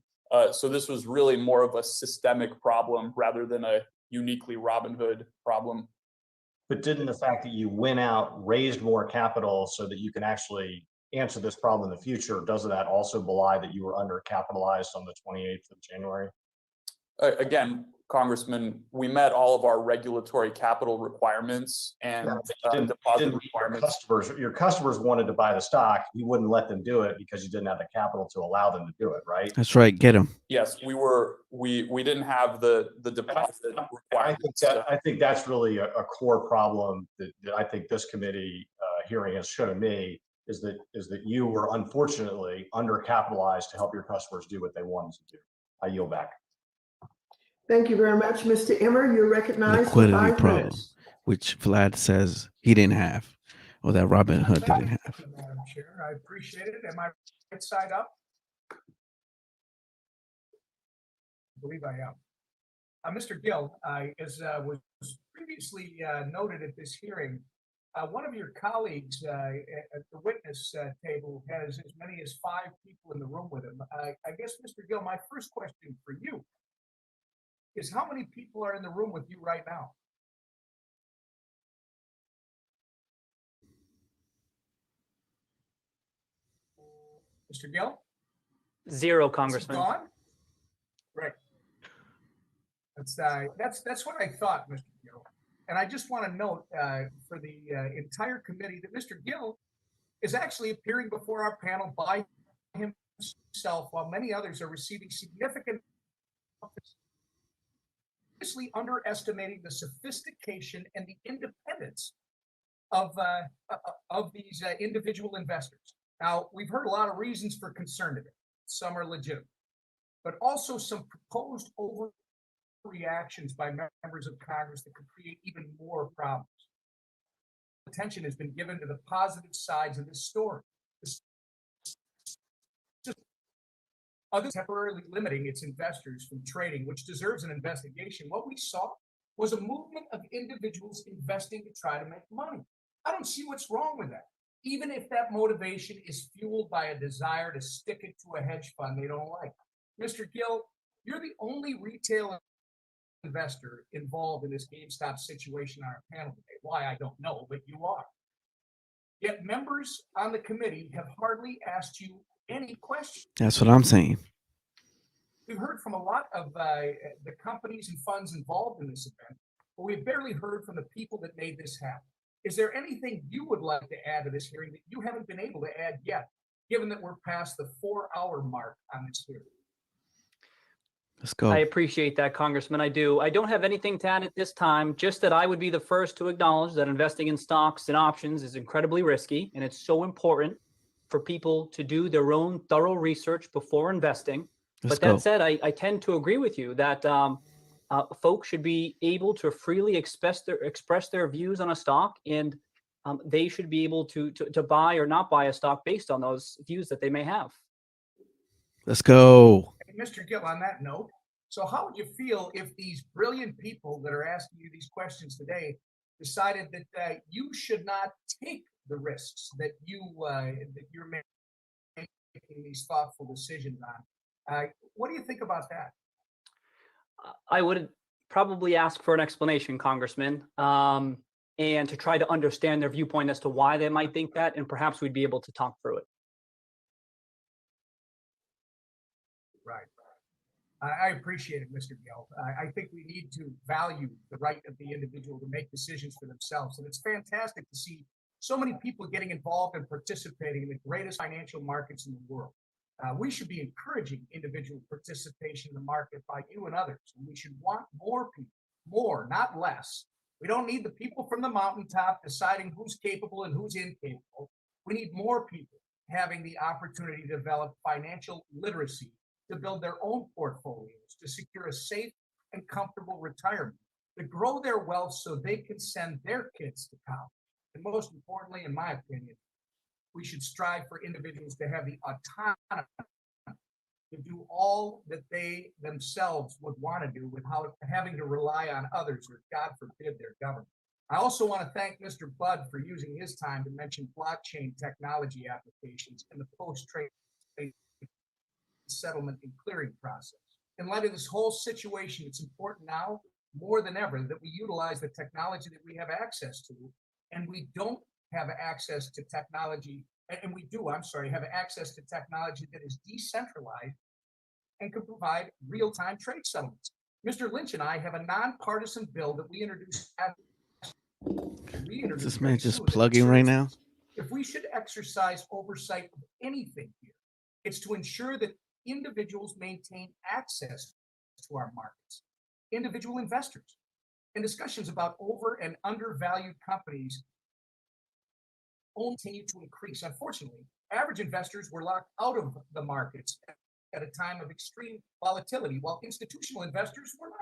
So this was really more of a systemic problem rather than a uniquely Robinhood problem. But didn't the fact that you went out, raised more capital so that you can actually answer this problem in the future, doesn't that also belie that you were undercapitalized on the 28th of January? Again, Congressman, we met all of our regulatory capital requirements and deposit requirements. Your customers wanted to buy the stock. You wouldn't let them do it because you didn't have the capital to allow them to do it, right? That's right. Get them. Yes, we didn't have the deposit requirements. I think that's really a core problem that I think this committee hearing has shown me is that you were unfortunately undercapitalized to help your customers do what they wanted to do. I yield back. Thank you very much, Mr. Emmer. You're recognized for Liquidity 5 problem, minutes. which Vlad says he didn't have, or that Robinhood didn't have. Madam Chair, I appreciate it. Am I right side up? I believe I am. Mr. Gill, as was previously noted at this hearing, one of your colleagues at the witness table has as many as 5 people in the room with him. I guess, Mr. Gill, my first question for you is how many people are in the room with you right now? Mr. Gill? 0, Congressman. Gone? Right. That's what I thought, Mr. Gill. And I just want to note for the entire committee that Mr. Gill is actually appearing before our panel by himself while many others are receiving significant, obviously underestimating the sophistication and the independence of these individual investors. Now, we've heard a lot of reasons for concern today. Some are legitimate, but also some proposed overreactions by members of Congress that could create even more problems. attention has been given to the positive sides of this story. Others temporarily limiting its investors from trading, which deserves an investigation. What we saw was a movement of individuals investing to try to make money. I don't see what's wrong with that, even if that motivation is fueled by a desire to stick it to a hedge fund they don't like. Mr. Gill, you're the only retail investor involved in this GameStop situation on our panel today. Why, I don't know, but you are. Yet members on the committee have hardly asked you any questions. That's what I'm saying. We've heard from a lot of the companies and funds involved in this event, but we've barely heard from the people that made this happen. Is there anything you would like to add to this hearing that you haven't been able to add yet, given that we're past the 4-hour mark on this hearing? Let's go. I appreciate that, Congressman. I do. I don't have anything to add at this time, just that I would be the first to acknowledge that investing in stocks and options is incredibly risky, and it's so important for people to do their own thorough research before investing. Let's But that go. said, I tend to agree with you that folks should be able to freely express their views on a stock, and they should be able to buy or not buy a stock based on those views that they may have. Let's go. Mr. Gill, on that note, so how would you feel if these brilliant people that are asking you these questions today decided that you should not take the risks that you're making these thoughtful decisions on? What do you think about that? I would probably ask for an explanation, Congressman, and to try to understand their viewpoint as to why they might think that, and perhaps we'd be able to talk through it. Right. I appreciate it, Mr. Gill. I think we need to value the right of the individual to make decisions for themselves. And it's fantastic to see so many people getting involved and participating in the greatest financial markets in the world. We should be encouraging individual participation in the market by you and others. And we should want more people, more, not less. We don't need the people from the mountaintop deciding who's capable and who's incapable. We need more people having the opportunity to develop financial literacy, to build their own portfolios, to secure a safe and comfortable retirement, to grow their wealth so they can send their kids to college. And most importantly, in my opinion, we should strive for individuals to have the autonomy to do all that they themselves would want to do without having to rely on others or, God forbid, their government. I also want to thank Mr. Budd for using his time to mention blockchain technology applications in the post-trade settlement and clearing process. In light of this whole situation, it's important now more than ever that we utilize the technology that we have access to, and we don't have access to technology, and we do, have access to technology that is decentralized and can provide real-time trade settlements. Mr. Lynch and I have a nonpartisan bill that we introduced. Is this man just plugging right now? If we should exercise oversight of anything here, it's to ensure that individuals maintain access to our markets, individual investors, and discussions about over and undervalued companies continue to increase. Unfortunately, average investors were locked out of the markets at a time of extreme volatility, while institutional investors were not.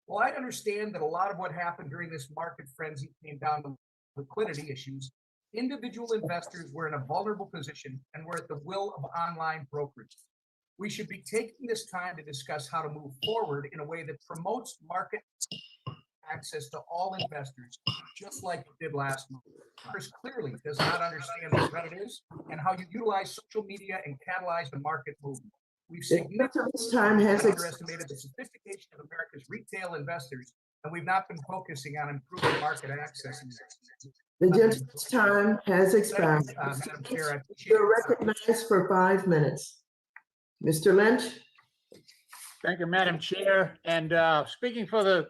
Well, I understand that a lot of what happened during this market frenzy came down to liquidity issues. Individual investors were in a vulnerable position and were at the will of online brokerages. We should be taking this time to discuss how to move forward in a way that promotes market access to all investors, just like it did last month. Congress clearly does not understand what credit is and how you utilize social media and catalyze the market movement. We've significantly underestimated the sophistication of America's retail investors, and we've not been focusing on improving market access. The gentleman's time has expired. Madam Chair, I appreciate You're recognized for 5 minutes. Mr. Lynch. Thank you, Madam Chair. And speaking for the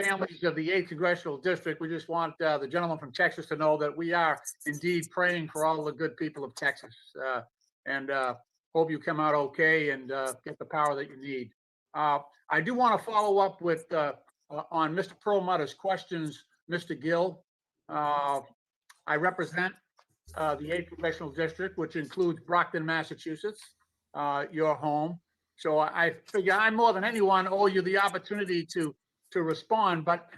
families of the 8th Congressional District, we just want the gentleman from Texas to know that we are indeed praying for all the good people of Texas, and hope you come out okay and get the power that you need. I do want to follow up with on Mr. Perlmutter's questions, Mr. Gill. I represent the 8th Congressional District, which includes Brockton, Massachusetts, your home. So I figure I more than anyone owe you the opportunity to respond, but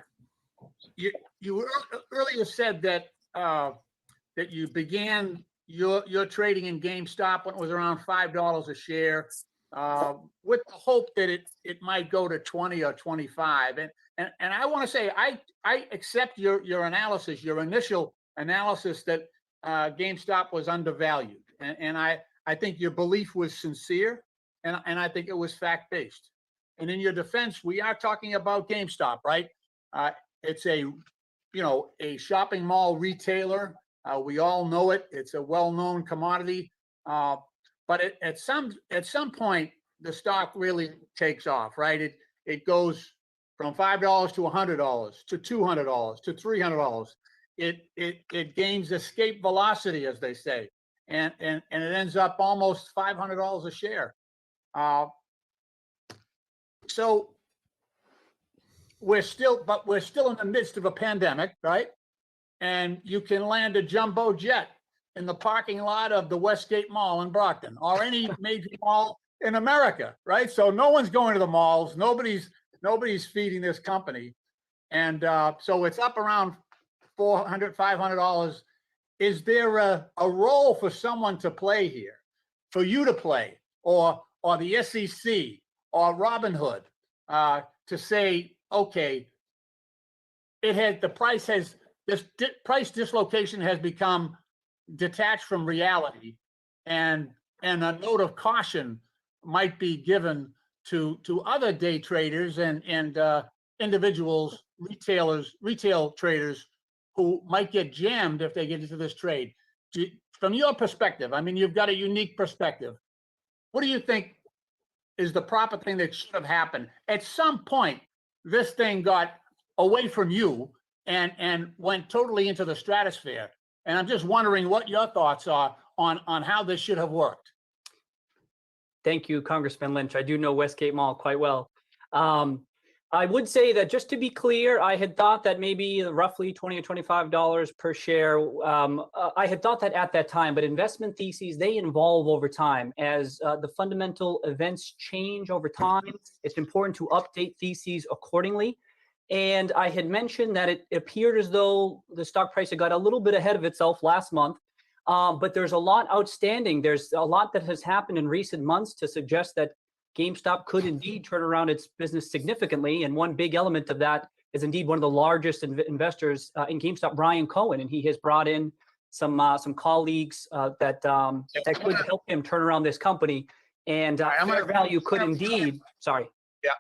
You earlier said that that you began your trading in GameStop when it was around $5 a share, with the hope that it might go to 20 or 25. And I want to say I accept your analysis, your initial analysis that GameStop was undervalued, and I think your belief was sincere, and I think it was fact based. And in your defense, we are talking about GameStop, right? It's a shopping mall retailer. We all know it. It's a well-known commodity. But at some point, the stock really takes off, right? It goes from $5 to $100 to $200 to $300. It gains escape velocity, as they say, and it ends up almost $500 a share. So we're still in the midst of a pandemic, right? And you can land a jumbo jet in the parking lot of the Westgate Mall in Brockton or any major mall in America, right? So no one's going to the malls. Nobody's feeding this company. And so it's up around $400, $500. Is there a role for someone to play here, for you to play, or the SEC or Robinhood to say, okay, this price dislocation has become detached from reality, and a note of caution might be given to other day traders and individuals, retail traders who might get jammed if they get into this trade. From your perspective, I mean, you've got a unique perspective. What do you think is the proper thing that should have happened? At some point, this thing got away from you and went totally into the stratosphere. And I'm just wondering what your thoughts are on how this should have worked. Thank you, Congressman Lynch. I do know Westgate Mall quite well. I would say that, just to be clear, I had thought that maybe roughly $20 or $25 per share. I had thought that at that time, but investment theses, they evolve over time. As the fundamental events change over time, it's important to update theses accordingly. And I had mentioned that it appeared as though the stock price had got a little bit ahead of itself last month, but there's a lot outstanding. There's a lot that has happened in recent months to suggest that GameStop could indeed turn around its business significantly. And one big element of that is indeed one of the largest investors in GameStop, Brian Cohen, and he has brought in some colleagues that could help him turn around this company. And fair value could indeed, sorry. Yeah.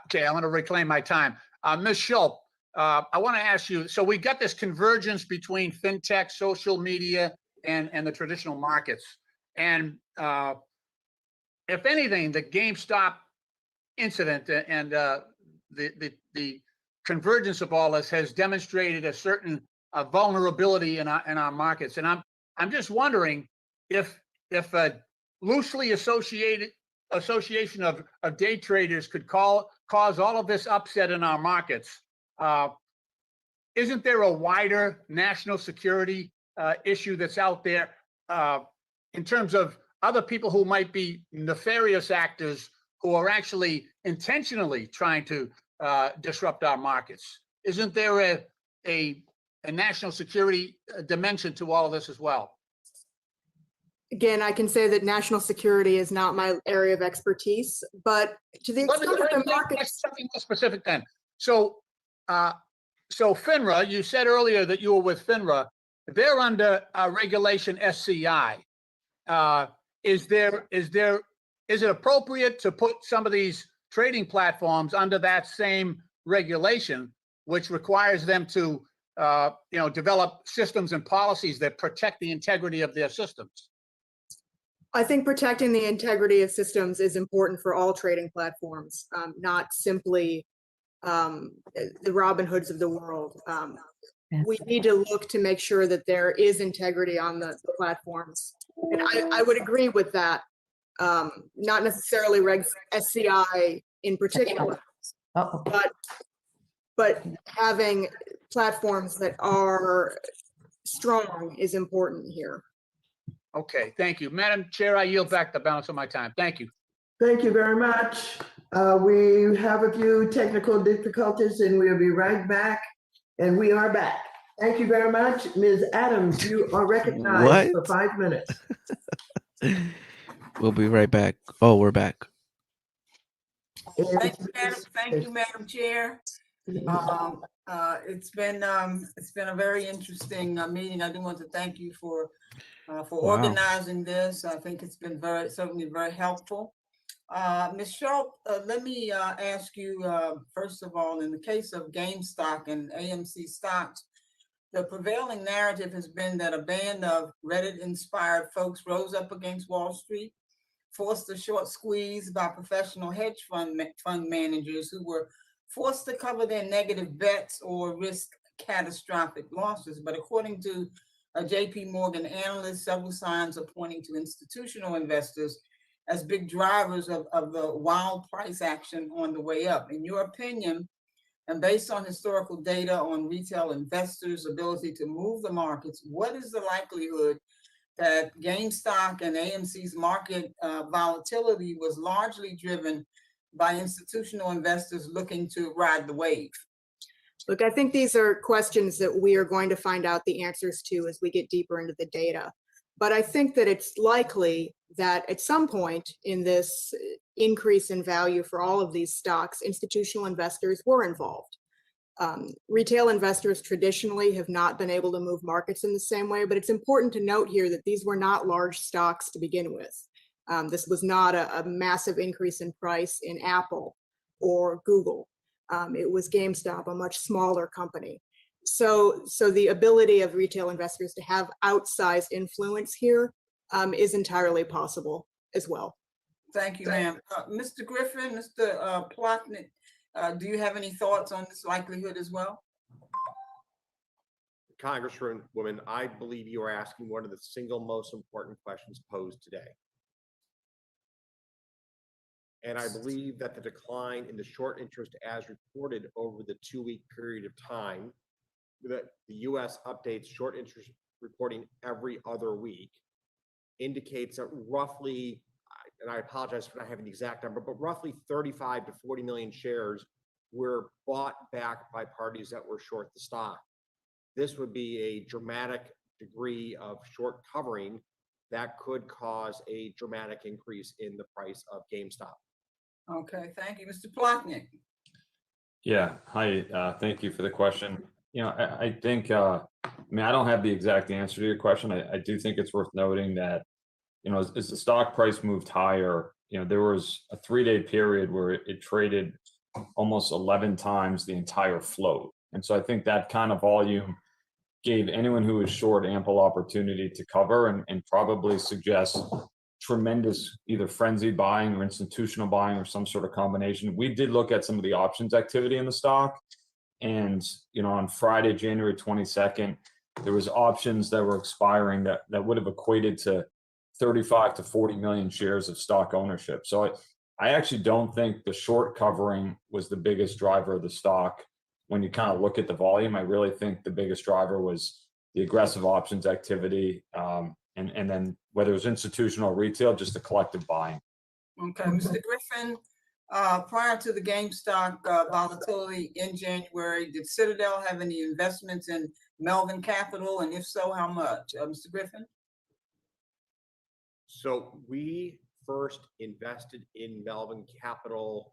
Okay, I'm going to reclaim my time. Ms. Schulp, I want to ask you, so we've got this convergence between fintech, social media, and the traditional markets. And if anything, the GameStop incident and the convergence of all this has demonstrated a certain vulnerability in our markets. And I'm just wondering if a loosely association of day traders could cause all of this upset in our markets. Isn't there a wider national security issue that's out there in terms of other people who might be nefarious actors who are actually intentionally trying to disrupt our markets? Isn't there a national security dimension to all of this as well? Again, I can say that national security is not my area of expertise, but to the extent that the markets... Something more specific then. So FINRA, you said earlier that you were with FINRA. They're under regulation SCI. Is it appropriate to put some of these trading platforms under that same regulation, which requires them to develop systems and policies that protect the integrity of their systems? I think protecting the integrity of systems is important for all trading platforms, not simply the Robinhoods of the world. We need to look to make sure that there is integrity on the platforms. And I would agree with that. Not necessarily Reg SCI in particular, but having platforms that are strong is important here. Okay, thank you. Madam Chair, I yield back the balance of my time. Thank you. Thank you very much. We have a few technical difficulties and we'll be right back And we are back. Thank you very much. Ms. Adams, you are recognized for 5 minutes. We'll be right back. Oh, we're back. Thank you, Madam Chair. It's been a very interesting meeting. I do want to thank you for organizing this. I think it's been certainly very helpful. Ms. Schultz, let me ask you, first of all, in the case of GameStop and AMC stocks, the prevailing narrative has been that a band of Reddit-inspired folks rose up against Wall Street, forced a short squeeze by professional hedge fund managers who were forced to cover their negative bets or risk catastrophic losses. But according to a JP Morgan analyst, several signs are pointing to institutional investors as big drivers of the wild price action on the way up. In your opinion, and based on historical data on retail investors' ability to move the markets, what is the likelihood that GameStop and AMC's market volatility was largely driven by institutional investors looking to ride the wave? Look, I think these are questions that we are going to find out the answers to as we get deeper into the data. But I think that it's likely that at some point in this increase in value for all of these stocks, institutional investors were involved. Retail investors traditionally have not been able to move markets in the same way, but it's important to note here that these were not large stocks to begin with. This was not a massive increase in price in Apple or Google. It was GameStop, a much smaller company. So the ability of retail investors to have outsized influence here is entirely possible as well. Thank you, ma'am. Mr. Griffin, Mr. Plotnick, do you have any thoughts on this likelihood as well? Congresswoman, I believe you are asking one of the single most important questions posed today. And I believe that the decline in the short interest as reported over the 2-week period of time, that the US updates short interest reporting every other week, indicates that roughly, and I apologize for not having the exact number, but roughly 35 to 40 million shares were bought back by parties that were short the stock. This would be a dramatic degree of short covering that could cause a dramatic increase in the price of GameStop. Okay, thank you. Mr. Plotnick. Yeah, hi, thank you for the question. You know, I think, I mean, I don't have the exact answer to your question. I do think it's worth noting that, you know, as the stock price moved higher, you know, there was a 3-day period where it traded almost 11 times the entire float. And so I think that kind of volume gave anyone who was short ample opportunity to cover and probably suggests tremendous either frenzied buying or institutional buying or some sort of combination. We did look at some of the options activity in the stock. And, you know, on Friday, January 22nd, there was options that were expiring that would have equated to 35 to 40 million shares of stock ownership. So I actually don't think the short covering was the biggest driver of the stock. When you kind of look at the volume, I really think the biggest driver was the aggressive options activity. And then whether it was institutional or retail, just the collective buying. Okay, Mr. Griffin, prior to the GameStop volatility in January, did Citadel have any investments in Melvin Capital? And if so, how much? Mr. Griffin? So we first invested in Melvin Capital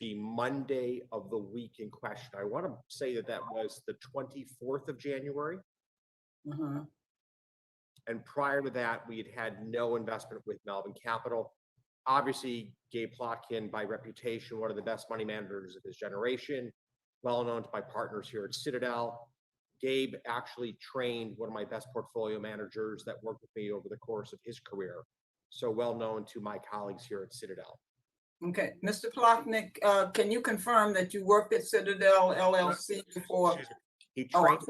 the Monday of the week in question. I want to say that was the 24th of January. Uh-huh. And prior to that, we had no investment with Melvin Capital. Obviously, Gabe Plotkin, by reputation, one of the best money managers of his generation, well known to my partners here at Citadel. Gabe actually trained one of my best portfolio managers that worked with me over the course of his career. So well known to my colleagues here at Citadel. Okay, Mr. Plotnick, can you confirm that you worked at Citadel LLC before? He trained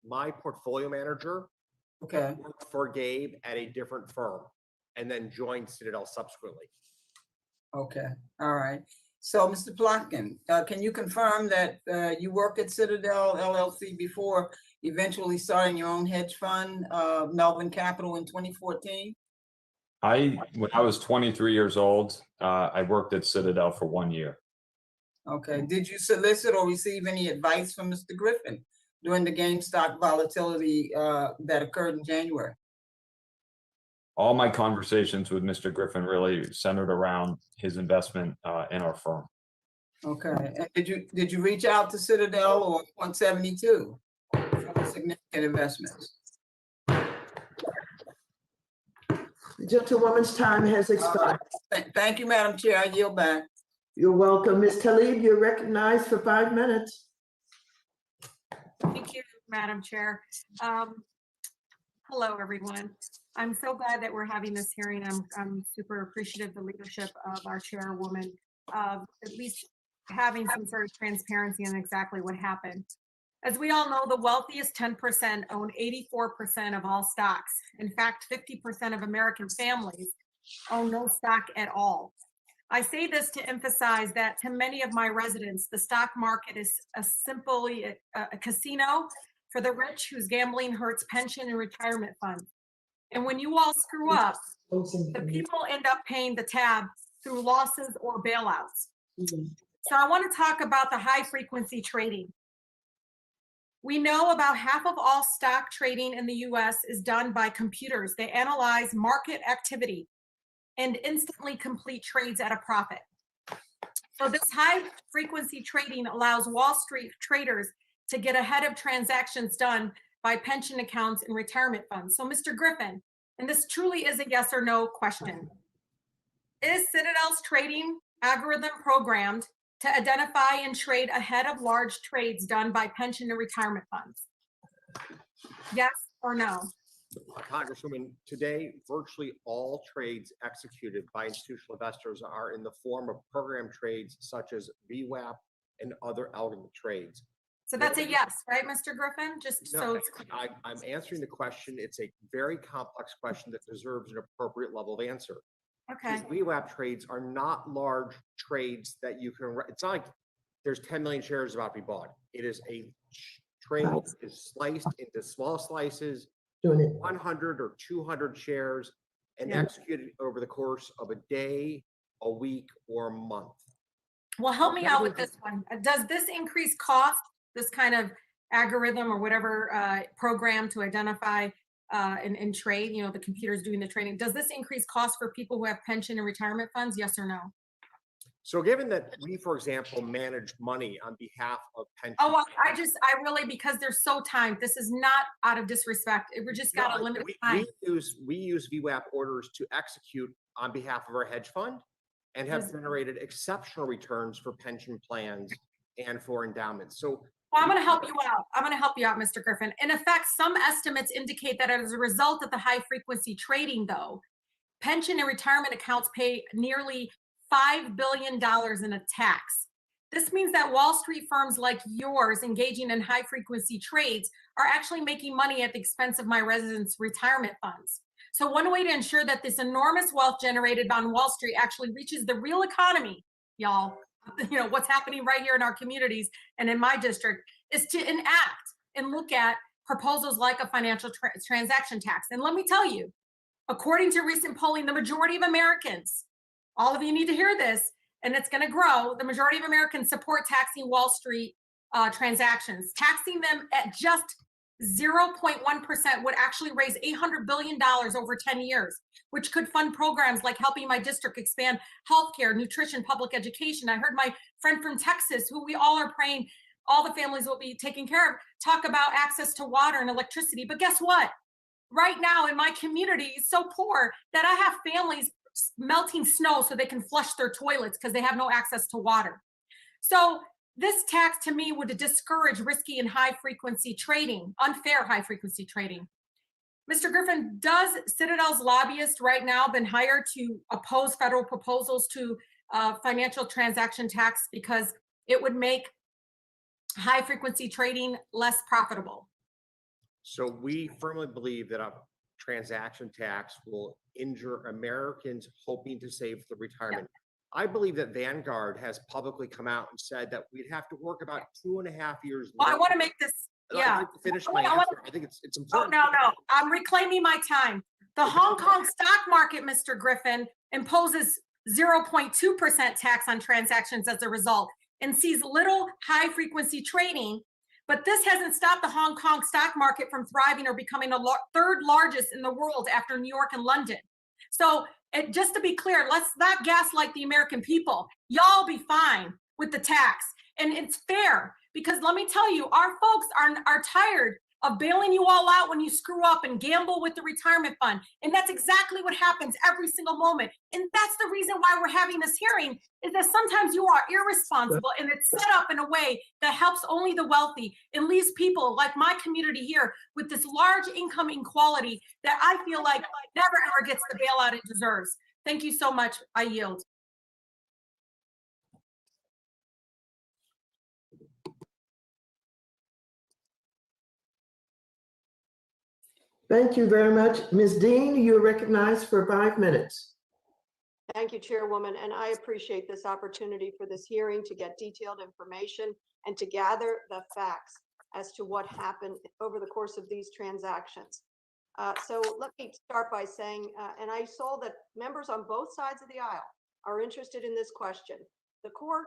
my portfolio manager. Okay. Worked for Gabe at a different firm and then joined Citadel subsequently. Okay, all right. So, Mr. Plotkin, can you confirm that you worked at Citadel LLC before eventually starting your own hedge fund, Melvin Capital, in 2014? When I was 23 years old, I worked at Citadel for 1 year. Okay, did you solicit or receive any advice from Mr. Griffin during the GameStop volatility that occurred in January? All my conversations with Mr. Griffin really centered around his investment in our firm. Okay, and did you reach out to Citadel or 172 for significant investments? The gentlewoman's time has expired. Thank you, Madam Chair. I yield back. You're welcome. Ms. Talib, you're recognized for 5 minutes. Thank you, Madam Chair. Hello, everyone. I'm so glad that we're having this hearing. I'm super appreciative of the leadership of our chairwoman, of at least having some sort of transparency on exactly what happened. As we all know, the wealthiest 10% own 84% of all stocks. In fact, 50% of American families own no stock at all. I say this to emphasize that to many of my residents, the stock market is simply a casino for the rich whose gambling hurts pension and retirement funds. And when you all screw up, the people end up paying the tab through losses or bailouts. So I want to talk about the high frequency trading. We know about half of all stock trading in the US is done by computers. They analyze market activity and instantly complete trades at a profit. So this high frequency trading allows Wall Street traders to get ahead of transactions done by pension accounts and retirement funds. So Mr. Griffin, and this truly is a yes or no question, is Citadel's trading algorithm programmed to identify and trade ahead of large trades done by pension and retirement funds? Yes or no? Congresswoman, today, virtually all trades executed by institutional investors are in the form of program trades such as VWAP and other algorithm trades. So that's a yes, right, Mr. Griffin? Just so it's clear. I'm answering the question. It's a very complex question that deserves an appropriate level of answer. Okay. VWAP trades are not large trades that you can, it's not like there's 10 million shares about to be bought. It is a trade that is sliced into small slices, 100 or 200 shares, and executed over the course of a day, a week, or a month. Well, help me out with this one. Does this increase cost, this kind of algorithm or whatever program to identify and trade, you know, the computer's doing the trading, does this increase cost for people who have pension and retirement funds, yes or no? So given that we, for example, manage money on behalf of pension. Oh, well, I really, because they're so timed, this is not out of disrespect. We just got a limited time. We use VWAP orders to execute on behalf of our hedge fund and have generated exceptional returns for pension plans and for endowments. So well, I'm going to help you out. I'm going to help you out, Mr. Griffin. In effect, some estimates indicate that as a result of the high frequency trading, though, pension and retirement accounts pay nearly $5 billion in a tax. This means that Wall Street firms like yours engaging in high frequency trades are actually making money at the expense of my residents' retirement funds. So one way to ensure that this enormous wealth generated on Wall Street actually reaches the real economy, y'all, you know, what's happening right here in our communities and in my district, is to enact and look at proposals like a financial transaction tax. And let me tell you, according to recent polling, the majority of Americans, all of you need to hear this, and it's going to grow. The majority of Americans support taxing Wall Street transactions. Taxing them at just 0.1% would actually raise $800 billion over 10 years, which could fund programs like helping my district expand healthcare, nutrition, public education. I heard my friend from Texas, who we all are praying all the families will be taken care of, talk about access to water and electricity. But guess what? Right now in my community, it's so poor that I have families melting snow so they can flush their toilets because they have no access to water. So this tax to me would discourage risky and high frequency trading, unfair high frequency trading. Mr. Griffin, does Citadel's lobbyist right now been hired to oppose federal proposals to financial transaction tax because it would make high frequency trading less profitable? So we firmly believe that a transaction tax will injure Americans hoping to save the retirement. I believe that Vanguard has publicly come out and said that we'd have to work about 2.5 years. Well, I want to make this, yeah. I'd like to finish my answer. I think it's important. Oh, no, I'm reclaiming my time. The Hong Kong stock market, Mr. Griffin, imposes 0.2% tax on transactions as a result. and sees little high frequency trading. But this hasn't stopped the Hong Kong stock market from thriving or becoming the third largest in the world after New York and London. So just to be clear, let's not gaslight the American people. Y'all be fine with the tax. And it's fair, because let me tell you, our folks are tired of bailing you all out when you screw up and gamble with the retirement fund. And that's exactly what happens every single moment. And that's the reason why we're having this hearing, is that sometimes you are irresponsible and it's set up in a way that helps only the wealthy and leaves people like my community here with this large income inequality that I feel like never ever gets the bailout it deserves. Thank you so much. I yield. Thank you very much. Ms. Dean, you're recognized for 5 minutes. Thank you, Chairwoman, and I appreciate this opportunity for this hearing to get detailed information and to gather the facts as to what happened over the course of these transactions. So let me start by saying, and I saw that members on both sides of the aisle are interested in this question. The core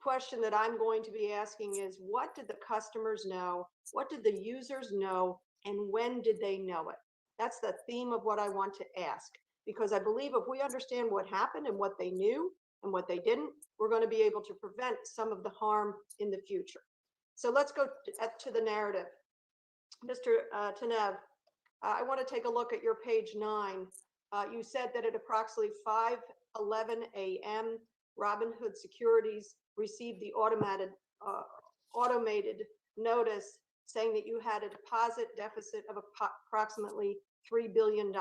question that I'm going to be asking is, what did the customers know? What did the users know? And when did they know it? That's the theme of what I want to ask, because I believe if we understand what happened and what they knew and what they didn't, we're going to be able to prevent some of the harm in the future. So let's go to the narrative. Mr. Tanev, I want to take a look at your page 9. You said that at approximately 5:11 a.m., Robinhood Securities received the automated notice saying that you had a deposit deficit of approximately $3 billion.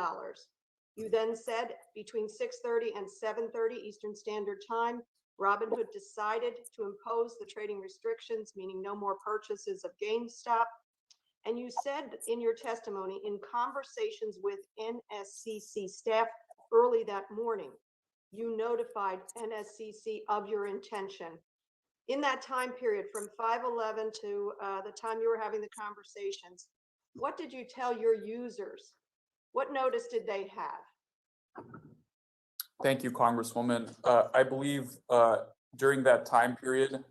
You then said between 6:30 and 7:30 Eastern Standard Time, Robinhood decided to impose the trading restrictions, meaning no more purchases of GameStop. And you said in your testimony, in conversations with NSCC staff early that morning, you notified NSCC of your intention. In that time period, from 5:11 to the time you were having the conversations, what did you tell your users? What notice did they have? Thank you, Congresswoman. I believe during that time period,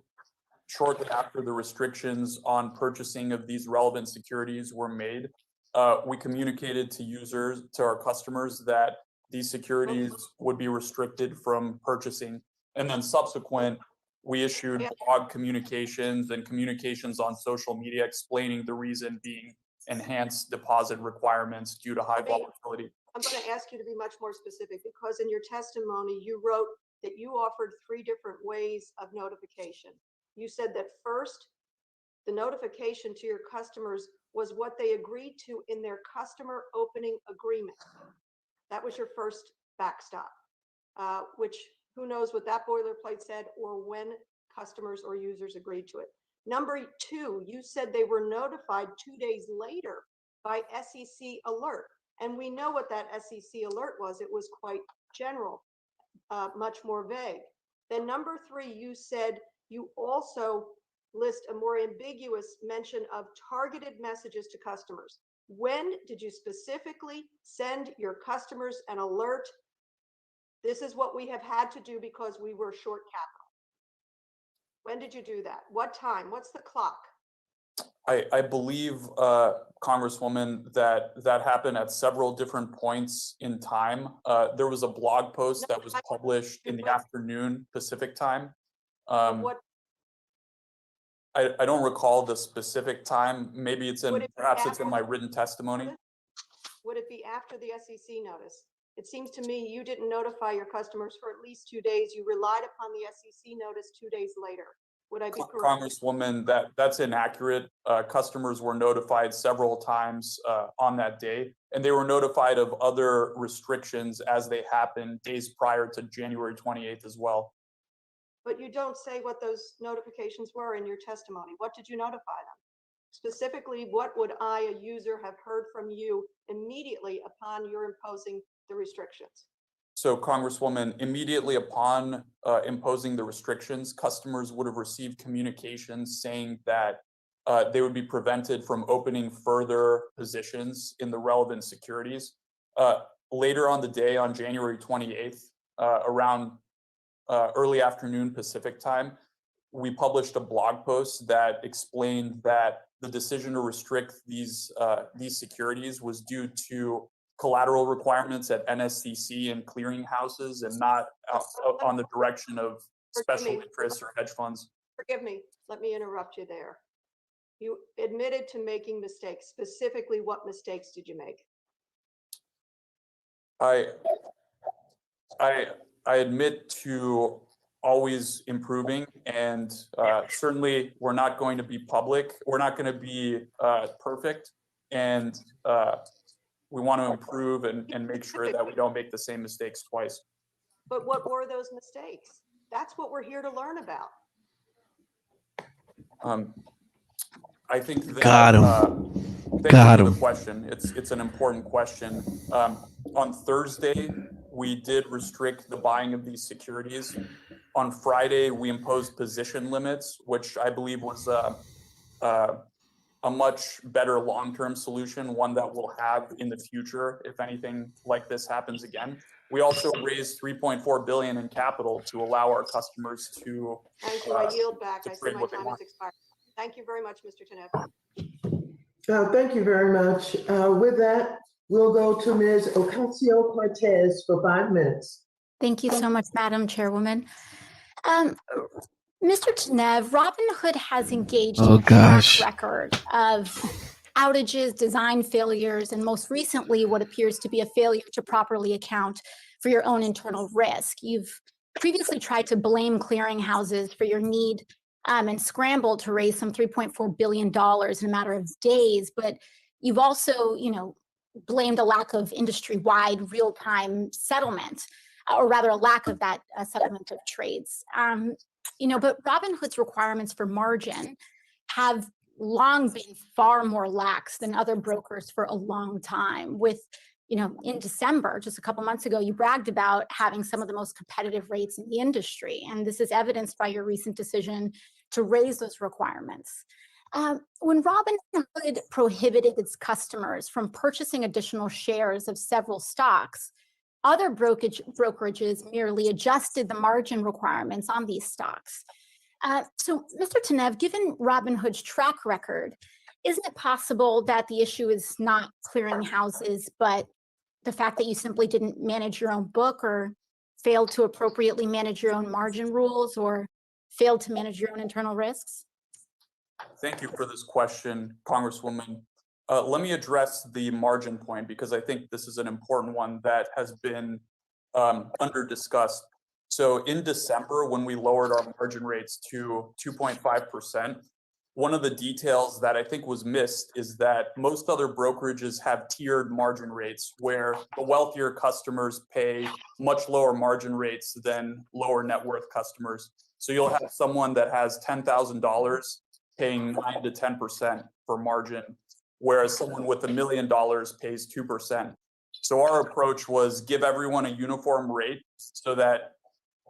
shortly after the restrictions on purchasing of these relevant securities were made, we communicated to users, to our customers, that these securities would be restricted from purchasing. And then subsequent, we issued blog communications and communications on social media explaining the reason being enhanced deposit requirements due to high volatility. I'm going to ask you to be much more specific, because in your testimony, you wrote that you offered 3 different ways of notification. You said that first, the notification to your customers was what they agreed to in their customer opening agreement. That was your first backstop, which who knows what that boilerplate said or when customers or users agreed to it. Number 2, you said they were notified 2 days later by SEC alert. And we know what that SEC alert was. It was quite general, much more vague. Then number 3, you said you also list a more ambiguous mention of targeted messages to customers. When did you specifically send your customers an alert? This is what we have had to do because we were short capital. When did you do that? What time? What's the clock? I believe, Congresswoman, that happened at several different points in time. There was a blog post that was published in the afternoon Pacific time. What? I don't recall the specific time. Maybe it's in, perhaps it's in my written testimony. Would it be after the SEC notice? It seems to me you didn't notify your customers for at least 2 days. You relied upon the SEC notice 2 days later. Would I be correct? Congresswoman, that's inaccurate. Customers were notified several times on that day, and they were notified of other restrictions as they happened days prior to January 28th as well. But you don't say what those notifications were in your testimony. What did you notify them? Specifically, what would I, a user, have heard from you immediately upon your imposing the restrictions? So, Congresswoman, immediately upon imposing the restrictions, customers would have received communications saying that they would be prevented from opening further positions in the relevant securities. Later on the day, on January 28th, around early afternoon Pacific time, we published a blog post that explained that the decision to restrict these securities was due to collateral requirements at NSCC and clearinghouses, and not on the direction of special interests or hedge funds. Forgive me, let me interrupt you there. You admitted to making mistakes. Specifically, what mistakes did you make? I admit to always improving, and certainly we're not going to be public. We're not going to be perfect, and we want to improve and make sure that we don't make the same mistakes twice. But what were those mistakes? That's what we're here to learn about. I think that Got him. thank Got you for him. the question. It's an important question. On Thursday, we did restrict the buying of these securities. On Friday, we imposed position limits, which I believe was a much better long-term solution, one that we'll have in the future if anything like this happens again. We also raised $3.4 billion in capital to allow our customers to. Thank you. I yield back. I see trade my what they time want. has expired. Thank you very much, Mr. Tanev. Thank you very much. With that, we'll go to Ms. Ocasio-Cortez for 5 minutes. Thank you so much, Madam Chairwoman. Mr. Tanev, Robinhood has engaged in a track record of outages, design failures, and most recently, what appears to be a failure to properly account for your own internal risk. You've previously tried to blame clearinghouses for your need and scrambled to raise some $3.4 billion in a matter of days, but you've also, blamed a lack of industry-wide real-time settlement, or rather a lack of that settlement of trades. But Robinhood's requirements for margin have long been far more lax than other brokers for a long time. With, in December, just a couple months ago, you bragged about having some of the most competitive rates in the industry. And this is evidenced by your recent decision to raise those requirements. When Robinhood prohibited its customers from purchasing additional shares of several stocks, other brokerages merely adjusted the margin requirements on these stocks. So, Mr. Tanev, given Robinhood's track record, isn't it possible that the issue is not clearinghouses, but the fact that you simply didn't manage your own book, or failed to appropriately manage your own margin rules, or failed to manage your own internal risks? Thank you for this question, Congresswoman. Let me address the margin point, because I think this is an important one that has been under-discussed. So in December, when we lowered our margin rates to 2.5%, one of the details that I think was missed is that most other brokerages have tiered margin rates, where the wealthier customers pay much lower margin rates than lower net worth customers. So you'll have someone that has $10,000 paying 9 to 10% for margin, whereas someone with $1 million pays 2%. So our approach was give everyone a uniform rate so that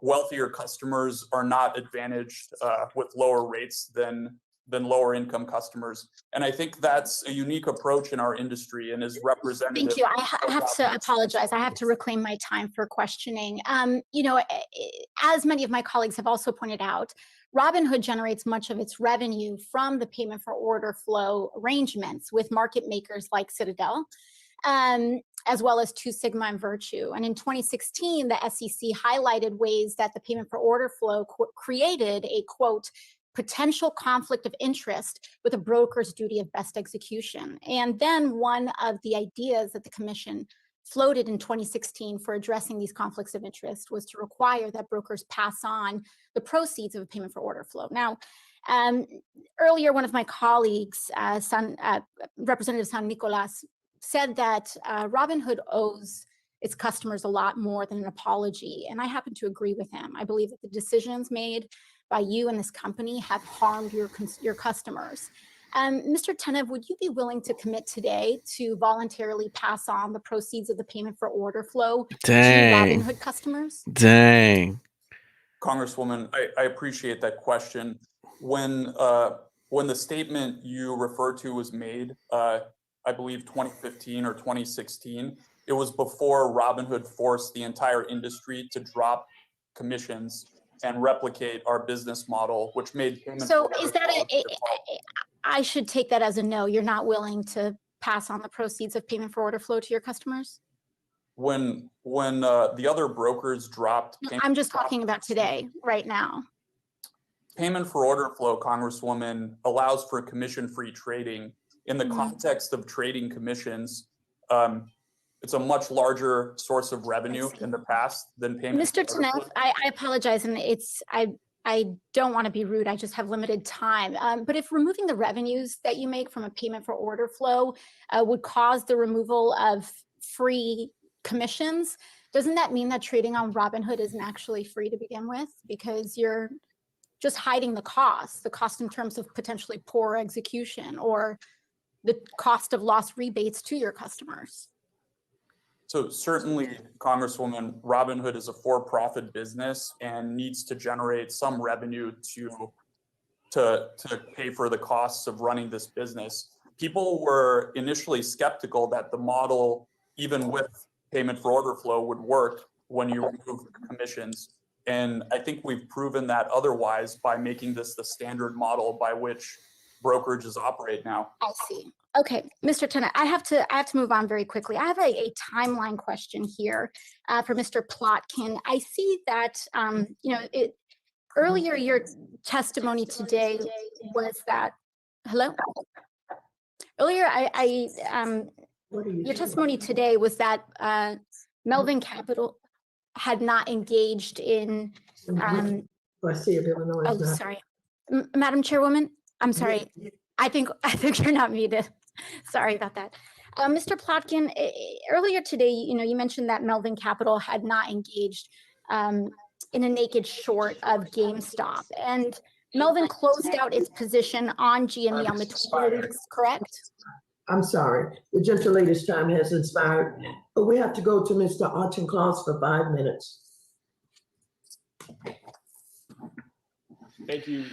wealthier customers are not advantaged with lower rates than lower income customers. And I think that's a unique approach in our industry and is representative. Thank you. I have to apologize. I have to reclaim my time for questioning. As many of my colleagues have also pointed out, Robinhood generates much of its revenue from the payment for order flow arrangements with market makers like Citadel, as well as Two Sigma and Virtue. And in 2016, the SEC highlighted ways that the payment for order flow created a, quote, potential conflict of interest with a broker's duty of best execution. And then one of the ideas that the commission floated in 2016 for addressing these conflicts of interest was to require that brokers pass on the proceeds of a payment for order flow. Now, earlier, one of my colleagues, Representative San Nicolas, said that Robinhood owes its customers a lot more than an apology. And I happen to agree with him. I believe that the decisions made by you and this company have harmed your customers. Mr. Tanev, would you be willing to commit today to voluntarily pass on the proceeds of the payment for order flow to Robinhood customers? Dang. Congresswoman, I appreciate that question. When the statement you referred to was made, I believe 2015 or 2016, it was before Robinhood forced the entire industry to drop commissions. and replicate our business model, which made payment. So is that I should take that as a no? You're not willing to pass on the proceeds of payment for order flow to your customers? When the other brokers dropped. I'm just talking about today, right now. Payment for order flow, Congresswoman, allows for commission-free trading. In the context of trading commissions, it's a much larger source of revenue in the past than payment. Mr. Tenev, I apologize, and I don't want to be rude. I just have limited time. But if removing the revenues that you make from a payment for order flow would cause the removal of free commissions, doesn't that mean that trading on Robinhood isn't actually free to begin with? Because you're just hiding the cost in terms of potentially poor execution or the cost of lost rebates to your customers. So certainly, Congresswoman, Robinhood is a for-profit business and needs to generate some revenue to pay for the costs of running this business. People were initially skeptical that the model, even with payment for order flow, would work when you remove commissions. And I think we've proven that otherwise by making this the standard model by which brokerages operate now. I see. Okay, Mr. Tenet, I have to move on very quickly. I have a timeline question here for Mr. Plotkin. I see that earlier your testimony today was that your testimony today was that Melvin Capital had not engaged in. Sorry, Madam Chairwoman. I'm sorry. I think you're not muted. Sorry about that. Mr. Plotkin, earlier today, you mentioned that Melvin Capital had not engaged in a naked short of GameStop, and Melvin closed out its position on GME on the 20th, correct? I'm sorry, the gentle lady's time has expired, but we have to go to Mr. Auchincloss for 5 minutes. Thank you,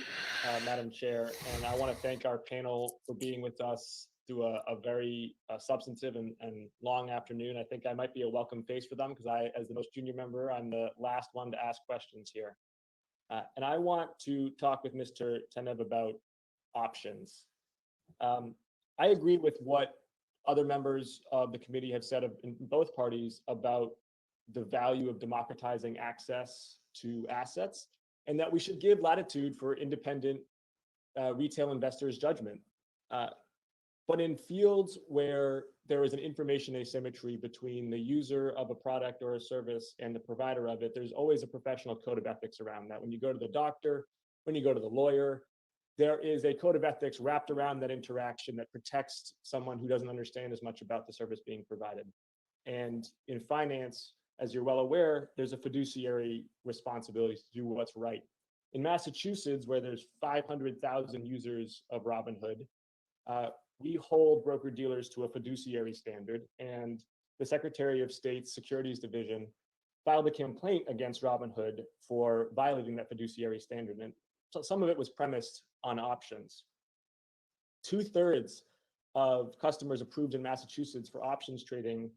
Madam Chair, and I want to thank our panel for being with us through a very substantive and long afternoon. I think I might be a welcome face for them because as the most junior member, I'm the last one to ask questions here. And I want to talk with Mr. Tenev about options. I agree with what other members of the committee have said in both parties about the value of democratizing access to assets, and that we should give latitude for independent retail investors' judgment. But in fields where there is an information asymmetry between the user of a product or a service and the provider of it, there's always a professional code of ethics around that. When you go to the doctor, when you go to the lawyer, there is a code of ethics wrapped around that interaction that protects someone who doesn't understand as much about the service being provided. And in finance, as you're well aware, there's a fiduciary responsibility to do what's right. In Massachusetts, where there's 500,000 users of Robinhood, we hold broker-dealers to a fiduciary standard, and the Secretary of State's Securities Division filed a complaint against Robinhood for violating that fiduciary standard. And so some of it was premised on options. 2/3 of customers approved in Massachusetts for options trading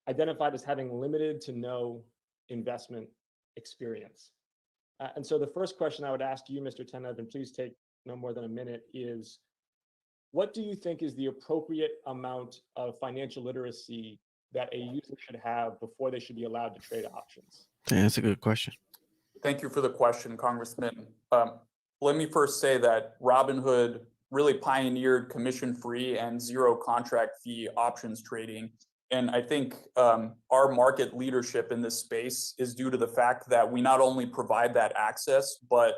identified as having limited to no investment experience. And so the first question I would ask you, Mr. Tenev, and please take no more than a minute, is what do you think is the appropriate amount of financial literacy that a user should have before they should be allowed to trade options? Yeah, that's a good question. Thank you for the question, Congressman. Let me first say that Robinhood really pioneered commission-free and zero contract fee options trading. And I think our market leadership in this space is due to the fact that we not only provide that access, but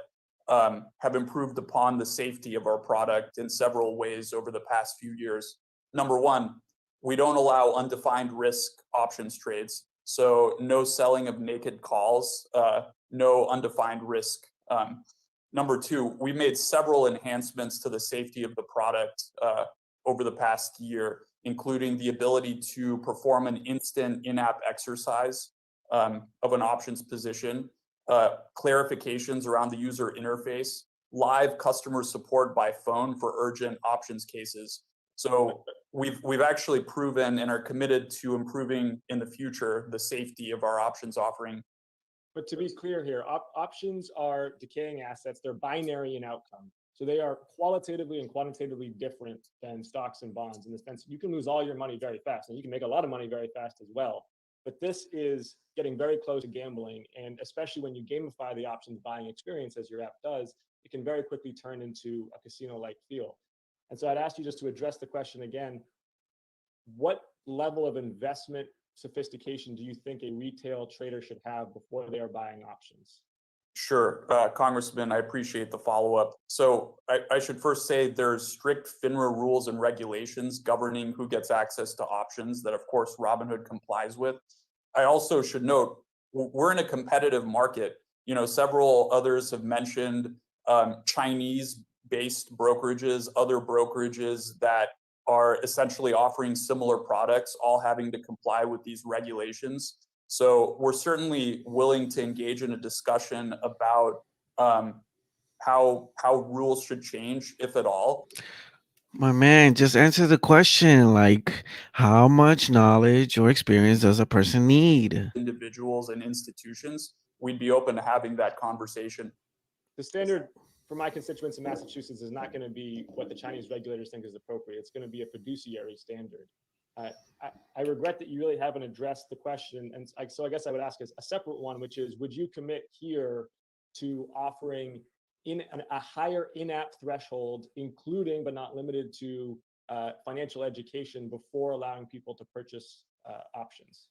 have improved upon the safety of our product in several ways over the past few years. Number one, we don't allow undefined risk options trades. So no selling of naked calls, no undefined risk. Number two, we made several enhancements to the safety of the product over the past year, including the ability to perform an instant in-app exercise of an options position, clarifications around the user interface, live customer support by phone for urgent options cases. So we've actually proven and are committed to improving in the future the safety of our options offering. But to be clear here, options are decaying assets. They're binary in outcome. So they are qualitatively and quantitatively different than stocks and bonds in the sense you can lose all your money very fast and you can make a lot of money very fast as well. But this is getting very close to gambling. And especially when you gamify the options buying experience, as your app does, it can very quickly turn into a casino-like feel. And so I'd ask you just to address the question again, what level of investment sophistication do you think a retail trader should have before they are buying options? Sure, Congressman, I appreciate the follow-up. So I should first say there's strict FINRA rules and regulations governing who gets access to options that, of course, Robinhood complies with. I also should note, we're in a competitive market. You know, several others have mentioned Chinese-based brokerages, other brokerages that are essentially offering similar products, all having to comply with these regulations. So we're certainly willing to engage in a discussion about how rules should change, if at all. My man, just answer the question. Like, how much knowledge or experience does a person need? Individuals and institutions, we'd be open to having that conversation. The standard for my constituents in Massachusetts is not going to be what the Chinese regulators think is appropriate. It's going to be a fiduciary standard. I regret that you really haven't addressed the question. And so I guess I would ask a separate one, which is, would you commit here to offering a higher in-app threshold, including but not limited to financial education before allowing people to purchase options?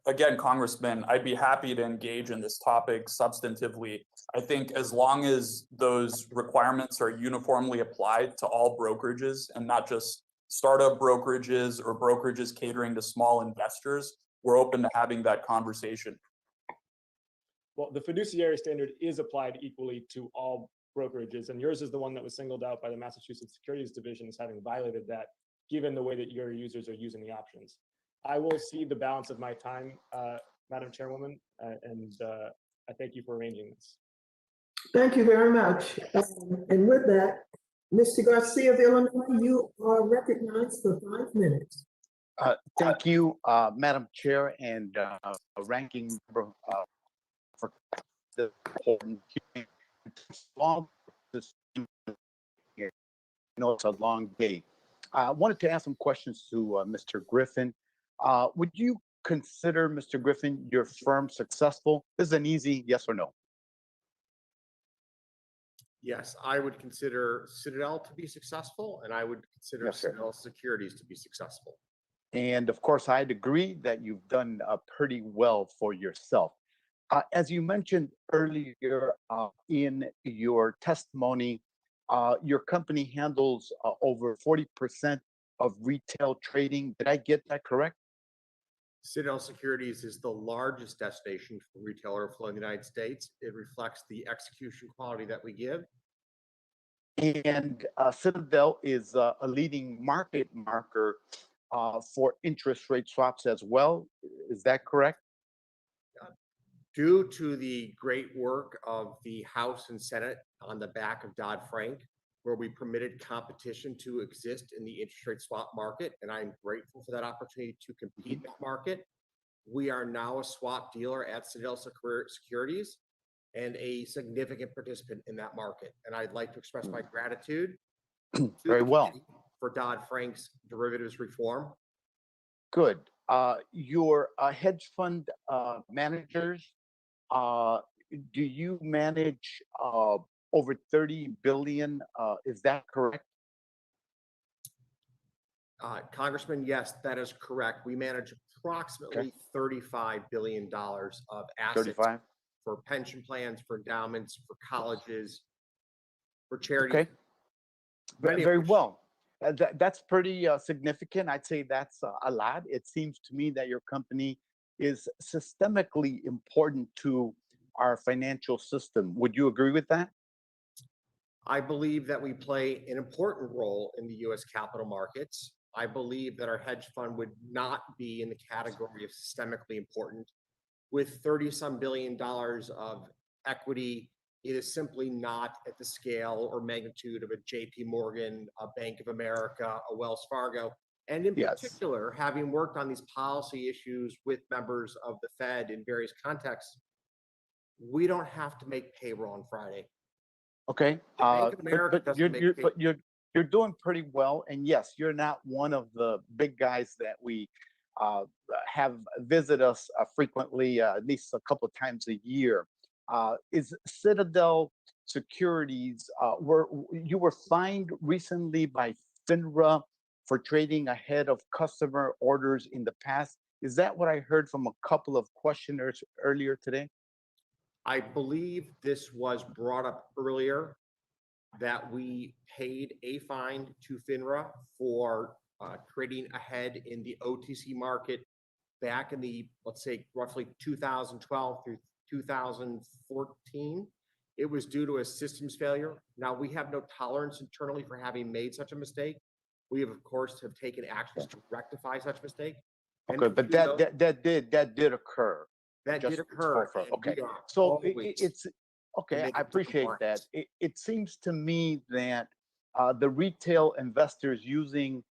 Again, Congressman, I'd be happy to engage in this topic substantively. I think as long as those requirements are uniformly applied to all brokerages and not just startup brokerages or brokerages catering to small investors, we're open to having that conversation. Well, the fiduciary standard is applied equally to all brokerages, and yours is the one that was singled out by the Massachusetts Securities Division as having violated that, given the way that your users are using the options. I will cede the balance of my time, Madam Chairwoman, and I thank you for arranging this. Thank you very much. And with that, Mr. Garcia of Illinois, you are recognized for 5 minutes. Thank you, Madam Chair and Ranking Member for the important hearing. You know, it's a long day. I wanted to ask some questions to Mr. Griffin. Would you consider, Mr. Griffin, your firm successful? This is an easy yes or no. Yes, I would consider Citadel to be successful, and I would consider Citadel Securities to be successful. And of course, I'd agree that you've done pretty well for yourself. As you mentioned earlier in your testimony, your company handles over 40% of retail trading. Did I get that correct? Citadel Securities is the largest destination for retail order flow in the United States. It reflects the execution quality that we give. And Citadel is a leading market marker for interest rate swaps as well. Is that correct? Due to the great work of the House and Senate on the back of Dodd-Frank, where we permitted competition to exist in the interest rate swap market, and I'm grateful for that opportunity to compete in that market. We are now a swap dealer at Citadel Securities and a significant participant in that market. And I'd like to express my gratitude very well for Dodd-Frank's derivatives reform. Good. Your hedge fund managers, do you manage over 30 billion? Is that correct? Congressman, yes, that is correct. We manage approximately $35 billion of assets 35? For pension plans, for endowments, for colleges, for charities. Okay. Very well. That's pretty significant. I'd say that's a lot. It seems to me that your company is systemically important to our financial system. Would you agree with that? I believe that we play an important role in the U.S. capital markets. I believe that our hedge fund would not be in the category of systemically important. With 30-some billion dollars of equity, it is simply not at the scale or magnitude of a JP Morgan, a Bank of America, a Wells Fargo. And in Yes. particular, having worked on these policy issues with members of the Fed in various contexts, we don't have to make payroll on Friday. Okay. Bank of America doesn't make payroll. You're doing pretty well. And yes, you're not one of the big guys that we have visit us frequently, at least a couple of times a year. Is Citadel Securities, you were fined recently by FINRA for trading ahead of customer orders in the past? Is that what I heard from a couple of questioners earlier today? I believe this was brought up earlier, that we paid a fine to FINRA for trading ahead in the OTC market back in the, let's say, roughly 2012 through 2014. It was due to a systems failure. Now, we have no tolerance internally for having made such a mistake. We have, of course, have taken actions to rectify such mistake. Okay, but that did occur. That did occur. Okay, so it's okay. I appreciate that. It seems to me that the retail investors using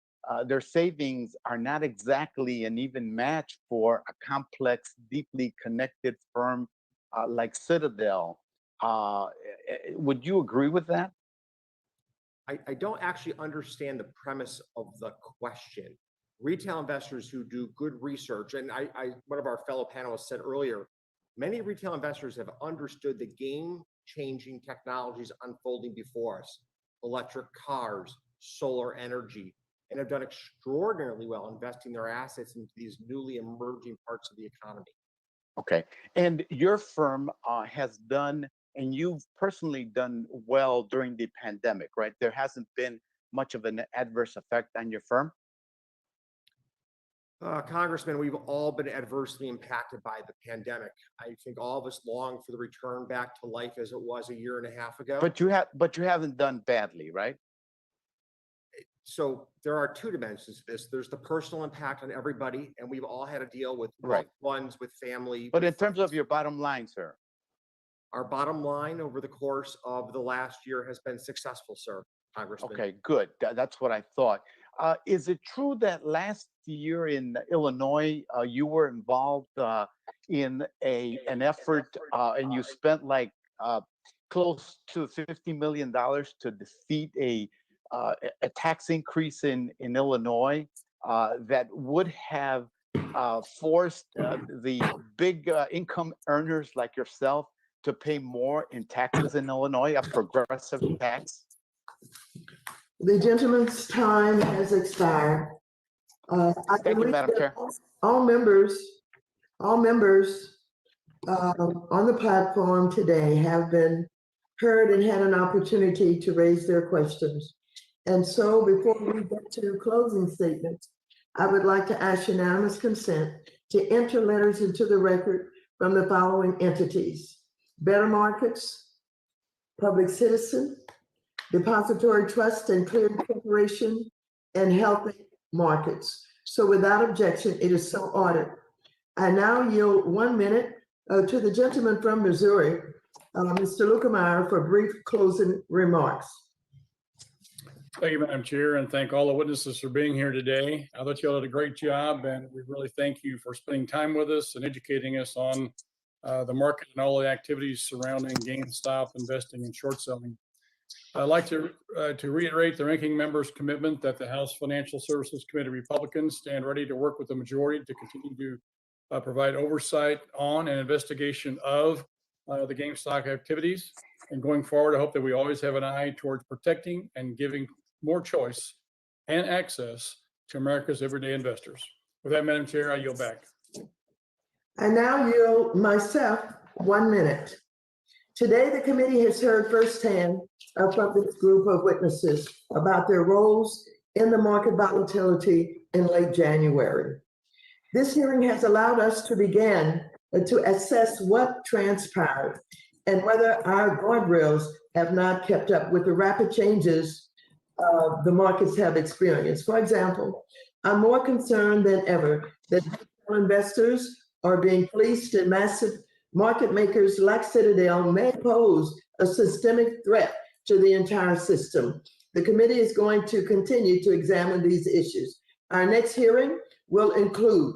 their savings are not exactly an even match for a complex, deeply connected firm like Citadel. Would you agree with that? I don't actually understand the premise of the question. Retail investors who do good research, and one of our fellow panelists said earlier, many retail investors have understood the game-changing technologies unfolding before us, electric cars, solar energy, and have done extraordinarily well investing their assets into these newly emerging parts of the economy. Okay, and your firm has done, and you've personally done well during the pandemic, right? There hasn't been much of an adverse effect on your firm? Congressman, we've all been adversely impacted by the pandemic. I think all of us long for the return back to life as it was a year and a half ago. But you haven't done badly, right? So there are two dimensions to this. There's the personal impact on everybody, and we've all had to deal with Right. loved ones, with family. But in terms of your bottom line, sir? Our bottom line over the course of the last year has been successful, sir, Congressman. Okay, good. That's what I thought. Is it true that last year in Illinois, you were involved in an effort and you spent like close to $50 million to defeat a tax increase in Illinois that would have forced the big income earners like yourself to pay more in taxes in Illinois, a progressive tax? The gentleman's time has expired. Thank you, Madam Chair. All members on the platform today have been heard and had an opportunity to raise their questions. And so before we get to closing statements, I would like to ask unanimous consent to enter letters into the record from the following entities: Better Markets, Public Citizen, Depository Trust and Clearing Corporation, and Healthy Markets. So without objection, it is so ordered. I now yield 1 minute to the gentleman from Missouri, Mr. Lukemeyer, for brief closing remarks. Thank you, Madam Chair, and thank all the witnesses for being here today. I thought you all did a great job, and we really thank you for spending time with us and educating us on the market and all the activities surrounding GameStop investing and short selling. I'd like to reiterate the ranking member's commitment that the House Financial Services Committee Republicans stand ready to work with the majority to continue to provide oversight on and investigation of the GameStop activities. And going forward, I hope that we always have an eye towards protecting and giving more choice and access to America's everyday investors. With that, Madam Chair, I yield back. I now yield myself 1 minute. Today, the committee has heard firsthand from this group of witnesses about their roles in the market volatility in late January. This hearing has allowed us to begin to assess what transpired and whether our guardrails have not kept up with the rapid changes the markets have experienced. For example, I'm more concerned than ever that investors are being fleeced and massive market makers like Citadel may pose a systemic threat to the entire system. The committee is going to continue to examine these issues. Our next hearing will include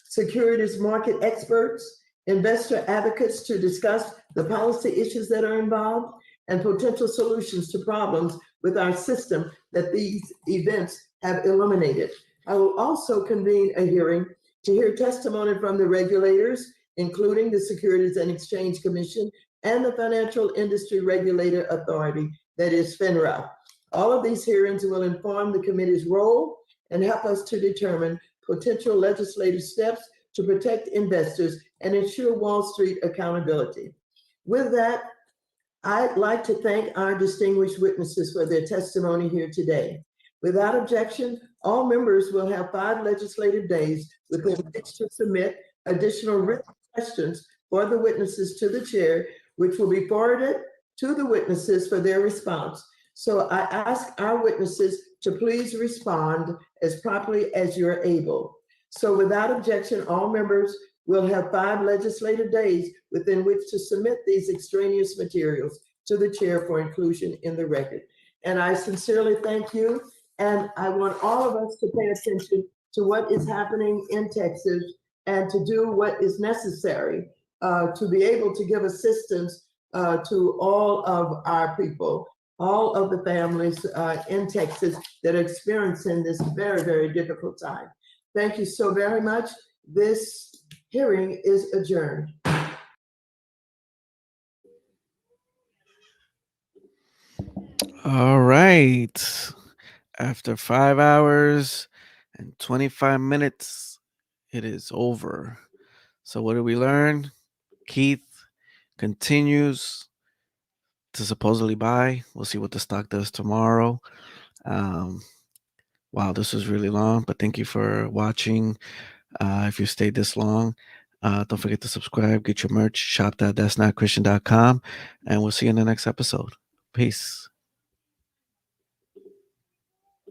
securities market experts, investor advocates to discuss the policy issues that are involved, and potential solutions to problems with our system that these events have eliminated. I will also convene a hearing to hear testimony from the regulators, including the Securities and Exchange Commission and the Financial Industry Regulator Authority, that is FINRA. All of these hearings will inform the committee's role and help us to determine potential legislative steps to protect investors and ensure Wall Street accountability. With that, I'd like to thank our distinguished witnesses for their testimony here today. Without objection, all members will have 5 legislative days within which to submit additional written questions for the witnesses to the chair, which will be forwarded to the witnesses for their response. So I ask our witnesses to please respond as properly as you're able. So without objection, all members will have 5 legislative days within which to submit these extraneous materials to the chair for inclusion in the record. And I sincerely thank you. And I want all of us to pay attention to what is happening in Texas and to do what is necessary to be able to give assistance to all of our people, all of the families in Texas that are experiencing this very, very difficult time. Thank you so very much. This hearing is adjourned. All right. After 5 hours and 25 minutes, it is over. So what did we learn? Keith continues to supposedly buy. We'll see what the stock does tomorrow. Wow, this was really long, but thank you for watching. If you stayed this long, don't forget to subscribe, get your merch, shop.that'snotchristian.com, and we'll see you in the next episode. Peace.